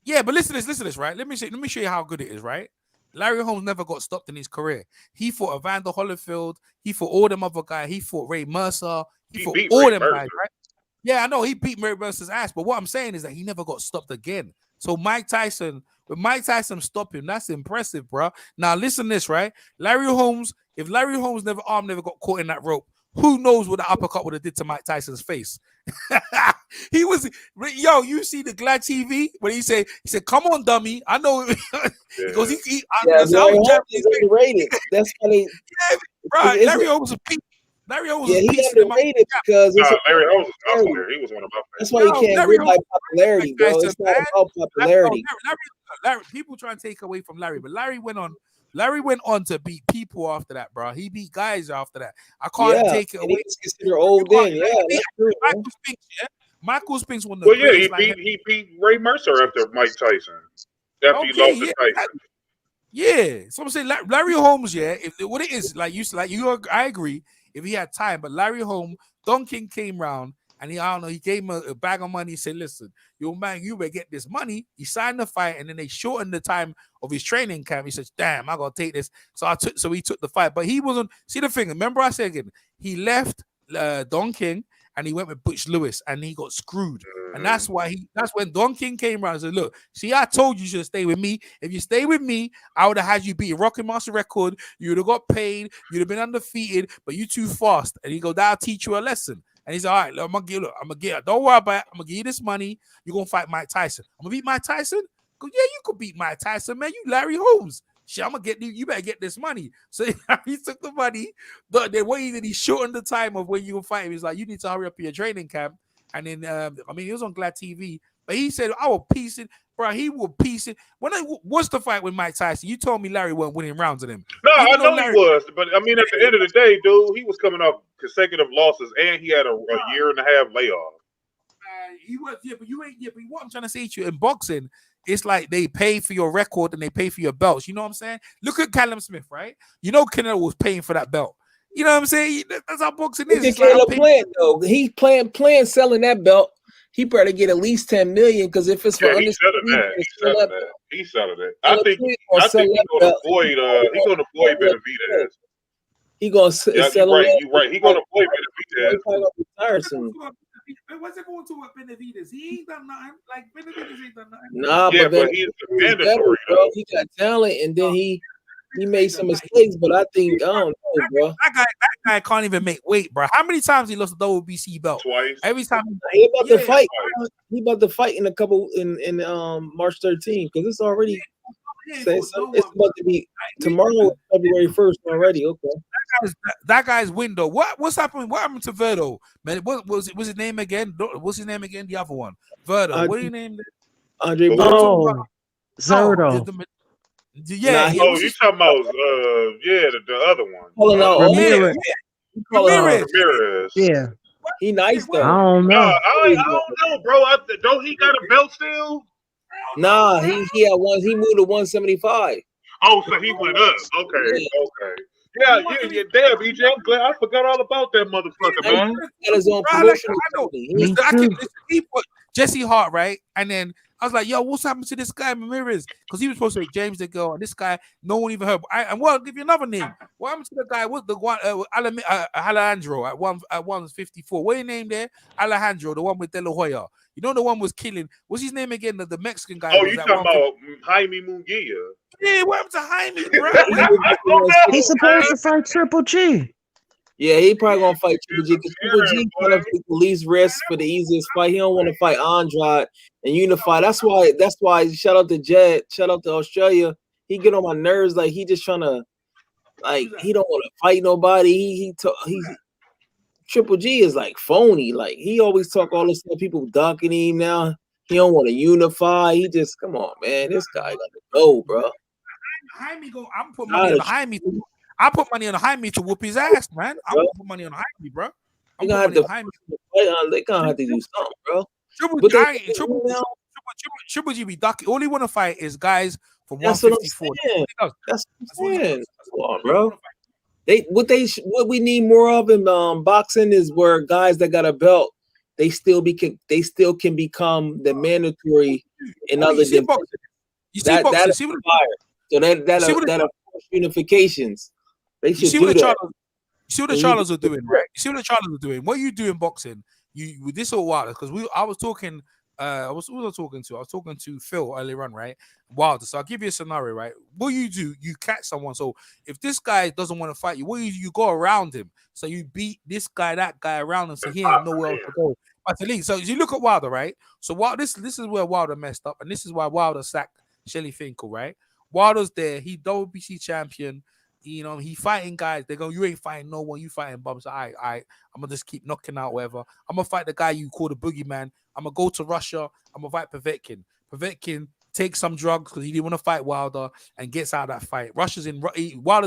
Yeah, but listen to this, right? Let me show you how good it is, right? Larry Holmes never got stopped in his career. He fought Evander Holyfield. He fought all them other guys. He fought Ray Mercer. He fought all them guys, right? Yeah, I know he beat Ray Mercer's ass. But what I'm saying is that he never got stopped again. So when Mike Tyson stopped him, that's impressive, bro. Now listen to this, right? Larry Holmes, if Larry Holmes never got caught in that rope, who knows what the uppercut would have did to Mike Tyson's face? He was, you see the Glad TV when he said, "Come on, dummy." I know because he's underrated. That's funny. Yeah, bro. Larry Holmes was peak. Larry Holmes was he's underrated because Larry Holmes was up there. He was one of my favorites. That's why you can't realize popularity, bro. It's not about popularity. Larry, people try and take away from Larry, but Larry went on to beat people after that, bro. He beat guys after that. I can't take it away. He's considered old then, Michael Spinks won the he beat Ray Mercer after Mike Tyson. After he lost to Tyson. Yeah. So I'm saying Larry Holmes, what it is, I agree, if he had time, but Larry Holmes, Don King came round and he gave him a bag of money. He said, "Listen, yo man, you better get this money." He signed the fight, and then they shortened the time of his training camp. He said, "Damn, I gotta take this." So he took the fight, but he wasn't. See the thing. Remember, I said again, he left Don King and he went with Butch Lewis, and he got screwed. And that's when Don King came around and said, "Look, see, I told you should stay with me. If you stay with me, I would have had you beat a Rocky Master record. You would have got paid. You'd have been undefeated, but you too fast." And he go, "That'll teach you a lesson." And he's like, "All right, look, I'm gonna get. Don't worry about it. I'm gonna give you this money. You're gonna fight Mike Tyson. I'm gonna beat Mike Tyson." Go, "Yeah, you could beat Mike Tyson, man. You Larry Holmes. Shit, I'm gonna get you. You better get this money." So he took the money. The way that he shortened the time of when you will fight him, he's like, "You need to hurry up your training camp." And then, he was on Glad TV, but he said, "I will piece it, bro." He will piece it. What's the fight with Mike Tyson? You told me Larry wasn't winning rounds with him. No, I know Larry, he was, but I mean, at the end of the day, dude, he was coming off consecutive losses, and he had a year and a half layoff. He was, but you ain't. Yeah, but what I'm trying to say to you, in boxing, it's like they pay for your record and they pay for your belts. You know what I'm saying? Look at Callum Smith, right? You know Canelo was paying for that belt. You know what I'm saying? That's how boxing is. Look at Caleb playing though. He playing selling that belt. He better get at least 10 million because if it's for he's selling that. I think he's gonna avoid Benavidez. He gonna sell it. You're right. He's gonna avoid Benavidez. Wait, what's everyone talking about Benavidez? He ain't done nothing. Like Benavidez ain't done nothing. Nah, Yeah, but he's better, mandatory bro. though. He got talent, and then he made some mistakes. But I think I don't know, bro. That guy can't even make weight, bro. How many times he lost the WBC belt? Twice. Every time He about to fight. He about to fight in a couple in March 13th because it's already. It's about to be tomorrow, February 1st already. Okay. That guy's window. What's happening? What happened to Verdo? Man, what was his name again? What's his name again? The other one, Verdo. What do you name it? Andre Oh, Zerdo. Yeah. Oh, you talking about the other one. Ramirez. Ramirez. Yeah. He nice though. I don't know. I don't know, bro. Don't he got a belt still? Nah, he had one. He moved to 175. Oh, so he went up. Okay. Yeah. Damn, EJ, I'm glad I forgot all about that motherfucker, man. He got his own promotion. He put Jesse Hart, right? And then I was like, yo, what's happened to this guy, Ramirez? Because he was supposed to be James the girl, and this guy, no one even heard. And well, I'll give you another name. What happened to the guy? What the one Alejandro at 154? What your name there? Alejandro, the one with De La Hoya. You know the one was killing. What's his name again? The Mexican guy. Oh, you talking about Jaime Munguia? Yeah, what happened to Jaime, bro? He's supposed to fight Triple G. Yeah, he probably gonna fight Triple G because Triple G kind of the least risk for the easiest fight. He don't want to fight Andrade and unify. That's why. Shout out to Jed. Shout out to Australia. He get on my nerves. Like he just trying to, like he don't want to fight nobody. He Triple G is like phony. Like he always talk all this stuff. People ducking him now. He don't want to unify. He just come on, man. This guy got to go, bro. Jaime go. I'm putting money on Jaime. I put money on Jaime to whoop his ass, man. I'm gonna put money on Jaime, bro. I'm gonna they gonna have to do something, bro. Triple G be ducking. All he want to fight is guys from 154. That's what I'm saying. Come on, bro. What we need more of in boxing is where guys that got a belt, they still can become the mandatory in other divisions. That's fire. So that unifications. They should do that. You see what the Charlots are doing, right? You see what the Charlots are doing. What you do in boxing, you with this all Wilder, because I was talking. I was talking to Phil earlier on, right? Wilder. So I'll give you a scenario, right? What you do, you catch someone. So if this guy doesn't want to fight you, what you go around him. So you beat this guy, that guy around him, so he ain't nowhere else to go. But to leave. So you look at Wilder, right? So this is where Wilder messed up, and this is why Wilder sacked Shelly Finkel, right? Wilder's there. He WBC champion. You know, he fighting guys. They go, you ain't fighting no one. You fighting bums. I'm gonna just keep knocking out whatever. I'm gonna fight the guy you call the boogeyman. I'm gonna go to Russia. I'm gonna fight Povetkin. Povetkin takes some drugs because he didn't want to fight Wilder and gets out of that fight. Wilder's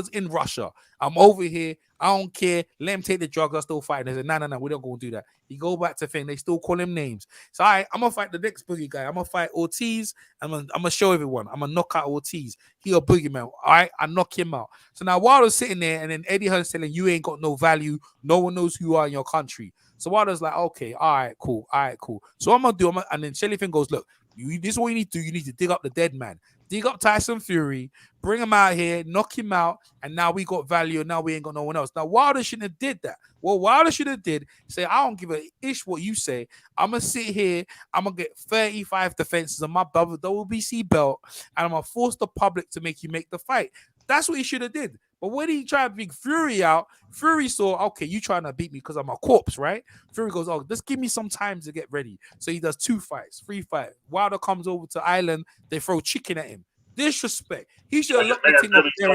in Russia. I'm over here. I don't care. Let him take the drugs. I still fight. They said, no, we don't go do that. He go back to thing. They still call him names. So I'm gonna fight the next boogie guy. I'm gonna fight Ortiz. I'm gonna show everyone. I'm gonna knock out Ortiz. He a boogeyman. All right, I knock him out. So now Wilder's sitting there, and then Eddie Hearn's telling you ain't got no value. No one knows who you are in your country. So Wilder's like, okay, all right, cool. So I'm gonna do. And then Shelly Finn goes, look. This is what you need to do. You need to dig up the dead man. Dig up Tyson Fury, bring him out here, knock him out, and now we got value, and now we ain't got no one else. Now, Wilder shouldn't have did that. Well, Wilder should have did say, I don't give a ish what you say. I'm going to sit here. I'm going to get 35 defenses on my WBC belt, and I'm going to force the public to make you make the fight. That's what he should have did. But when he tried to bring Fury out, Fury saw, okay, you trying to beat me because I'm a corpse, right? Fury goes, oh, just give me some time to get ready. So he does 2 fights, 3 fights. Wilder comes over to Ireland. They throw chicken at him. Disrespect. He should have looked the thing up there.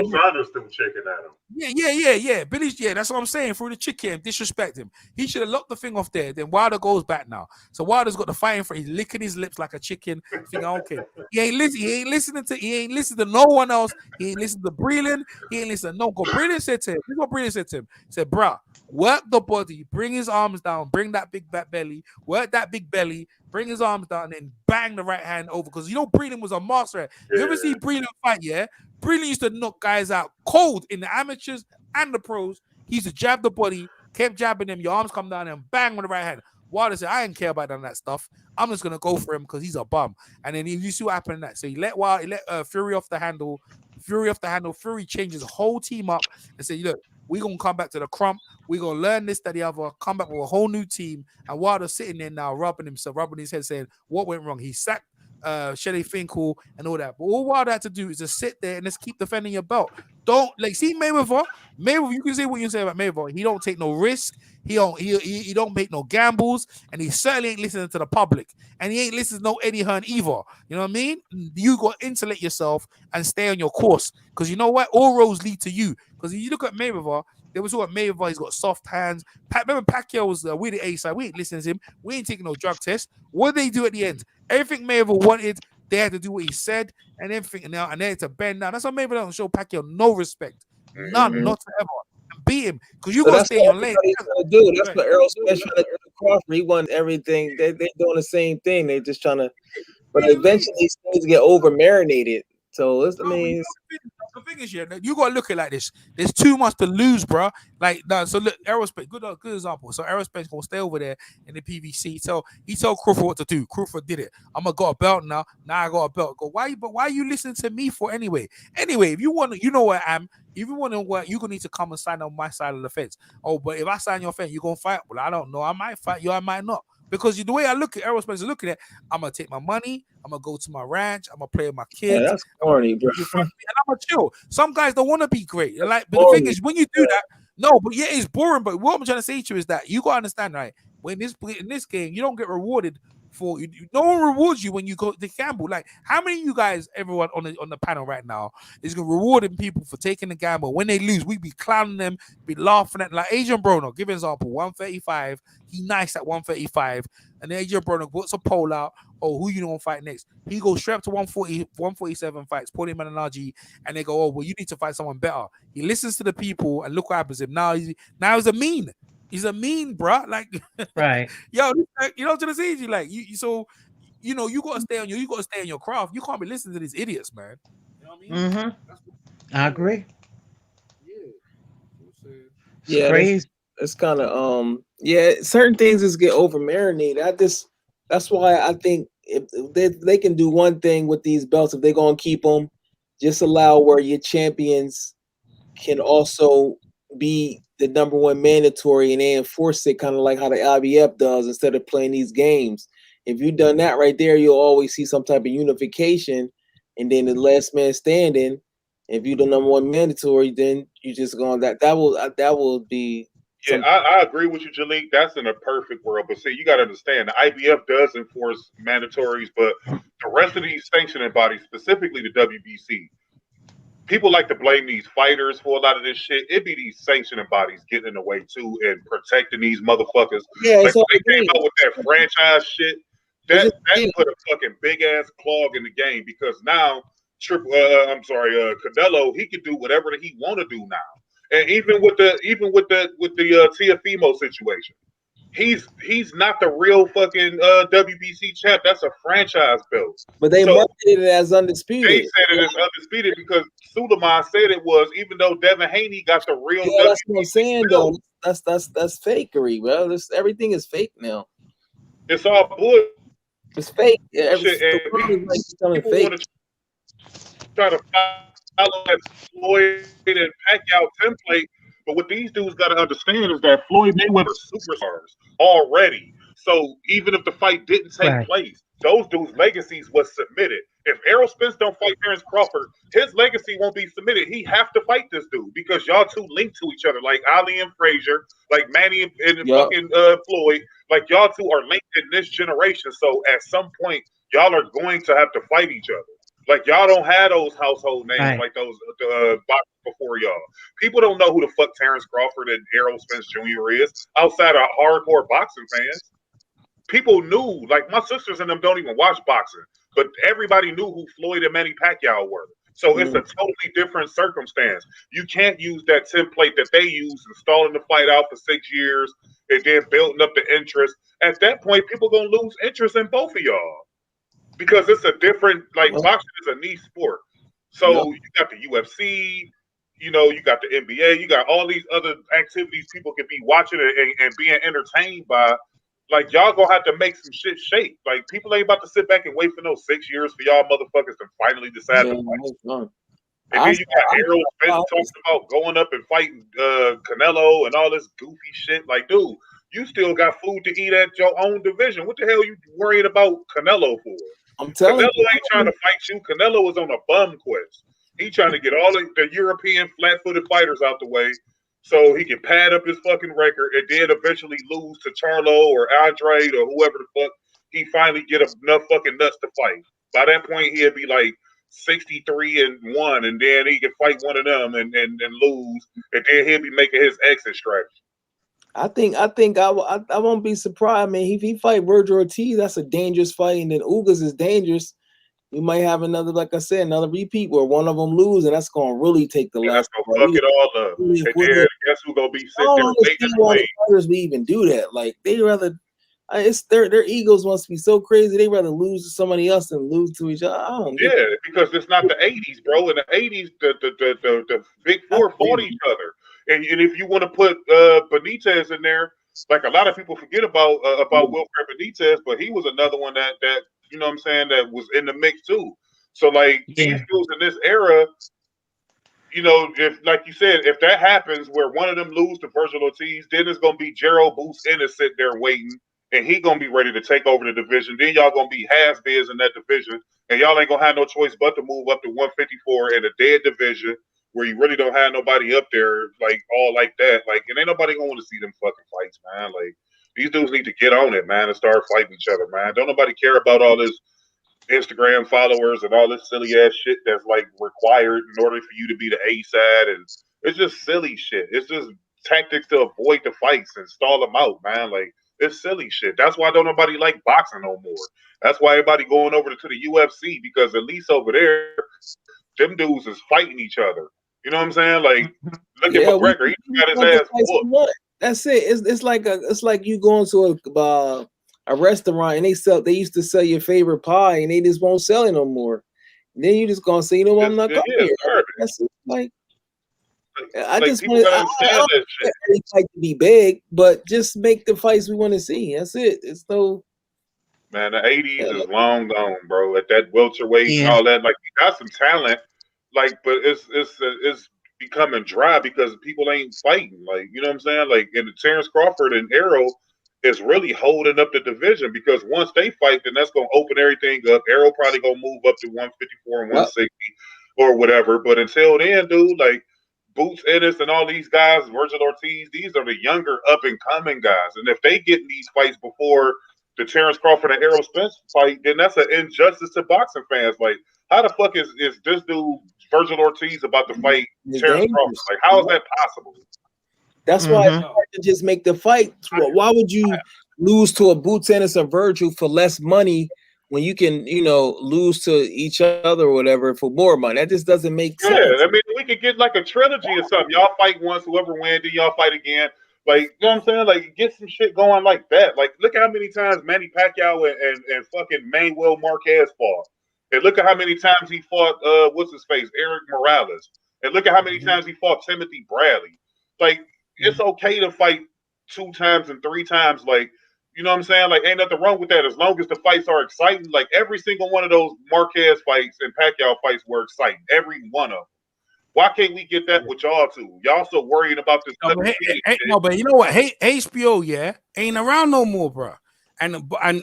Chicken at him. Yeah. Billy, that's what I'm saying. Through the chicken, disrespect him. He should have locked the thing off there. Then Wilder goes back now. So Wilder's got the fighting for. He's licking his lips like a chicken. Thinking, okay, he ain't listening to no one else. He ain't listening to Breland. He ain't listening. No, go. Breland said to him. This is what Breland said to him. He said, bruh, work the body, bring his arms down, bring that big back belly, work that big belly, bring his arms down, and then bang the right hand over. Because you know Breland was a master. You ever see Breland fight? Yeah, Breland used to knock guys out cold in the amateurs and the pros. He used to jab the body, kept jabbing them. Your arms come down and bang with the right hand. Wilder said, I didn't care about none of that stuff. I'm just gonna go for him because he's a bum. And then you see what happened in that. So he let Fury off the handle. Fury changes the whole team up and said, look, We're going to come back to the crump. We're going to learn this, that, the other, come back with a whole new team. And Wilder's sitting there now, rubbing his head, saying, what went wrong? He sacked Shelly Finkel and all that. But all Wilder had to do is just sit there and just keep defending your belt. Don't, like, see Mayweather, you can say what you say about Mayweather. He don't take no risk. He don't make no gambles, and he certainly ain't listening to the public, and he ain't listening to no Eddie Hearn either. You know what I mean? You got to insulate yourself and stay on your course, because you know what? All roads lead to you. Because if you look at Mayweather, there was what Mayweather. He's got soft hands. Remember Pacquiao was we the A side. We ain't listening to him. We ain't taking no drug test. What did they do at the end? Everything Mayweather wanted, they had to do what he said, and everything now, and they had to bend down. That's why Mayweather don't show Pacquiao no respect, none, not ever. Beat him because you gotta stay in your lane. That's what Errol Spence trying to do to Crawford. He won everything. They're doing the same thing. They're just trying to, but eventually these things get over marinated. So it's, I mean, the thing is, yeah, you gotta look at it like this. There's too much to lose, bro. Like, no, so look, Errol Spence, good example. So Errol Spence gonna stay over there in the PVC. So he told Crawford what to do. Crawford did it. I'm gonna got a belt now. Now I got a belt. Go, why are you listening to me for anyway? Anyway, if you want, you know where I am. If you want to work, you're gonna need to come and sign on my side of the fence. Oh, but if I sign your fence, you're gonna fight. Well, I don't know. I might fight you. I might not. Because the way I look at Errol Spence, looking at, I'm gonna take my money. I'm gonna go to my ranch. I'm gonna play with my kids. Yeah, that's corny, bro. And I'm gonna chill. Some guys don't want to be great. Like, but the thing is, when you do that, no, but yeah, it's boring. But what I'm trying to say to you is that you gotta understand, right? When in this game, you don't get rewarded for you. No one rewards you when you go to gamble. Like, how many of you guys, everyone on the panel right now, is gonna rewarding people for taking the gamble? When they lose, we be clowning them, be laughing at, like Adrian Broner. Give an example: 135. He nice at 135, and then Adrian Broner puts a poll out. Oh, who you gonna fight next? He goes straight up to 140, 147 fights, Paulie Malignaggi, and they go, oh, well, you need to fight someone better. He listens to the people, and look what happens to him. Now he's a mean. He's a mean, bruh. Like, right. Yo, you know what I'm saying? Like, so, you know, you gotta stay on your craft. You can't be listening to these idiots, man. You know what I mean? Mm-hmm. I agree. Yeah, crazy. It's kind of certain things just get over marinated. That's why I think if they can do one thing with these belts, if they're gonna keep them, just allow where your champions can also be the number one mandatory, and they enforce it kind of like how the IBF does instead of playing these games. If you've done that right there, you'll always see some type of unification, and then the last man standing. If you're the number one mandatory, then you just going that will be. Yeah, I agree with you, Jalik. That's in a perfect world. But see, you got to understand, the IBF does enforce mandatories, but the rest of these sanctioning bodies, specifically the WBC, people like to blame these fighters for a lot of this shit. It be these sanctioning bodies getting in the way too and protecting these motherfuckers. Yeah, like they came out with that franchise shit. That put a fucking big ass clog in the game because now Canelo, he can do whatever he want to do now. And even with the Tiafimo situation, he's not the real fucking WBC champ. That's a franchise belt. But they marketed it as undisputed. They said it is undisputed because Suleiman said it was, even though Devin Haney got the real. Yeah, that's what I'm saying though. That's fakery, bro. Everything is fake now. It's all bullshit. It's fake. Yeah, people fake. Want to try to follow that Floyd and Pacquiao template, but what these dudes got to understand is that Floyd Mayweather superstars already. So even if the fight didn't take place, those dudes' legacies was submitted. If Errol Spence don't fight Terrence Crawford, his legacy won't be submitted. He have to fight this dude because y'all two linked to each other, like Ali and Frazier, like Manny and fucking Floyd. Like y'all two are linked in this generation. So at some point, y'all are going to have to fight each other. Like y'all don't have those household names like those boxers before y'all. People don't know who the fuck Terrence Crawford and Errol Spence Jr. is outside of hardcore boxing fans. People knew, like my sisters and them don't even watch boxing, but everybody knew who Floyd and Manny Pacquiao were. So it's a totally different circumstance. You can't use that template that they use, installing the fight out for 6 years and then building up the interest. At that point, people gonna lose interest in both of y'all. Because it's a different, like boxing is a niche sport. So you got the UFC, you know, you got the NBA, you got all these other activities people can be watching and being entertained by. Like y'all gonna have to make some shit shake. Like people ain't about to sit back and wait for no 6 years for y'all motherfuckers to finally decide to fight. And then you got Errol Spence talking about going up and fighting Canelo and all this goofy shit. Like, dude, you still got food to eat at your own division. What the hell are you worried about Canelo for? I'm telling Canelo ain't trying to fight you. Canelo is on a bum quest. He trying to get all the European flat-footed fighters out the way so he can pad up his fucking record and then eventually lose to Charlo or Andre or whoever the fuck he finally get enough fucking nuts to fight. By that point, he'd be like 63-1, and then he can fight one of them and lose, and then he'll be making his exit strategy. I think I won't be surprised, man. If he fight Virgil Ortiz, that's a dangerous fight, and then Ugas is dangerous. We might have another, like I said, another repeat where one of them lose, and that's gonna really take the last. That's gonna fuck it all up. And then guess who's gonna be sitting there waiting? Why the fighters we even do that? Like they rather, it's their egos must be so crazy. They rather lose to somebody else than lose to each other. I don't get it. Because it's not the '80s, bro. In the '80s, the big four fought each other. And if you want to put Benitez in there, like a lot of people forget about Wilfred Benitez, but he was another one that you know what I'm saying, that was in the mix too. So like these dudes in this era, you know, if like you said, if that happens where one of them lose to Virgil Ortiz, then it's gonna be Gerald Boots Ennis sitting there waiting, and he gonna be ready to take over the division. Then y'all gonna be has-beens in that division, and y'all ain't gonna have no choice but to move up to 154 in a dead division, where you really don't have nobody up there like all like that. Like, and ain't nobody gonna want to see them fucking fights, man. Like, these dudes need to get on it, man, and start fighting each other, man. Don't nobody care about all this Instagram followers and all this silly ass shit that's like required in order for you to be the A side, and it's just silly shit. It's just tactics to avoid the fights and stall them out, man. Like, it's silly shit. That's why don't nobody like boxing no more. That's why everybody going over to the UFC, because at least over there, them dudes is fighting each other. You know what I'm saying? Like, look at McGregor. He got his ass whooped. That's it. It's like you going to a restaurant and they used to sell your favorite pie and they just won't sell it no more. And then you just gonna say, you know what, I'm not coming here. That's like I just want to fight to be big, but just make the fights we want to see. That's it. It's no. Man, the '80s is long gone, bro. At that welterweight and all that, like you got some talent. Like, but it's becoming dry because people ain't fighting. Like, you know what I'm saying? Like, and Terrence Crawford and Errol is really holding up the division, because once they fight, then that's gonna open everything up. Errol probably gonna move up to 154 and 160 or whatever. But until then, dude, like Boots Ennis and all these guys, Virgil Ortiz, these are the younger up and coming guys. And if they get in these fights before the Terrence Crawford and Errol Spence fight, then that's an injustice to boxing fans. Like, how the fuck is this dude Virgil Ortiz about to fight Terrence Crawford? Like, how is that possible? That's why it's hard to just make the fight. Why would you lose to a Boots Ennis or Virgil for less money when you can, you know, lose to each other or whatever for more money? That just doesn't make sense. Yeah, I mean, we could get like a trilogy or something. Y'all fight once, whoever wins, then y'all fight again. Like, you know what I'm saying? Like, get some shit going like that. Like, look at how many times Manny Pacquiao and fucking Manuel Marquez fought. And look at how many times he fought, what's his face, Eric Morales. And look at how many times he fought Timothy Bradley. Like, it's okay to fight 2 times and 3 times. Like, you know what I'm saying? Like, ain't nothing wrong with that as long as the fights are exciting. Like, every single one of those Marquez fights and Pacquiao fights were exciting. Every one of them. Why can't we get that with y'all two? Y'all so worried about this. No, but you know what? HBO, ain't around no more, bro. And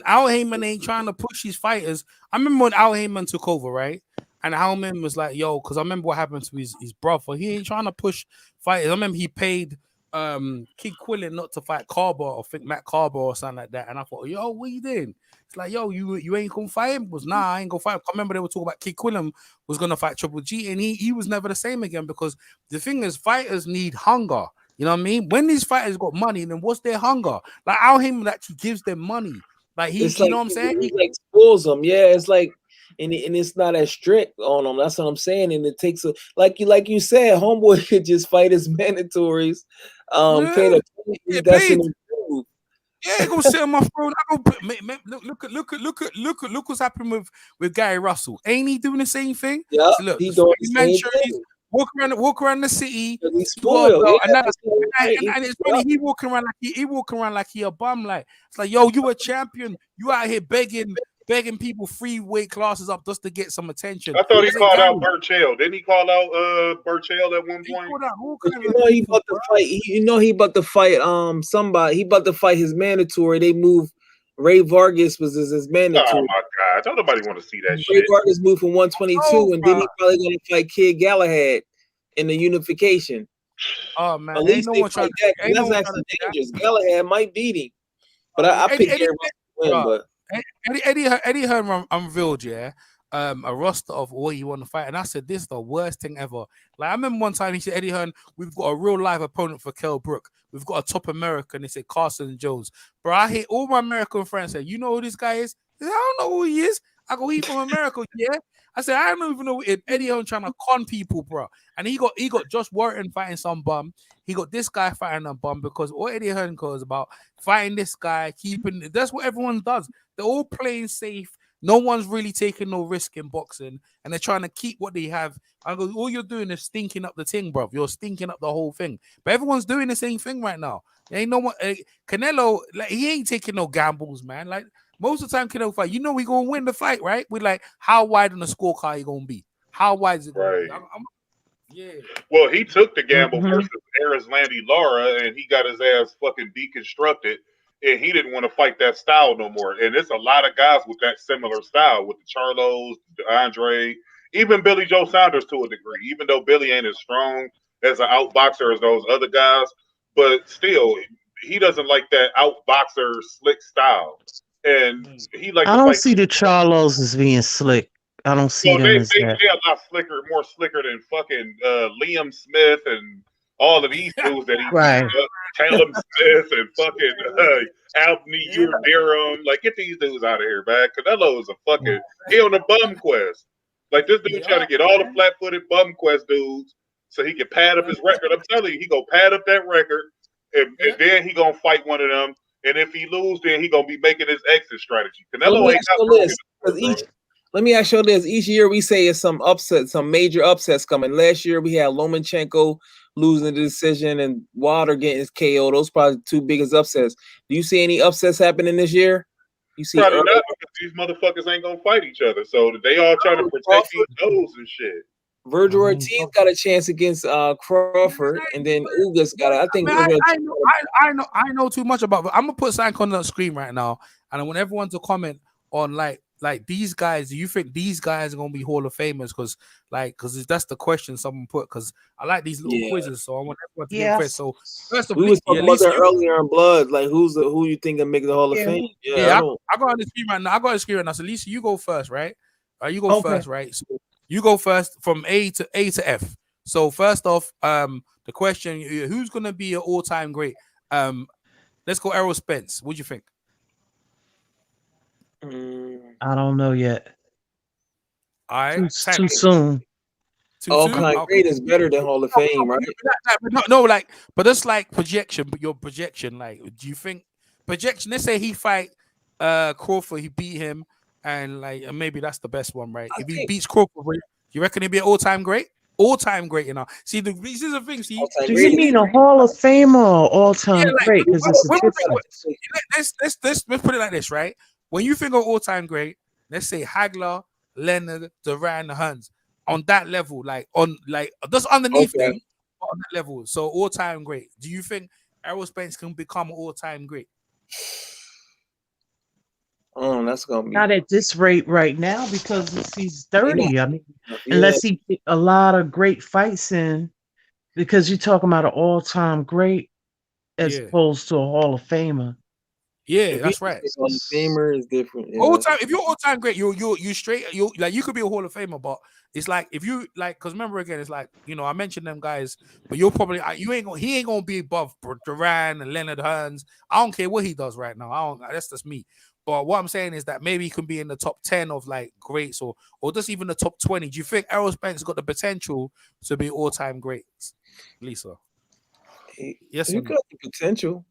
Al Heyman ain't trying to push his fighters. I remember when Al Heyman took over, right? And Al Heyman was like, yo, because I remember what happened to his brother. He ain't trying to push fighters. I remember he paid Kid Quillen not to fight Carver, or think Matt Carver or something like that. And I thought, yo, what you doing? It's like, yo, you ain't gonna fight him? Was I ain't gonna fight him. I remember they were talking about Kid Quillen was gonna fight Triple G, and he was never the same again, because the thing is, fighters need hunger. You know what I mean? When these fighters got money, then what's their hunger? Like, Al Heyman actually gives them money. Like, you know what I'm saying? He like schools them. Yeah, it's like, and it's not as strict on them. That's what I'm saying. And it takes like you said, homeboy could just fight his mandatories. Pay the yeah, go sit on my throne. I go look what's happening with Gary Russell. Ain't he doing the same thing? Yeah, so look, he's doing the same thing. Walk around the city. He's spoiled. And it's funny. He walking around like he a bum. Like, it's like, yo, you a champion. You out here begging begging people free weight classes up just to get some attention. I thought he called out Burchell. Didn't he call out Burchell at one point? He about to fight. He about to fight somebody. He about to fight his mandatory. They moved. Ray Vargas was his mandatory. Oh my god! Don't nobody want to see that Ray shit. Vargas moved from 122, and then he probably gonna fight Kid Galahad in the unification. Oh man, at least they fight that. That's actually dangerous. Galahad might beat him, but I picked him to win. But Eddie Hearn unveiled, a roster of what you want to fight, and I said this is the worst thing ever. Like I remember one time he said, Eddie Hearn, we've got a real live opponent for Kell Brook. We've got a top American. They said Carson Jones. But I hate all my American friends say, you know who this guy is? I said, I don't know who he is. I go, he from America, yeah. I said, I don't even know if Eddie Hearn trying to con people, bro. And he got Josh Warrington fighting some bum. He got this guy fighting a bum because all Eddie Hearn goes about fighting this guy, keeping. That's what everyone does. They're all playing safe. No one's really taking no risk in boxing, and they're trying to keep what they have. I go, all you're doing is stinking up the thing, bro. You're stinking up the whole thing. But everyone's doing the same thing right now. There ain't no one. Canelo, like he ain't taking no gambles, man. Like most of the time, Canelo fight, you know he gonna win the fight, right? We're like, how wide on the scorecard you gonna be? How wide is it gonna be? Yeah. Well, he took the gamble versus Aaron's Landy Lara, and he got his ass fucking deconstructed. And he didn't want to fight that style no more. And there's a lot of guys with that similar style, with the Charlos, the Andre, even Billy Joe Saunders to a degree, even though Billy ain't as strong as an outboxer as those other guys. But still, he doesn't like that outboxer slick style. And he like I don't see the Charlos as being slick. I don't see them as that. They're a lot slicker, more slicker than fucking Liam Smith and all of these dudes that he right. Caleb Smith and fucking Albany Durham. Like, get these dudes out of here, man. Canelo is a fucking he on a bum quest. Like this dude trying to get all the flat-footed bum quest dudes so he can pad up his record. I'm telling you, he gonna pad up that record, and then he gonna fight one of them. And if he lose, then he gonna be making his exit strategy. Canelo ain't got let me ask you this. Each year we say it's some upsets, some major upsets coming. Last year we had Lomachenko losing the decision and Wilder getting his KO. Those probably the two biggest upsets. Do you see any upsets happening this year? You see probably not, because these motherfuckers ain't gonna fight each other. So they all trying to protect these toes and shit. Virgil Ortiz got a chance against Crawford, and then Ugas got it. I think I know too much about it. I'm gonna put something on the screen right now, and I want everyone to comment on like these guys. Do you think these guys are gonna be Hall of Famers? Because that's the question someone put. Because I like these little quizzes, so I want everyone to get first. So first of all, we was talking about that earlier in Blood. Like who you think can make the Hall of Fame? I got on the screen right now. So Lisa, you go first, right? You go first, right? So you go first from A to F. So first off, the question: who's gonna be an all-time great? Let's go Errol Spence. What do you think? I don't know yet. All right, too soon. All-time great is better than Hall of Fame, right? But it's like projection. But your projection, like, do you think projection? Let's say he fight Crawford, he beat him, and like maybe that's the best one, right? If he beats Crawford, you reckon he'd be an all-time great? All-time great, you know. See, this is the thing. See, do you mean a Hall of Fame or all-time great? Because let's put it like this, right? When you think of all-time great, let's say Hagler, Leonard, Duran, Hunt, on that level, just underneath them, on that level. So all-time great. Do you think Errol Spence can become an all-time great? That's gonna be not at this rate right now because he's 30. I mean, unless he get a lot of great fights in, because you're talking about an all-time great as opposed to a Hall of Famer. Yeah, that's right. Hall of Famer is different. If you're all-time great, you straight. You could be a Hall of Famer, but it's like if you because remember again, it's like I mentioned them guys, but you're probably he ain't gonna be above Duran and Leonard Hearns. I don't care what he does right now. That's just me. But what I'm saying is that maybe he can be in the top 10 of like greats or just even the top 20. Do you think Errol Spence got the potential to be all-time great, Lisa? Yes, he got the potential.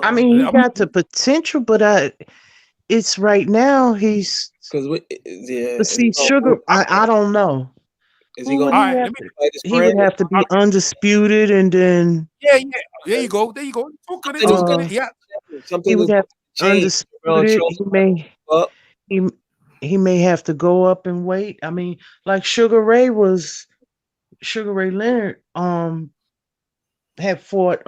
I mean, he got the potential, but it's right now he's see Sugar. I don't know. Is he going? He would have to be undisputed, and then There you go. He would have undisputed. he may have to go up and wait. I mean, like Sugar Ray Leonard had fought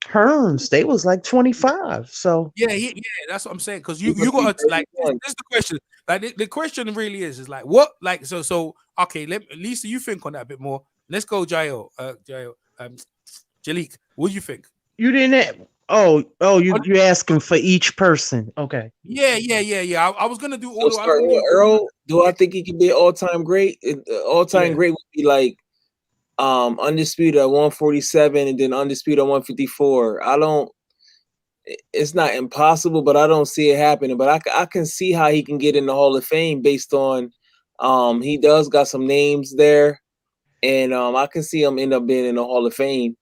Hearns. They was like 25. So yeah, that's what I'm saying. Because you got to like this is the question. Like the question really is like what like so okay. Lisa, you think on that a bit more. Let's go, Jael. Jalik, what do you think? you didn't. You asking for each person? Okay. Yeah. I was gonna do all. Start with Earl. Do I think he can be an all-time great? All-time great would be like undisputed at 147 and then undisputed at 154. It's not impossible, but I don't see it happening. But I can see how he can get in the Hall of Fame based on he does got some names there, and I can see him end up being in the Hall of Fame.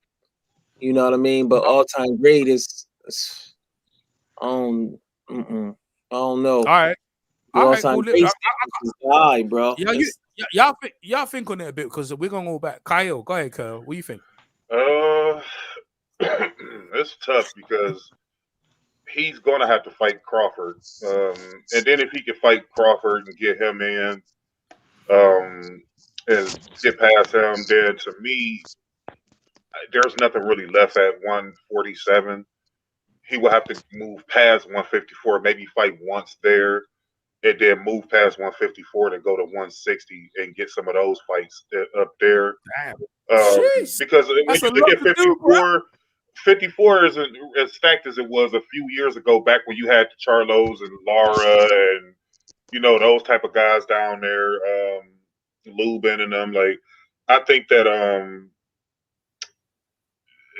You know what I mean? But all-time great is I don't know. All right, All-time cool. guy, bro. Y'all think on it a bit because we're gonna go back. Kyle, go ahead, Kyle. What do you think? It's tough because he's gonna have to fight Crawford, and then if he can fight Crawford and get him in, and get past him, then to me, there's nothing really left at 147. He will have to move past 154, maybe fight once there, and then move past 154 to go to 160 and get some of those fights up there. Because when you look at 54, 54 isn't as stacked as it was a few years ago, back when you had the Charlos and Lara and those type of guys down there, Lubin and them. Like, I think that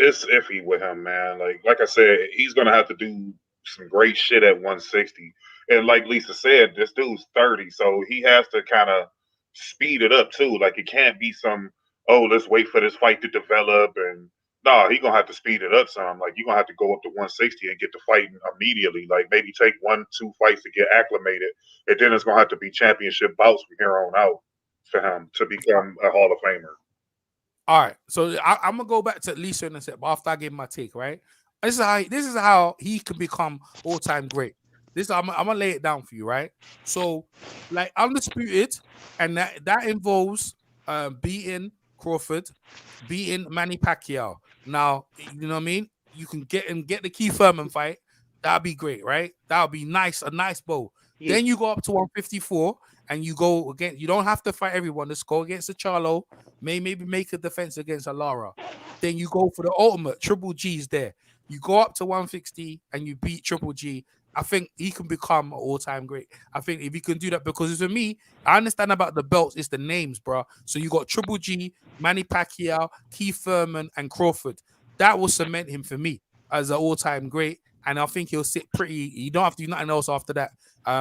it's iffy with him, man. Like I said, he's gonna have to do some great shit at 160. And like Lisa said, this dude's 30, so he has to kind of speed it up too. Like, it can't be some, let's wait for this fight to develop. And no, he's gonna have to speed it up some. Like, you're gonna have to go up to 160 and get the fight immediately. Like, maybe take 1-2 fights to get acclimated, and then it's gonna have to be championship bouts from here on out for him to become a Hall of Famer. All right, so I'm gonna go back to Lisa in a sec, but after I give my take, right? This is how he can become all-time great. I'm gonna lay it down for you, right? So, like, undisputed, and that involves beating Crawford, beating Manny Pacquiao. Now, you know what I mean? You can get the Keith Thurman fight. That'd be great, right? That'd be nice, a nice bow. Yeah. Then you go up to 154 and you go again. You don't have to fight everyone. Just go against the Charlo. Maybe make a defense against a Lara. Then you go for the ultimate. Triple G's there. You go up to 160 and you beat Triple G. I think he can become an all-time great. I think if he can do that, because for me, I understand about the belts, it's the names, bro. So you got Triple G, Manny Pacquiao, Keith Thurman, and Crawford. That will cement him for me as an all-time great. And I think he'll sit pretty. You don't have to do nothing else after that.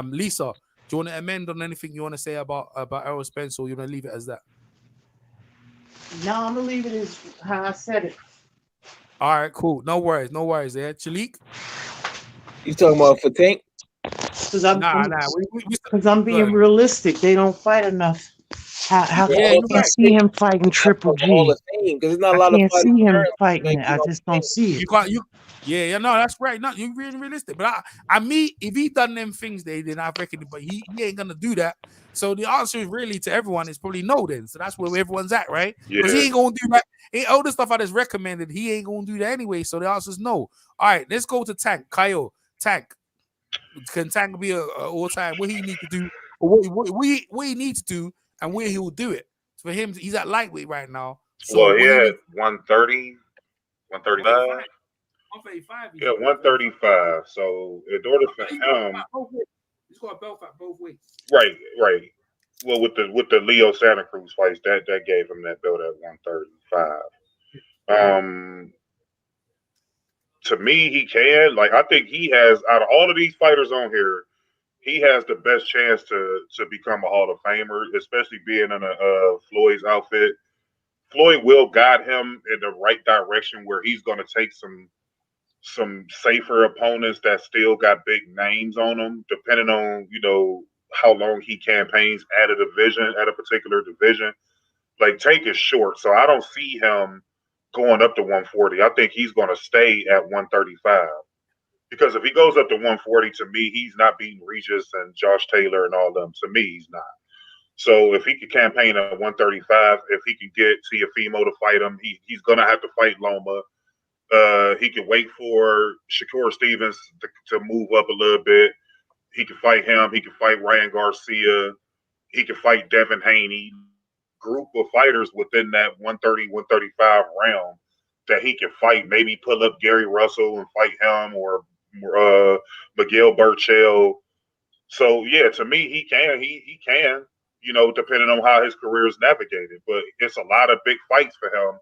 Lisa, do you want to amend on anything you want to say about Errol Spence, or you want to leave it as that? No, I'm gonna leave it as how I said it. All right, cool. No worries there. Chalik? You talking about for Tank? Because I'm being realistic. They don't fight enough. How can I see him fighting Triple G? Because there's not a lot of fighters. I can't see him fighting it. I just don't see it. No, that's right. No, you're really realistic. But if he done them things, then I reckon. But he ain't gonna do that. So the answer is really to everyone is probably no. Then, so that's where everyone's at, right? Because he ain't gonna do that. All the stuff I just recommended, he ain't gonna do that anyway. So the answer is no. All right, let's go to Tank. Kyle, Tank. Can Tank be a all-time? What he need to do? Or what he needs to do, and where he will do it. For him, he's at lightweight right now. So he had 130, 135. 135. Yeah, 135. So in order for him, he's got a belt at both ways. Right. Well, with the Leo Santa Cruz fights, that gave him that belt at 135. To me, he can. Like, I think he has, out of all of these fighters on here, he has the best chance to become a Hall of Famer, especially being in Floyd's outfit. Floyd will guide him in the right direction where he's going to take some safer opponents that still got big names on them, depending on, how long he campaigns at a particular division. Like, Tank is short, so I don't see him going up to 140. I think he's going to stay at 135. Because if he goes up to 140, to me, he's not beating Regis and Josh Taylor and all them. To me, he's not. So if he could campaign at 135, if he can get Teofimo to fight him, he's going to have to fight Loma. He can wait for Shakur Stevens to move up a little bit. He can fight him. He can fight Ryan Garcia. He can fight Devin Haney. Group of fighters within that 130, 135 realm that he can fight. Maybe pull up Gary Russell and fight him, or Miguel Burchell. So yeah, to me, he can. He can. You know, depending on how his career is navigated. But it's a lot of big fights for him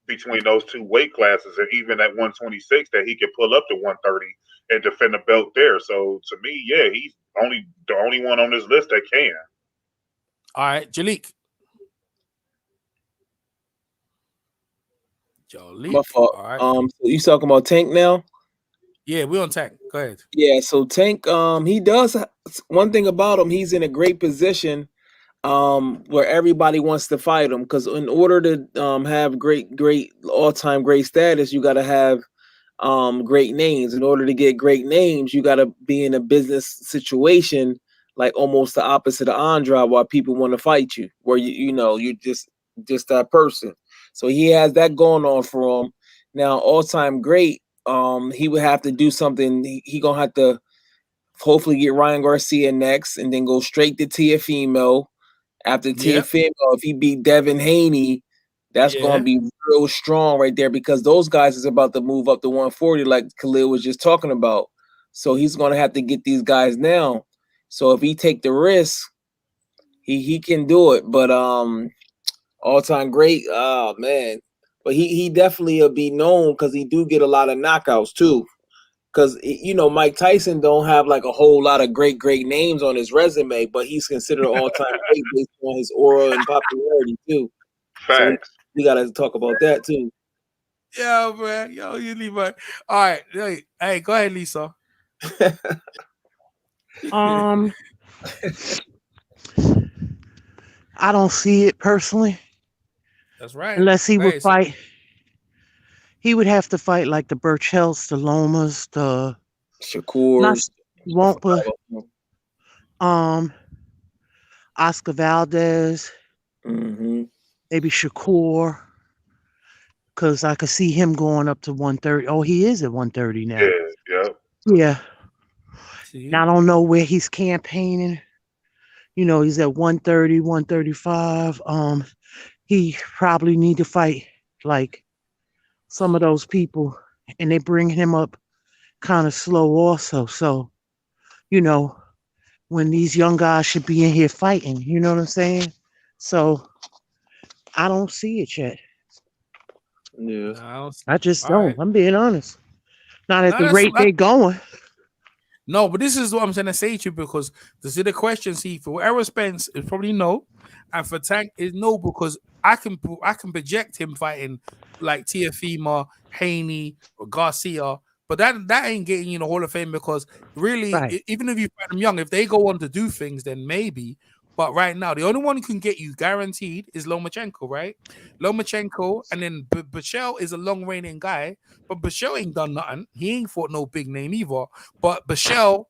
between those two weight classes, and even at 126 that he can pull up to 130 and defend the belt there. So to me, yeah, he's the only one on this list that can. All right, Jalik. My fault. All right. So you talking about Tank now? Yeah, we're on Tank. Go ahead. Yeah, so Tank, he does one thing about him. He's in a great position, where everybody wants to fight him, because in order to have great all-time great status, you got to have great names. In order to get great names, you got to be in a business situation like almost the opposite of Andrade, where people want to fight you, where you're just that person. So he has that going on for him. Now, all-time great, he would have to do something. He gonna have to hopefully get Ryan Garcia next, and then go straight to Teofimo. After Teofimo, if he beat Devin Haney, that's gonna be real strong right there, because those guys is about to move up to 140, like Khalil was just talking about. So he's gonna have to get these guys now. So if he take the risk, he can do it. But all-time great, oh man. But he definitely will be known because he do get a lot of knockouts too. Because Mike Tyson don't have like a whole lot of great names on his resume, but he's considered all-time great based on his aura and popularity too. Facts. So we gotta talk about that too. Yo, man. Yo, you leave my. All right. Hey, go ahead, Lisa. I don't see it personally. That's right. Unless he would fight. He would have to fight like the Burchells, the Lomas, the Shakurs, Wampa, Oscar Valdez, maybe Shakur, because I could see him going up to 130. Oh, he is at 130 now. Yeah. See? Now, I don't know where he's campaigning. He's at 130, 135. He probably need to fight like some of those people, and they bring him up kind of slow also. So, when these young guys should be in here fighting, you know what I'm saying? So, I don't see it yet. Yeah. I just don't. Right. I'm being honest. Not at the rate they're going. No, but this is what I'm trying to say to you, because this is the question. See, for Errol Spence, it's probably no, and for Tank, is no, because I can project him fighting like Teofimo, Haney, or Garcia, but that ain't getting you in the Hall of Fame, because really, even if you fight them young, if they go on to do things, then maybe. But right now, the only one who can get you guaranteed is Lomachenko, right? Lomachenko, and then Burchell is a long-reigning guy, but Burchell ain't done nothing. He ain't fought no big name either. But Burchell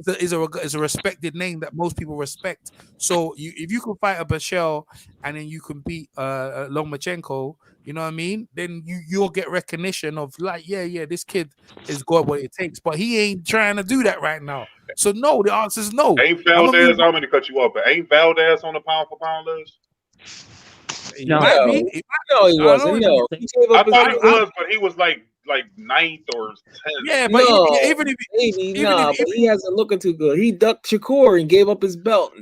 is a respected name that most people respect. So if you can fight a Burchell and then you can beat Lomachenko, you know what I mean? Then you'll get recognition of like, yeah, this kid has got what it takes. But he ain't trying to do that right now. So no, the answer is no. Ain't Valdez? I'm going to cut you off, but ain't Valdez on the pound for pound list? No, he wasn't. No, I thought he was, but he was like 9th or 10th. Yeah, but even if he hasn't looking too good. He ducked Shakur and gave up his belt.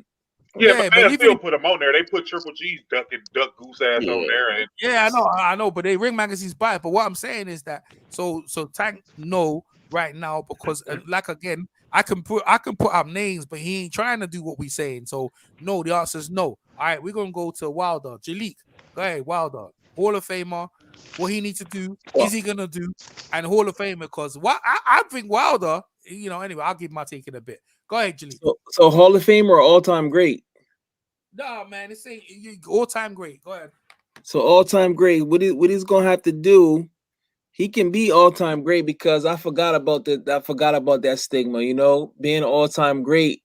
Yeah, but they still put him on there. They put Triple G's duck goose ass on there. And I know, but they Ring Magazine's buy it. But what I'm saying is that so Tank no right now, because like again, I can put up names, but he ain't trying to do what we saying. So no, the answer is no. All right, we're gonna go to Wilder. Jalik, go ahead, Wilder, Hall of Famer. What he needs to do, is he gonna do, and Hall of Famer? Because I think Wilder, anyway, I'll give my take in a bit. Go ahead, Jalik. So Hall of Famer or all-time great? No, man, it's all-time great. Go ahead. So all-time great. What he's gonna have to do? He can be all-time great because I forgot about that stigma. You know, being all-time great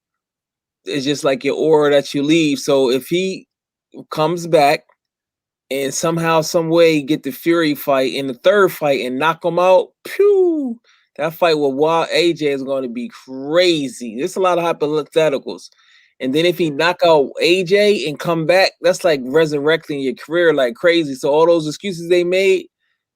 is just like your aura that you leave. So if he comes back and somehow, some way, get the Fury fight in the third fight and knock him out, pew! That fight with Wild AJ is going to be crazy. There's a lot of hypotheticals. And then if he knock out AJ and come back, that's like resurrecting your career like crazy. So all those excuses they made,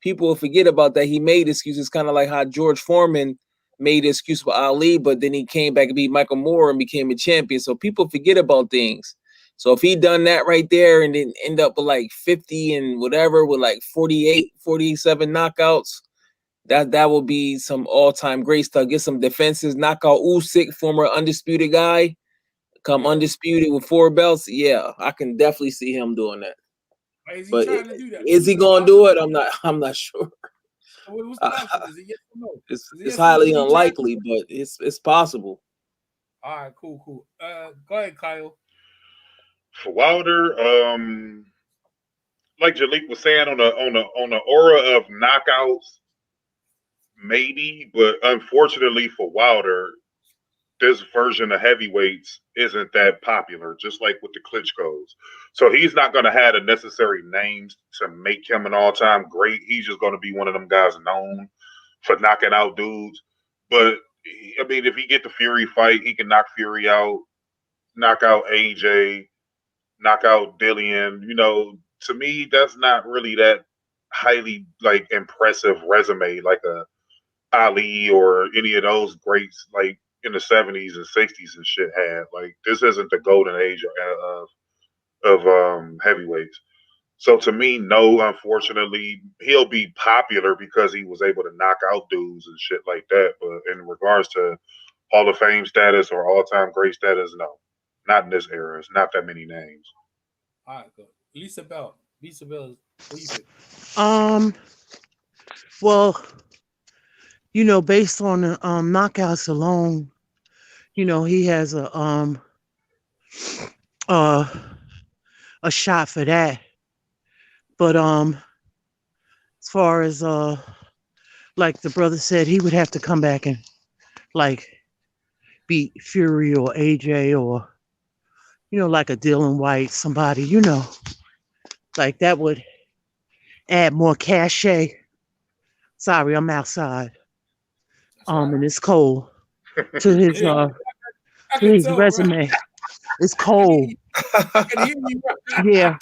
people will forget about that. He made excuses, kind of like how George Foreman made the excuse for Ali, but then he came back and beat Michael Moore and became a champion. So people forget about things. So if he done that right there and then end up with like 50 and whatever with like 48, 47 knockouts, that will be some all-time great stuff. Get some defenses, knock out Usyk, former undisputed guy, come undisputed with 4 belts. Yeah, I can definitely see him doing that. Is he But trying to do that? is he going to do it? I'm not sure. What's the option? Is it yes or no? It's highly unlikely, but it's possible. All right, cool. Go ahead, Kyle. For Wilder, like Jalik was saying, on the aura of knockouts, maybe, but unfortunately for Wilder, this version of heavyweights isn't that popular, just like with the Klitschko's. So he's not going to have the necessary names to make him an all-time great. He's just going to be one of them guys known for knocking out dudes. But, I mean, if he get the Fury fight, he can knock Fury out, knock out AJ, knock out Dillian. You know, to me, that's not really that highly, like, impressive resume like a Ali or any of those greats, like, in the 70s and 60s and shit had. Like, this isn't the golden age of heavyweights. So to me, no, unfortunately, he'll be popular because he was able to knock out dudes and shit like that. But in regards to Hall of Fame status or all-time great status, no, not in this era. It's not that many names. All right, good. Lisa Bell, what do you think? Well, you know, based on the knockouts alone, you know, he has a shot for that. But as far as like the brother said, he would have to come back and like beat Fury or AJ or, you know, like a Dylan White, somebody, you know, like that would add more cachet. Sorry, I'm outside. And it's cold to his resume. It's cold. Yeah.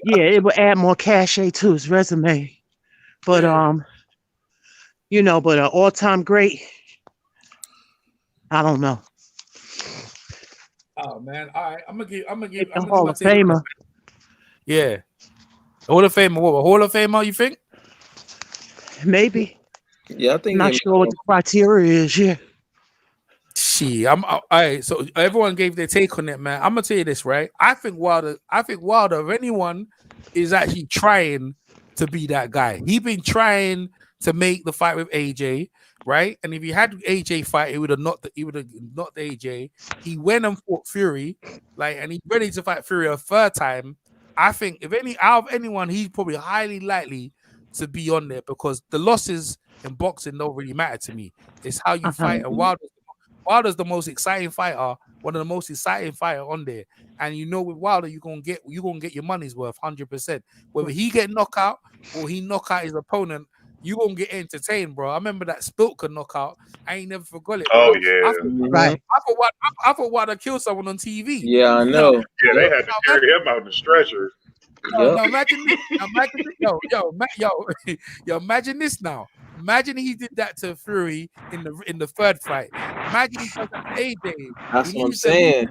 Yeah, it would add more cachet to his resume. But you know, but an all-time great, I don't know. Oh man, all right. I'm gonna give the Hall of Famer. Yeah. Hall of Famer, what? Hall of Famer, you think? Maybe. Yeah, I think. Not sure what the criteria is. Yeah. I'm all right. So everyone gave their take on it, man. I'm gonna tell you this, right? I think Wilder, if anyone is actually trying to be that guy, he been trying to make the fight with AJ, right? And if he had AJ fight, he would have knocked AJ. He went and fought Fury, like, and he's ready to fight Fury a third time. I think out of anyone, he's probably highly likely to be on there because the losses in boxing don't really matter to me. It's how you fight. And Wilder's the most exciting fighter, one of the most exciting fighter on there. And you know, with Wilder, you're gonna get your money's worth 100%. Whether he get knocked out or he knock out his opponent, you gonna get entertained, bro. I remember that Spilker knockout. I ain't never forgot it. Bro. Oh yeah, right. I thought Wilder killed someone on TV. Yeah, I know. Yeah, they had to carry him out in the stretcher. No, imagine this. Imagine this now. Imagine he did that to Fury in the third fight. Imagine he does that to AJ. That's what I'm saying.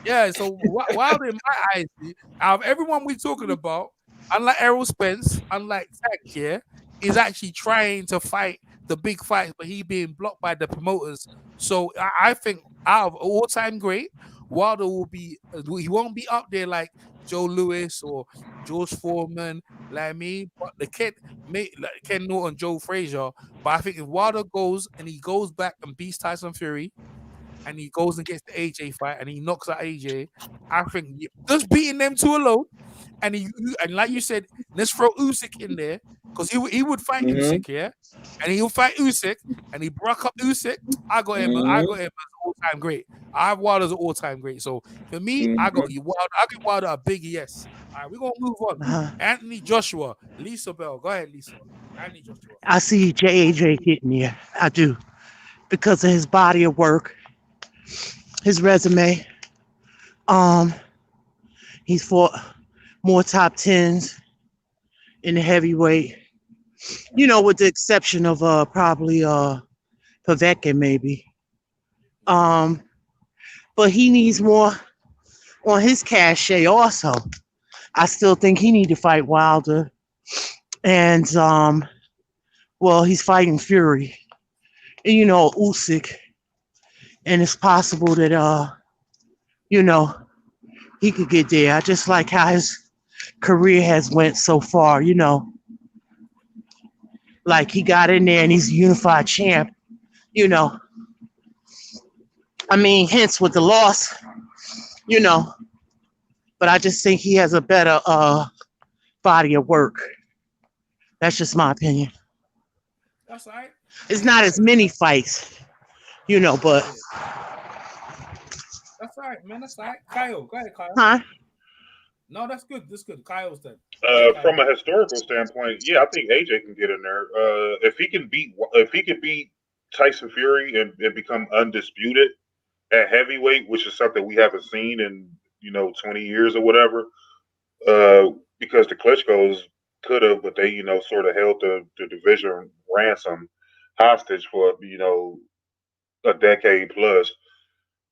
Yeah, so Wilder, in my eyes, out of everyone we're talking about, unlike Errol Spence, unlike Tech here, is actually trying to fight the big fights, but he being blocked by the promoters. So I think out of all-time great, Wilder he won't be up there like Joe Louis or George Foreman, like me, but the Ken Norton, Joe Frazier. But I think if Wilder goes and he goes back and beats Tyson Fury, and he goes and gets the AJ fight and he knocks out AJ, I think just beating them two alone, and like you said, let's throw Usyk in there because he would fight Usyk, yeah, and he'll fight Usyk, and he broke up Usyk. I got him as all-time great. I have Wilder as an all-time great. So for me, I got you Wilder. I give Wilder a big yes. All right, we're gonna move on. Anthony Joshua, Lisa Bell. Go ahead, Lisa. Anthony Joshua. I see JAJ getting there. I do. Because of his body of work, his resume. He's fought more top 10s in the heavyweight. You know, with the exception of probably Povetkin maybe. But he needs more on his cachet also. I still think he need to fight Wilder. And well, he's fighting Fury. And you know, Usyk. And it's possible that you know, he could get there. I just like how his career has went so far, you know. Like he got in there and he's a unified champ, you know. I mean, hence with the loss, you know. But I just think he has a better body of work. That's just my opinion. That's all right. It's not as many fights, you know, but that's all right, man. That's all right. Kyle, go ahead, Kyle. Huh? No, that's good. That's good. Kyle's done. From a historical standpoint, yeah, I think AJ can get in there. If he can beat Tyson Fury and become undisputed at heavyweight, which is something we haven't seen in 20 years or whatever, because the Klitschko's could have, but they sort of held the division ransom hostage for a decade plus.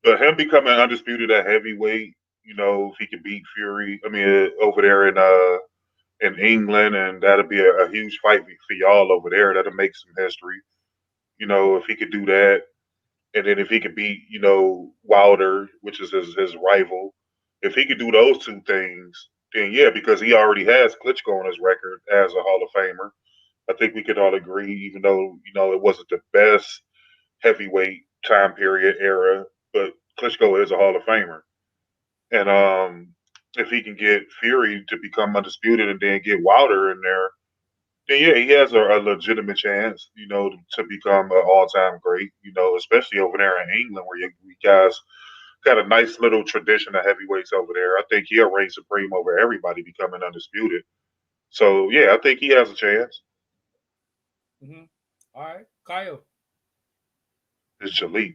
But him becoming undisputed at heavyweight, if he could beat Fury, over there in England, and that'll be a huge fight for y'all over there. That'll make some history. If he could do that, and then if he could beat, Wilder, which is his rival, if he could do those two things, then yeah, because he already has Klitschko on his record as a Hall of Famer. I think we could all agree, even though it wasn't the best heavyweight time period era, but Klitschko is a Hall of Famer. And if he can get Fury to become undisputed and then get Wilder in there, then yeah, he has a legitimate chance, to become an all-time great, especially over there in England where you guys got a nice little tradition of heavyweights over there. I think he'll reign supreme over everybody becoming undisputed. So yeah, I think he has a chance. Mm-hmm. All right, Kyle. It's Jaleel.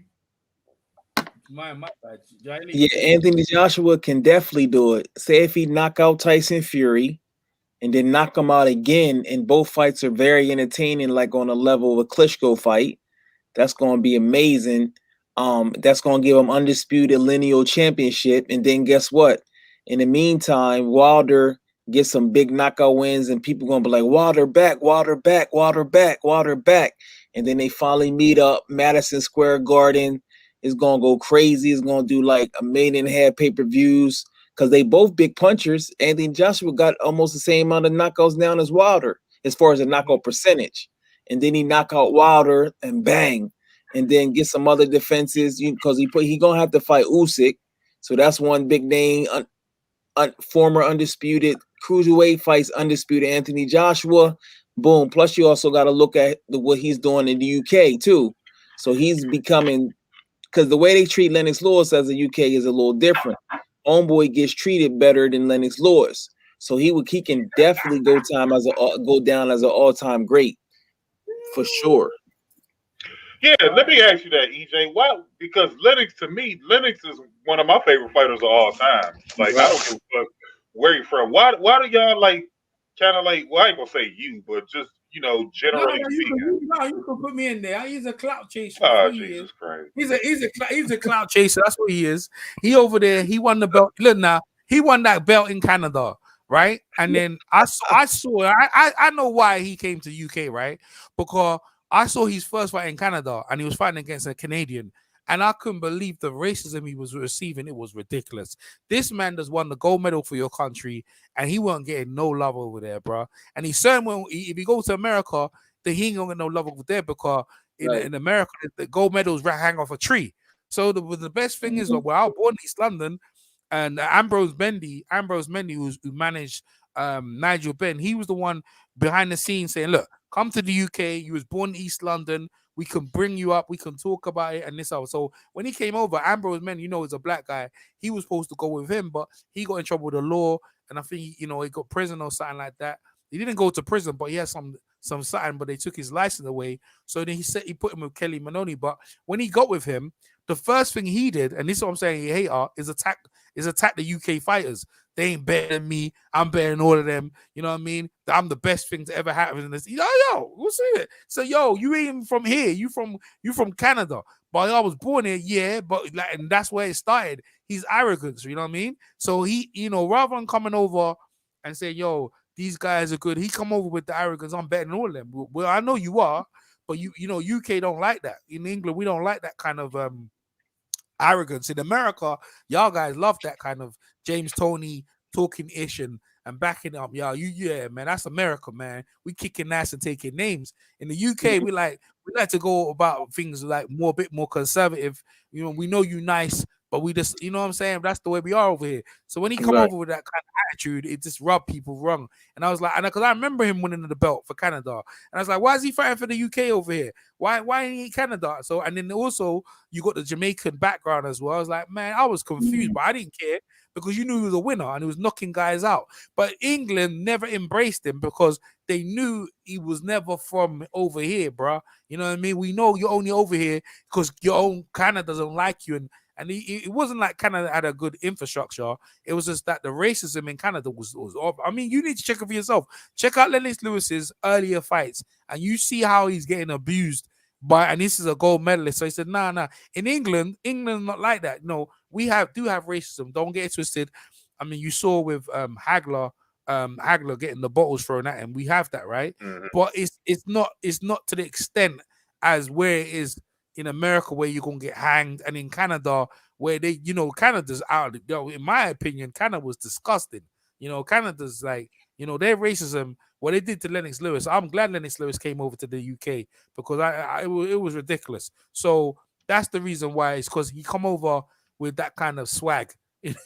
My bad. Yeah, Anthony Joshua can definitely do it. Say if he knock out Tyson Fury and then knock him out again, and both fights are very entertaining, like on a level of a Klitschko fight, that's going to be amazing. That's going to give him undisputed lineal championship. And then guess what? In the meantime, Wilder gets some big knockout wins, and people going to be like, Wilder back, Wilder back, Wilder back, Wilder back. And then they finally meet up. Madison Square Garden is going to go crazy. It's going to do like 1.5 million pay-per-views because they both big punchers. Anthony Joshua got almost the same amount of knockouts down as Wilder as far as the knockout percentage. And then he knock out Wilder and bang. And then get some other defenses because he going to have to fight Usyk. So that's one big name. Former undisputed cruiserweight fights undisputed Anthony Joshua. Boom. Plus you also got to look at what he's doing in the UK too. So he's becoming, because the way they treat Lennox Lewis as a UK is a little different. Homeboy gets treated better than Lennox Lewis. So he can definitely go down as an all-time great for sure. Yeah, let me ask you that, EJ. Why? Because Lennox is one of my favorite fighters of all time. Like, I don't give a fuck where you're from. Why do y'all like kind of like? Well, I ain't gonna say you, but just generally speaking. No, you can put me in there. He's a clout chaser. Oh, Jesus Christ! He's a clout chaser. That's what he is. He over there. He won the belt. Look now, he won that belt in Canada, right? And then I know why he came to UK, right? Because I saw his first fight in Canada, and he was fighting against a Canadian, and I couldn't believe the racism he was receiving. It was ridiculous. This man just won the gold medal for your country, and he wasn't getting no love over there, bro. And he said if he goes to America, then he ain't gonna get no love over there because in America the gold medals hang off a tree. So the best thing is, well, I was born in East London, and Ambrose Mendy, who managed Nigel Benn, he was the one behind the scenes saying, "Look, come to the UK. You was born in East London. We can bring you up. We can talk about it and this out." So when he came over, Ambrose Mendy, is a black guy. He was supposed to go with him, but he got in trouble with the law, and I think he got prison or something like that. He didn't go to prison, but he had some something, but they took his license away. So then he put him with Kelly Maloney. But when he got with him, the first thing he did, and this is what I'm saying, he hate art, is attack the UK fighters. They ain't better than me. I'm better than all of them. You know what I mean? I'm the best thing to ever happen in this. Yo, we'll see it. So you ain't even from here. You from Canada. But I was born here, yeah. But and that's where it started. His arrogance. You know what I mean? So he, rather than coming over and saying, "Yo, these guys are good," he come over with the arrogance. I'm better than all of them. Well, I know you are, but UK don't like that. In England, we don't like that kind of arrogance. In America, y'all guys love that kind of James Toney talking ish and backing up. Y'all, man, that's America, man. We kicking ass and taking names. In the UK, we like to go about things like a bit more conservative. We know you nice, but we just, what I'm saying? That's the way we are over here. So when he come over with that kind of attitude, it just rubbed people wrong. And I was like, because I remember him winning the belt for Canada. And I was like, why is he fighting for the UK over here? Why ain't he Canada? So, and then also you got the Jamaican background as well. I was like, man, I was confused, but I didn't care because you knew he was a winner and he was knocking guys out. But England never embraced him because they knew he was never from over here, bro. You know what I mean? We know you're only over here because your own Canada doesn't like you. And it wasn't like Canada had a good infrastructure. It was just that the racism in Canada was off. I mean, you need to check it for yourself. Check out Lennox Lewis's earlier fights, and you see how he's getting abused and this is a gold medalist. So he said, nah. In England not like that. No, we do have racism. Don't get it twisted. I mean, you saw with Hagler getting the bottles thrown at him. We have that, right? Mm-hmm. But it's not to the extent as where it is in America, where you're gonna get hanged, and in Canada, where they, Canada's out. In my opinion, Canada was disgusting. Canada's like, their racism, what they did to Lennox Lewis. I'm glad Lennox Lewis came over to the UK because it was ridiculous. So that's the reason why. It's because he come over with that kind of swag. If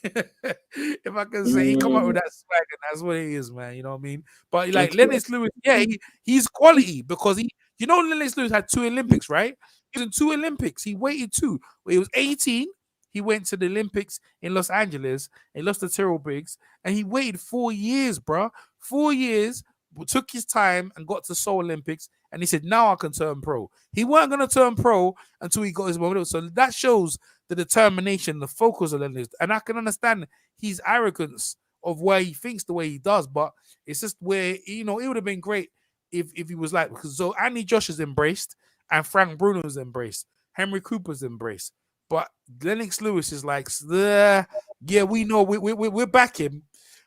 I can say, he come out with that swag, and that's what he is, man. You know what I mean? But like Lennox Lewis, yeah, he's quality because Lennox Lewis had 2 Olympics, right? He was in 2 Olympics. He waited 2. When he was 18, he went to the Olympics in Los Angeles. He lost to Tyrrell Briggs, and he waited 4 years, bro. 4 years, took his time and got to Seoul Olympics, and he said, now I can turn pro. He weren't going to turn pro until he got his moment. So that shows the determination, the focus of Lennox. And I can understand his arrogance of where he thinks the way he does, but it's just where, it would have been great if he was like, because so Anthony Josh is embraced, and Frank Bruno's embraced, Henry Cooper's embraced, but Lennox Lewis is like, yeah, we know we're back him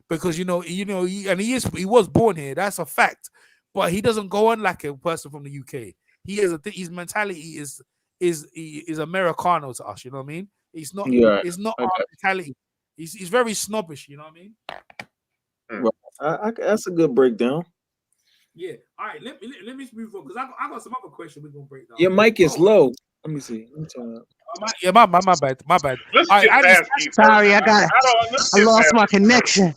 because he was born here. That's a fact, but he doesn't go on like a person from the UK. His mentality is Americano to us. You know what I mean? It's not. Yeah, it's not our mentality. He's very snobbish. You know what I mean? Well, that's a good breakdown. Yeah. All right. Let me move on because I got some other questions we're gonna break down. Your mic is low. Let me see. My bad. Sorry, I lost my connection.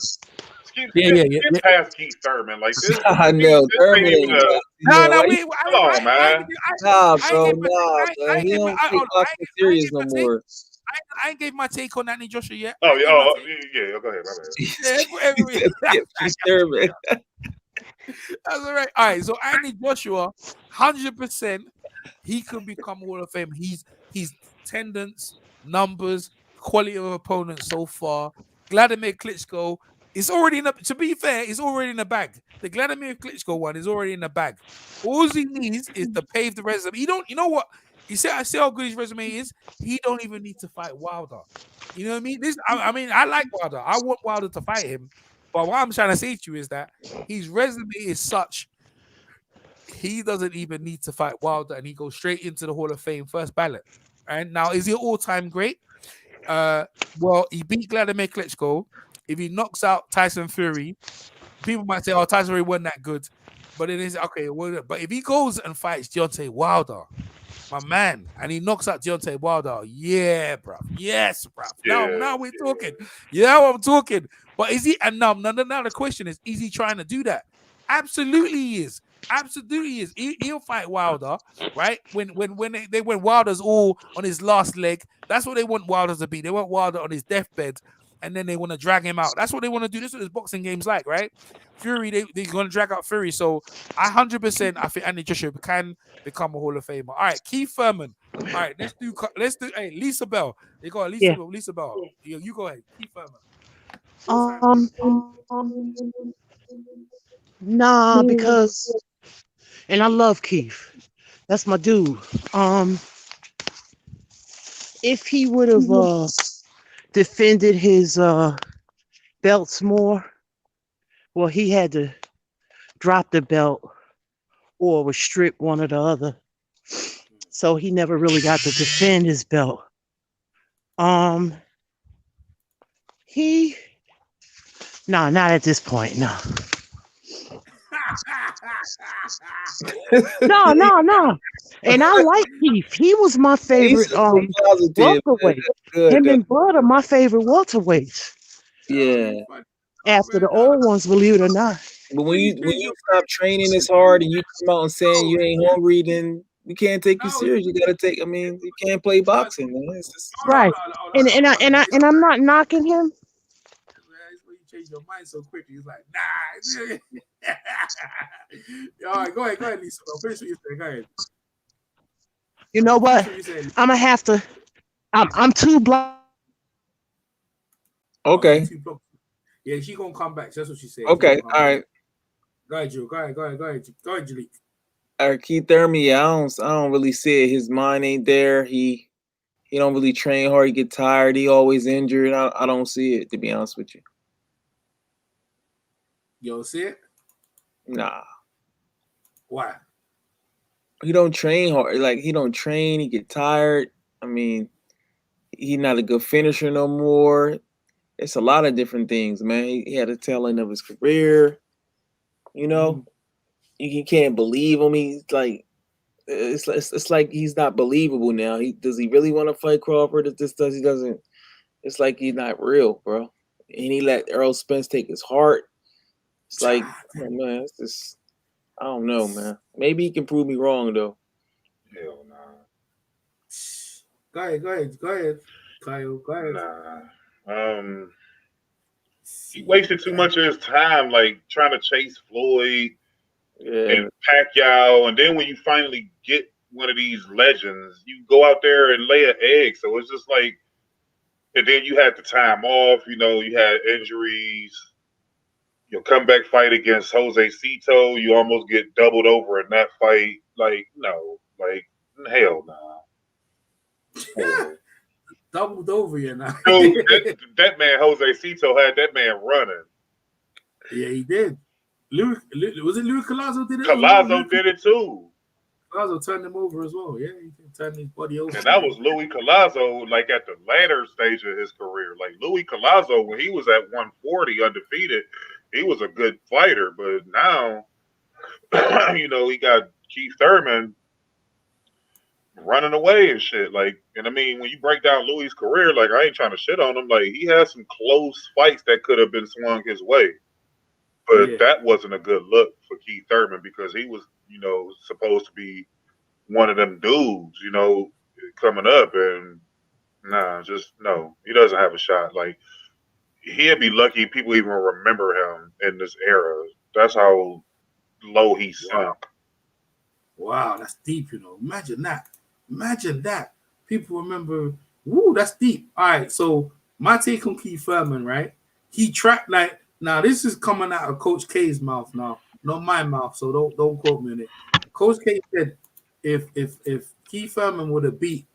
Yeah. Past Keith Thurman, like this. I know Thurman. No, come on, man. Nah, bro. He don't take boxing serious no more. I ain't gave my take on Anthony Joshua yet. Oh, yeah. Go ahead. Disturbing. That's all right. All right. So Anthony Joshua, 100%, he can become Hall of Fame. He's tendons, numbers, quality of opponents so far. Vladimir Klitschko is already in the. To be fair, it's already in the bag. The Vladimir Klitschko one is already in the bag. All he needs is to pave the resume. You know what? You see, I see how good his resume is. He don't even need to fight Wilder. You know what I mean? I like Wilder. I want Wilder to fight him. But what I'm trying to say to you is that his resume is such, he doesn't even need to fight Wilder, and he goes straight into the Hall of Fame first ballot. And now, is he all-time great? Well, he beat Vladimir Klitschko. If he knocks out Tyson Fury, people might say, "Oh, Tyson Fury wasn't that good," but it is okay. Well, but if he goes and fights Deontay Wilder, my man, and he knocks out Deontay Wilder. Yeah, bro. Yes, bro. Now we're talking. Yeah, I'm talking. But is he? And now the question is he trying to do that? Absolutely, he is. Absolutely, he is. He'll fight Wilder, right? When Wilder's all on his last leg, that's what they want Wilder to be. They want Wilder on his deathbed, and then they want to drag him out. That's what they want to do. This is what this boxing game's like, right? Fury, they're going to drag out Fury. So 100%, I think Andy Joshua can become a Hall of Famer. All right, Keith Thurman. All right, let's do. Hey, Lisa Bell. They got Lisa. Yeah. Lisa Bell. You go ahead, Keith Thurman. Nah, because, and I love Keith. That's my dude. If he would have defended his belts more, well, he had to drop the belt or was stripped one or the other. So he never really got to defend his belt. Not at this point, no. No. And I like Keith. He was my favorite welterweight. Him and Bud are my favorite welterweights. Yeah. After the old ones, believe it or not. But when you stop training this hard and you come out and saying you ain't hungry, then we can't take you serious. You gotta take. I mean, you can't play boxing, man. It's just, right. And I'm not knocking him. You change your mind so quickly. It's like, nah. All right, go ahead, Lisa. Finish what you say. Go ahead. You know what? I'm gonna have to. I'm too blind. Okay. Yeah, she gonna come back. That's what she said. Okay. All right. Go ahead, Drew. Go ahead, Jalik. All right, Keith Thurman. Yeah, I don't really see it. His mind ain't there. He don't really train hard. He get tired. He always injured. I don't see it, to be honest with you. You don't see it? Nah. Why? He don't train hard. Like, he don't train. He get tired. I mean, he's not a good finisher no more. It's a lot of different things, man. He had a tail end of his career. You know, you can't believe him. He's like, it's like he's not believable now. Does he really want to fight Crawford? He doesn't. It's like he's not real, bro. And he let Errol Spence take his heart. It's like, oh, man, it's just, I don't know, man. Maybe he can prove me wrong, though. Hell nah. Go ahead, Kyle. Go ahead. Nah. He wasted too much of his time, like trying to chase Floyd and Pacquiao, and then when you finally get one of these legends, you go out there and lay an egg. So it's just like, and then you had the time off. You know, you had injuries. Your comeback fight against Jose Cito, you almost get doubled over in that fight. Like, no, like, hell no. Doubled over you now. Dude, that man, Jose Cito, had that man running. Yeah, he did. Was it Louis Collazo did it? Collazo did it too. Collazo turned him over as well. Yeah, he turned his body over. And that was Louis Collazo, like at the latter stage of his career. Like Louis Collazo, when he was at 140 undefeated, he was a good fighter. But now, you know, he got Keith Thurman running away and shit. Like, and I mean, when you break down Louis' career, like, I ain't trying to shit on him. Like, he had some close fights that could have been swung his way. But that wasn't a good look for Keith Thurman because he was, you know, supposed to be one of them dudes, you know, coming up. And no, he doesn't have a shot. Like, he'd be lucky people even remember him in this era. That's how low he sunk. Wow, that's deep, you know. Imagine that. People remember, woo, that's deep. All right, so my take on Keith Thurman, right? He tracked like, now this is coming out of Coach K's mouth now, not my mouth, so don't quote me on it. Coach K said if Keith Thurman would have beat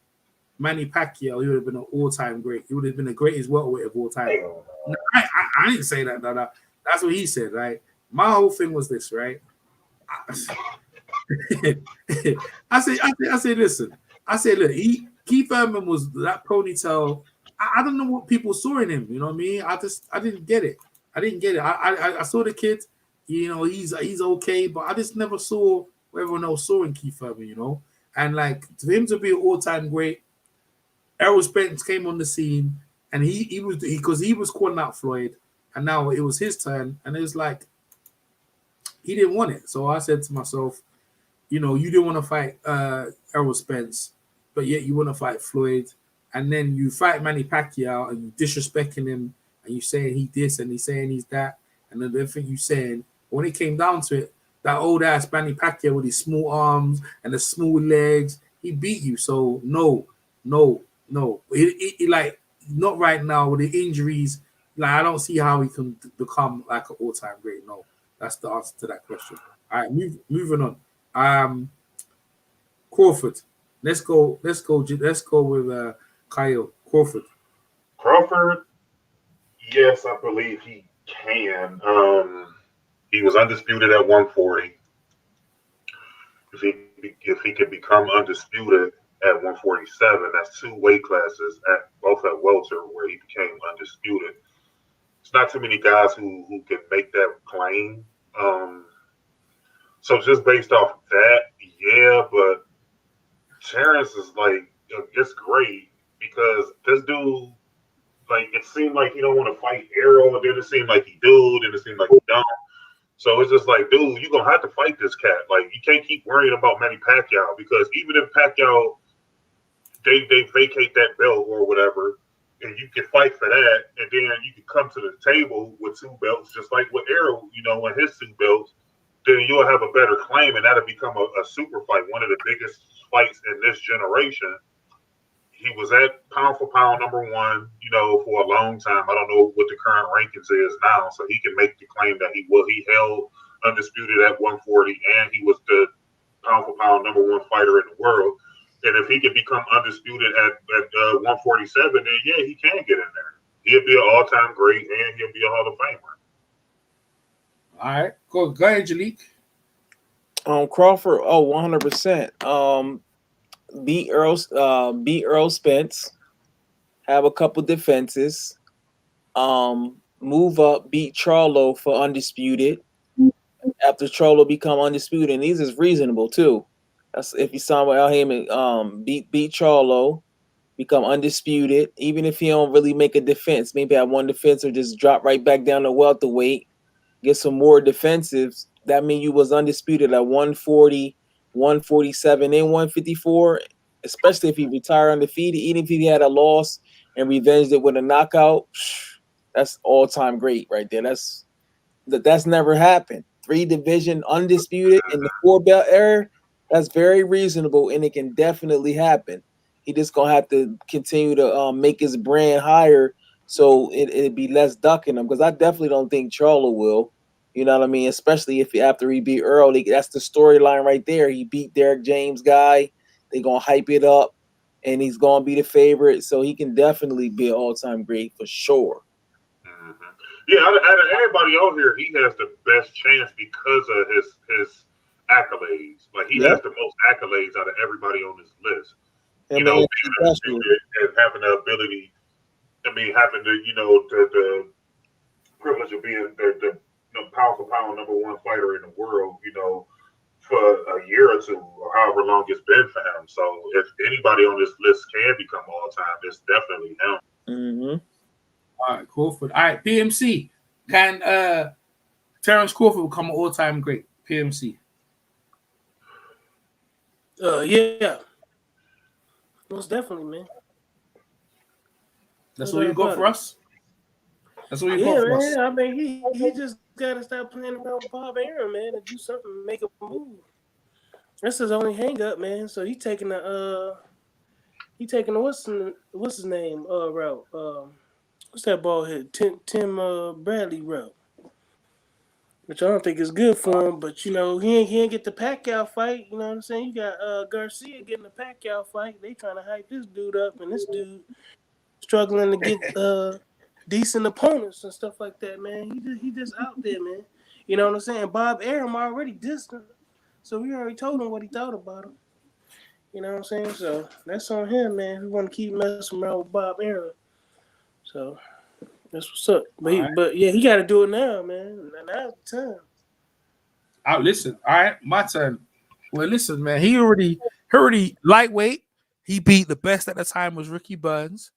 Manny Pacquiao, he would have been an all-time great. He would have been the greatest welterweight of all time. No, I didn't say that. No. That's what he said, right? My whole thing was this, right? I said, listen. I said, look, Keith Thurman was that ponytail. I don't know what people saw in him. You know what I mean? I didn't get it. I saw the kid. You know, he's okay, but I just never saw what everyone else saw in Keith Thurman. You know, And like for him to be an all-time great, Errol Spence came on the scene, and he was calling out Floyd, and now it was his turn, and it was like he didn't want it. So I said to myself, you didn't want to fight Errol Spence, but yet you want to fight Floyd, and then you fight Manny Pacquiao and you disrespecting him, and you saying he this and he's saying he's that, and then everything you saying. When it came down to it, that old ass Manny Pacquiao with his small arms and the small legs, he beat you. So no. It like not right now with the injuries. Like I don't see how he can become like an all-time great. No, that's the answer to that question. All right, moving on. Crawford. Let's go with Kyle Crawford. Crawford, yes, I believe he can. He was undisputed at 140. If he could become undisputed at 147, that's 2 weight classes both at welter where he became undisputed. It's not too many guys who can make that claim. So just based off that, yeah, but Terrence is like, it's great because this dude, like, it seemed like he don't want to fight Errol, and then it seemed like he do, then it seemed like he don't. So it's just like, dude, you're going to have to fight this cat. Like, you can't keep worrying about Manny Pacquiao because even if Pacquiao, they vacate that belt or whatever, and you can fight for that, and then you can come to the table with 2 belts, just like with Errol, and his 2 belts, then you'll have a better claim, and that'll become a super fight, one of the biggest fights in this generation. He was at pound for pound #1, for a long time. I don't know what the current rankings is now, so he can make the claim that he held undisputed at 140, and he was the pound for pound #1 fighter in the world. And if he can become undisputed at 147, then yeah, he can get in there. He'll be an all-time great, and he'll be a Hall of Famer. All right, go ahead, Jalik. Crawford, 100%. Beat Earl Spence, have a couple defenses, move up, beat Charlo for undisputed. After Charlo become undisputed, and these is reasonable too. That's if you saw Al Heyman beat Charlo, become undisputed. Even if he don't really make a defense, maybe have one defense or just drop right back down to welterweight, get some more defensives. That means you was undisputed at 140, 147, and 154. Especially if he retired undefeated, even if he had a loss and revenged it with a knockout, that's all-time great right there. That's never happened. 3 division undisputed in the 4-belt era. That's very reasonable, and it can definitely happen. He just gonna have to continue to make his brand higher, so it'd be less ducking him. Because I definitely don't think Charlo will. You know what I mean? Especially after he beat Earl, that's the storyline right there. He beat Derek James guy. They gonna hype it up, and he's gonna be the favorite. So he can definitely be an all-time great for sure. Mm-hmm. Yeah, out of everybody on here, he has the best chance because of his accolades. Like he has the most accolades out of everybody on this list. Being undisputed and having the ability. Having the privilege of being the pound for pound #1 fighter in the world. For a year or 2 or however long it's been for him. So if anybody on this list can become all-time, it's definitely him. Mm-hmm. All right, Crawford. All right, PMC. Can Terrence Crawford become an all-time great? PMC. Yeah. Most definitely, man. That's all you got for us? That's all you got for us? I mean, he just got to stop playing around with Bob Arum, man, and do something, make a move. That's his only hang up, man. So he taking the what's his name route? What's that ball hit? Tim Bradley route, which I don't think is good for him. But he ain't get the Pacquiao fight. You know what I'm saying? You got Garcia getting the Pacquiao fight. They trying to hype this dude up, and this dude struggling to get decent opponents and stuff like that, man. He just out there, man. You know what I'm saying? Bob Arum already distant, so we already told him what he thought about him. You know what I'm saying? So that's on him, man. We want to keep messing around with Bob Arum. So that's what's up. But he got to do it now, man. Now's the time. Listen. All right, my turn. Well, listen, man, he already lightweight. He beat the best at the time was Ricky Burns.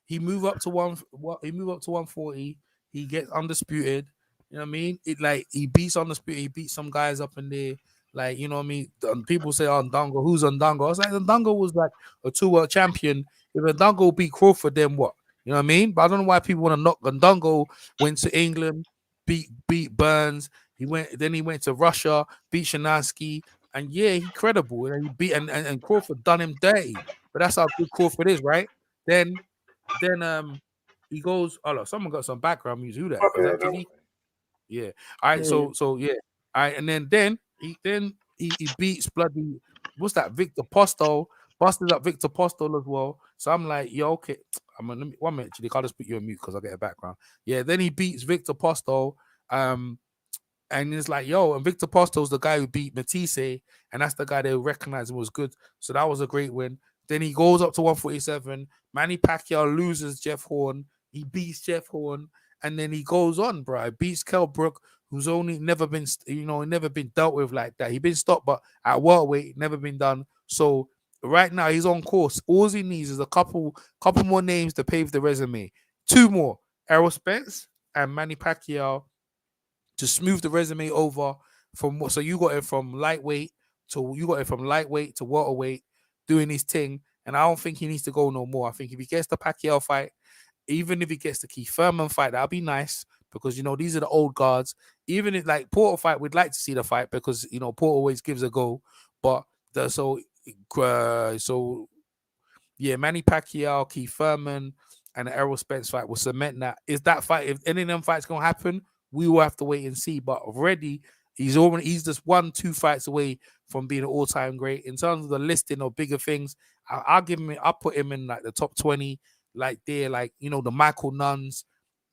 He moved up to 140. He gets undisputed. You know what I mean? It like he beats undisputed. He beats some guys up in there. Like, you know what I mean? People say Ndongo, who's Ndongo? I was like, Ndongo was like a 2-world champion. If Ndongo beat Crawford, then what? You know what I mean? But I don't know why people want to knock Ndongo. Went to England, beat Burns. He went to Russia, beat Shanansky. And yeah, he credible. And he beat and Crawford done him dirty. But that's how good Crawford is, right? Then he goes, oh look, someone got some background music. Who that? Is that TV? Yeah. All right, so yeah. All right, and then he beats bloody what's that? Victor Postol, busted up Victor Postol as well. So I'm like, yo, okay. I'm gonna 1 minute, actually. I'll just put you on mute because I get a background. Yeah, then he beats Victor Postol. And it's like, yo, and Victor Postol's the guy who beat Matisse, and that's the guy they recognized and was good. So that was a great win. Then he goes up to 147. Manny Pacquiao loses Jeff Horn. He beats Jeff Horn, and then he goes on, bro. He beats Kell Brook, who's only never been, never been dealt with like that. He's been stopped, but at welterweight, never been done. So right now he's on course. All he needs is a couple more names to pave the resume. 2 more: Errol Spence and Manny Pacquiao, to smooth the resume over from what. So you got it from lightweight to welterweight, doing his thing. And I don't think he needs to go no more. I think if he gets the Pacquiao fight, even if he gets the Keith Thurman fight, that'll be nice because these are the old guards. Even if like Porter fight, we'd like to see the fight because Porter always gives a go. But yeah, Manny Pacquiao, Keith Thurman, and the Errol Spence fight will cement that. Is that fight? If any of them fights gonna happen, we will have to wait and see. But already he's just 1-2 fights away from being an all-time great. In terms of the listing of bigger things, I'll put him in like the top 20, like there, like the Michael Nunns.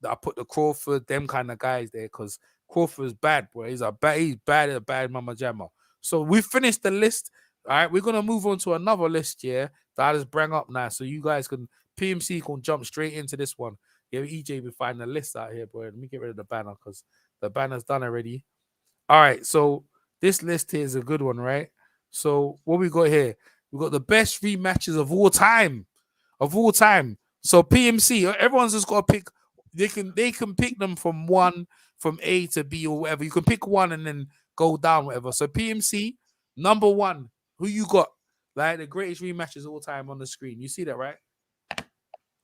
I put the Crawford, them kind of guys there, because Crawford's bad, bro. He's bad at a bad mama jammer. So we finished the list. All right, we're gonna move on to another list here that I just bring up now, so you guys PMC can jump straight into this one. Yeah, EJ, we find the list out here, boy. Let me get rid of the banner because the banner's done already. All right, so this list here is a good one, right? So what we got here? We got the best rematches of all time. So PMC, everyone's just got to pick. They can pick them from A to B or whatever. You can pick one and then go down, whatever. So PMC, number 1, who you got? Like the greatest rematches of all time on the screen. You see that, right?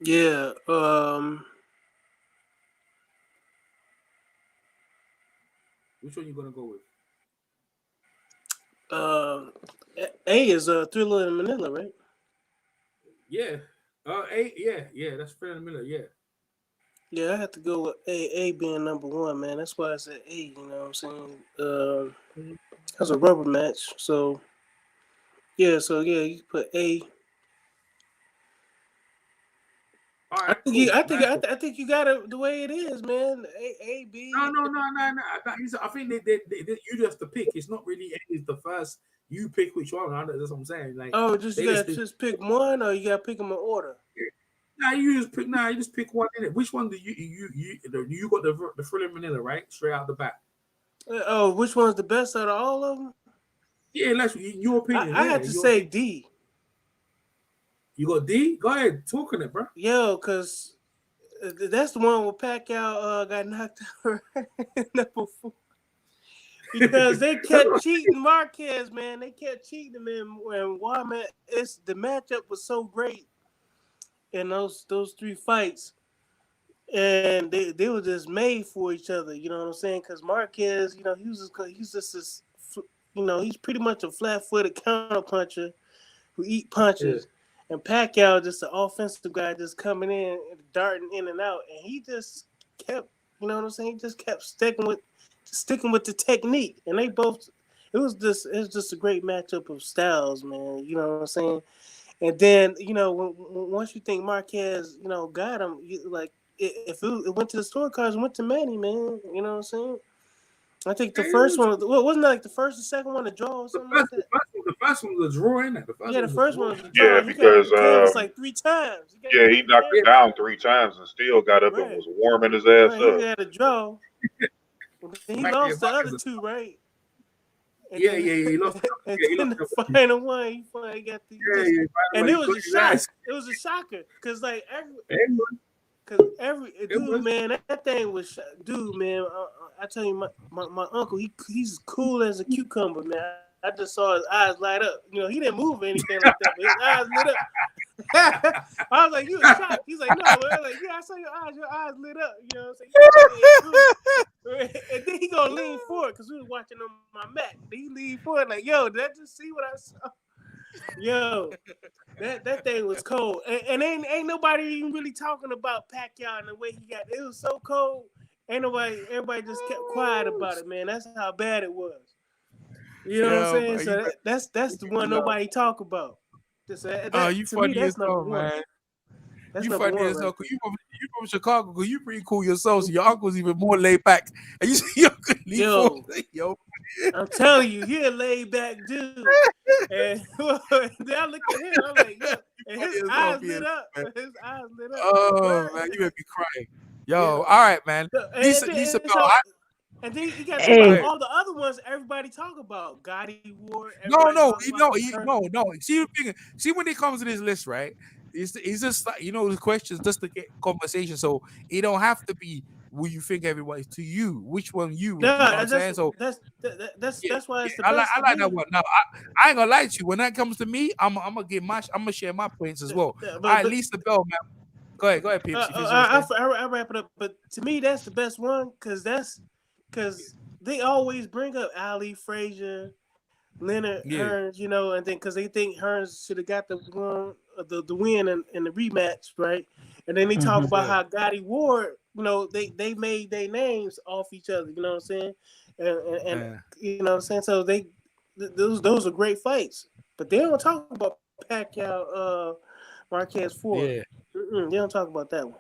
Yeah. Which one you gonna go with? A is Thriller in Manila, right? Yeah. A. Yeah. That's Thriller in Manila. Yeah. Yeah, I have to go with A being number 1, man. That's why I said A. You know what I'm saying? That's a rubber match. So yeah. You can put A. All right, I think you got it the way it is, man. A B. No. I think you have to pick. It's not really A is the first. You pick which one. That's what I'm saying. Like, you just pick one, or you gotta pick them in order. You just pick one in it. Which one do you got the Thriller in Manila, right? Straight out the bat. Which one's the best out of all of them? Yeah, that's your opinion. I had to say D. You got D? Go ahead, talk on it, bro. Yo, because that's the one where Pacquiao got knocked out number 4. Because they kept cheating Marquez, man. They kept cheating him, and Warman. The matchup was so great in those 3 fights, and they were just made for each other. You know what I'm saying? Because Marquez, he's pretty much a flat-footed counter puncher who eat punches. Yeah. And Pacquiao, just an offensive guy, just coming in and darting in and out, and he just kept, you know what I'm saying? He just kept sticking with the technique, and it was just a great matchup of styles, man. You know what I'm saying? And then once you think Marquez, got him, if it went to the scorecards, went to Manny, man. You know what I'm saying? I think the first one, wasn't it like the first and second one a draw or something like that? The first one was a draw, ain't it? The first one was a draw. Yeah, because it's like 3 times. He knocked him down 3 times and still got up and was warming his ass up. He had a draw. He lost the other 2, right? Yeah, he lost. And Yeah, he then lost. the final one, he finally got the. And it was a shock. It was a shocker because like every dude, man, that thing was dude, man. I tell you, my uncle, he's cool as a cucumber, man. I just saw his eyes light up. You know, he didn't move or anything like that, but his eyes lit up. I was like, you was shocked. He's like, no, man. I'm like, yeah, I saw your eyes lit up. You know what I'm saying? And then he gonna lean forward because we was watching on my Mac. He lean forward like, yo, did I just see what I saw? Yo, that thing was cold. And ain't nobody even really talking about Pacquiao and the way he got. It was so cold. Everybody just kept quiet about it, man. That's how bad it was. You know what I'm saying? So that's the one nobody talk about. You funny as hell, man. You funny as hell. You from Chicago, cause you pretty cool yourself. So your uncle's even more laid back. And you see your uncle yo, I'm telling you, he a laid back dude. And then I look at him, I'm like, yo, and his eyes lit up. His eyes lit up. Oh man, you made me crying. Yo, all right, man. And then you got all the other ones everybody talk about. Gotti Ward. No. See when it comes to this list, right? It's just like, the questions just to get conversation. So it don't have to be who you think everybody's to you. Which one you? No, you know what I'm saying? So that's why it's the I best. I like that one. Now I ain't gonna lie to you. When that comes to me, I'm gonna share my points as well. At least the bell, man. Go ahead, Peeps. I wrap it up, but to me that's the best one because they always bring up Ali, Frazier, Leonard, Hearns, and then because they think Hearns should have got the win in the rematch, right? And then they talk about how Gotti Ward, they made their names off each other, you know what I'm saying? And you know what I'm saying? So those are great fights, but they don't talk about Pacquiao, Marquez Ford. Yeah. They don't talk about that one.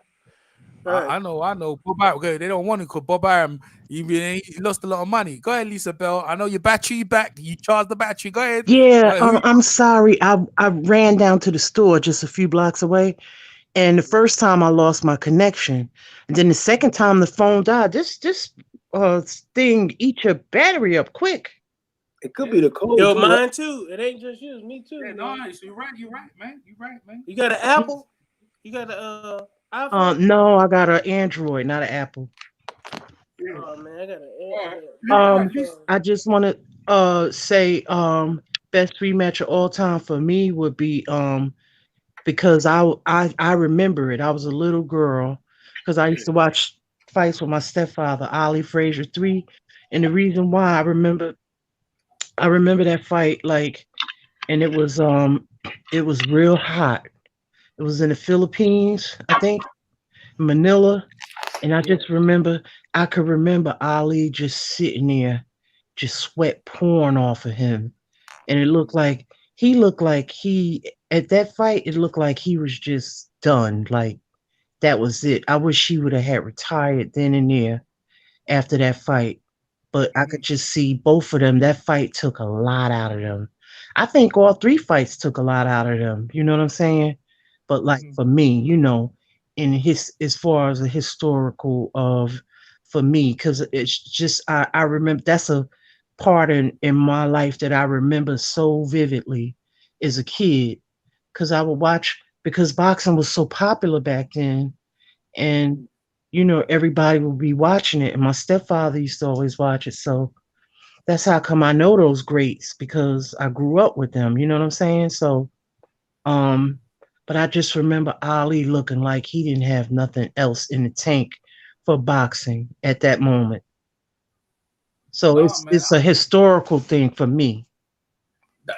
Right. I know. Bob Arum, they don't want to because Bob Arum, he lost a lot of money. Go ahead, Lisa Bell. I know your battery back. You charged the battery. Go ahead. Yeah, I'm sorry. I ran down to the store just a few blocks away, and the first time I lost my connection, and then the second time the phone died. This thing eat your battery up quick. It could be the cold. Yo, mine too. It ain't just you. It's me too. Yeah, nice. You're right, man. You got an Apple? You got a iPhone? No, I got an Android, not an Apple. Oh man, I got an Android. I just want to say best rematch of all time for me would be because I remember it. I was a little girl because I used to watch fights with my stepfather, Ali Frazier 3, and the reason why I remember that fight and it was real hot. It was in the Philippines, I think, Manila. And I just I could remember Ali just sitting there, just sweat pouring off of him. And it looked like at that fight, it looked like he was just done. Like that was it. I wish he would have had retired then and there after that fight. But I could just see both of them. That fight took a lot out of them. I think all three fights took a lot out of them. You know what I'm saying? But for me, as far as a historical for me, because it's just I remember that's a part in my life that I remember so vividly as a kid, because I would watch because boxing was so popular back then, and everybody would be watching it, and my stepfather used to always watch it, so that's how come I know those greats because I grew up with them. You know what I'm saying? So, but I just remember Ali looking like he didn't have nothing else in the tank for boxing at that moment. So it's a historical thing for me.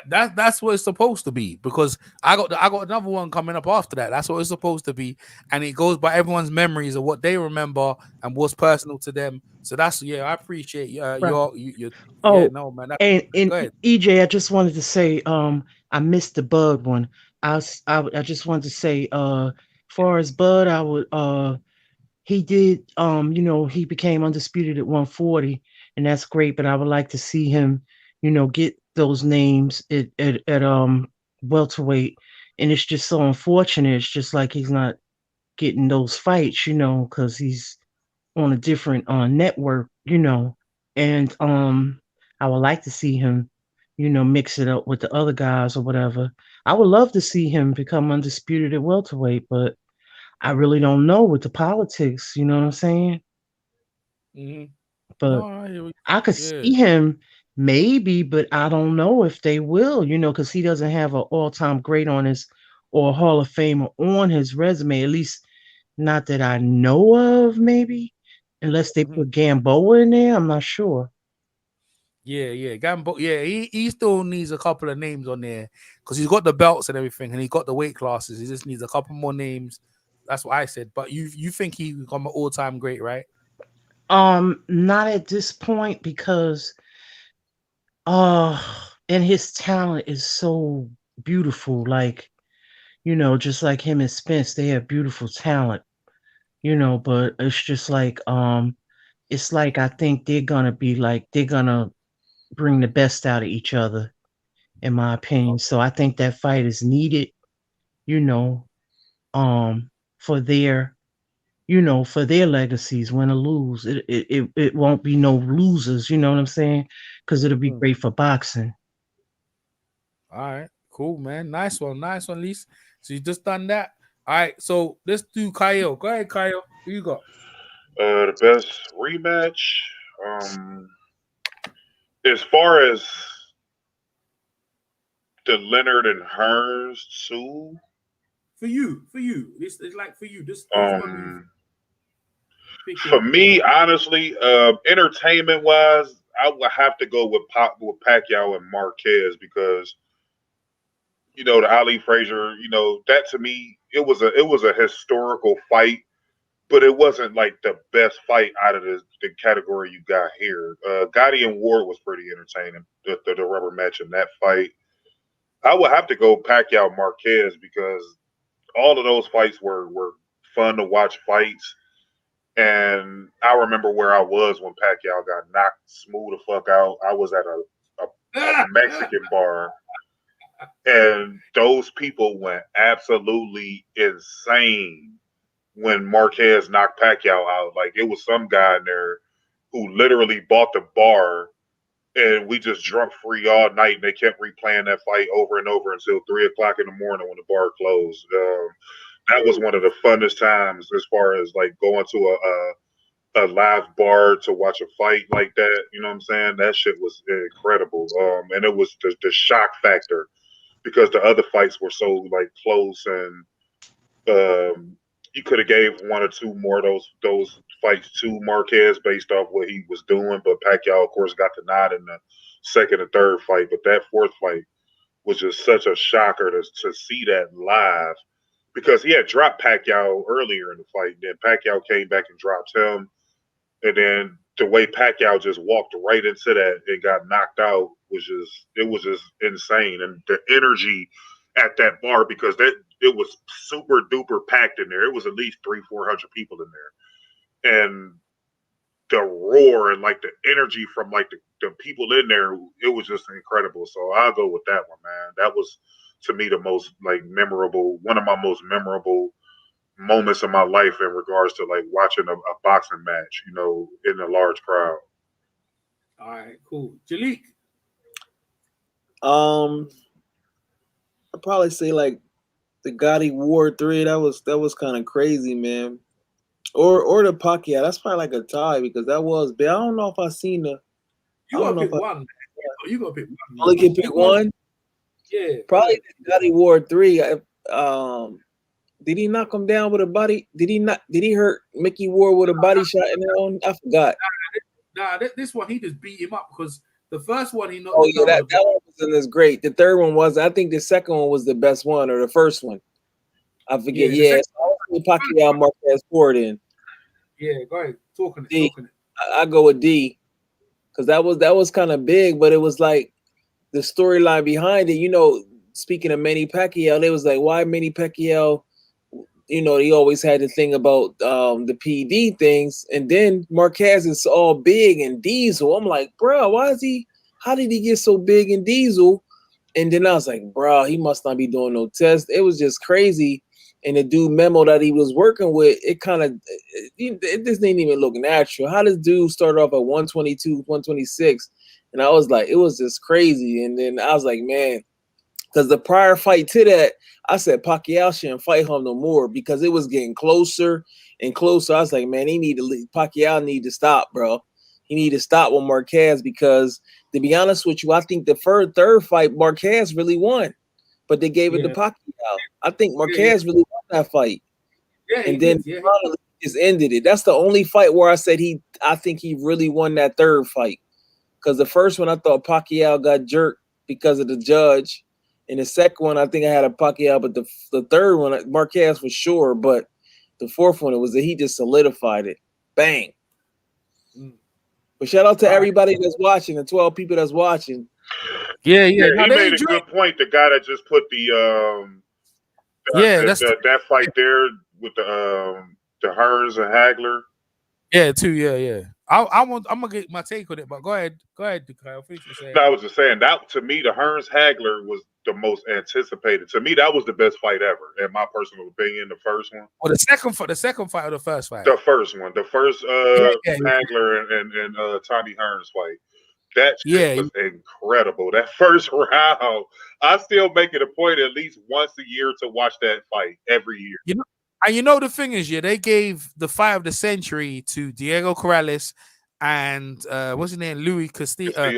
That's what it's supposed to be because I got another one coming up after that. That's what it's supposed to be, and it goes by everyone's memories of what they remember and what's personal to them. So that's I appreciate your no man. And EJ, I just wanted to say I missed the Bud one. I just wanted to say far as Bud, I would he did he became undisputed at 140, and that's great. But I would like to see him get those names at welterweight, and it's just so unfortunate. It's just like he's not getting those fights, because he's on a different network, and I would like to see him, mix it up with the other guys or whatever. I would love to see him become undisputed at welterweight, but I really don't know with the politics. You know what I'm saying? Mm-hmm. But I could see him maybe, but I don't know if they will, because he doesn't have an all-time great on his or a Hall of Famer on his resume, at least not that I know of, maybe. Unless they put Gamboa in there, I'm not sure. Yeah, Gambo. Yeah, he still needs a couple of names on there because he's got the belts and everything, and he got the weight classes. He just needs a couple more names. That's what I said. But you think he become an all-time great, right? Not at this point because and his talent is so beautiful. Like, just like him and Spence, they have beautiful talent, but it's just like it's like I think they're gonna bring the best out of each other, in my opinion. So I think that fight is needed, you know, for their for their legacies, win or lose. It won't be no losers, you know what I'm saying? Because it'll be great for boxing. All right, cool, man. Nice one, Lise. So you just done that. All right, so let's do Kyle. Go ahead, Kyle. Who you got? The best rematch. As far as the Leonard and Hearns too. For you. It's like for you. This for me, honestly, entertainment wise, I would have to go with Pacquiao and Marquez because the Ali Frazier, that to me it was a historical fight, but it wasn't like the best fight out of the category you got here. Gotti and Ward was pretty entertaining. The rubber match in that fight. I would have to go Pacquiao Marquez because all of those fights were fun to watch fights. And I remember where I was when Pacquiao got knocked smooth the fuck out. I was at a Mexican bar, and those people went absolutely insane when Marquez knocked Pacquiao out. Like, it was some guy in there who literally bought the bar, and we just drunk free all night, and they kept replaying that fight over and over until 3 o'clock in the morning when the bar closed. That was one of the funnest times as far as like going to a live bar to watch a fight like that. You know what I'm saying? That shit was incredible. And it was the shock factor because the other fights were so like close, and you could have gave 1 or 2 more of those fights to Marquez based off what he was doing. But Pacquiao, of course, got the nod in the second and third fight. But that fourth fight was just such a shocker to see that live. Because he had dropped Pacquiao earlier in the fight. Then Pacquiao came back and dropped him. And then the way Pacquiao just walked right into that and got knocked out was just insane. And the energy at that bar, because it was super duper packed in there. It was at least 300-400 people in there. And the roar and like the energy from like the people in there, it was just incredible. So I'll go with that one, man. That was, to me, the most like memorable, one of my most memorable moments of my life in regards to like watching a boxing match, in a large crowd. All right, cool. Jalik. I'd probably say like the Gotti Ward 3. That was kind of crazy, man. Or the Pacquiao. That's probably like a tie because that was big. I don't know if I seen the. You gotta pick one. You gotta pick one. Only can pick one. Yeah, probably Gotti Ward 3. Did he knock him down with a body? Did he hurt Mickey Ward with a body shot in there on? I forgot. This one he just beat him up because the first one he knocked. Oh yeah, that one wasn't as great. The third one was. I think the second one was the best one, or the first one. I forget. Yeah, so I Pacquiao Marquez Ford in. Yeah, go ahead. Talking D. it. I go with D, because that was kind of big, but it was like the storyline behind it. Speaking of Manny Pacquiao, they was like, why Manny Pacquiao? He always had the thing about the PD things, and then Marquez is all big and Diesel. I'm like, bro, how did he get so big in Diesel? And then I was like, bro, he must not be doing no test. It was just crazy. And the dude memo that he was working with, it just didn't even look natural. How does dude start off at 122, 126, And I was like, it was just crazy. And then I was like, man, because the prior fight to that, I said Pacquiao shouldn't fight him no more because it was getting closer and closer. I was like, man, Pacquiao need to stop, bro. He need to stop with Marquez because, to be honest with you, I think the third fight Marquez really won, but they gave it to Pacquiao. I think Marquez really won that fight. And then finally just ended it. That's the only fight where I said I think he really won that third fight. Because the first one I thought Pacquiao got jerked because of the judge. And the second one, I think I had a Pacquiao, but the third one, Marquez for sure. But the fourth one, it was that he just solidified it. Bang. But shout out to everybody that's watching, the 12 people that's watching. Yeah. He made a good point. The guy that just put that fight there with the Hearns and Hagler. I'm gonna get my take on it, but go ahead, Kyle. No, I was just saying that to me, the Hearns Hagler was the most anticipated. To me, that was the best fight ever, in my personal opinion. The first one. Well, the second fight or the first fight? The first one. The first Hagler and Tommy Hearns fight. That shit was incredible. That first round, I still make it a point at least once a year to watch that fight every year. You know the thing is, they gave the fight of the century to Diego Corrales and what's his name, Louis Castillo. They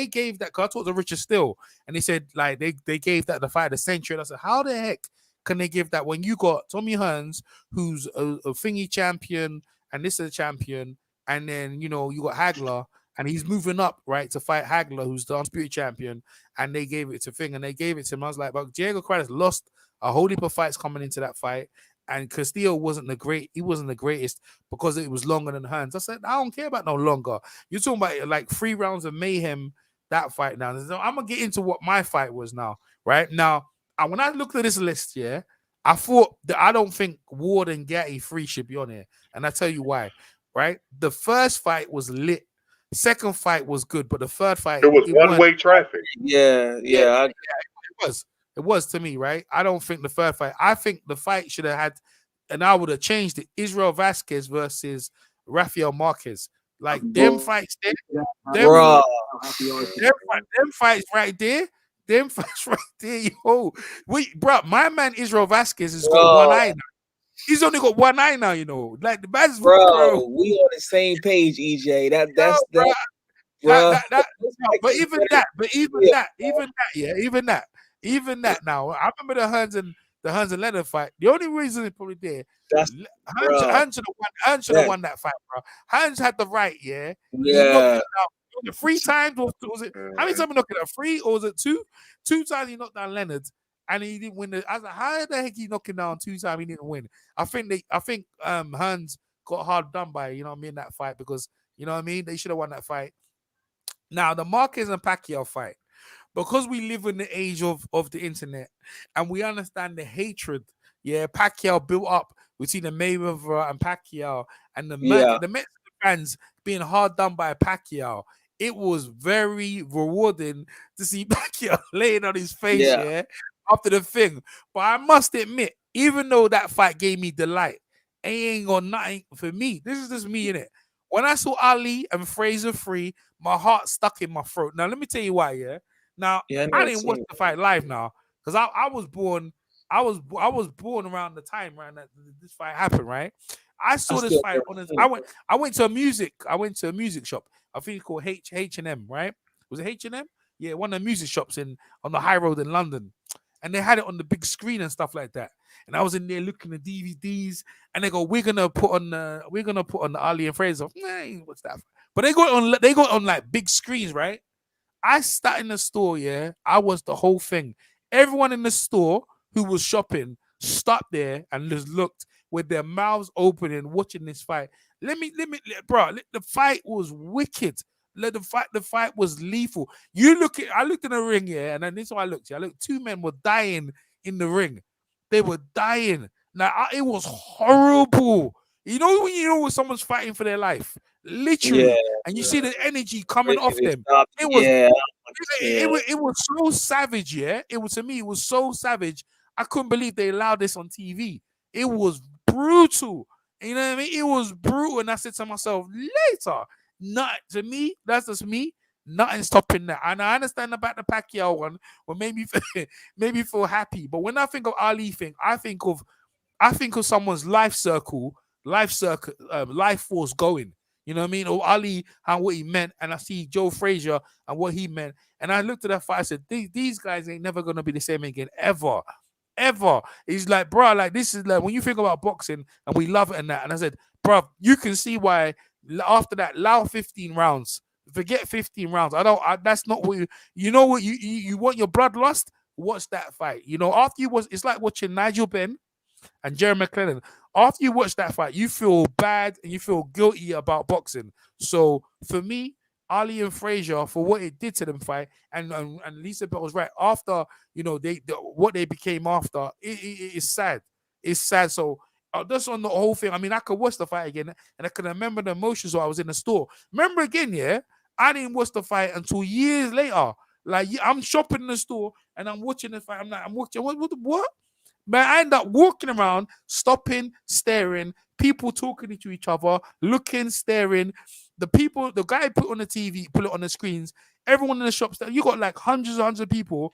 gave that. Cause I talked to Richard Still, and they said like they gave that the fight of the century. And I said, how the heck can they give that when you got Tommy Hearns, who's a thingy champion, and this is a champion, and then you got Hagler. And he's moving up, right, to fight Hagler, who's the undisputed champion. And they gave it to Fing, and they gave it to him. I was like, but Diego Corrales lost a whole heap of fights coming into that fight. And Castillo wasn't the greatest because it was longer than Hearns. I said, I don't care about no longer. You're talking about like 3 rounds of mayhem, that fight now. So I'm going to get into what my fight was now, right? Now, when I looked at this list, I thought that I don't think Ward and Gatti 3 should be on here. And I tell you why, right? The first fight was lit. Second fight was good, but the third fight it was one-way traffic. It was to me, right? I don't think the third fight. I think the fight should have had, and I would have changed it. Israel Vasquez versus Rafael Marquez. Like them fights there, them fights right there. Them fights right there, yo. Bro, my man Israel Vasquez has got one eye now. He's only got one eye now, Like the best, bro. We on the same page, EJ. Even that. Now, I remember the Hearns and Leonard fight. The only reason it's probably there, Hearns should have won that fight, bro. Hearns had the right, Yeah. He knocked it down 3 times. Was it? How many times he knocked it out? 3 or was it 2? 2 times he knocked down Leonard. And he didn't win. I was like, how the heck he knocking down 2 times? He didn't win. I think Hearns got hard done by, that fight because, they should have won that fight. Now, the Marquez and Pacquiao fight, because we live in the age of the internet and we understand the hatred, Pacquiao built up between the Mayweather and Pacquiao and the Mexican fans being hard done by Pacquiao. It was very rewarding to see Pacquiao laying on his face, after the thing. But I must admit, even though that fight gave me delight, it ain't got nothing for me. This is just me, innit? When I saw Ali and Fraser free, my heart stuck in my throat. Now, let me tell you why, Now, I didn't watch the fight live now, because I was born around the time that this fight happened, right? I saw this fight on this. I went to a music shop. I think it's called H&M, right? Was it H&M? Yeah, one of the music shops on the high road in London. And they had it on the big screen and stuff like that. And I was in there looking at DVDs, and they go, "We're gonna put on the Ali and Fraser." What's that? But they got on like big screens, right? I sat in the store, I was the whole thing. Everyone in the store who was shopping stopped there and just looked with their mouths open and watching this fight. Bro, the fight was wicked. The fight was lethal. I looked in the ring, and then this is what I looked. I looked, 2 men were dying in the ring. They were dying. Now it was horrible. When someone's fighting for their life, literally, and you see the energy coming off them. It was so savage. It was so savage. I couldn't believe they allowed this on TV. It was brutal. You know what I mean? It was brutal, and I said to myself, later, not to me. That's just me. Nothing stopping that. And I understand about the Pacquiao one, what made me made me feel happy. But when I think of Ali thing, I think of someone's life force going. You know what I mean? Or Ali and what he meant, and I see Joe Frazier and what he meant, and I looked at that fight. I said, these guys ain't never gonna be the same again, ever. Ever. It's like, bro, like this is like when you think about boxing and we love it and that. And I said, bro, you can see why after that, allow 15 rounds. Forget 15 rounds. That's not what you know what you want your blood lost? Watch that fight. You know, after you it's like watching Nigel Benn and Jerry McClellan. After you watch that fight, you feel bad and you feel guilty about boxing. So for me, Ali and Frazier, for what it did to them fight, and Lisa Bell was right. After, you know, what they became after, it's sad. It's sad. So that's on the whole thing. I mean, I could watch the fight again, and I can remember the emotions while I was in the store. Remember again, yeah, I didn't watch the fight until years later. Like, I'm shopping in the store and I'm watching the fight. I'm watching what? Man, I end up walking around, stopping, staring, people talking to each other, looking, staring. The guy put on the TV, put it on the screens. Everyone in the shops, you got like hundreds of people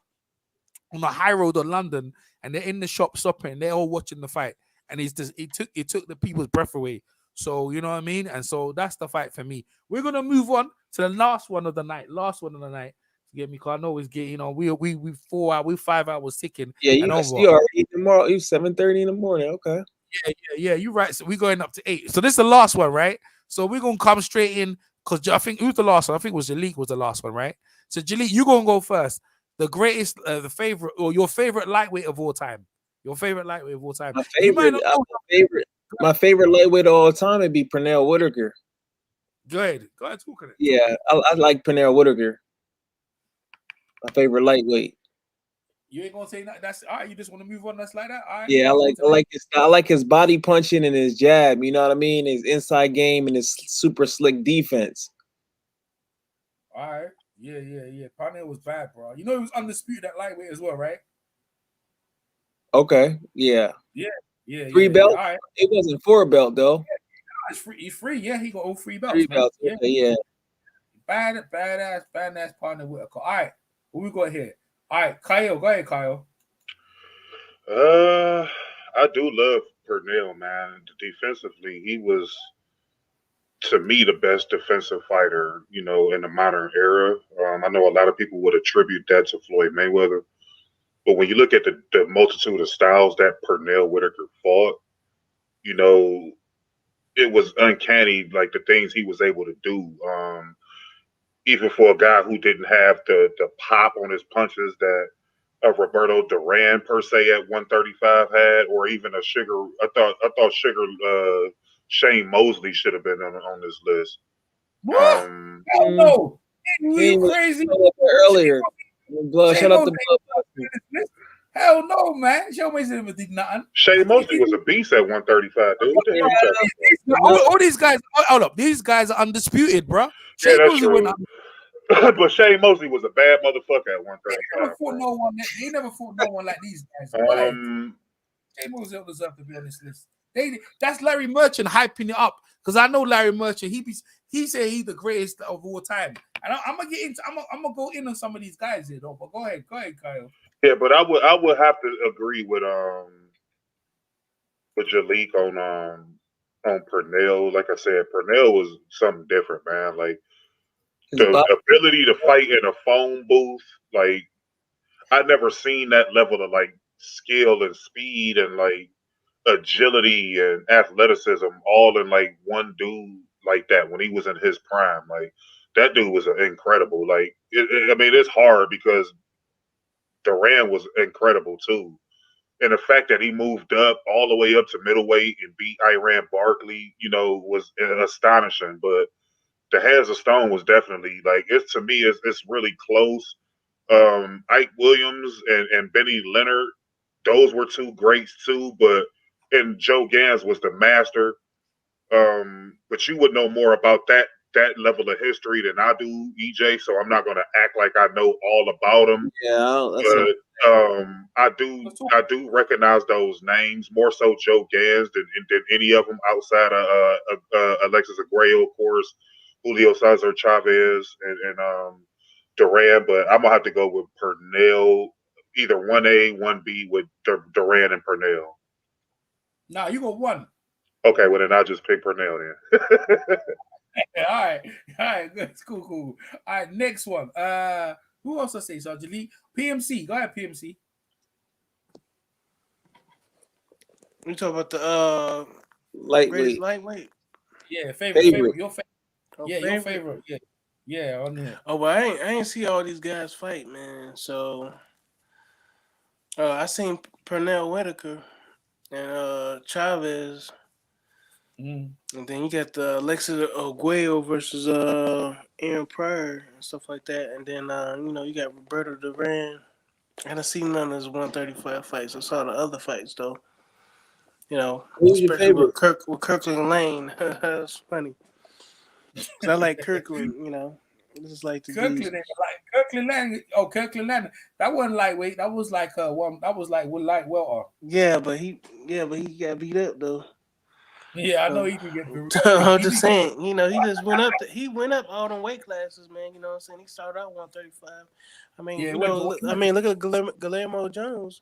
on the high road of London, and they're in the shop stopping. They're all watching the fight, and it took the people's breath away. So you know what I mean. And so that's the fight for me. We're gonna move on to the last one of the night. Get me? Cause I know it's getting, you know, we 5 hours ticking. Yeah, you already tomorrow. It's 7:30 in the morning. Okay. Yeah. You're right. So we're going up to 8. So this is the last one, right? So we're gonna come straight in because I think who's the last one? I think it was Jalik was the last one, right? So Jalik, you gonna go first. The greatest, the favorite, or your favorite lightweight of all time. Your favorite lightweight of all time. My favorite lightweight of all time would be Pernell Whitaker. Go ahead, talk on it. Yeah, I like Pernell Whitaker. My favorite lightweight. You ain't gonna say that. That's all right. You just want to move on. That's like that. All right. Yeah, I like his body punching and his jab. You know what I mean? His inside game and his super slick defense. All right. Yeah. Pernell was bad, bro. You know he was undisputed at lightweight as well, right? Okay. Yeah. 3 belts. All right. It wasn't 4 belt though. Yeah, he's free. Yeah, he got all 3 belts. 3 belts. Man. Yeah. Badass Pernell Whitaker. All right. What we got here? All right, Kyle. Go ahead, Kyle. I do love Pernell, man. Defensively, he was, to me, the best defensive fighter, you know, in the modern era. I know a lot of people would attribute that to Floyd Mayweather, but when you look at the multitude of styles that Pernell Whitaker fought, you know, it was uncanny, like the things he was able to do. Even for a guy who didn't have the pop on his punches that a Roberto Duran per se at 135 had, or even a Sugar. I thought Sugar Shane Mosley should have been on this list. What? Hell no! You crazy? Earlier, shut up the blood. Hell no, man. Shane Mosley never did nothing. Shane Mosley was a beast at 135, dude. What the hell? All these guys, hold up. These guys are undisputed, bro. Yeah, that's true. But Shane Mosley was a bad motherfucker at 135. He never fought no one like these guys. Shane Mosley don't deserve to be on this list. That's Larry Merchant hyping it up, because I know Larry Merchant. He said he's the greatest of all time, and I'm gonna go in on some of these guys here though. But go ahead, Kyle. Yeah, but I would have to agree with Jalik on Pernell. Like I said, Pernell was something different, man. Like the ability to fight in a phone booth, like I've never seen that level of like skill and speed and like agility and athleticism all in like one dude like that when he was in his prime. Like that dude was incredible. Like I mean, it's hard because Duran was incredible too. And the fact that he moved up all the way up to middleweight and beat Iran Barkley, you know, was astonishing. But the Hands of Stone was definitely like to me it's really close. Ike Williams and Benny Leonard, those were 2 greats too. And Joe Gans was the master. But you would know more about that that level of history than I do, EJ. So I'm not going to act like I know all about him. Yeah, but I do recognize those names more so Joe Gans than any of them outside of Alexis Aguayo, of course, Julio Cesar Chavez, and Duran. But I'm gonna have to go with Pernell, either 1A, 1B with Duran and Pernell. Nah, you got one. Okay, well then I'll just pick Pernell then. All right, good, cool. All right, next one. Who else I say? So delete PMC. Go ahead, PMC. You talk about the lightweight. Yeah, favorite. Your favorite. Oh, yeah, favorite? Your favorite. Yeah, on there. Oh, well, I ain't see all these guys fight, man. So I seen Pernell Whitaker and Chavez. And then you got the Alexis Aguayo versus Aaron Pryor and stuff like that. And then you got Roberto Duran. I didn't see none of his 135 fights. I saw the other fights though. Who's your favorite? With Kirkland Lane. That's funny. 'Cause I like Kirkland. This is like the Kirkland Lane. Oh, Kirkland Lane. That wasn't lightweight. That was like one. That was like light welter. Yeah, but he got beat up though. Yeah, I know he can get through. I'm just saying, he just went up. He went up all them weight classes, man. You know what I'm saying? He started out 135. I mean, look at Guillermo Jones.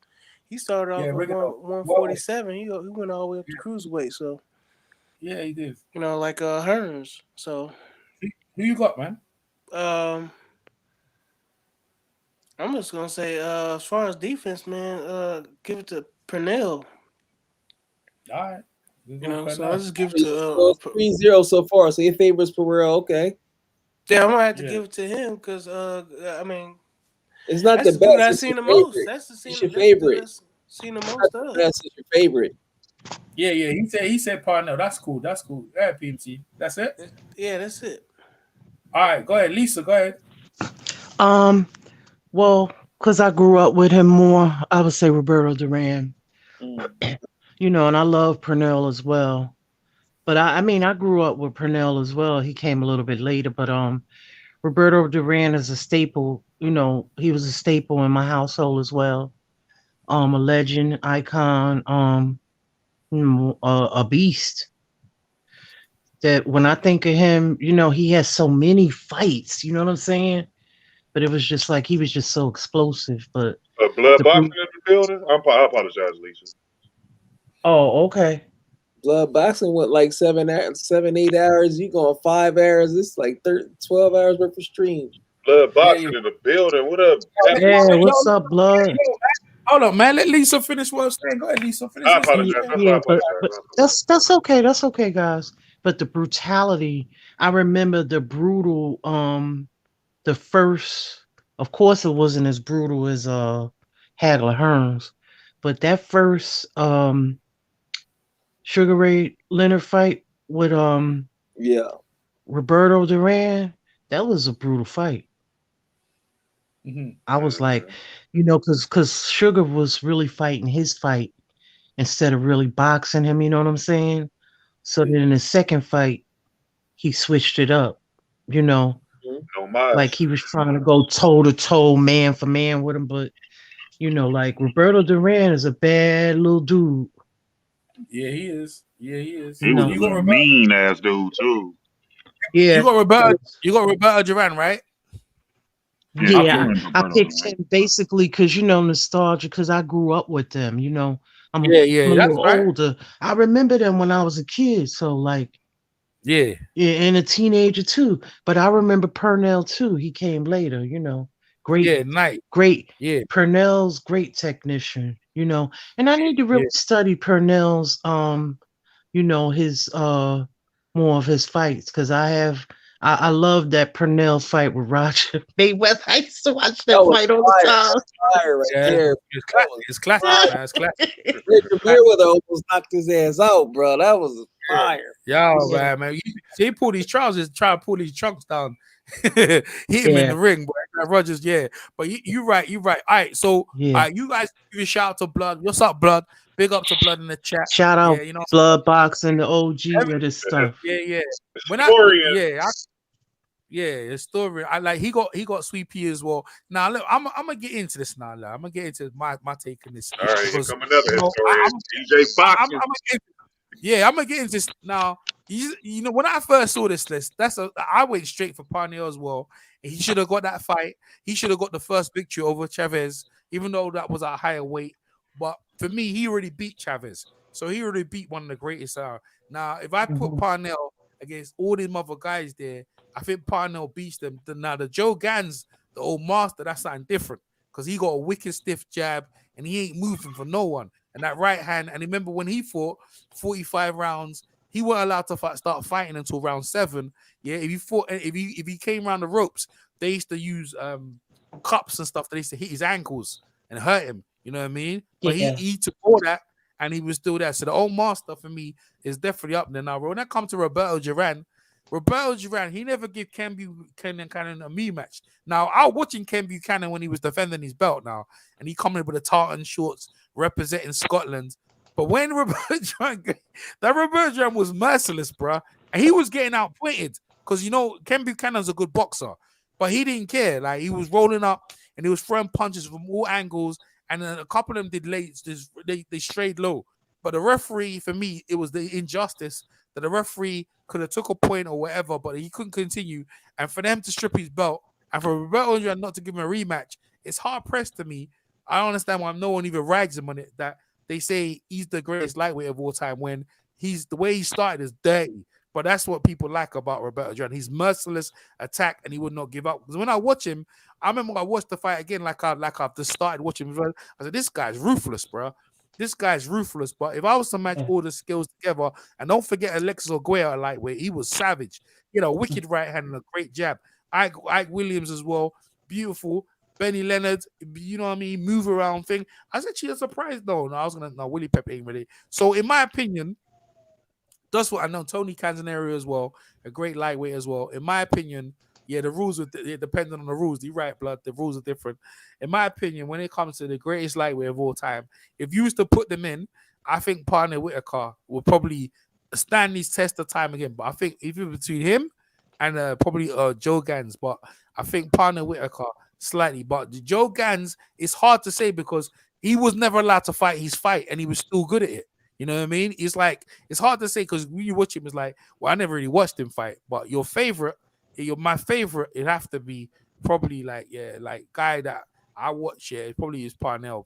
He started off with 147. He went all the way up to cruiserweight. So yeah, he did. Like Hearns. So who you got, man? I'm just gonna say, as far as defense, man, give it to Pernell. All right. So I just give it to 3-0 so far. So your favorite's Pereira, okay? Yeah, I'm gonna have to give it to him because I mean, it's not the best. I've seen the most. That's the your favorite. Seen the most of. That's your favorite. Yeah. He said Parnell. That's cool. All right, PMC. That's it. Yeah, that's it. All right, go ahead, Lisa. Go ahead. Well, because I grew up with him more, I would say Roberto Duran. And I love Pernell as well. But I grew up with Pernell as well. He came a little bit later, but Roberto Duran is a staple. He was a staple in my household as well. A legend, icon, a beast. That when I think of him, he has so many fights. You know what I'm saying? But it was just like he was just so explosive. But blood boxing in the building. I apologize, Lisa. Oh, okay. Blood boxing went like 7-8 hours. You going 5 hours? It's like 12 hours worth of stream. Blood boxing in the building. What up? Yeah, what's up, Blood? Hold on, man. Let Lisa finish what I'm saying. Go ahead, Lisa. Finish. I apologize. But that's okay. That's okay, guys. But the brutality, I remember the brutal. The first, of course, it wasn't as brutal as Hagler Hearns, but that first Sugar Ray Leonard fight with Roberto Duran, that was a brutal fight. I was like, because Sugar was really fighting his fight instead of really boxing him, you know what I'm saying? So then in the second fight, he switched it up, like he was trying to go toe to toe, man for man with him, but like Roberto Duran is a bad little dude. Yeah, he is. He was a mean ass dude too. Yeah, you got Roberto Duran, right? Yeah, I picked him basically because nostalgia, because I grew up with them. I'm a little older. I remember them when I was a kid, so like. Yeah, and a teenager too. But I remember Pernell too. He came later, Great. Yeah. Pernell's great technician, And I need to really study Pernell's his more of his fights, because I love that Pernell fight with Roger Mayweather. I used to watch that fight all the time. It's classic. It's classic. Mayweather almost knocked his ass out, bro. That was fire. Man. He pulled these trousers, try to pull these trunks down. Hit him in the ring, boy. Rogers, But you're right. All right, so you guys give a shout out to Blood. What's up, Blood? Big up to Blood in the chat. Shout out Blood Boxing, the OG of this stuff. Yeah. Yeah, the story. I like he got sweepy as well. Now look, I'm gonna get into this now. Look. I'm gonna get into my take on this All right, here because come another you know, historian, DJ I'm Boxing. gonna I'm gonna get into this now. You know, when I first saw this list, I went straight for Parnell as well. He should have got that fight. He should have got the first victory over Chavez, even though that was a higher weight. But for me, he already beat Chavez, so he already beat one of the greatest. Now, if I put Parnell against all them other guys there, I think Parnell beats them. Now, the Joe Gans, the old master, that's something different because he got a wicked stiff jab and he ain't moving for no one. And that right hand, and remember when he fought 45 rounds, he wasn't allowed to start fighting until round 7. Yeah, if he came around the ropes, they used to use cups and stuff that used to hit his ankles and hurt him. You know what I mean? But he took all that and he was still there. So the old master for me is definitely up there now. When that comes to Roberto Duran, he never gave Ken Buchanan a me match. Now, I was watching Ken Buchanan when he was defending his belt now, and he coming with the tartan shorts representing Scotland. But when Roberto Duran was merciless, bro, and he was getting outpointed because, you know, Ken Buchanan's a good boxer, but he didn't care. Like, he was rolling up and he was throwing punches from all angles, and then a couple of them did late. They strayed low. But the referee, for me, it was the injustice that the referee could have took a point or whatever, but he couldn't continue. And for them to strip his belt and for Roberto Duran not to give him a rematch, it's hard pressed to me. I don't understand why no one even rags him on it, that they say he's the greatest lightweight of all time when the way he started is dirty. But that's what people like about Roberto Duran. He's merciless, attack, and he would not give up. Because when I watch him, I remember I watched the fight again like I've just started watching him. I said, this guy's ruthless, bro. This guy's ruthless. But if I was to match all the skills together, and don't forget Alexis Oguea, lightweight, he was savage. You know, wicked right hand and a great jab. Ike Williams as well, beautiful. Benny Leonard, you know what I mean, move around thing. I was actually surprised though. No, Willie Pep ain't ready. So in my opinion, that's what I know. Tony Canzonero as well, a great lightweight as well. In my opinion, yeah, the rules are depending on the rules. You're right, blood. The rules are different. In my opinion, when it comes to the greatest lightweight of all time, if you was to put them in, I think Parnell Whitaker will probably stand his test of time again. But I think if it's between him and probably Joe Gans, but I think Parnell Whitaker slightly. But Joe Gans, it's hard to say because he was never allowed to fight his fight and he was still good at it. You know what I mean? It's like, it's hard to say because when you watch him, it's like, well, I never really watched him fight. But my favorite, it'd have to be probably like guy that I watch, it probably is Parnell.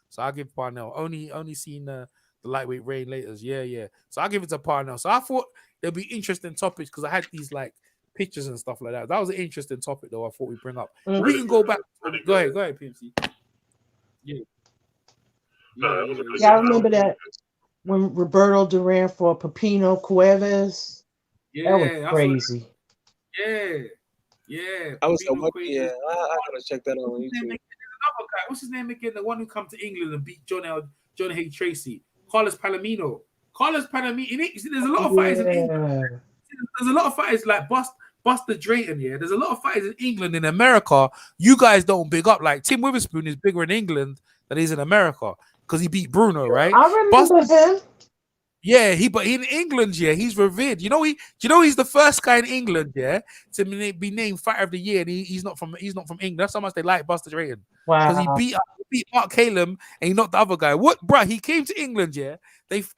So I'll give Parnell. Only seen the lightweight reign laters. Yeah. So I'll give it to Parnell. So I thought there'd be interesting topics because I had these like pictures and stuff like that. That was an interesting topic though. I thought we'd bring up. We can go back. Go ahead, PMC. Yeah. Yeah, I remember that when Roberto Duran for Pepino Cuevas. Yeah, that was crazy. Yeah. I was so lucky. Yeah, I gotta check that out on YouTube. Another guy, what's his name again? The one who come to England and beat John Hay Tracy, Carlos Palomino. There's a lot of fighters in England. There's a lot of fighters like Buster Drayton. Yeah, there's a lot of fighters in England. In America, you guys don't big up. Like Tim Witherspoon is bigger in England than he's in America because he beat Bruno, right? I remember him. Yeah, but in England, yeah, he's revered. He's the first guy in England, yeah, to be named Fighter of the Year, and he's not from England. That's how much they like Buster Drayton. Wow. Because he beat Mark Caleb and he knocked the other guy. What, bro? He came to England, yeah.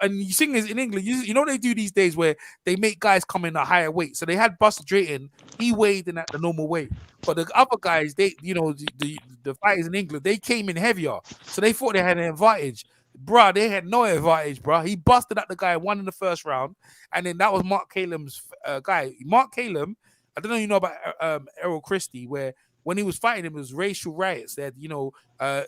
And you sing this in England. You know what they do these days where they make guys come in a higher weight. So they had Buster Drayton. He weighed in at the normal weight, but the other guys, the fighters in England, they came in heavier, so they thought they had an advantage. Bro, they had no advantage, bro. He busted up the guy, won in the first round, and then that was Mark Caleb's guy. Mark Caleb, I don't know if you know about Errol Christie, where when he was fighting him, it was racial riots. That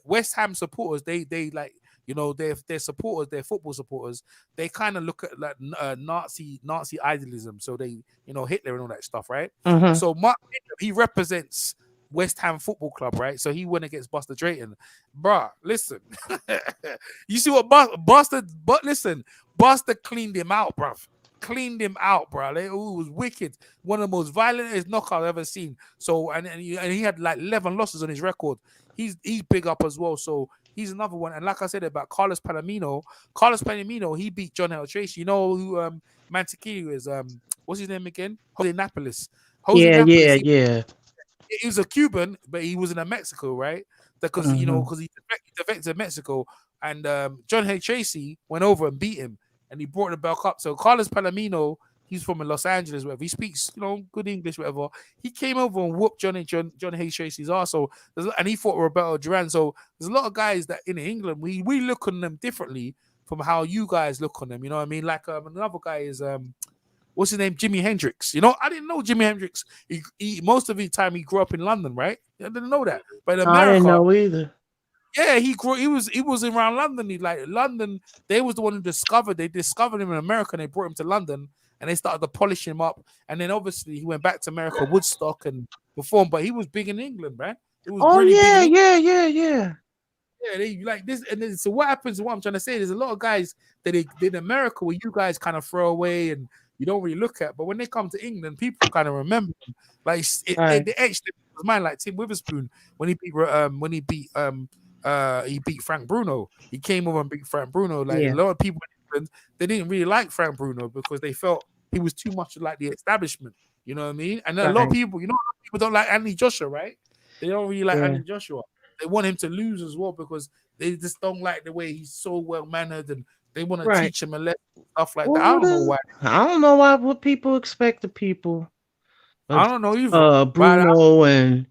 West Ham supporters, they like, their supporters, their football supporters, they kind of look at like Nazi idealism. So they, Hitler and all that stuff, right? Mm-hmm. So Mark Caleb, he represents West Ham Football Club, right? So he went against Buster Drayton. Bruh, listen. You see what Buster cleaned him out, bruv. It was wicked. One of the most violent knockouts I've ever seen. So, and he had like 11 losses on his record. He's big up as well. So he's another one. And like I said about Carlos Palomino, he beat John L. Tracy. You know who Mantequillo is? What's his name again? Jose Napoles. Jose Yeah, Napoles. yeah. He was a Cuban, but he was in Mexico, right? Because because he defected to Mexico, and John Hay Tracy went over and beat him, and he brought the belt up. So Carlos Palomino, he's from Los Angeles, whatever. He speaks, good English, whatever. He came over and whooped John Hay Tracy's ass. So and he fought Roberto Duran. So there's a lot of guys that in England we look on them differently from how you guys look on them. You know what I mean? Like another guy is what's his name? Jimi Hendrix. I didn't know Jimi Hendrix. He most of the time he grew up in London, right? I didn't know that. But in America, I didn't know either. Yeah, he was around London. London. They was the one who discovered. They discovered him in America, and they brought him to London, and they started to polish him up. And then obviously he went back to America, Woodstock, and performed. But he was big in England, man. It was really big yeah. Yeah, they like this, and then, so what happens? What I'm trying to say, there's a lot of guys that they did in America where you guys kind of throw away and you don't really look at, but when they come to England, people kind of remember them. Like they etched in his mind, like Tim Witherspoon when he beat Frank Bruno. He came over and beat Frank Bruno. Like a lot of people in England, they didn't really like Frank Bruno because they felt he was too much like the establishment. You know what I mean? And a lot of people, people don't like Anthony Joshua, right? They don't really like Anthony Joshua. They want him to lose as well because they just don't like the way he's so well mannered, and they want to teach him a lesson, stuff like that. I don't know why. I don't know why what people expect of people. I don't know either. Bruno and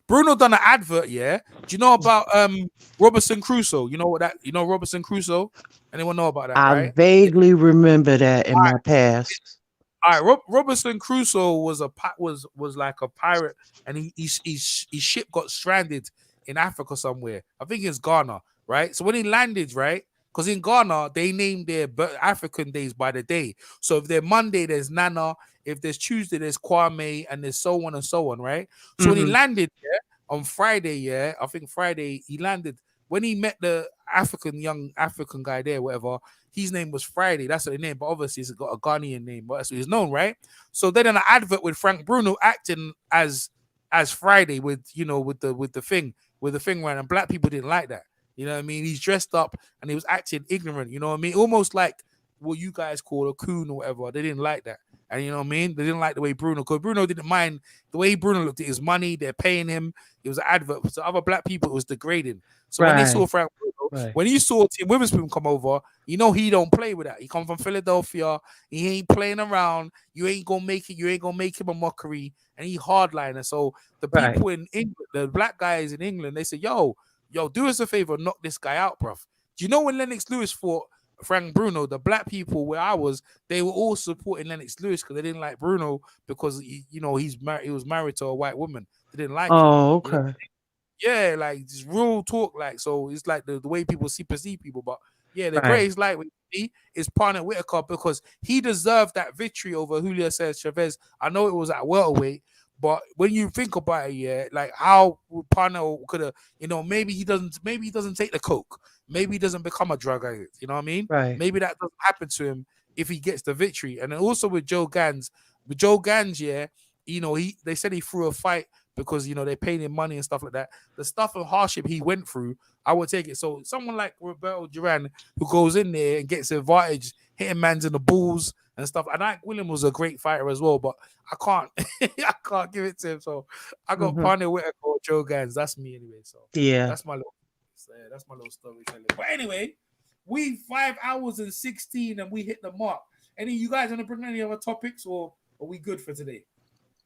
Bruno done an advert. Yeah, do you know about Robinson Crusoe? You know what that? You know Robinson Crusoe? Anyone know about that? I vaguely remember that in my past. All right, Robinson Crusoe was like a pirate, and his ship got stranded in Africa somewhere. I think it's Ghana, right? So when he landed, right, because in Ghana they name their African days by the day. So if they're Monday, there's Nana. If there's Tuesday, there's Kwame, and there's so on and so on, right? So when he landed on Friday, I think Friday he landed. When he met the young African guy there, whatever, his name was Friday. That's what the name, but obviously it's got a Ghanaian name, but that's what he's known, right? So they did an advert with Frank Bruno acting as Friday with the thing right, and black people didn't like that. You know what I mean? He's dressed up and he was acting ignorant. You know what I mean? Almost like what you guys call a coon or whatever. They didn't like that. And you know what I mean? They didn't like the way because Bruno didn't mind the way Bruno looked at his money. They're paying him. It was an advert. So other black people, it was degrading. So when they saw Frank Bruno, when you saw Tim Witherspoon come over, he don't play with that. He come from Philadelphia. He ain't playing around. You ain't gonna make it. You ain't gonna make him a mockery. And he hardliner. So the people in England, the black guys in England, they say, yo, do us a favor, knock this guy out, bruv. Do you know when Lennox Lewis fought Frank Bruno, the black people where I was, they were all supporting Lennox Lewis because they didn't like Bruno because he was married to a white woman. They didn't like him. Okay. You know? Yeah, like just real talk, like so it's like the way people perceive people. But yeah, the greatest lightweight is Partner Whitaker because he deserved that victory over Julio Cesar Chavez. I know it was at welterweight, but when you think about it, like how Partner could have, maybe he doesn't take the coke. Maybe he doesn't become a drug addict. You know what I mean? Right. Maybe that doesn't happen to him if he gets the victory. And then also with Joe Gans, they said he threw a fight because they paid him money and stuff like that. The stuff of hardship he went through, I would take it. So someone like Roberto Duran who goes in there and gets advantage, hitting mans in the balls and stuff. And Ike Williams was a great fighter as well, but I can't give it to him. So I got Partner Whitaker or Joe Gans. That's me anyway. So that's my little storytelling. But anyway, we 5 hours and 16 and we hit the mark. Any you guys want to bring any other topics or are we good for today?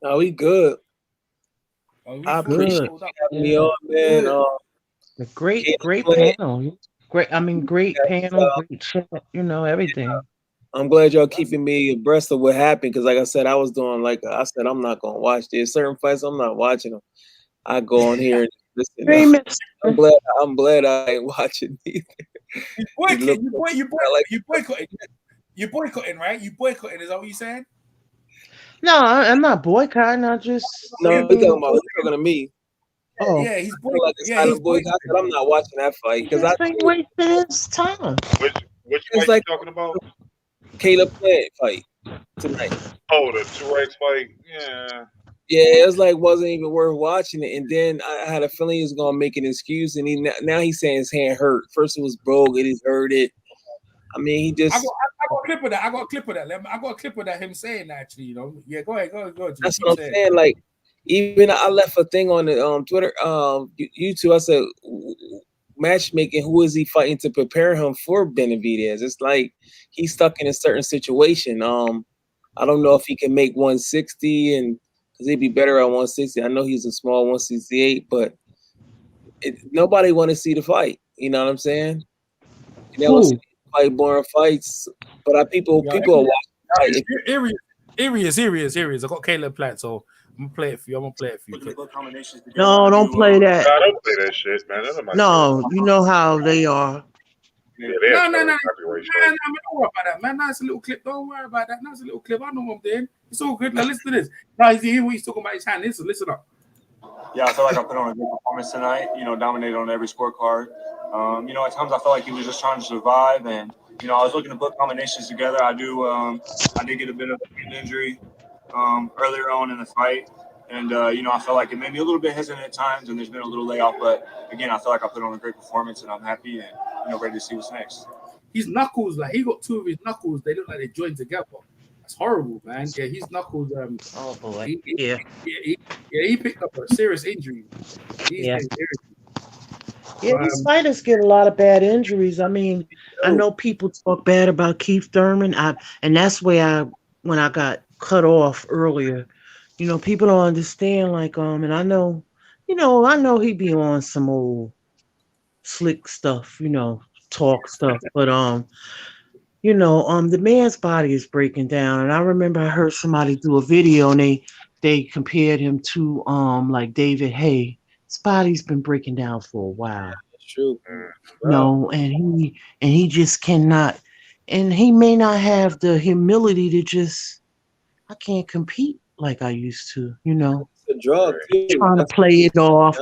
No, we good. I appreciate having me on, man. A great panel. Great panel, great chat, everything. I'm glad y'all keeping me abreast of what happened because, like I said, I said I'm not gonna watch this. Certain fights, I'm not watching them. I go on here and listen. I'm glad I ain't watching either. You boycotting, right? You boycotting, is that what you're saying? No, I'm not boycotting. I just you're talking to me. Oh, yeah, he's boycotting. I'm not watching that fight because I think wasting his time. Which fight you talking about? Caleb Plant fight tonight. Oh, the Truax fight. Yeah. Yeah, it was wasn't even worth watching it. And then I had a feeling he was gonna make an excuse, and now he's saying his hand hurt. First it was broke, and he hurt it. I mean, he just. I a clip of that. I got a clip of that. I got a clip of that. Him saying that actually. You know. Yeah. Go ahead. Go. That's what I'm saying. Like, even I left a thing on the Twitter, YouTube. I said, matchmaking. Who is he fighting to prepare him for Benavidez? It's like he's stuck in a certain situation. I don't know if he can make 160, and because he'd be better at 160. I know he's a small 168, but nobody want to see the fight. You know what I'm saying? You never see fight boring fights, but people are watching. Here. I got Caleb Platt, so I'm gonna play it for you. No, don't play that. I don't play that shit, man. No, you know how they are. Yeah, No. Man, don't worry about that, man. Nice little clip. Don't worry about that. Nice little clip. I know what I'm doing. It's all good. Now listen to this. Now you hear what he's talking about his hand. Listen up. Yeah, I feel like I put on a good performance tonight. Dominated on every scorecard. At times I felt like he was just trying to survive, and I was looking to put combinations together. I did get a bit of an injury earlier on in the fight, and I felt like it made me a little bit hesitant at times, and there's been a little layoff. But again, I feel like I put on a great performance, and I'm happy and ready to see what's next. His knuckles, like he got two of his knuckles. They look like they joined together. That's horrible, man. Yeah, his knuckles. Oh boy. He picked up a serious injury. These fighters get a lot of bad injuries. I mean, I know people talk bad about Keith Thurman, and that's where when I got cut off earlier. People don't understand. Like, and I know he be on some old slick stuff, talk stuff, but the man's body is breaking down, and I remember I heard somebody do a video, and they compared him to like David Hay. His body's been breaking down for a while. That's true. And he just cannot, and he may not have the humility to just, I can't compete like I used to. It's a drug too. Trying to play it off,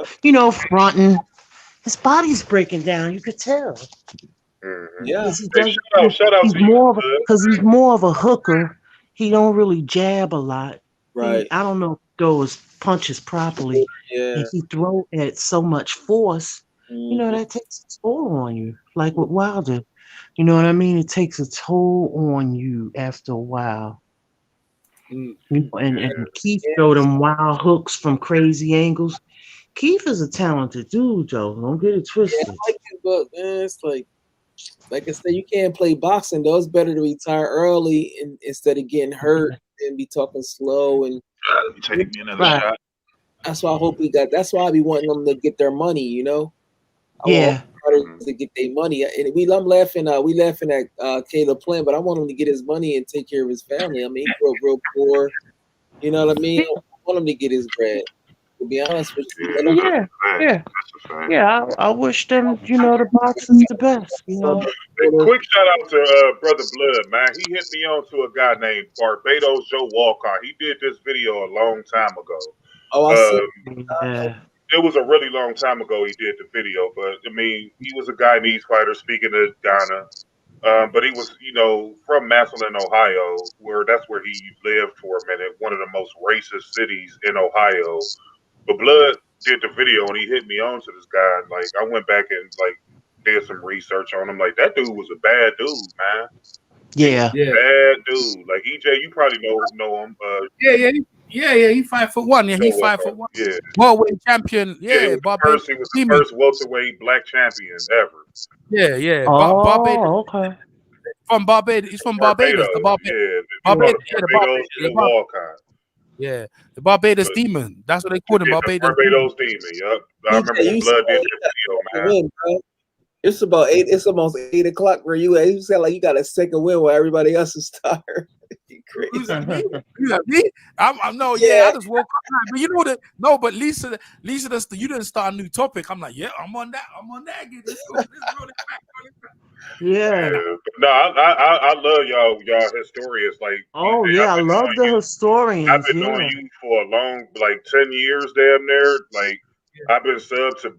fronting. His body's breaking down. You could tell. Yeah. Shout out to you, because he's more of a hooker. He don't really jab a lot. Right. I don't know if he throws punches properly. Yeah. And he throw at so much force, that takes a toll on you. Like with Wilder. You know what I mean? It takes a toll on you after a while. And Keith throw them wild hooks from crazy angles. Keith is a talented dude, though. Don't get it twisted. Yeah, I like it, but man, it's like I said, you can't play boxing though. It's better to retire early instead of getting hurt and be talking slow and take me another shot. That's why I hope that's why I be wanting them to get their money, I want fighters to get their money. And I'm laughing, we laughing at Caleb playing, but I want him to get his money and take care of his family. I mean, he grew up real poor. You know what I mean? I want him to get his bread. To be honest with you. Yeah. I wish them, the boxing's the best, Quick shout out to Brother Blood, man. He hit me on to a guy named Barbados Joe Walcott. He did this video a long time ago. Oh, I see. It was a really long time ago he did the video, but I mean, he was a Guyanese fighter speaking of Ghana. But he was, from Massillon, Ohio, that's where he lived for a minute, one of the most racist cities in Ohio. But Blood did the video and he hit me on to this guy. Like, I went back and did some research on him. Like, that dude was a bad dude, man. Yeah. Bad dude. Like, EJ, you probably know him. He 5'1". Yeah, he 5'1". Yeah. Worldweight champion. Yeah, he was the first welterweight black champion ever. Yeah. Oh, Barbados. Okay. From Barbados. He's from Barbados. Barbados. Yeah, the Barbados Demon. That's what they call him. Barbados Demon. Yep. I remember when Blood did the video, man. It's about 8. It's almost 8 o'clock where you at. You sound like you got a second win while everybody else is tired. Crazy. Me? I just woke up. But you know that. No, but Lisa, you didn't start a new topic. I'm like, yeah, I'm on that. Get this going. Yeah. No, I love y'all historians. Like, oh yeah, I love the historians. I've been knowing you for a long, 10 years, damn near. Like, I've been subbed to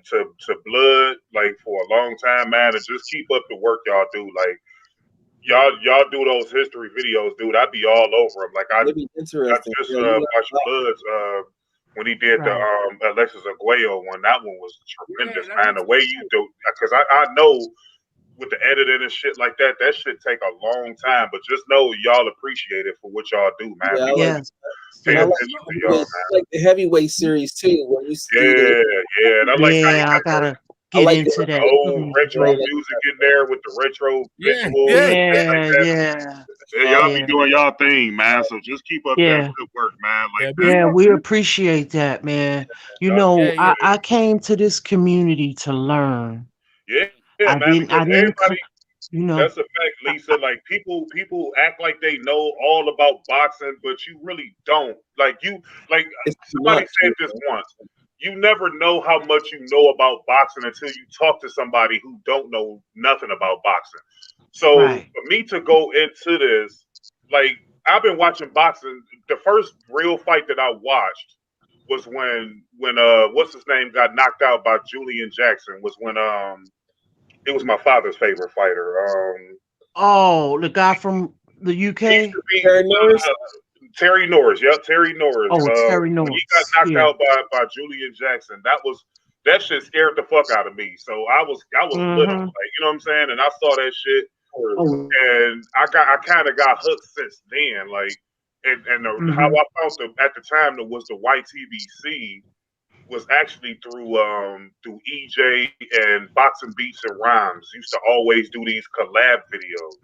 Blood for a long time, man. And just keep up the work y'all do. Like, y'all do those history videos, dude. I'd be all over them. Like, I just watched Blood's when he did the Alexis Aguayo one. That one was tremendous, man. The way you do, because I know with the editing and shit like that, that shit take a long time. But just know y'all appreciate it for what y'all do, man. Yeah, I We like, pay I like, attention to y'all, man. I like the heavyweight series too. When you see Yeah. And I like how you I got gotta I get like into that. old retro music in there with the retro visuals and shit like that. Yeah. Y'all be doing y'all thing, man. So just keep up that Yeah. good work, man. Like Yeah, we appreciate that, man. You know, I came to this community to learn. yeah, I man. didn't Because come, everybody, you know. that's a fact, Lisa. Like people act like they know all about boxing, but you really don't. Like somebody said this once. You never know how much you know about boxing until you talk to somebody who don't know nothing about boxing. So for me to go into this, like I've been watching boxing. The first real fight that I watched was when what's his name got knocked out by Julian Jackson. Was when it was my father's favorite fighter. Oh, the guy from the UK? Terry Norris. Terry Norris, yep, Terry Norris. Oh, Terry When he got Norris. knocked Yeah. out by Julian Jackson, that shit scared the fuck out of me. So I was little, like you know what I'm saying, and I saw that shit, and I kind of got hooked since then. Like, how I found them at the time that was the YTBC was actually through EJ and Boxing Beats and Rhymes. Used to always do these collab videos.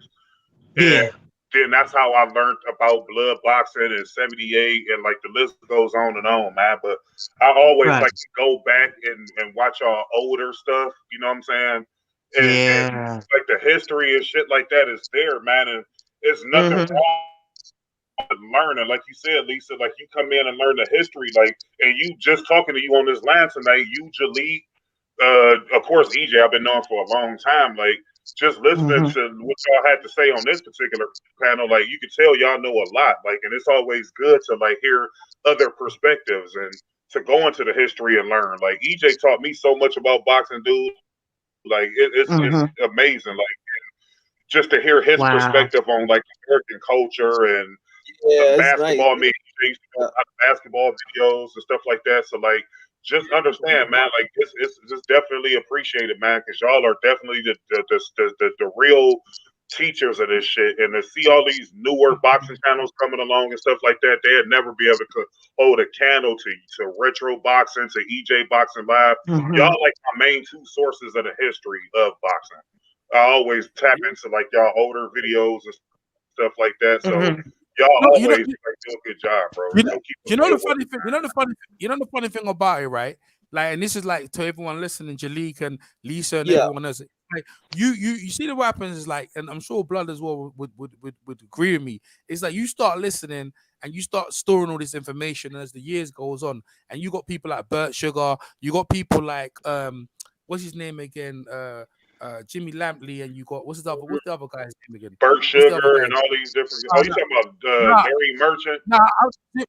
Yeah. Then that's how I learned about blood boxing in '78, and like the list goes on and on, man. But I always like to go back and watch all older stuff. You know what I'm saying? And like the history and shit like that is there, man. And it's nothing wrong with learning. Like you said, Lisa, like you come in and learn the history, like, and you just talking to you on this line tonight, you Jaleel, of course, EJ, I've been knowing for a long time, like. Just listening to what y'all had to say on this particular panel, like you can tell y'all know a lot. Like, and it's always good to like hear other perspectives and to go into the history and learn. Like EJ taught me so much about boxing, dude. Like it's amazing. Like just to hear his perspective on like American culture and basketball. Right. Basketball videos and stuff like that. So like. Just understand, man. Like it's definitely appreciated, man, because y'all are definitely the real teachers of this shit. And to see all these newer boxing channels coming along and stuff like that, they'd never be able to hold a candle to retro boxing, to EJ Boxing Live. Y'all like my main two sources of the history of boxing. I always tap into like y'all older videos and stuff like that. So. Y'all always do a good job, bro. You know the funny thing. You know the funny thing about it, right? Like, and this is like to everyone listening, Jalik and Lisa and everyone else. Like, you see what happens is like, and I'm sure Blood as well would agree with me. It's like you start listening and you start storing all this information as the years goes on, and you got people like Bert Sugar, you got people like what's his name again? Jimmy Lampley, and you got what's the other guy's name again? Bert Sugar and all these different. Oh, you talking about Larry Merchant?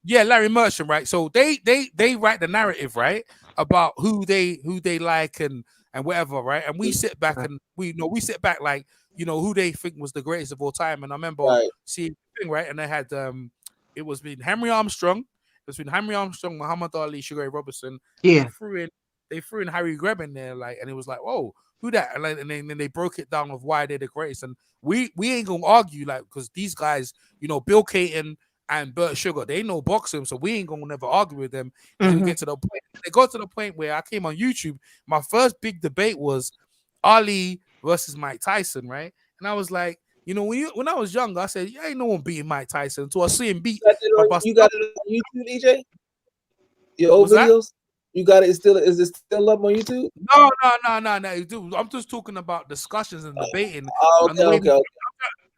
Yeah, Larry Merchant, right? So they write the narrative, right, about who they like and whatever, right? And we sit back and we sit back like who they think was the greatest of all time. And I remember seeing the thing, right, and they had it was been Henry Armstrong, Muhammad Ali, Sugar Ray Robinson. Yeah, they threw in Harry Greb in there, like, and it was like, whoa. Who that? And then they broke it down of why they're the greatest. And we ain't gonna argue, like, because these guys, Bill Caton and Bert Sugar, they know boxing, so we ain't gonna never argue with them. And we get to the point. They got to the point where I came on YouTube. My first big debate was Ali versus Mike Tyson, right? And I was like, when I was younger, I said, yeah, ain't no one beating Mike Tyson. Until I see him beat. You got it on YouTube, EJ? Your old videos? You got it. Is it still up on YouTube? No. Dude, I'm just talking about discussions and debating. Okay.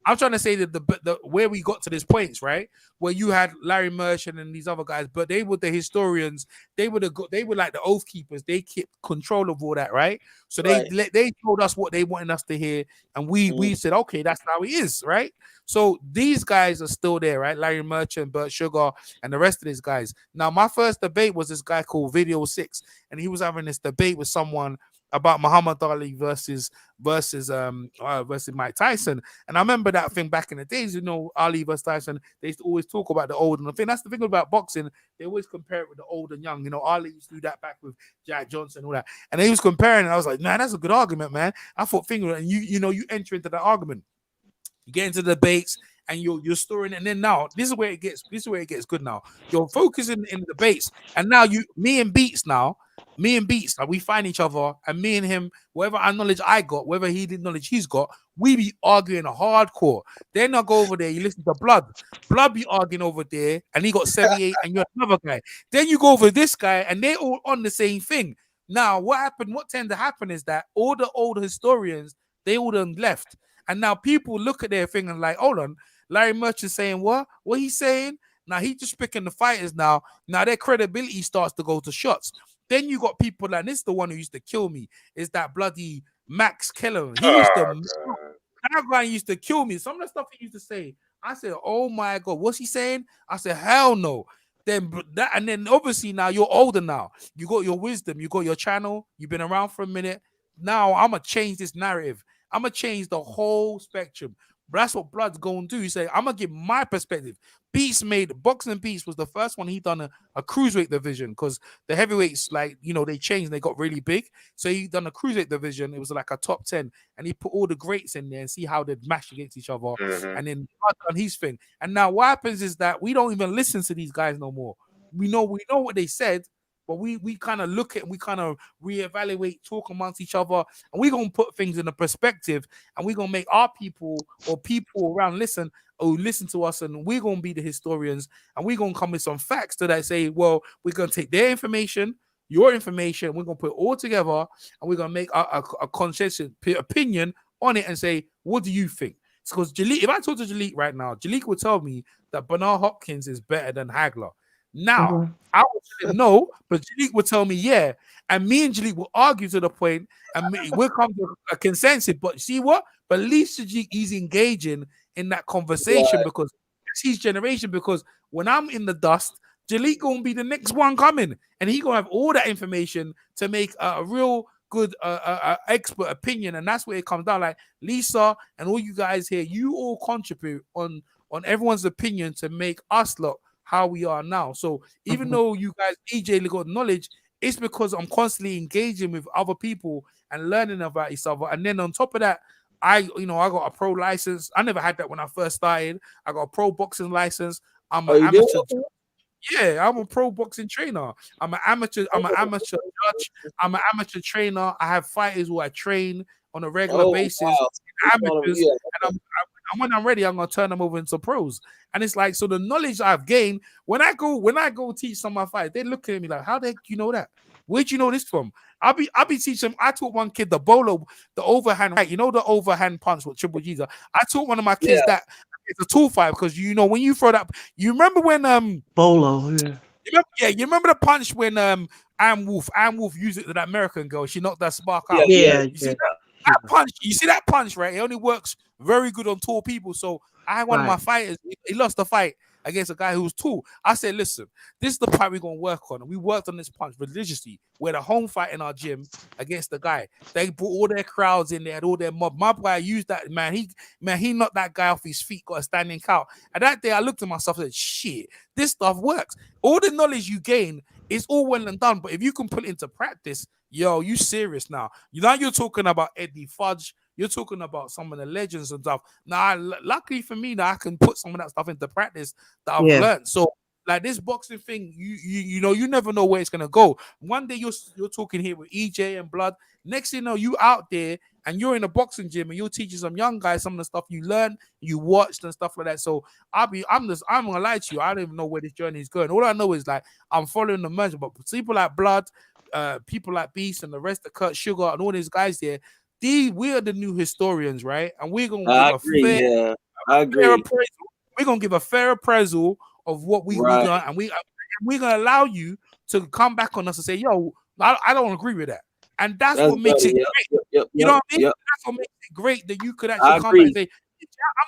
I'm trying to say that the where we got to this points, right? Where you had Larry Merchant and these other guys, but they were the historians. They were like the oath keepers. They kept control of all that, right? So they told us what they wanted us to hear, and we said, okay, that's how he is, right? So these guys are still there, right? Larry Merchant, Bert Sugar, and the rest of these guys. Now, my first debate was this guy called Video 6, and he was having this debate with someone about Muhammad Ali versus Mike Tyson. And I remember that thing back in the days, you know, Ali versus Tyson, they used to always talk about the old. And I think that's the thing about boxing. They always compare it with the old and young. You know, Ali used to do that back with Jack Johnson and all that. And he was comparing, and I was like, man, that's a good argument, man. I thought finger, and you enter into that argument. You get into the debates and you're storing, and then now this is where it gets good now. You're focusing in the debates, and now me and Beats, like, we find each other, and me and him, whatever our knowledge I got, whatever he did knowledge he's got, we be arguing hardcore. Then I go over there, you listen to Blood be arguing over there, and he got 78, and you're another guy. Then you go over this guy, and they're all on the same thing. Now, what tends to happen is that all the old historians, they all done left. And now people look at their thing and like, hold on, Larry Merchant saying what? What he's saying? Now he just picking the fighters now. Now their credibility starts to go to shots. Then you got people like, this is the one who used to kill me, is that bloody Max Keller. That guy used to kill me. Some of the stuff he used to say, I said, oh my God, what's he saying? I said, hell no. Then obviously now you're older now. You got your wisdom, you got your channel, you've been around for a minute. Now I'm gonna change this narrative. I'm going to change the whole spectrum. But that's what Blood's going to do. He said, I'm going to give my perspective. Beats Boxing Beats was the first one he done a cruiserweight division, because the heavyweights, like, you know, they changed, they got really big. So he done a cruiserweight division. It was like a top 10, and he put all the greats in there and see how they'd mash against each other. And then Blood done his thing. And now what happens is that we don't even listen to these guys no more. We know what they said, but we kind of look at and we kind of reevaluate, talk amongst each other, and we're going to put things in a perspective, and we're going to make our people or people around listen to us, and we're going to be the historians, and we're going to come with some facts that say, well, we're going to take their information, your information, we're going to put it all together, and we're going to make a conscious opinion on it and say, what do you think? Because Jalik, if I talk to Jalik right now, Jalik would tell me that Bernard Hopkins is better than Hagler. Now, I would say no, but Jalik would tell me yeah, and me and Jalik will argue to the point, and we'll come to a consensus. But see what? But at least Jalik is engaging in that conversation because it's his generation. Because when I'm in the dust, Jalik gonna be the next one coming, and he gonna have all that information to make a real good expert opinion, and that's where it comes down. Like Lisa and all you guys here, you all contribute on everyone's opinion to make us look how we are now. So even though you guys EJ got knowledge, it's because I'm constantly engaging with other people and learning about each other. And then on top of that, I got a pro license. I never had that when I first started. I got a pro boxing license. I'm an amateur. Yeah, I'm a pro boxing trainer. I'm an amateur judge. I'm an amateur trainer. I have fighters who I train on a regular basis. Wow. Amateurs, and when I'm ready, I'm gonna turn them over into pros. And it's like, so the knowledge I've gained when I go teach some of my fighters, they look at me like, how the heck you know that? Where'd you know this from? I'll be teaching them. I taught one kid the bolo, the overhand, right? You know the overhand punch with Triple G's. I taught one of my kids that it's a tool fight, because you know when you throw that, you remember when bolo, you remember the punch when Ann Wolf used it to that American girl. She knocked that spark out. You see that punch? You see that punch, right? It only works very good on tall people. So I had one of my fighters. He lost the fight against a guy who was tall. I said, listen, this is the part we're going to work on. And we worked on this punch religiously. We had a home fight in our gym against the guy. They brought all their crowds in there and all their mob. My boy used that, man. He knocked that guy off his feet, got a standing count. And that day I looked at myself and said, shit, this stuff works. All the knowledge you gain is all well and done. But if you can put it into practice, yo, you serious now. You're talking about Eddie Fudge. You're talking about some of the legends and stuff. Now, luckily for me, now I can put some of that stuff into practice that I've learned. So, like this boxing thing, you know, you never know where it's gonna go. One day you're talking here with EJ and Blood. Next thing you know, you out there and you're in a boxing gym and you're teaching some young guys some of the stuff you learned, you watched and stuff like that. So I'm gonna lie to you. I don't even know where this journey is going. All I know is like I'm following the merger, but people like Blood, people like Beast and the rest of Kurt Sugar and all these guys there. We are the new historians, right? And we're gonna give we're gonna give a fair appraisal of what we've done, and we're gonna allow you to come back on us and say, "Yo, I don't agree with that," and that's what makes it great. You know what I mean? That's what makes it great that you could actually come back and say,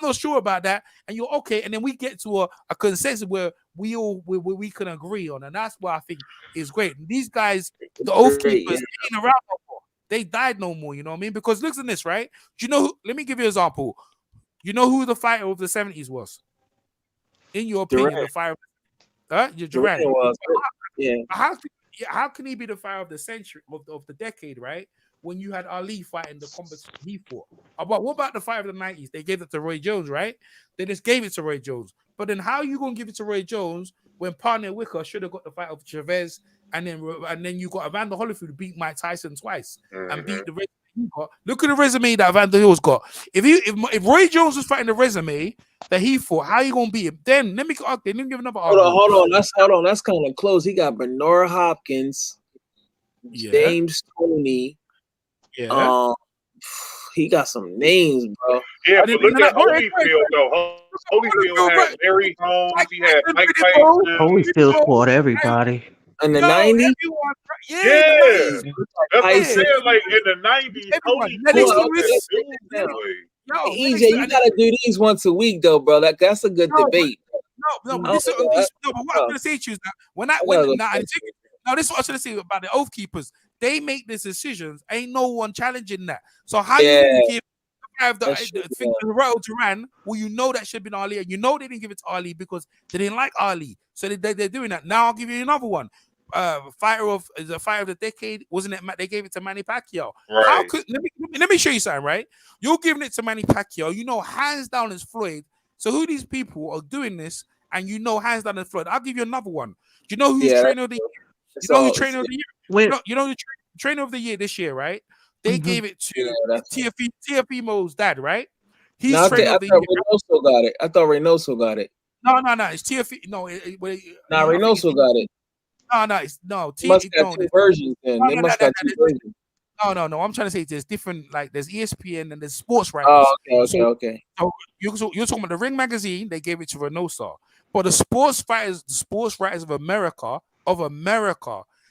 "I'm not sure about that," and you're okay, and then we get to a consensus where we can agree on, and that's what I think is great. These guys, the Oath Keepers, ain't around no more. They died no more. You know what I mean? Because listen to this, right? Do you know? Let me give you an example. You know who the fighter of the 70s was? In your opinion, the fighter. Durant was. Yeah. How can he be the fighter of the century of the decade, right? When you had Ali fighting the competition he fought. But what about the fight of the 90s? They gave it to Roy Jones, right? They just gave it to Roy Jones. But then how are you gonna give it to Roy Jones when Partner Wicker should have got the fight of Chavez, and then you got Evander Holyfield who beat Mike Tyson twice and beat the resume he got. Look at the resume that Evander Hill's got. If Roy Jones was fighting the resume that he fought, how are you gonna beat him? Then let me give another argument. Hold on. That's kind of close. He got Bernard Hopkins, James Toney. Yeah. He got some names, bro. Yeah, but look at Holyfield, though. Holyfield had Larry Holmes. He had Mike Tyson. Holyfield fought everybody. In the 90s? Yeah. That's what I'm saying. Like, in the 90s, Holyfield. EJ, you got to do these once a week, though, bro. That's a good debate. But what I'm going to say to you is that this is what I should say about the Oath Keepers. They make these decisions. Ain't no one challenging that. So how you give the Royal Duran? Well, you know that should have been Ali, and you know they didn't give it to Ali because they didn't like Ali. So they're doing that. Now I'll give you another one. Fighter of the decade, wasn't it? They gave it to Manny Pacquiao. Right. How could let me show you something, right? You're giving it to Manny Pacquiao. You know, hands down is Floyd. So who these people are doing this? And you know, hands down is Floyd. I'll give you another one. Do you know who's trainer of the year? You know who's trainer of the year? You know the trainer of the year this year, right? They gave it to TFE Mo's dad, right? He's trainer of the year. I thought Reynoso got it. No. It's TFE. No, Reynoso got it. No. Must have two versions then. They must have two versions. No. I'm trying to say there's different, like there's ESPN and there's sports writers. Oh, okay. So you're talking about the Ring magazine. They gave it to Reynoso, but the sports writers of America,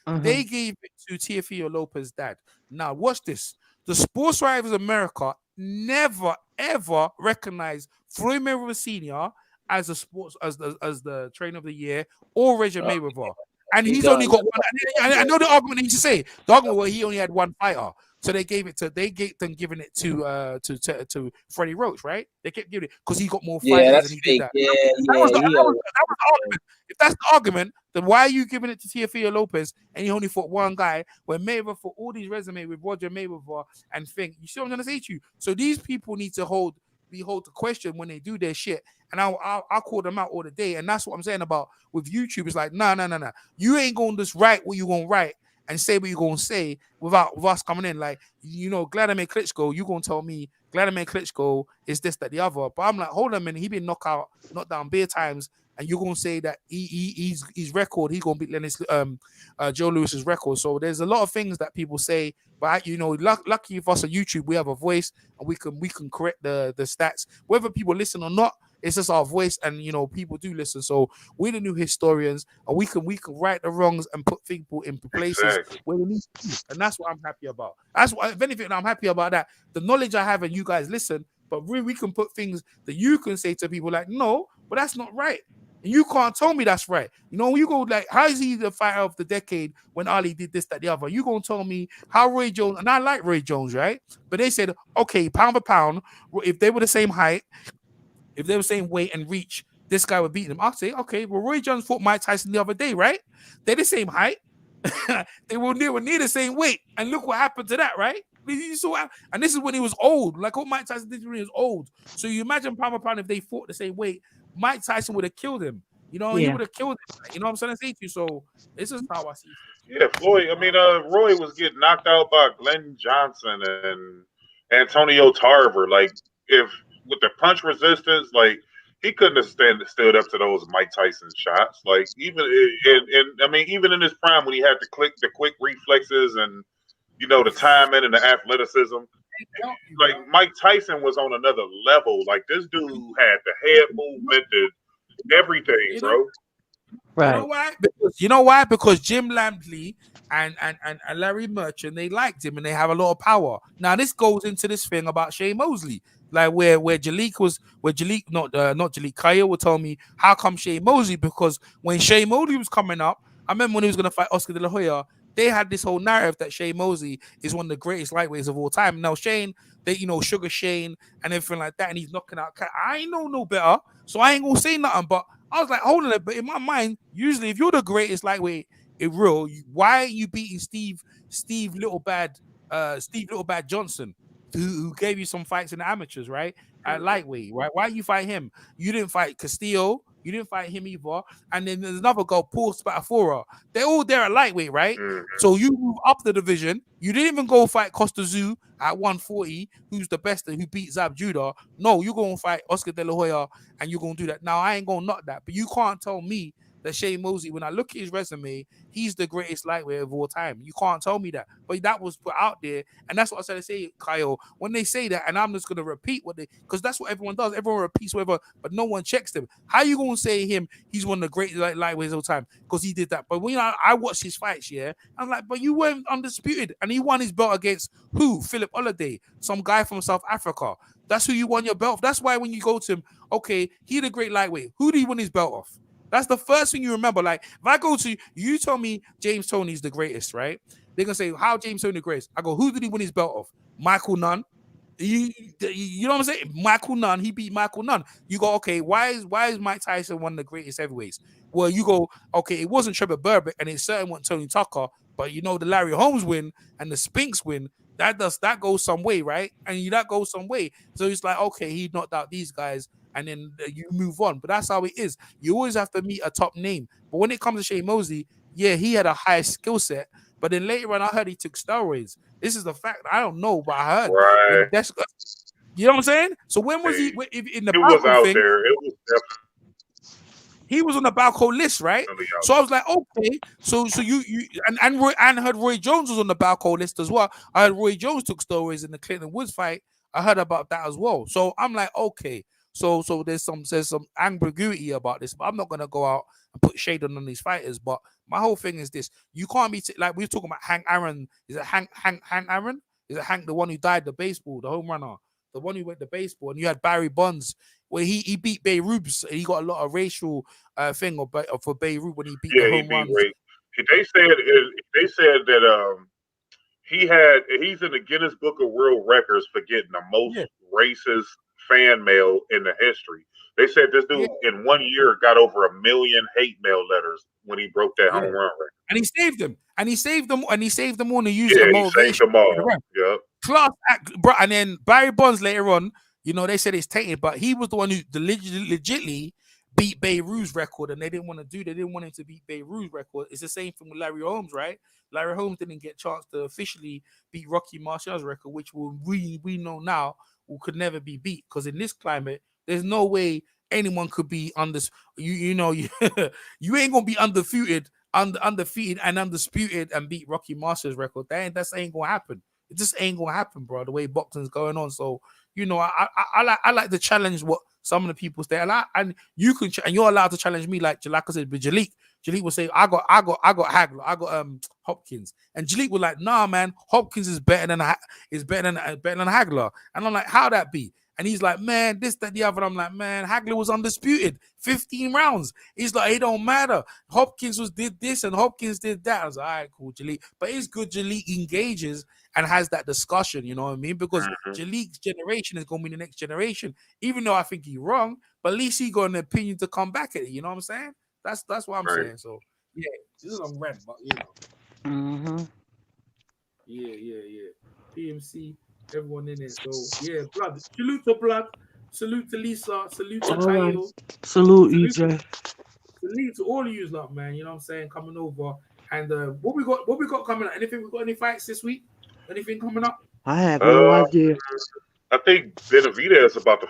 they gave it to Teofimo Lopez's dad. Now, watch this. The sports writers of America never ever recognized Floyd Mayweather Sr. as the trainer of the year or Reggie Mayweather. And he's only got one. I know the argument he used to say. The argument where he only had one fighter. So they giving it to Freddie Roach, right? They kept giving it because he got more fighters and he did that. That was the argument. If that's the argument, then why are you giving it to Teofimo Lopez and he only fought one guy when Mayweather fought all these resumes with Roger Mayweather and think? You see what I'm trying to say to you? So these people need to be held to question when they do their shit. And I'll call them out all the day. And that's what I'm saying about with YouTube. It's like, no. You ain't going to just write what you're going to write and say what you're going to say without us coming in. Like, Vladimir Klitschko, you're going to tell me Vladimir Klitschko is this, that, the other. But I'm like, hold on a minute. He been knocked down bare times. And you're going to say that he's record, he's going to beat Joe Lewis's record. So there's a lot of things that people say. But, lucky for us on YouTube, we have a voice and we can correct the stats. Whether people listen or not, it's just our voice, and people do listen. So we're the new historians, and we can right the wrongs and put people in places where we need to be. And that's what I'm happy about. That's what, if anything, I'm happy about that. The knowledge I have and you guys listen, but we can put things that you can say to people like, no, but that's not right. And you can't tell me that's right. When you go like, how is he the fighter of the decade when Ali did this, that, the other? You gonna tell me how Roy Jones, and I like Roy Jones, right? But they said, okay, pound for pound, if they were the same height, if they were the same weight and reach, this guy would beat them. I'll say, okay, well, Roy Jones fought Mike Tyson the other day, right? They're the same height. they were near the same weight. And look what happened to that, right? And this is when he was old. Like what Mike Tyson did when he was old. So you imagine pound for pound, if they fought the same weight, Mike Tyson would have killed him. He would have killed him. You know what I'm trying to say to you? So this is how I see it. Yeah, Floyd. Roy was getting knocked out by Glenn Johnson and Antonio Tarver. Like, if with the punch resistance, like he couldn't have stood up to those Mike Tyson shots. Like even in his prime when he had the quick reflexes and the timing and the athleticism. Like Mike Tyson was on another level. Like this dude had the head movement, everything, bro. Right. You know why? Because Jim Lampley and Larry Merchant, they liked him and they have a lot of power. Now this goes into this thing about Shea Mosley, like where Kyle would tell me how come Shea Mosley, because when Shea Mosley was coming up, I remember when he was gonna fight Oscar De La Hoya, they had this whole narrative that Shane Mosley is one of the greatest lightweights of all time. Now Shane, Sugar Shane and everything like that, and he's knocking out. I ain't know no better, so I ain't gonna say nothing. But I was like, hold on, but in my mind, usually if you're the greatest lightweight in real, why are you beating Steve Littlebad Johnson, who gave you some fights in the amateurs, right? At lightweight, right? Why you fight him? You didn't fight Castillo. You didn't fight him either. And then there's another guy, Paul Spatafora. They're all there at lightweight, right? So you move up the division. You didn't even go fight Costa Zoo at 140, who's the best and who beat Zab Judah. No, you're going to fight Oscar De La Hoya and you're going to do that. Now, I ain't going to knock that, but you can't tell me that Shane Mosley, when I look at his resume, he's the greatest lightweight of all time. You can't tell me that. But that was put out there. And that's what I said to say, Kyle. When they say that, and I'm just going to repeat because that's what everyone does. Everyone repeats whatever, but no one checks them. How you going to say he's one of the greatest lightweights of all time? Because he did that. But when I watched his fights, I'm like, but you weren't undisputed. And he won his belt against who? Philip Holiday, some guy from South Africa. That's who you won your belt. That's why when you go to him, okay, he's a great lightweight. Who did he win his belt off? That's the first thing you remember. Like, if I go to you, tell me James Toney's the greatest, right? They're gonna say, how James Toney the greatest? I go, who did he win his belt off? Michael Nunn. You know what I'm saying? Michael Nunn. He beat Michael Nunn. You go, okay, why is Mike Tyson one of the greatest heavyweights? Well, you go, okay, it wasn't Trevor Berbick, and it certainly wasn't Tony Tucker, but the Larry Holmes win and the Spinks win. That goes some way, right? And that goes some way. So it's like, okay, he knocked out these guys. And then you move on. But that's how it is. You always have to meet a top name. But when it comes to Shane Mosley, he had a high skill set. But then later on, I heard he took steroids. This is the fact. I don't know, but I heard. Right. That's, you know what I'm saying? So when was he in the It was out thing? there. It was definitely. He was on the Balco list, right? So I was like, okay. So you and heard Roy Jones was on the Balco list as well. I heard Roy Jones took steroids in the Clinton Woods fight. I heard about that as well. So I'm like, okay. So there's some ambiguity about this, but I'm not gonna go out and put shade on these fighters. But my whole thing is this: you can't be like we were talking about Hank Aaron. Is it Hank Aaron? Is it Hank the one who died the baseball, the home runner, the one who went the baseball? And you had Barry Bonds where he beat Beirut. And he got a lot of racial thing for Beirut when he beat the home runs. They said that he's in the Guinness Book of World Records for getting the most racist fan mail in the history. They said this dude in 1 year got over 1 million hate mail letters when he broke that home run record. And he saved them. And he saved them all and used it as motivation. He saved them all. Yep. Class act, bro. And then Barry Bonds later on, they said it's tainted, but he was the one who legitimately beat Beirut's record, and they didn't want him to beat Beirut's record. It's the same thing with Larry Holmes, right? Larry Holmes didn't get a chance to officially beat Rocky Marcial's record, which we know now could never be beat, because in this climate, there's no way anyone could be you ain't gonna be undefeated and undisputed and beat Rocky Marcial's record. That ain't gonna happen. It just ain't gonna happen, bro. The way boxing's going on, so I like to challenge what some of the people say, and you can and you're allowed to challenge me, like I said, but Jalik will say, I got Hagler, I got Hopkins, and Jalik was like, nah, man, Hopkins is better than Hagler, and I'm like, how that be? And he's like, man, this, that, the other. And I'm like, man, Hagler was undisputed, 15 rounds. He's like, it don't matter. Hopkins did this and Hopkins did that. I was like, all right, cool, Jalik. But it's good Jalik engages and has that discussion, you know what I mean? Because Jalik's generation is going to be the next generation. Even though I think he's wrong, but at least he got an opinion to come back at it. You know what I'm saying? That's what I'm saying. So, yeah, this is a rant, but, Yeah. PMC. Everyone in it. So yeah, blood. Salute to Blood. Salute to Lisa. Salute to Kyle. Salute EJ. Salute to all of you, lot, man. You know what I'm saying? Coming over. And what we got coming up? Anything? We got any fights this week? Anything coming up? I have no idea. I think Benavidez is about to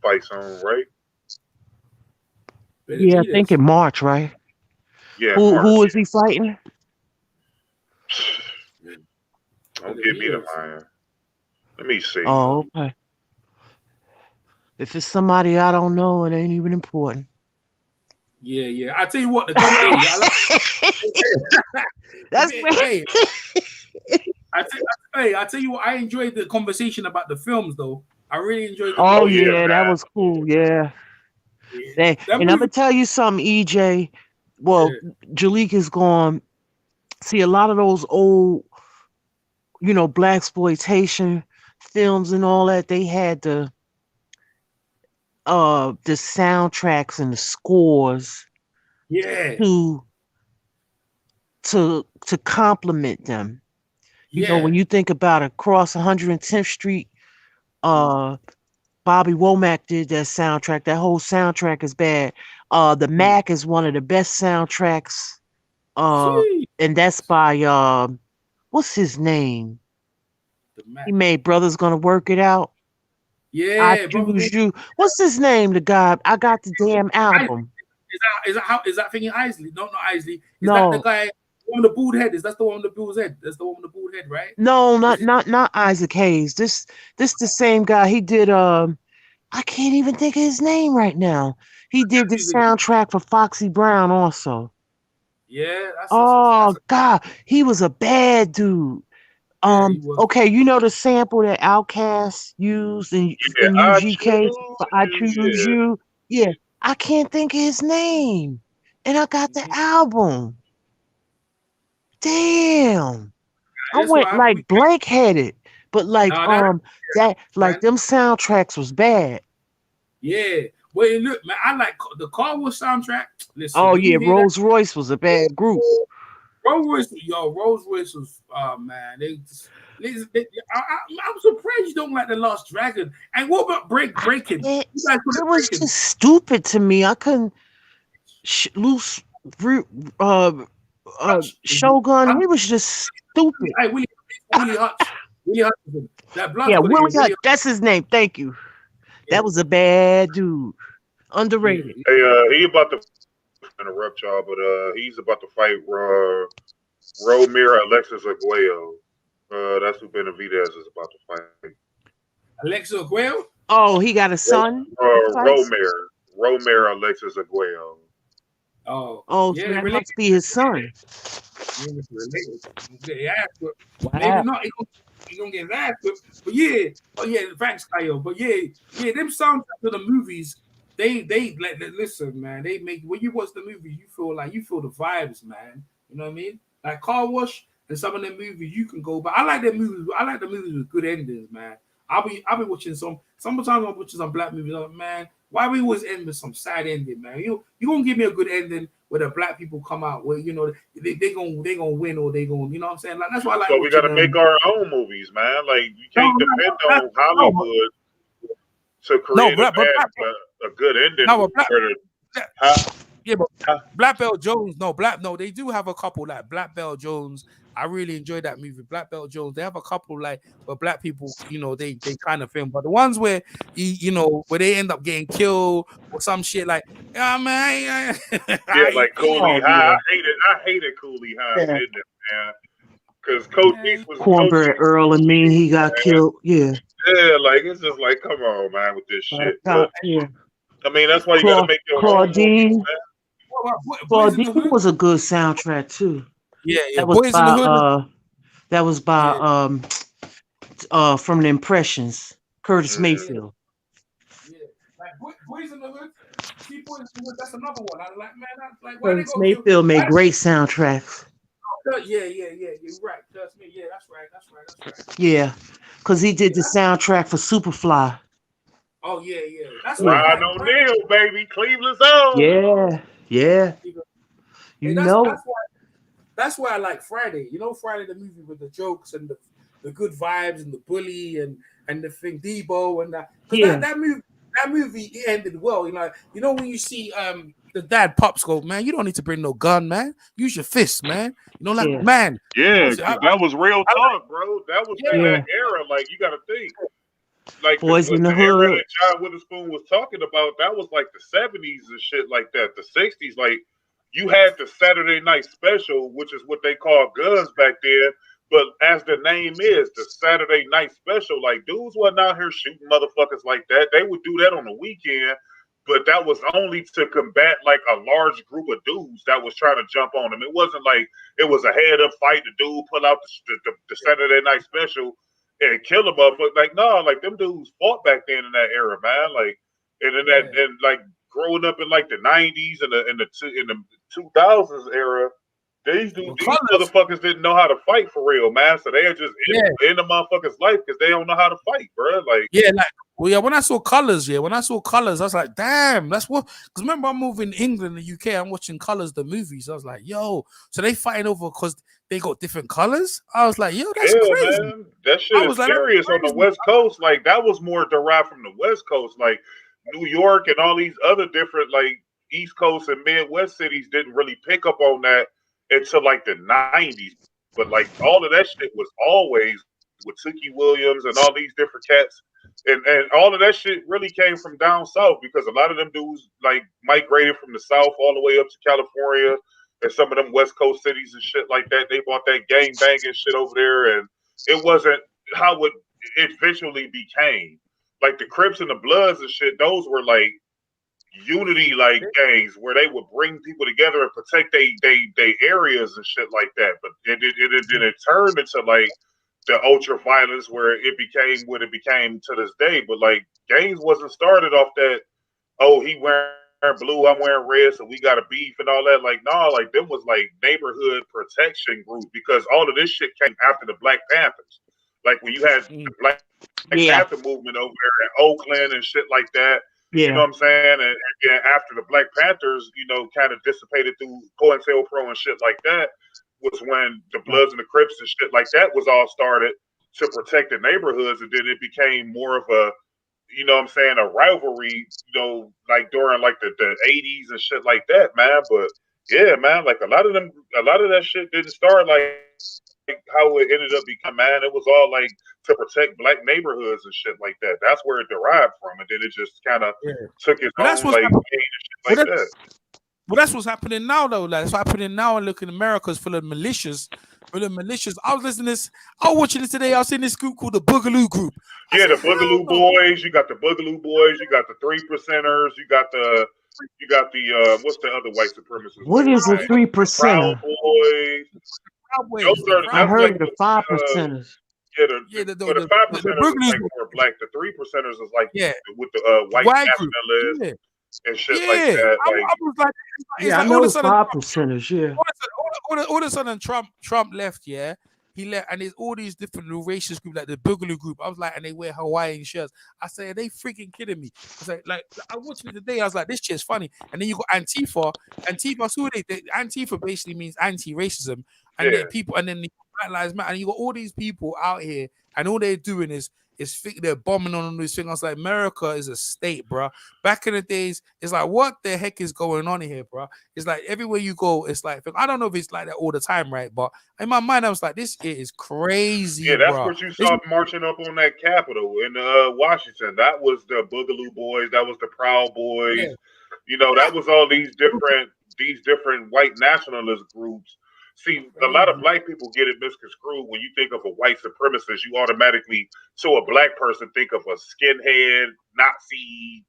fight soon, right? Yeah, I think in March, right? Yeah. Who is he fighting? Don't give me the line. Let me see. Oh, okay. If it's somebody I don't know, it ain't even important. Yeah. I tell you what, That's hey. I tell you what, I enjoyed the conversation about the films, though. I really enjoyed. Oh yeah, that was cool. Yeah. And I'm gonna tell you something, EJ. Well, Jalik is going. See, a lot of those old, blaxploitation films and all that, they had the soundtracks and the scores Yeah. to complement them. Yeah. When you think about Across 110th Street, Bobby Womack did that soundtrack. That whole soundtrack is bad. The Mac is one of the best soundtracks. And that's by what's his name? He made Brothers Gonna Work It Out. Yeah, I Choose You. What's his name? The guy. I got the damn album. Is that thinking Isley? No, not Isley. Is No. that the guy on the bald head? Is that the one with the bald head? That's the one with the bald head, right? No, not Isaac Hayes. This the same guy. He did I can't even think of his name right now. He did the soundtrack for Foxy Brown also. Yeah. God, he was a bad dude. Okay, the sample that Outkast used in UGK for I Choose You. Yeah, I can't think of his name. And I got the album. Damn. I went like blank headed. But like them soundtracks was bad. Yeah. Well, look, man, I like the Car Wash soundtrack. Listen, Rolls Royce was a bad group. Rolls Royce was man. I'm surprised you don't like The Last Dragon. And what about Breaking? It was just stupid to me. I couldn't Shogun. He was just stupid. Hey, Willie Hutchinson. That blood. Yeah, Willie Hutchinson. That's his name. Thank you. Yeah. That was a bad dude. Underrated. Hey, he about to interrupt y'all, but he's about to fight Romero Alexis Arguello. That's who Benavidez is about to fight. Alexis Arguello? Oh, he got a son? Romero Alexis Arguello. Oh, so that must be his son. Yeah, maybe not. He gonna get that, but yeah. Oh yeah, thanks, Kyle. But yeah. Them soundtracks of the movies, they listen, man. They make when you watch the movie, you feel the vibes, man. You know what I mean? Like Car Wash and some of them movies, you can go. But I like the movies with good endings, man. I'll be watching sometimes I'm watching some black movies. Like, man, why we always end with some sad ending, man? You gonna give me a good ending where the black people come out where they gonna win or they gonna, you know what I'm saying? Like that's why I like. So we gotta make our own movies, man. Like you can't depend on Hollywood to create a good ending. Black Belt Jones. No, they do have a couple like Black Belt Jones. I really enjoyed that movie, Black Belt Jones. They have a couple like where black people, they kind of film, but the ones where where they end up getting killed or some shit like, man, like Cooley High. I hated Cooley High, man, because Coach East was Cornbread Earl and me. He got killed. Yeah, like it's just like, come on, man, with this shit. But, I mean, that's why you gotta make your Claudine. Claudine was a good soundtrack too. Yeah. That was by from the Impressions, Curtis Mayfield. Yeah, like Boys in the Hood. See, Boys in the Hood. That's another one. I like, man. Like, Curtis Mayfield made great soundtracks. Yeah. You're right. Trust me. Yeah, that's right. Yeah, because he did the soundtrack for Superfly. Oh yeah. That's right. Ron O'Neal, baby, Cleveland's own. Yeah. That's why I like Friday. Friday the movie with the jokes and the good vibes and the bully and the thing Debo and that. That movie it ended well. When you see the dad pops go, man, you don't need to bring no gun, man. Use your fist, man. Man. Yeah, that was real talk, bro. That was in that era. Like you got to think. Like Boys in the era Hood. that John Witherspoon was talking about, that was like the 70s and shit like that. The 60s, like you had the Saturday night special, which is what they called guns back then. But as the name is, the Saturday night special, like dudes wasn't out here shooting motherfuckers like that. They would do that on the weekend, but that was only to combat like a large group of dudes that was trying to jump on them. It wasn't like it was a head-up fight. The dude pull out the Saturday night special and kill a motherfucker. Like, no, like them dudes fought back then in that era, man. Like, and in that, and like growing up in like the 90s and the 2000s era, These motherfuckers didn't know how to fight for real, man. So they are just in the motherfucker's life because they don't know how to fight, bro. Like, when I saw Colors, I was like, damn, that's what. Because remember, I'm moving England and UK. I'm watching Colors, the movies. I was like, yo, so they fighting over because they got different colors. I was like, yo, that's crazy. Man. That shit is serious on the West Coast. Like, that was more derived from the West Coast. Like, New York and all these other different, like, East Coast and Midwest cities didn't really pick up on that until like the 90s. But like all of that shit was always with Tookie Williams and all these different cats. And all of that shit really came from down south because a lot of them dudes like migrated from the south all the way up to California and some of them West Coast cities and shit like that. They bought that gang banging shit over there, and it wasn't how it eventually became. Like the Crips and the Bloods and shit, those were like unity like gangs where they would bring people together and protect they areas and shit like that. But it turned into like the ultra violence where it became what it became to this day. But like gangs wasn't started off that, oh, he wearing blue, I'm wearing red, so we got a beef and all that. Like, no, like them was like neighborhood protection group because all of this shit came after the Black Panthers. Like when you had the Black Panther movement over there in Oakland and shit like that. You know what I'm saying? And then after the Black Panthers, you know, kind of dissipated through COINTELPRO and shit like that, was when the Bloods and the Crips and shit like that was all started to protect the neighborhoods. And then it became more of a, you know what I'm saying, a rivalry, you know, like during like the 80s and shit like that, man. But yeah, man, like a lot of that shit didn't start like how it ended up becoming, man. It was all like to protect black neighborhoods and shit like that. That's where it derived from, and then it just kind of took its own like and shit like that. Well, that's what's happening now, though. Like, it's happening now. And look, in America's full of militias. I was listening to this. I was watching this today. I was in this group called the Boogaloo Group. Yeah, the Boogaloo Boys. You got the Boogaloo Boys. You got the 3%ers. You got the what's the other white supremacists? What is a 3%er? I heard the 5%ers. Yeah, the 5%ers is like more black. The 3%ers is like with the white nationalists and shit like that. I was like, I know 5%ers. Yeah. All of a sudden, Trump left. Yeah, he left, and there's all these different racist groups, like the Boogaloo Group. I was like, and they wear Hawaiian shirts. I said, are they freaking kidding me? I was like I watched it today. I was like, this shit's funny. And then you got Antifa. Antifa basically means anti-racism, and then people, and then the Black Lives Matter. And you got all these people out here, and all they're doing is they're bombing on these things. I was like, America is a state, bro. Back in the days, it's like, what the heck is going on here, bro? It's like everywhere you go, it's like, I don't know if it's like that all the time, right? But in my mind, I was like, this is crazy. Yeah, that's what you saw marching up on that Capitol in Washington. That was the Boogaloo Boys. That was the Proud Boys. Yeah. You know, that was all these different white nationalist groups. See, a lot of black people get it misconstrued. When you think of a white supremacist, you automatically, to a black person, think of a skinhead, Nazi.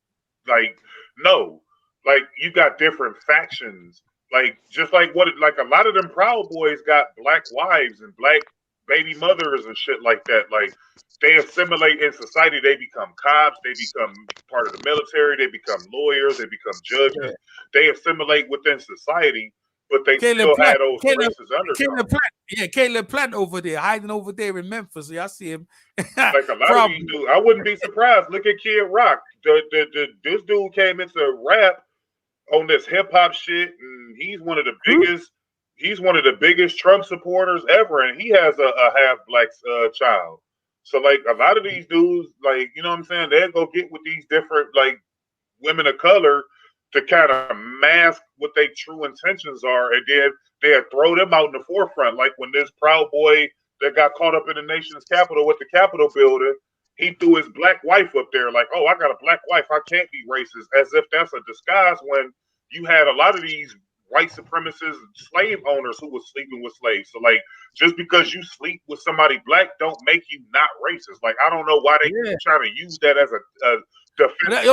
Like, no. Like, you got different factions. Like, just like a lot of them Proud Boys got black wives and black baby mothers and shit like that. Like, they assimilate in society. They become cops. They become part of the military. They become lawyers. They become judges. Yeah. They assimilate within society. But they still had those races under Caleb Plant over there, hiding over there in Memphis. Yeah, I see him. Like a lot of these dudes. I wouldn't be surprised. Look at Kid Rock. This dude came into rap on this hip hop shit, and he's one of the biggest. He's one of the biggest Trump supporters ever, and he has a half black child. So like a lot of these dudes, like, you know what I'm saying, they'll go get with these different like women of color to kind of mask what their true intentions are, and then they'll throw them out in the forefront. Like when this Proud Boy that got caught up in the nation's capital with the Capitol building, he threw his black wife up there like, oh, I got a black wife, I can't be racist, as if that's a disguise when you had a lot of these white supremacist slave owners who was sleeping with slaves. So like, just because you sleep with somebody black don't make you not racist. Like, I don't know why they trying to use that as a They,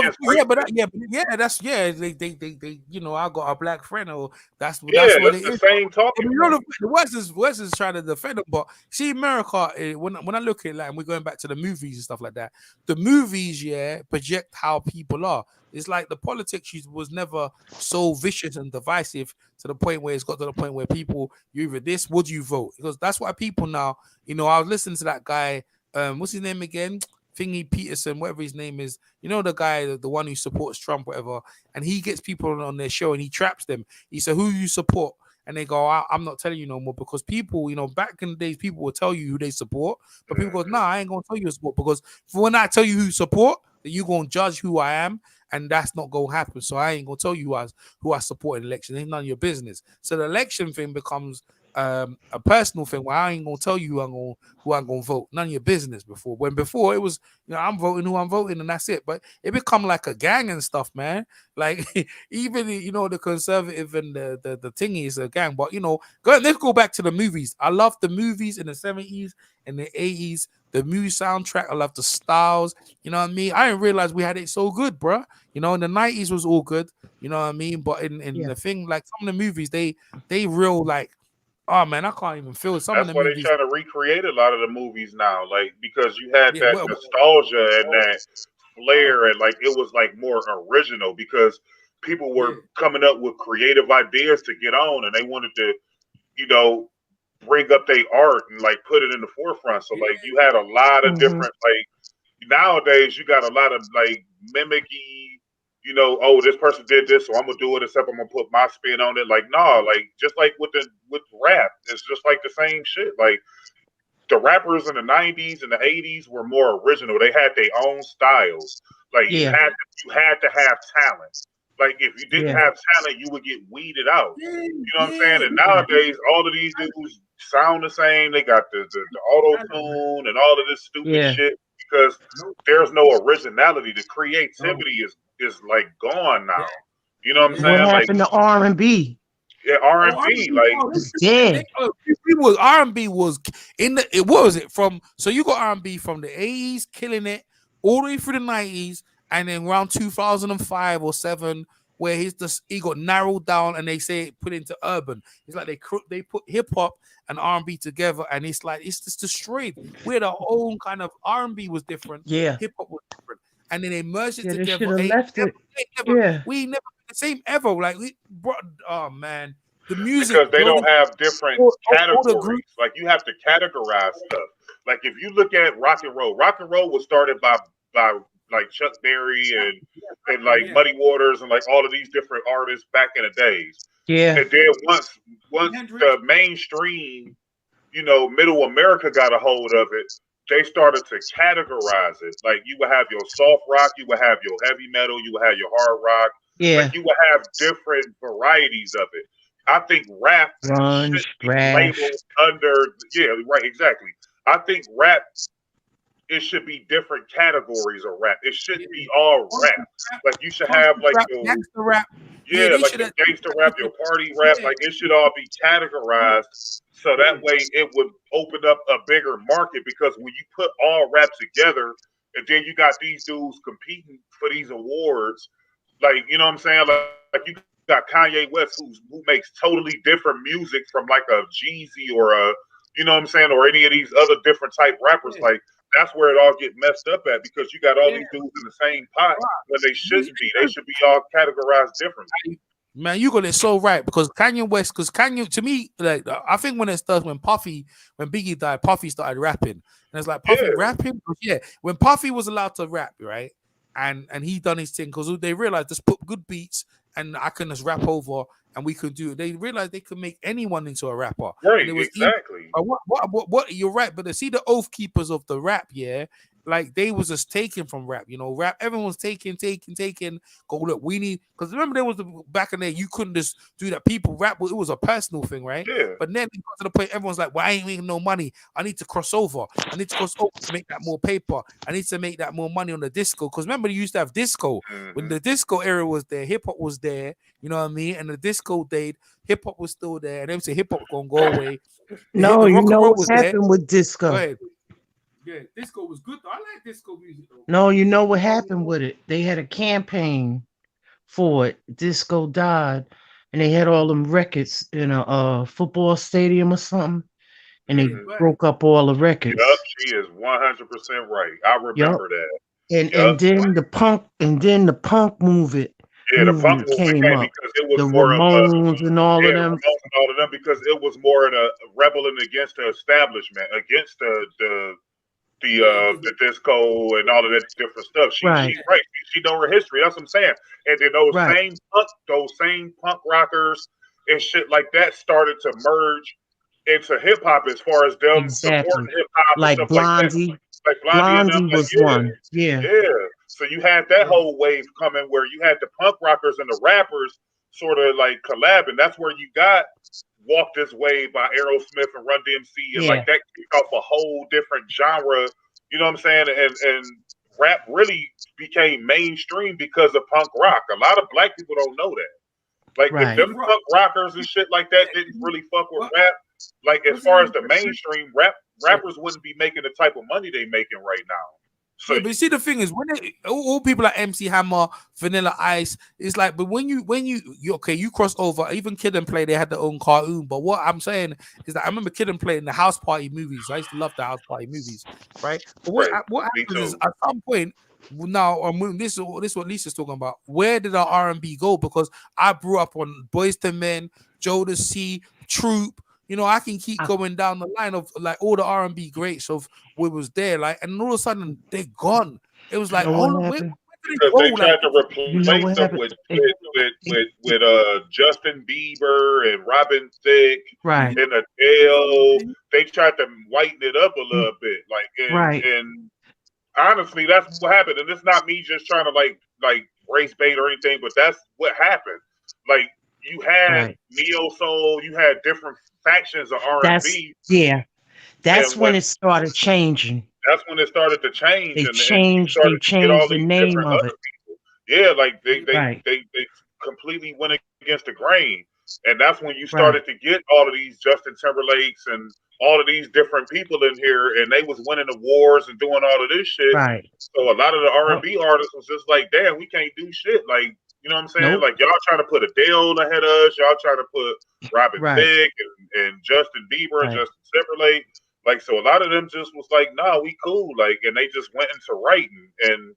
you know, I got a black friend, or that's what that's it the is. same talking. You know, the West is trying to defend them, but see, America, when I look at it, like, and we're going back to the movies and stuff like that, the movies, project how people are. It's like the politics was never so vicious and divisive to the point where it's got to the point where people, you either this, would you vote? Because that's why people now, you know, I was listening to that guy, what's his name again? Thingy Peterson, whatever his name is, you know, the guy, the one who supports Trump, whatever, and he gets people on their show and he traps them. He said, who you support? And they go, I'm not telling you no more, because people, you know, back in the days, people will tell you who they support, but people go, nah, I ain't gonna tell you who support, because when I tell you who support, then you're gonna judge who I am, and that's not gonna happen. So I ain't gonna tell you who I support in election. It's none of your business. So the election thing becomes a personal thing where I ain't gonna tell you who I'm gonna vote. None of your business. Before it was, you know, I'm voting who I'm voting, and that's it. But it become like a gang and stuff, man. Like even, you know, the conservative and the thingy is a gang. But, you know, let's go back to the movies. I love the movies in the 70s and the 80s. The movie soundtrack, I love the styles. You know what I mean? I didn't realize we had it so good, bro. You know, in the 90s was all good. You know what I mean? But in the thing, like some of the movies, they real like, oh man, I can't even feel some of the movies. That's why they're trying to recreate a lot of the movies now, like, because you had that nostalgia and that flair, and like it was like more original because people were coming up with creative ideas to get on, and they wanted to, you know, bring up their art and like put it in the forefront. So like you had a lot of different, like nowadays you got a lot of like mimicky, you know, oh, this person did this, so I'm gonna do it, except I'm gonna put my spin on it. Like, nah, like just like with rap, it's just like the same shit. Like the rappers in the 90s and the 80s were more original. They had their own styles. Like you had to have talent. Like if you didn't have talent, you would get weeded out. You know what I'm saying? And nowadays, all of these dudes sound the same. They got the auto tune and all of this stupid shit because there's no originality. The creativity is like gone now. You know what I'm saying? What happened to R&B? Yeah, R&B, like R&B was in the. What was it from? So you got R&B from the 80s, killing it all the way through the 90s. And then around 2005 or 7, where he got narrowed down, and they say put into urban. It's like they put hip hop and R&B together, and it's like it's just destroyed. We had our own kind of R&B was different, hip hop was different, and then they merged it together. We never been the same ever. Like oh man, the music because they don't have different categories. Like you have to categorize stuff. Like if you look at rock and roll was started by like Chuck Berry and like Muddy Waters and like all of these different artists back in the days. Yeah. And then once the mainstream, you know, middle America got a hold of it, they started to categorize it. Like you would have your soft rock, you would have your heavy metal, you would have your hard rock. Yeah. Like you would have different varieties of it. I think rap should be labeled under exactly. I think rap, it should be different categories of rap. It shouldn't be all rap. Like you should have like your gangster rap. Like your gangster rap, your party rap. Like it should all be categorized so that way it would open up a bigger market. Because when you put all rap together, and then you got these dudes competing for these awards, like you know what I'm saying? Like you got Kanye West who makes totally different music from like a Jeezy or a, you know what I'm saying, or any of these other different type rappers. Like that's where it all get messed up at, because you got all these dudes in the same pot when they shouldn't be. They should be all categorized differently. Man, you got it so right, because Kanye, to me, like I think when Biggie died, Puffy started rapping, and it's like Puffy rapping. When Puffy was allowed to rap, right, and he done his thing because they realized just put good beats and I can just rap over, and we could do it. They realized they could make anyone into a rapper. Right, exactly. What you're right, but to see the oath keepers of the rap, like they was just taken from rap, you know, rap. Everyone's taking. Go look, we need, because remember there was back in there you couldn't just do that. People rap, it was a personal thing, right? Yeah. But then it got to the point everyone's like, well, I ain't making no money. I need to cross over. I need to cross over to make that more paper. I need to make that more money on the disco. Because remember, you used to have disco. When the disco era was there, hip hop was there. You know what I mean? And the disco date, hip hop was still there. And they would say hip hop gonna go away. No, you know what happened with disco? Go ahead. Yeah, disco was good though. I like disco music though. No, you know what happened with it? They had a campaign for it. Disco died, and they had all them records in a football stadium or something, and they broke up all the records. Yup, she is 100% right. I remember that. And then the punk movement. Yeah, the punk movement came up. because it was The more Ramones and all of them. Ramones and all of them, because it was more in a rebelling against the establishment, against the disco and all of that different stuff. She's right. She know her history. That's what I'm saying. And then those same punk rockers and shit like that started to merge into hip hop as far as them supporting hip hop like and stuff Blondie. like that. Like Blondie and them, was one. Yeah. So you had that whole wave coming where you had the punk rockers and the rappers sort of like collabing. That's where you got Walk This Way by Aerosmith and Run DMC, and like that kicked off a whole different genre. You know what I'm saying? And rap really became mainstream because of punk rock. A lot of black people don't know that. Like if them punk rockers and shit like that didn't really fuck with rap, like as far as the mainstream rappers wouldn't be making the type of money they making right now. So, but you see, the thing is, when all people like MC Hammer, Vanilla Ice, it's like, but when you cross over, even Kid and Play, they had their own cartoon. But what I'm saying is that I remember Kid and Play in the house party movies. I used to love the house party movies, right? But what happens is at some point, now this is what Lisa's talking about. Where did our R&B go? Because I grew up on Boyz II Men, Jodeci, Troop. You know, I can keep going down the line of like all the R&B greats of what was there, like, and all of a sudden they're gone. It was like, because they tried to replace them with Justin Bieber and Robin Thicke and Adele. They tried to whiten it up a little bit, like, and honestly, that's what happened. And it's not me just trying to like race bait or anything, but that's what happened. Like, you had neo soul, you had different factions of R&B. That's when it started changing. That's when it started to change. They changed the name of it. People. Yeah, like they completely went against the grain, and that's when you started to get all of these Justin Timberlakes and all of these different people in here, and they was winning awards and doing all of this shit. So a lot of the R&B artists was just like, damn, we can't do shit. Like, you know what I'm saying? Like, y'all trying to put Adele ahead of us. Y'all trying to put Robin Thicke and Justin Bieber and Justin Timberlake. Like, so a lot of them just was like, nah, we cool. Like, and they just went into writing. And,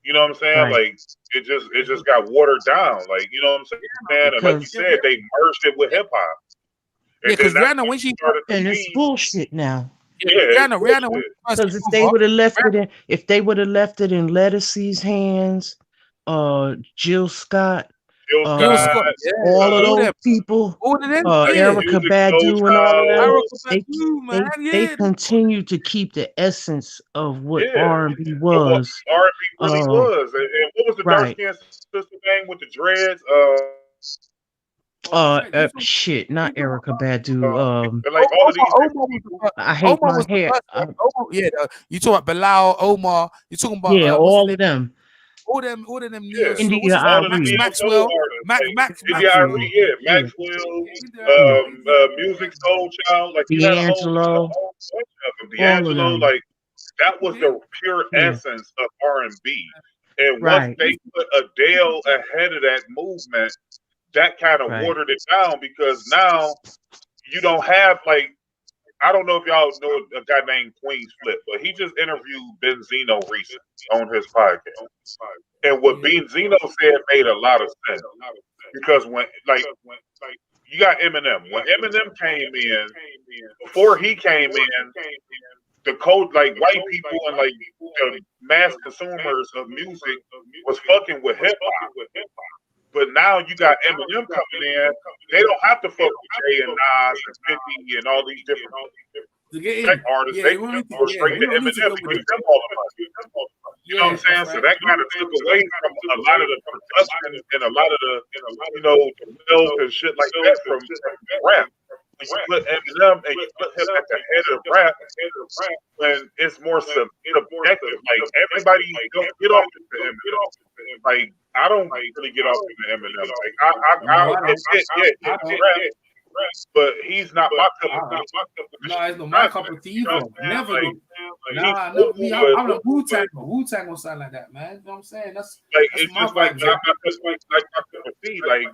you know what I'm saying? Like, it just got watered down. Like, you know what I'm saying? And like you said, they merged it with hip hop. Yeah, because Rihanna, when she started, and it's bullshit now. Yeah, Rihanna, because if they would have left it in Lettucey's hands, Jill Scott, all of those people, Erykah Badu and all of them, they continue to keep the essence of what R&B was. R&B really was. And what was the dark-skinned sister name with the dreads? Shit, not Erykah Badu. Like all of these I hate my hair. You talking about Bilal, Omar? You talking about all of them. All them India Maxwell, Maxwell, Music Soul Child, like D'Angelo, D'Angelo, like that was the pure essence of R&B. And once they put Adele ahead of that movement, that kind of watered it down, because now you don't have, like, I don't know if y'all know a guy named Queen's Flip, but he just interviewed Benzino recently on his podcast. And what Benzino said made a lot of sense. Because when you got Eminem. When Eminem came in, before he came in, the code, like, white people and like the mass consumers of music was fucking with hip hop. But now you got Eminem coming in. They don't have to fuck with Jay and Nas and 50 and all these different artists. They can just go straight to Eminem and give them all the money. You know what I'm saying? So that kind of took away from a lot of the production and a lot of the, you know, the milk and shit like that from rap. When you put Eminem and you put him at the head of rap, when it's more subjective. Like, everybody don't get off to Eminem. Like, I don't really get off into Eminem. Like, I admit, rap. but he's not my cup of tea. No, it's not my cup of tea either. Never. Like, Nah, cool, me. but I'm a Wu-Tang. Wu-Tang will sound like that, man. You know what I'm saying? That's it's my just like vibe. not like my cup of tea. Like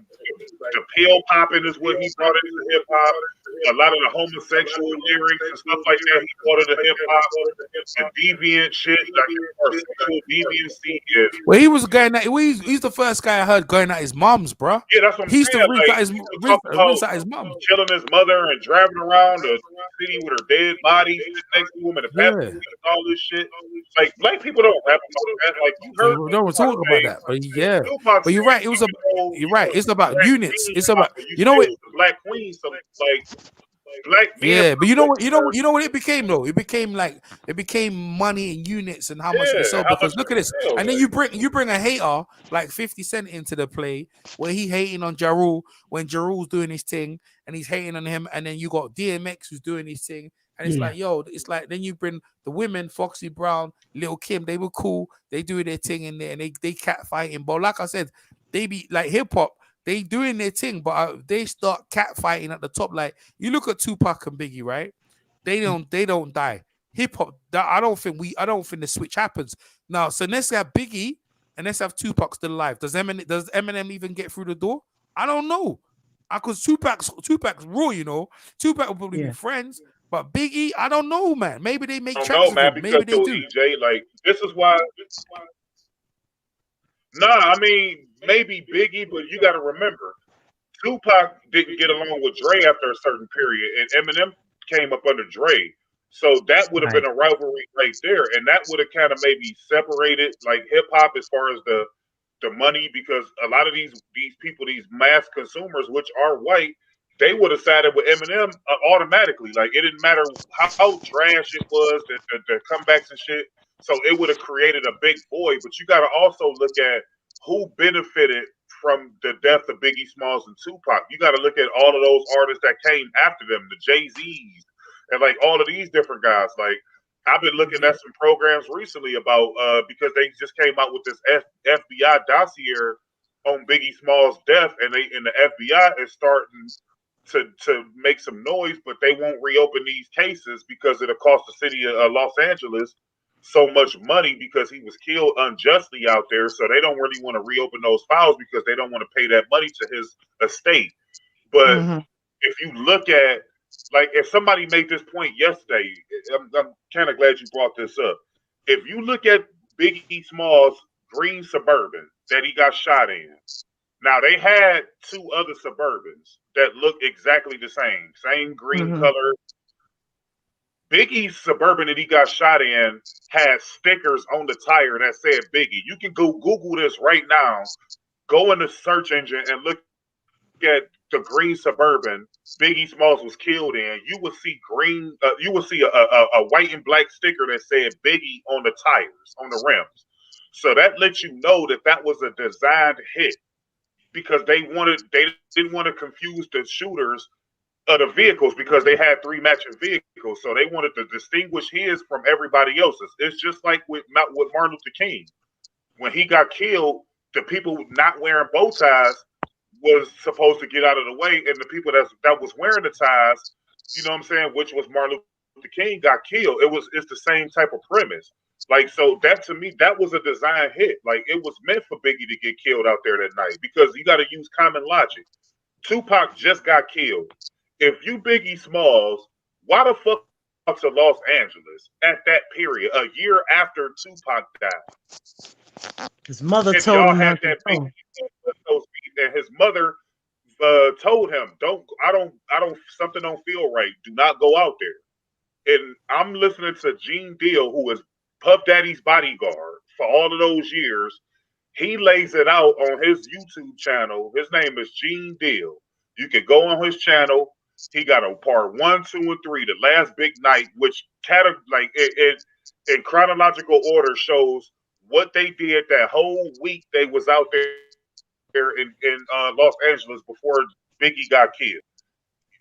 the pill popping is what he brought into hip hop. A lot of the homosexual lyrics and stuff like that he brought into hip hop. The deviant shit, like or sexual deviancy. And, Well, he was going at. He's the first guy I heard going at his mom's, bro. yeah, that's what I'm He's saying. to rinse Like, out his people talk about killing his mother and driving around the city with her dead body next to him in the bathroom and all this shit. Like, black people don't rap about that. Like, you heard we don't talk about that, but yeah. But you're right. You're right. It's about units. It's about what Black Queen. So like black men. Yeah, but you know what it became though. It became money and units and how much we sell. Because look at this, and then you bring a hater like 50 Cent into the play where he hating on Ja Rule when Ja Rule's doing his thing and he's hating on him, and then you got DMX who's doing his thing, and it's like then you bring the women, Foxy Brown, Lil Kim, they were cool, they do their thing in there, and they cat fighting. But like I said, they be like hip hop. They doing their thing, but they start cat fighting at the top. Like you look at Tupac and Biggie, right? They don't die. Hip hop. I don't think the switch happens now. So let's have Biggie and let's have Tupac still alive. Does Eminem even get through the door? I don't know. Because Tupac's raw, you know. Tupac will probably be friends, but Biggie, I don't know, man. Maybe they make tracks with him. Maybe they do. EJ, like this is why. Nah, I mean maybe Biggie, but you got to remember, Tupac didn't get along with Dre after a certain period, and Eminem came up under Dre, so that would have been a rivalry right there, and that would have kind of maybe separated like hip hop as far as the money, because a lot of these people, these mass consumers, which are white, they would have sided with Eminem automatically. Like it didn't matter how trash it was, the comebacks and shit. So it would have created a big void. But you got to also look at who benefited from the death of Biggie Smalls and Tupac. You got to look at all of those artists that came after them, the Jay-Z's, and like all of these different guys. Like I've been looking at some programs recently about because they just came out with this FBI dossier on Biggie Smalls' death, and the FBI is starting to make some noise, but they won't reopen these cases because it'll cost the city of Los Angeles so much money because he was killed unjustly out there. So they don't really want to reopen those files because they don't want to pay that money to his estate. But if you look at, like, if somebody made this point yesterday, I'm kind of glad you brought this up. If you look at Biggie Smalls' green Suburban that he got shot in, now they had two other Suburbans that look exactly the same green color. Biggie's Suburban that he got shot in had stickers on the tire that said Biggie. You can go Google this right now. Go in the search engine and look at the green Suburban Biggie Smalls was killed in. You will see green. You will see a white and black sticker that said Biggie on the tires, on the rims. So that lets you know that was a designed hit because they didn't want to confuse the shooters of the vehicles because they had three matching vehicles. So they wanted to distinguish his from everybody else's. It's just like with Martin Luther King. When he got killed, the people not wearing bow ties was supposed to get out of the way, and the people that was wearing the ties, you know what I'm saying, which was Martin Luther King, got killed. It's the same type of premise. Like, so that to me, that was a design hit. Like, it was meant for Biggie to get killed out there that night because you got to use common logic. Tupac just got killed. If you Biggie Smalls, why the fuck to Los Angeles at that period, a year after Tupac died? His mother told him not to go. And his mother told him, something don't feel right. Do not go out there. And I'm listening to Gene Deal, who was Puff Daddy's bodyguard for all of those years. He lays it out on his YouTube channel. His name is Gene Deal. You can go on his channel. He got a part 1, 2, and 3, the last big night, which in chronological order shows what they did that whole week they was out there in Los Angeles before Biggie got killed.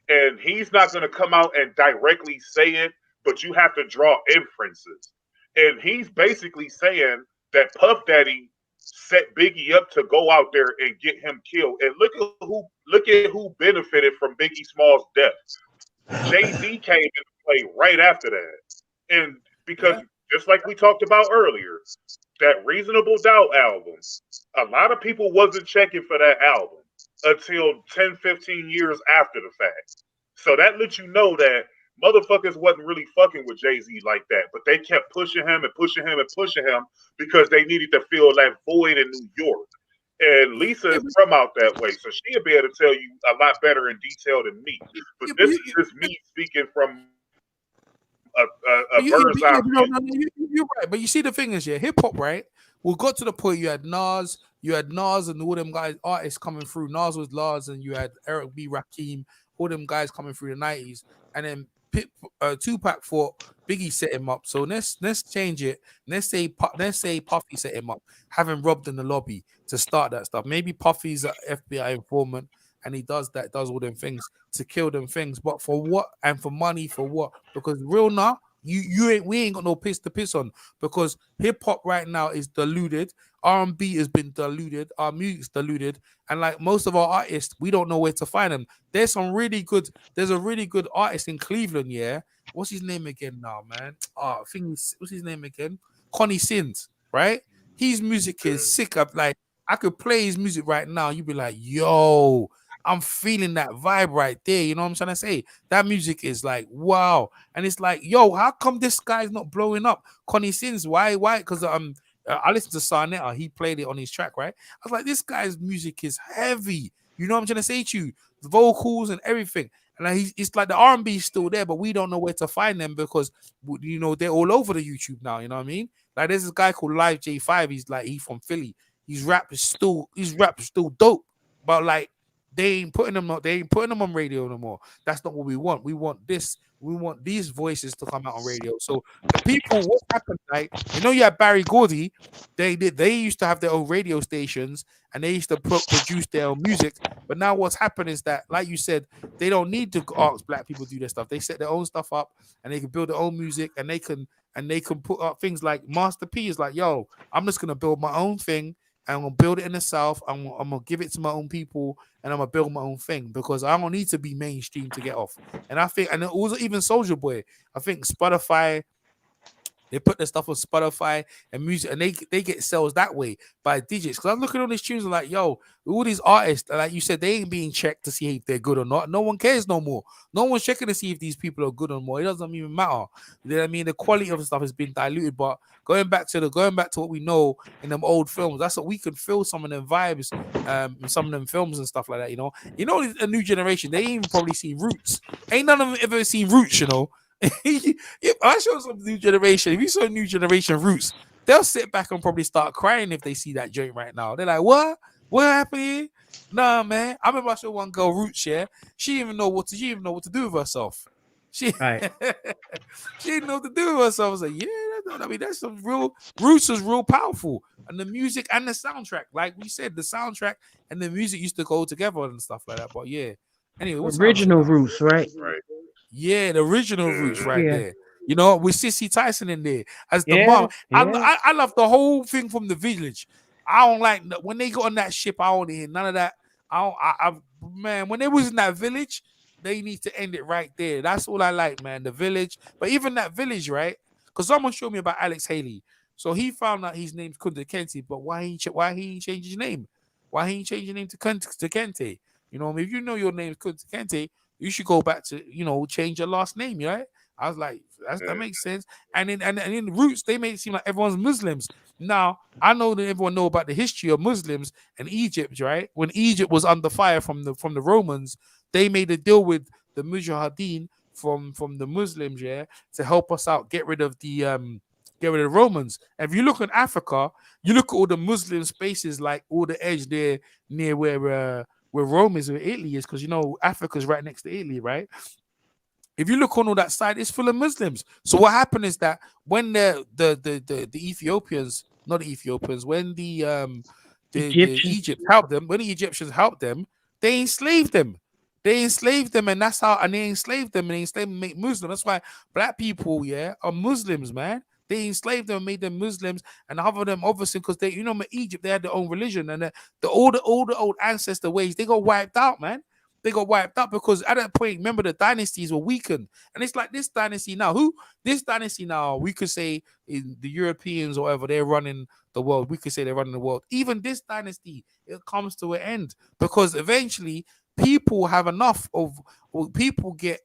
And he's not going to come out and directly say it, but you have to draw inferences. And he's basically saying that Puff Daddy set Biggie up to go out there and get him killed. And look at who benefited from Biggie Small's death. Jay-Z came into play right after that. And because just like we talked about earlier, that Reasonable Doubt album, a lot of people wasn't checking for that album until 10, 15 years after the fact. So that lets you know that motherfuckers wasn't really fucking with Jay-Z like that, but they kept pushing him and pushing him and pushing him because they needed to fill that void in New York. And Lisa is from out that way, so she'll be able to tell you a lot better in detail than me. But this is just me speaking from a bird's eye view. You're right, but you see the thing is, hip hop, right? We got to the point you had Nas and all them guys, artists coming through. Nas was Nas, and you had Eric B. Rakim, all them guys coming through the 90s, and then Tupac thought Biggie set him up. So let's change it. Let's say Puffy set him up, having robbed in the lobby to start that stuff. Maybe Puffy's an FBI informant and he does all them things to kill them things. But for what? And for money for what? Because real now, we ain't got no piss to piss on, because hip hop right now is diluted. R&B has been diluted. Our music's diluted, and like most of our artists, we don't know where to find them. There's a really good artist in Cleveland. Yeah, what's his name again now, man? What's his name again? Connie Sins, right? His music is sick. I could play his music right now. You'd be like, yo, I'm feeling that vibe right there. You know what I'm trying to say? That music is like, wow. And it's like, yo, how come this guy's not blowing up? Connie Sins, why? Because I listened to Sarnetta. He played it on his track, right? I was like, this guy's music is heavy. You know what I'm trying to say to you? The vocals and everything. And like, it's like the R&B is still there, but we don't know where to find them because, you know, they're all over the YouTube now. You know what I mean? Like, there's this guy called Live J5. He's from Philly. His rap is still dope, but like, they ain't putting them on radio no more. That's not what we want. We want this. We want these voices to come out on radio. So the people, what happened? Like, you know, you had Barry Gordy. They used to have their own radio stations and they used to produce their own music. But now what's happened is that, like you said, they don't need to ask black people to do their stuff. They set their own stuff up and they can build their own music, and they can put up things like Master P is like, yo, I'm just gonna build my own thing. And I'm gonna build it in the South. I'm gonna give it to my own people, and I'm gonna build my own thing because I don't need to be mainstream to get off. And I think, and also even Soulja Boy, I think Spotify, they put their stuff on Spotify and music, and they get sales that way by digits. Because I'm looking on these tunes and like, yo, all these artists, like you said, they ain't being checked to see if they're good or not. No one cares no more. No one's checking to see if these people are good or more. It doesn't even matter. You know what I mean? The quality of the stuff has been diluted. But going back to what we know in them old films, that's what we can feel some of them vibes, in some of them films and stuff like that. You know, a new generation, they ain't even probably seen Roots. Ain't none of them ever seen Roots. You know. If I show some new generation, if you saw new generation Roots, they'll sit back and probably start crying if they see that joint right now. They're like, what happened here? Nah, man. I remember I saw one girl Roots, yeah. She didn't even know what to do with herself. She didn't know what to do with herself. I was like, yeah, that's some real Roots is real powerful. And the music and the soundtrack, like we said, the soundtrack and the music used to go together and stuff like that. But yeah. Anyway, original Roots, right? Right. Yeah, the original Roots right there. You know, with Sissy Tyson in there as the mom. I love the whole thing from The Village. I don't like when they got on that ship. I don't hear none of that. Man, when they was in that village, they need to end it right there. That's all I like, man. The Village, but even that village, right? Because someone showed me about Alex Haley. So he found out his name's Kunta Kinte, but why he changed his name? Why he ain't changed his name to Kente? You know, if you know your name is Kunta Kinte, you should go back to, you know, change your last name, right? I was like, that makes sense. And in Roots, they make it seem like everyone's Muslims. Now, I know that everyone know about the history of Muslims and Egypt, right? When Egypt was under fire from the Romans, they made a deal with the Mujahideen from the Muslims, yeah, to help us out, get rid of the Romans. And if you look in Africa, you look at all the Muslim spaces, like all the edge there near where Rome is, where Italy is, because you know Africa's right next to Italy, right? If you look on all that side, it's full of Muslims. So what happened is that when the Ethiopians, not the Ethiopians, when the Egypt helped them, when the Egyptians helped them, they enslaved them. And that's how, and they enslaved them and make Muslim. That's why black people, yeah, are Muslims, man. They enslaved them and made them Muslims, and half of them obviously because they, you know, in Egypt they had their own religion, and all the old ancestor ways they got wiped out, man. They got wiped out because at that point, remember, the dynasties were weakened, and it's like this dynasty now. This dynasty now, we could say in the Europeans or whatever, they're running the world. We could say they're running the world. Even this dynasty, it comes to an end because eventually people have enough of. Well, people get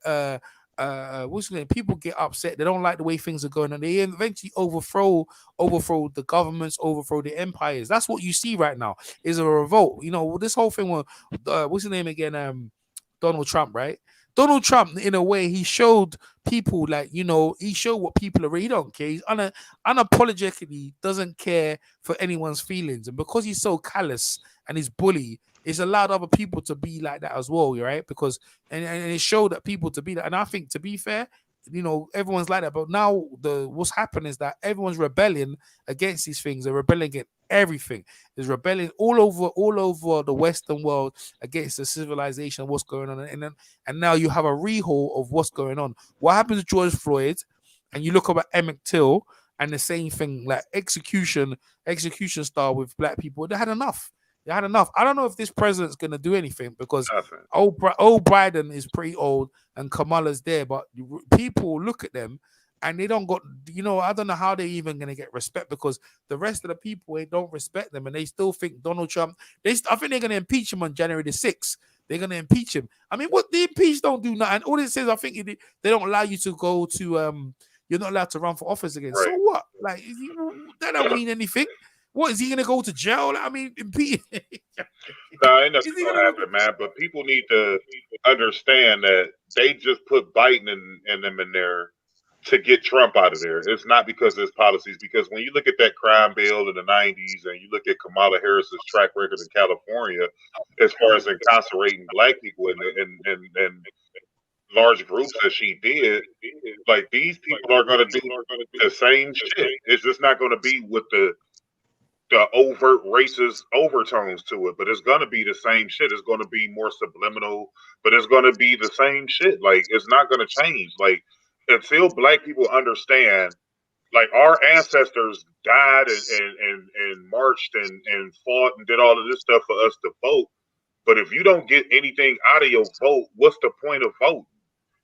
people get upset. They don't like the way things are going, and they eventually overthrow the governments, overthrow the empires. That's what you see right now is a revolt. You know, this whole thing with what's his name again? Donald Trump, right? Donald Trump, in a way, he showed people, like, you know, he showed what people are. He don't care. He's unapologetically doesn't care for anyone's feelings, and because he's so callous and he's bully, it's allowed other people to be like that as well, right? Because and it showed that people to be that. And I think, to be fair, you know, everyone's like that. But now what's happened is that everyone's rebelling against these things. They're rebelling against everything. There's rebellion all over the Western world against the civilization of what's going on. And now you have a rehaul of what's going on. What happened to George Floyd? And you look about Emmett Till and the same thing, like execution style with black people. They had enough. They had enough. I don't know if this president's going to do anything because old Biden is pretty old and Kamala's there, but people look at them and they don't got, you know, I don't know how they're even going to get respect because the rest of the people, they don't respect them and they still think Donald Trump, I think they're going to impeach him on January the 6th. They're going to impeach him. I mean, what the impeach don't do nothing. All it says, I think they don't allow you to go to, you're not allowed to run for office again. Right. So what? Like, that don't mean anything. What, is he going to go to jail? I mean, impeach. No, ain't nothing going to happen, man. But people need to understand that they just put Biden and them in there to get Trump out of there. It's not because of his policies. Because when you look at that crime bill in the 90s and you look at Kamala Harris's track record in California, as far as incarcerating black people in large groups as she did, like, these people are going to do the same shit. It's just not going to be with the overt racist overtones to it, but it's going to be the same shit. It's going to be more subliminal, but it's going to be the same shit. Like, it's not going to change. Like, until black people understand, like, our ancestors died and marched and fought and did all of this stuff for us to vote. But if you don't get anything out of your vote, what's the point of voting?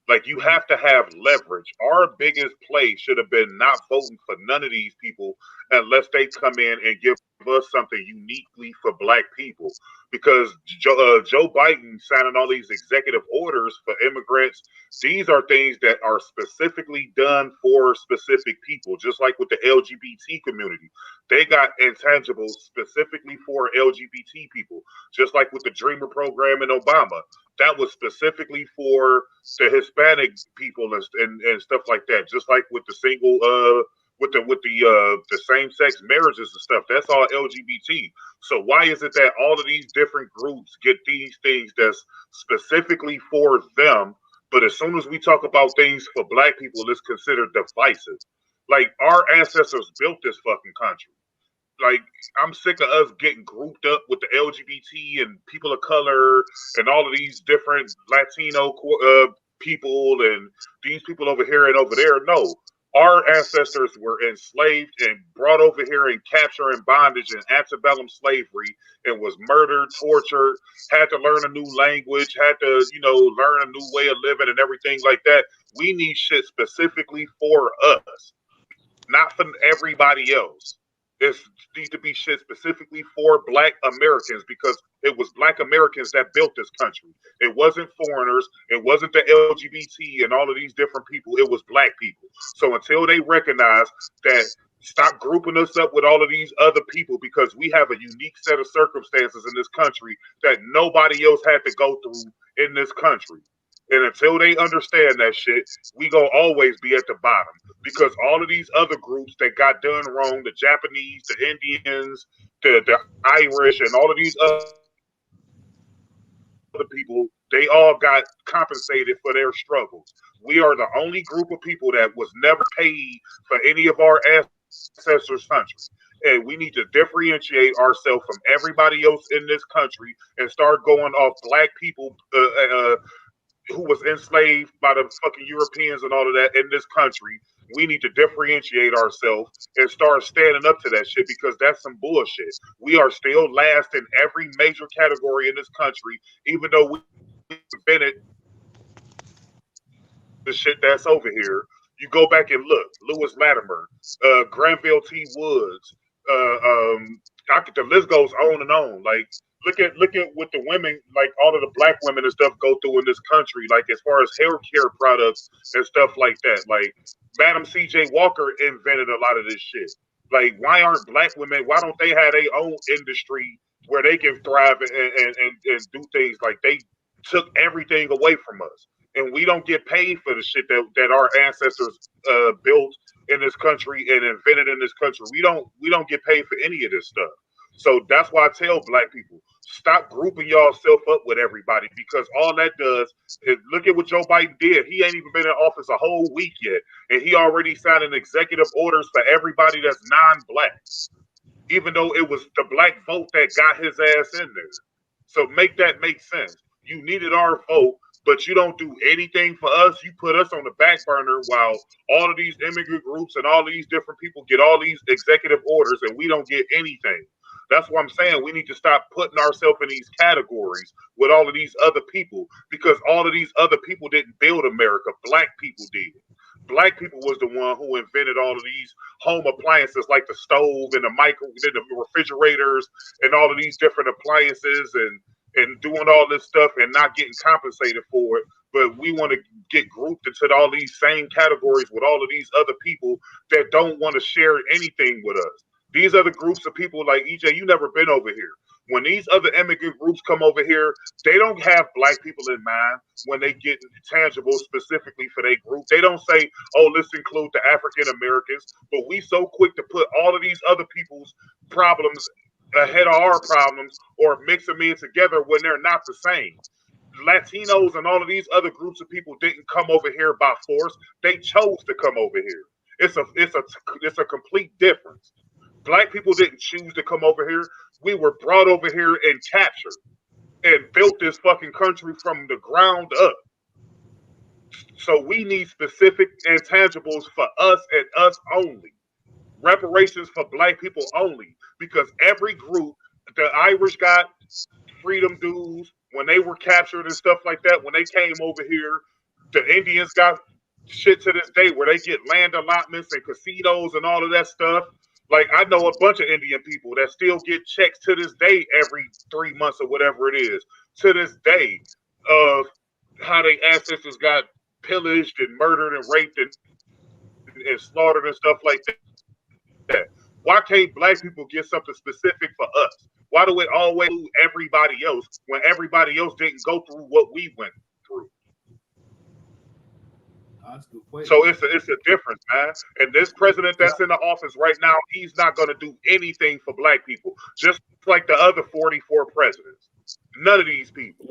Like, you have to have leverage. Our biggest play should have been not voting for none of these people unless they come in and give us something uniquely for black people. Because Joe Biden signing all these executive orders for immigrants, these are things that are specifically done for specific people, just like with the LGBT community. They got intangibles specifically for LGBT people, just like with the Dreamer program in Obama. That was specifically for the Hispanic people and stuff like that. Just like with the single, with the same-sex marriages and stuff. That's all LGBT. So why is it that all of these different groups get these things that's specifically for them, but as soon as we talk about things for black people, it's considered divisive? Like, our ancestors built this fucking country. Like, I'm sick of us getting grouped up with the LGBT and people of color and all of these different Latino people and these people over here and over there. No, our ancestors were enslaved and brought over here in capture and bondage and antebellum slavery and was murdered, tortured, had to learn a new language, had to, learn a new way of living and everything like that. We need shit specifically for us, not for everybody else. It needs to be shit specifically for black Americans because it was black Americans that built this country. It wasn't foreigners. It wasn't the LGBT and all of these different people. It was black people. So until they recognize that, stop grouping us up with all of these other people because we have a unique set of circumstances in this country that nobody else had to go through in this country. And until they understand that shit, we gonna always be at the bottom because all of these other groups that got done wrong, the Japanese, the Indians, the Irish, and all of these other people, they all got compensated for their struggles. We are the only group of people that was never paid for any of our ancestors' country. And we need to differentiate ourselves from everybody else in this country and start going off black people who was enslaved by the fucking Europeans and all of that in this country. we need to differentiate ourselves and start standing up to that shit because that's some bullshit. We are still last in every major category in this country, even though we invented the shit that's over here. You go back and look, Lewis Latimer, Granville T. Woods, the list goes on and on. Like look at what the women, like all of the black women and stuff, go through in this country. Like as far as hair care products and stuff like that. Like Madam C.J. Walker invented a lot of this shit. Like why aren't black women? Why don't they have their own industry where they can thrive and do things? Like they took everything away from us, and we don't get paid for the shit that our ancestors built in this country and invented in this country. We don't get paid for any of this stuff. So that's why I tell black people, stop grouping yourself up with everybody, because all that does is look at what Joe Biden did. He ain't even been in office a whole week yet, and he already signed executive orders for everybody that's non-black, even though it was the black vote that got his ass in there. So make that make sense. You needed our vote, but you don't do anything for us. You put us on the back burner while all of these immigrant groups and all of these different people get all these executive orders and we don't get anything. That's what I'm saying. We need to stop putting ourselves in these categories with all of these other people, because all of these other people didn't build America. Black people did. Black people was the one who invented all of these home appliances like the stove and the refrigerators and all of these different appliances and doing all this stuff and not getting compensated for it. But we want to get grouped into all these same categories with all of these other people that don't want to share anything with us. These other groups of people like EJ, you never been over here. When these other immigrant groups come over here, they don't have black people in mind when they get tangible specifically for their group. They don't say, oh, let's include the African Americans. But we so quick to put all of these other people's problems ahead of our problems or mix them in together when they're not the same. Latinos and all of these other groups of people didn't come over here by force. They chose to come over here. It's a complete difference. Black people didn't choose to come over here. We were brought over here and captured and built this fucking country from the ground up. So we need specific intangibles for us and us only. Reparations for black people only, because every group, the Irish got freedom dues when they were captured and stuff like that. When they came over here, the Indians got shit to this day where they get land allotments and casinos and all of that stuff. Like I know a bunch of Indian people that still get checks to this day every 3 months or whatever it is, to this day, of how their ancestors got pillaged and murdered and raped and slaughtered and stuff like that. Why can't black people get something specific for us? Why do it always do everybody else when everybody else didn't go through what we went through? So it's a difference, man. And this president that's in the office right now, he's not going to do anything for black people, just like the other 44 presidents. None of these people.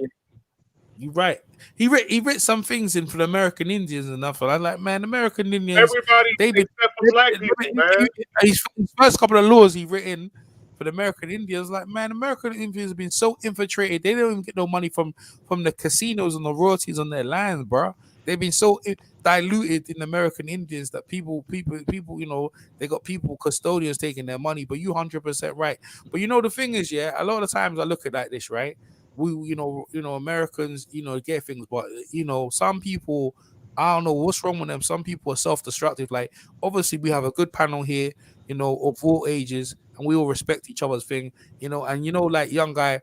You're right. He writ some things in for the American Indians and stuff. And I'm like, man, American Indians. Everybody except for black people, man. His first couple of laws he written for the American Indians, like, man, American Indians have been so infiltrated. They don't even get no money from the casinos and the royalties on their lands, bro. They've been so diluted in American Indians that people, you know, they got people, custodians taking their money. But you 100% right. But you know, the thing is, yeah, a lot of times I look at like this, right? We, you know, Americans, you know, get things, but you know, some people, I don't know what's wrong with them. Some people are self-destructive. Like, obviously, we have a good panel here, you know, of all ages, and we all respect each other's thing, you know. And you know, like young guy,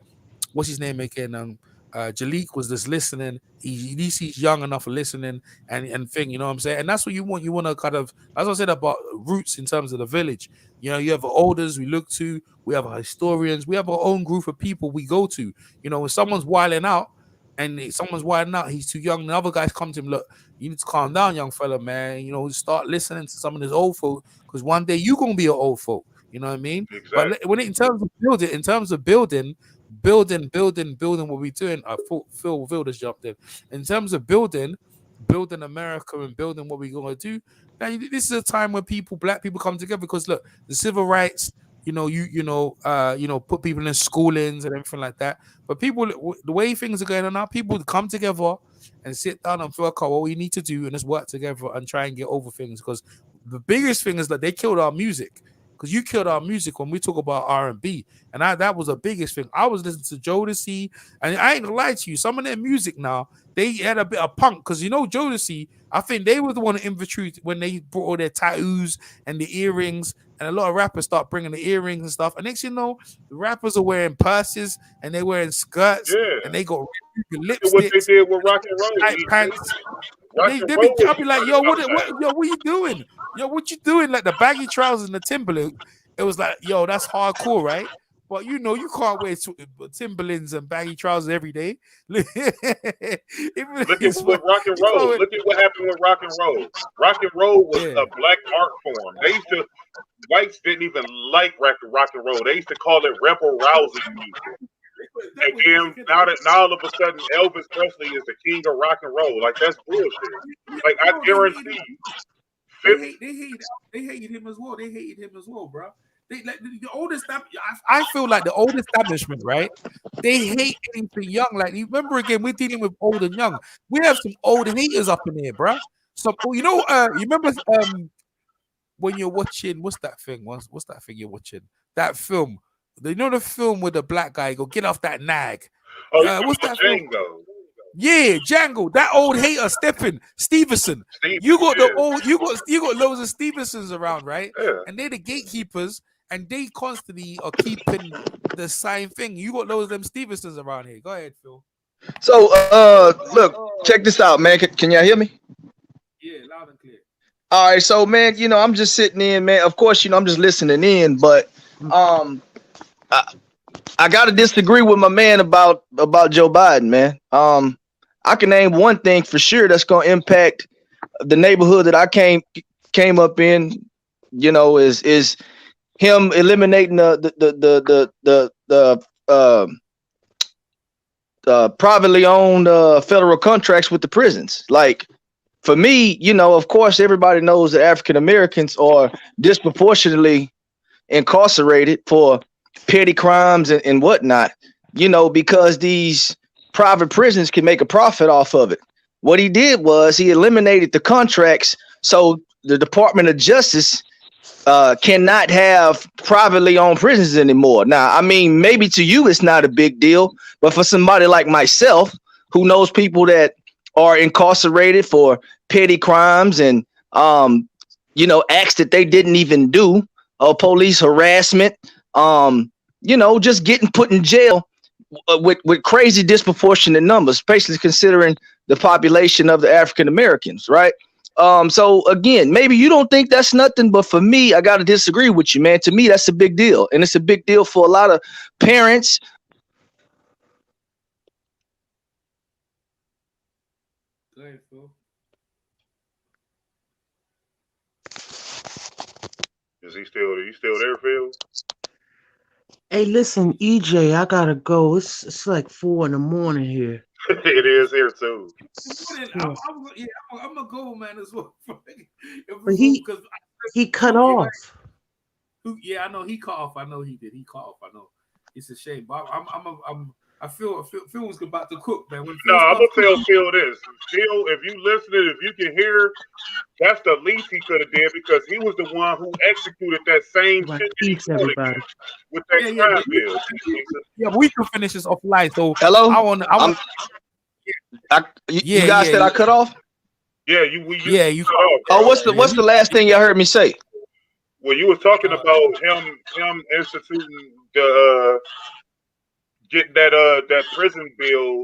what's his name again? Jalik was just listening. At least he's young enough for listening and thing, you know what I'm saying? And that's what you want. You want to kind of, as I said about roots in terms of the village, you know, you have elders we look to, we have historians, we have our own group of people we go to. You know, when someone's wilding out, he's too young, the other guys come to him, look, you need to calm down, young fella, man. You know, start listening to some of this old folk, because one day you're going to be an old folk. You know what I mean? Exactly. But when in terms of building what we're doing, Phil just jumped in. In terms of building America and building what we're gonna do, now this is a time when black people come together, because look, the civil rights, put people in schoolings and everything like that. But people, the way things are going on now, people come together and sit down and work out what we need to do and just work together and try and get over things. Because the biggest thing is that they killed our music. Because you killed our music when we talk about R&B, and that was the biggest thing. I was listening to Jodeci, and I ain't gonna lie to you, some of their music now, they had a bit of punk, because Jodeci, I think they were the one to infiltrate when they brought all their tattoos and the earrings, and a lot of rappers start bringing the earrings and stuff. And next you know, the rappers are wearing purses and they wearing skirts, and they got lipsticks. What they did with rock and roll, tight pants. I'll be like, yo, what you doing? Yo, what you doing? Like the baggy trousers and the Timberland. It was like, yo, that's hardcore, right? But you can't wear Timberlands and baggy trousers every day. Look at what rock and roll. Look at what happened with rock and roll. Rock and roll was a black art form. Whites didn't even like rock and roll. They used to call it rebel rousing music. And then now all of a sudden Elvis Presley is the king of rock and roll. Like, that's bullshit. Like, I guarantee you. They hated him as well. They hated him as well, bro. They like the oldest. I feel like the old establishment, right? They hate anything young. Like, you remember again, we're dealing with old and young. We have some old haters up in here, bro. So you remember when you're watching what's that thing? What's that thing you're watching? That film. You know the film with the black guy go get off that nag. What's that film? Django. Yeah, Django. That old hater Stevenson. You got loads of Stevensons around, right? Yeah. And they're the gatekeepers, and they constantly are keeping the same thing. You got loads of them Stevensons around here. Go ahead, Phil. So, look, check this out, man. Can y'all hear me? Yeah, loud and clear. All right, so man, I'm just sitting in, man. Of course, I'm just listening in, but I gotta disagree with my man about Joe Biden, man. I can name one thing for sure that's gonna impact the neighborhood that I came up in. Is him eliminating the privately owned federal contracts with the prisons. Like, for me, of course, everybody knows that African Americans are disproportionately incarcerated for petty crimes and whatnot, because these private prisons can make a profit off of it. What he did was he eliminated the contracts, so the Department of Justice cannot have privately owned prisons anymore. Now, I mean, maybe to you it's not a big deal, but for somebody like myself who knows people that are incarcerated for petty crimes and acts that they didn't even do, police harassment, just getting put in jail with crazy disproportionate numbers, especially considering the population of the African Americans, right? So again, maybe you don't think that's nothing, but for me, I gotta disagree with you, man. To me, that's a big deal, and it's a big deal for a lot of parents. Go ahead, Phil. Is he still there, Phil? Hey, listen, EJ, I gotta go. It's like 4 a.m. here. It is here too. I'm gonna go, man, as well. But he cut off. Yeah, I know he cut off. I know he did. He cut off. I know. It's a shame, but I feel Phil's about to cook, man. I'm gonna tell Phil this. Phil, if you listening, if you can hear, that's the least he could have did, because he was the one who executed that same shit Peace, everybody. with that crime bill. Yeah, we can finish this offline. So hello, you guys said I cut off. Yeah, you cut off. Oh, what's the last thing you heard me say? Well, you were talking about him instituting the getting that prison bill,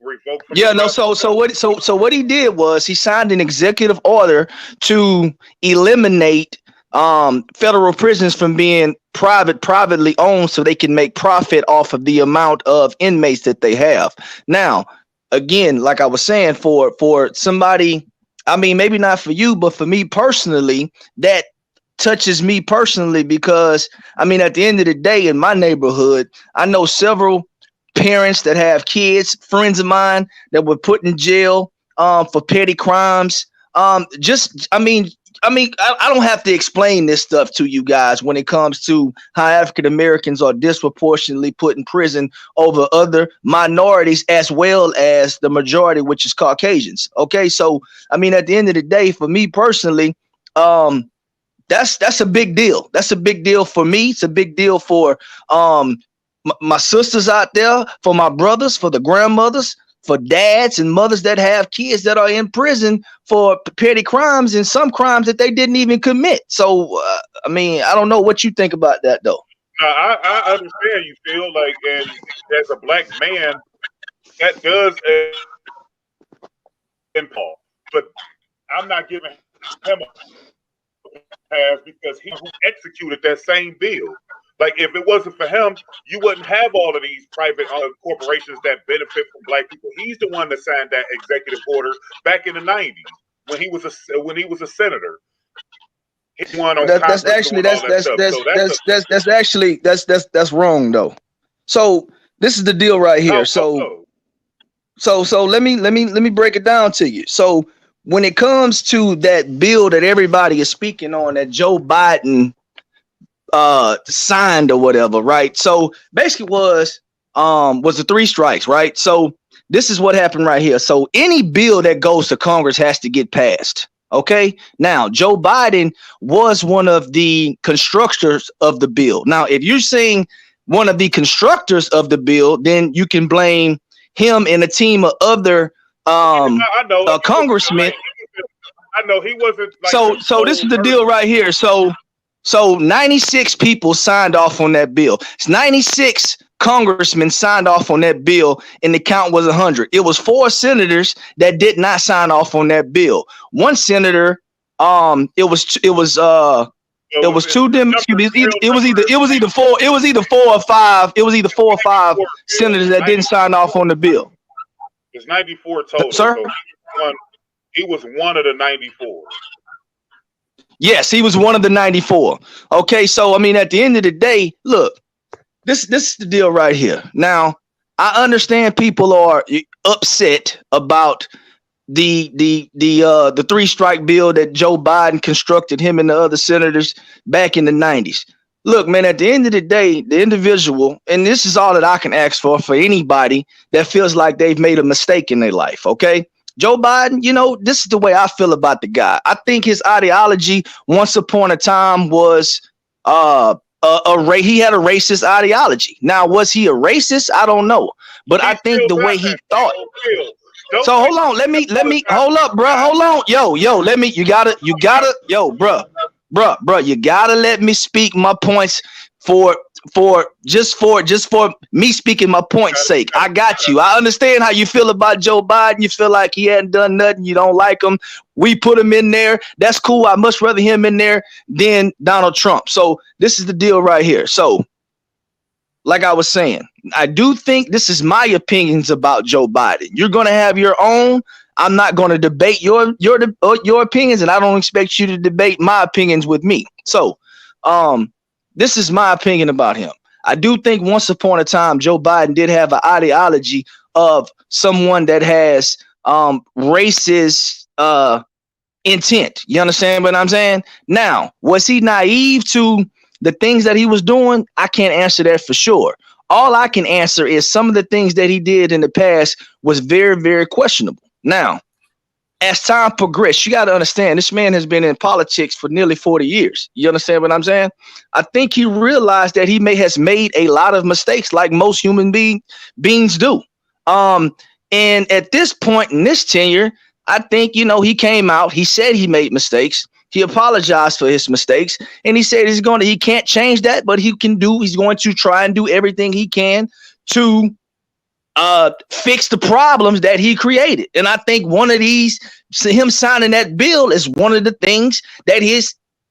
revoked. So what he did was he signed an executive order to eliminate federal prisons from being privately owned, so they can make profit off of the amount of inmates that they have. Now, again, like I was saying, for somebody, I mean, maybe not for you, but for me personally, that touches me personally, because I mean, at the end of the day, in my neighborhood, I know several parents that have kids, friends of mine that were put in jail for petty crimes. I mean, I don't have to explain this stuff to you guys when it comes to how African Americans are disproportionately put in prison over other minorities as well as the majority, which is Caucasians. Okay, so I mean, at the end of the day, for me personally, that's a big deal. That's a big deal for me. It's a big deal for my sisters out there, for my brothers, for the grandmothers, for dads and mothers that have kids that are in prison for petty crimes and some crimes that they didn't even commit. So, I mean, I don't know what you think about that, though. I understand you feel like, and as a black man, that does impulse. But I'm not giving him a pass because he who executed that same bill. Like, if it wasn't for him, you wouldn't have all of these private corporations that benefit from black people. He's the one that signed that executive order back in the 90s when he was a senator. He won on that's wrong though. So this is the deal right here. So let me break it down to you. So when it comes to that bill that everybody is speaking on, that Joe Biden signed or whatever, right? So basically was the 3 strikes, right? So this is what happened right here. So any bill that goes to Congress has to get passed. Okay. Now, Joe Biden was one of the constructors of the bill. Now, if you're saying one of the constructors of the bill, then you can blame him and a team of other congressmen. I know he wasn't. Like, so this is the deal right here. So 96 people signed off on that bill. It's 96 congressmen signed off on that bill, and the count was 100. It was 4 senators that did not sign off on that bill. One senator, it was 2 them. It was either 4 or 5. It was either 4 or 5 senators that didn't sign off on the bill. It's 94 total. Sir? So he was one of the 94. Yes, he was one of the 94. Okay, so I mean, at the end of the day, look, this is the deal right here. Now, I understand people are upset about the 3-strike bill that Joe Biden constructed, him and the other senators back in the 90s. Look, man, at the end of the day, the individual, and this is all that I can ask for anybody that feels like they've made a mistake in their life, okay? Joe Biden, you know, this is the way I feel about the guy. I think his ideology once upon a time was he had a racist ideology. Now, was he a racist? I don't know. But I think the way he thought. So hold on, let me hold up, bro. Hold on. Yo, you gotta, yo, bro, you gotta let me speak my points for me speaking my point's sake. I got you. I understand how you feel about Joe Biden. You feel like he hadn't done nothing. You don't like him. We put him in there. That's cool. I much rather him in there than Donald Trump. So this is the deal right here. So like I was saying, I do think this is my opinions about Joe Biden. You're going to have your own. I'm not going to debate your opinions, and I don't expect you to debate my opinions with me. So, this is my opinion about him. I do think once upon a time, Joe Biden did have an ideology of someone that has racist intent. You understand what I'm saying? Now, was he naive to the things that he was doing? I can't answer that for sure. All I can answer is some of the things that he did in the past was very, very questionable. Now, as time progressed, you got to understand this man has been in politics for nearly 40 years. You understand what I'm saying? I think he realized that he has made a lot of mistakes like most human beings do. And at this point in this tenure, I think, you know, he came out, he said he made mistakes. He apologized for his mistakes, and he said he can't change that, but he's going to try and do everything he can to fix the problems that he created. And I think one of these, him signing that bill, is one of the things that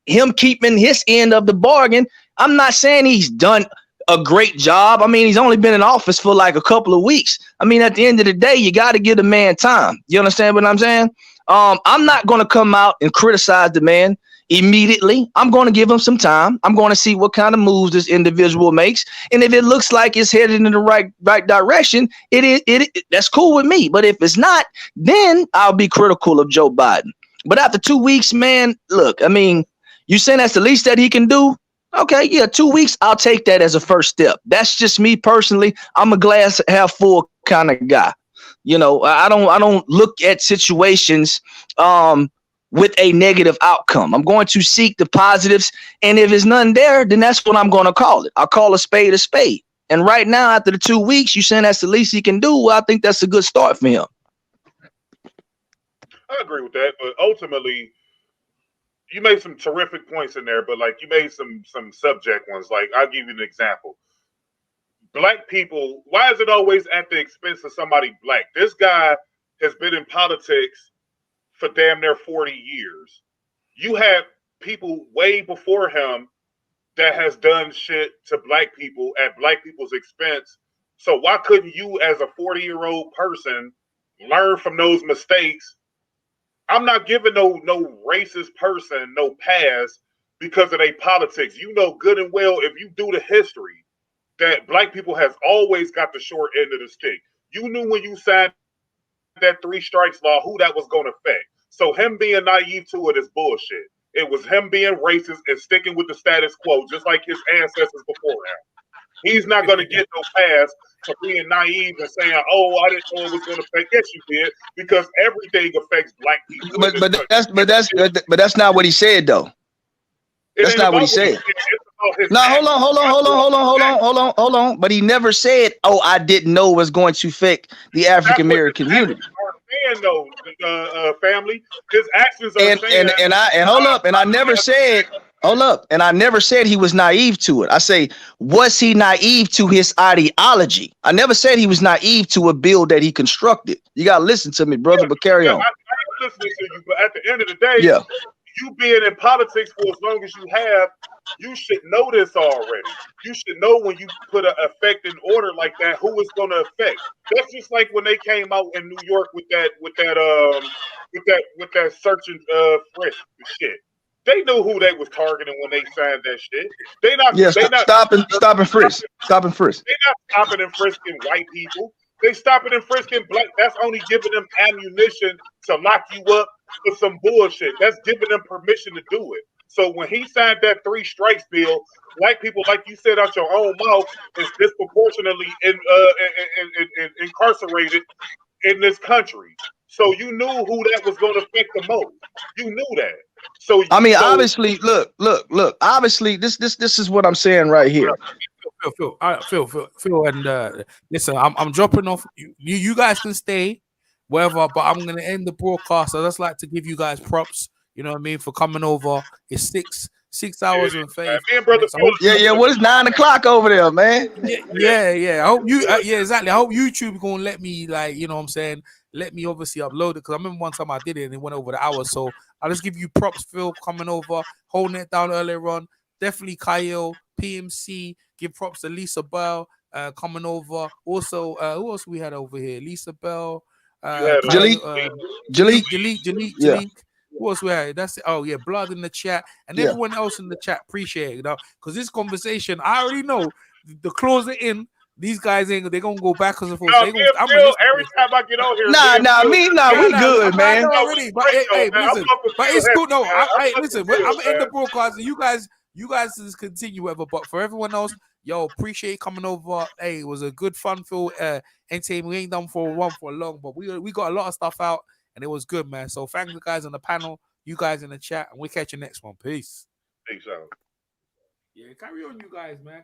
him keeping his end of the bargain. I'm not saying he's done a great job. I mean, he's only been in office for like a couple of weeks. I mean, at the end of the day, you got to give the man time. You understand what I'm saying? I'm not going to come out and criticize the man immediately. I'm going to give him some time. I'm going to see what kind of moves this individual makes. And if it looks like it's headed in the right direction, that's cool with me. But if it's not, then I'll be critical of Joe Biden. But after 2 weeks, man, look, I mean, you saying that's the least that he can do? Okay, yeah, 2 weeks, I'll take that as a first step. That's just me personally. I'm a glass half full kind of guy. You know, I don't look at situations with a negative outcome. I'm going to seek the positives, and if there's none there, then that's what I'm going to call it. I'll call a spade a spade. And right now, after the 2 weeks, you saying that's the least he can do? Well, I think that's a good start for him. I agree with that, but ultimately, you made some terrific points in there, but like you made some subject ones. Like I'll give you an example. Black people, why is it always at the expense of somebody black? This guy has been in politics for damn near 40 years. You have people way before him that has done shit to black people at black people's expense. So why couldn't you, as a 40-year-old person, learn from those mistakes? I'm not giving no racist person no pass because of their politics. You know good and well, if you do the history, that black people has always got the short end of the stick. You knew when you signed that 3 strikes law who that was going to affect. So him being naive to it is bullshit. It was him being racist and sticking with the status quo, just like his ancestors before him. He's not going to get no pass for being naive and saying, "Oh, I didn't know it was going to affect." Yes, you did, because everything affects black people. But that's not what he said, though. That's not what he said. No, hold on. But he never said, "Oh, I didn't know it was going to affect the African American community." Family, his actions are saying. I never said. Hold up, and I never said he was naive to it. I say, was he naive to his ideology? I never said he was naive to a bill that he constructed. You gotta listen to me, brother. But carry on. I'm listening to you, but at the end of the day, you being in politics for as long as you have, you should know this already. You should know when you put an effect in order like that, who it's going to affect. That's just like when they came out in New York with that search and frisk shit. They knew who they was targeting when they signed that shit. Stop and frisk. Stop and frisk. They're not stopping and frisking white people. They stopping and frisking black. That's only giving them ammunition to lock you up for some bullshit. That's giving them permission to do it. So when he signed that 3 strikes bill, black people, like you said out your own mouth, is disproportionately incarcerated in this country. So you knew who that was going to affect the most. You knew that. So I mean, obviously, look. Obviously, this is what I'm saying right here. Phil, and listen, I'm dropping off. You guys can stay, wherever, but I'm gonna end the broadcast. I just like to give you guys props. You know what I mean, for coming over. It's 6 hours and 30. Yeah. What is 9 o'clock over there, man? Yeah. I hope you. Exactly. I hope YouTube gonna let me, like, you know what I'm saying. Let me obviously upload it, because I remember one time I did it and it went over the hour. So I'll just give you props, Phil, coming over, holding it down earlier on. Definitely Kyle, PMC. Give props to Lisa Bell coming over. Also, who else we had over here? Lisa Bell, Jalik. Who else we had? That's it. Oh yeah, Blood in the chat, and everyone else in the chat. Appreciate it, you know, because this conversation, I already know the closer in. These guys ain't. They're gonna go backwards and forth. Every time I get on here, we good, man. Already, but hey, listen, but it's cool. No, listen, I'm in the broadcast, and you guys just continue whatever. But for everyone else, yo, appreciate you coming over. Hey, it was a good, fun-filled entertainment. We ain't done for long, but we got a lot of stuff out, and it was good, man. So thank the guys on the panel, you guys in the chat, and we'll catch you next one. Peace. Peace out. Yeah, carry on, you guys, man.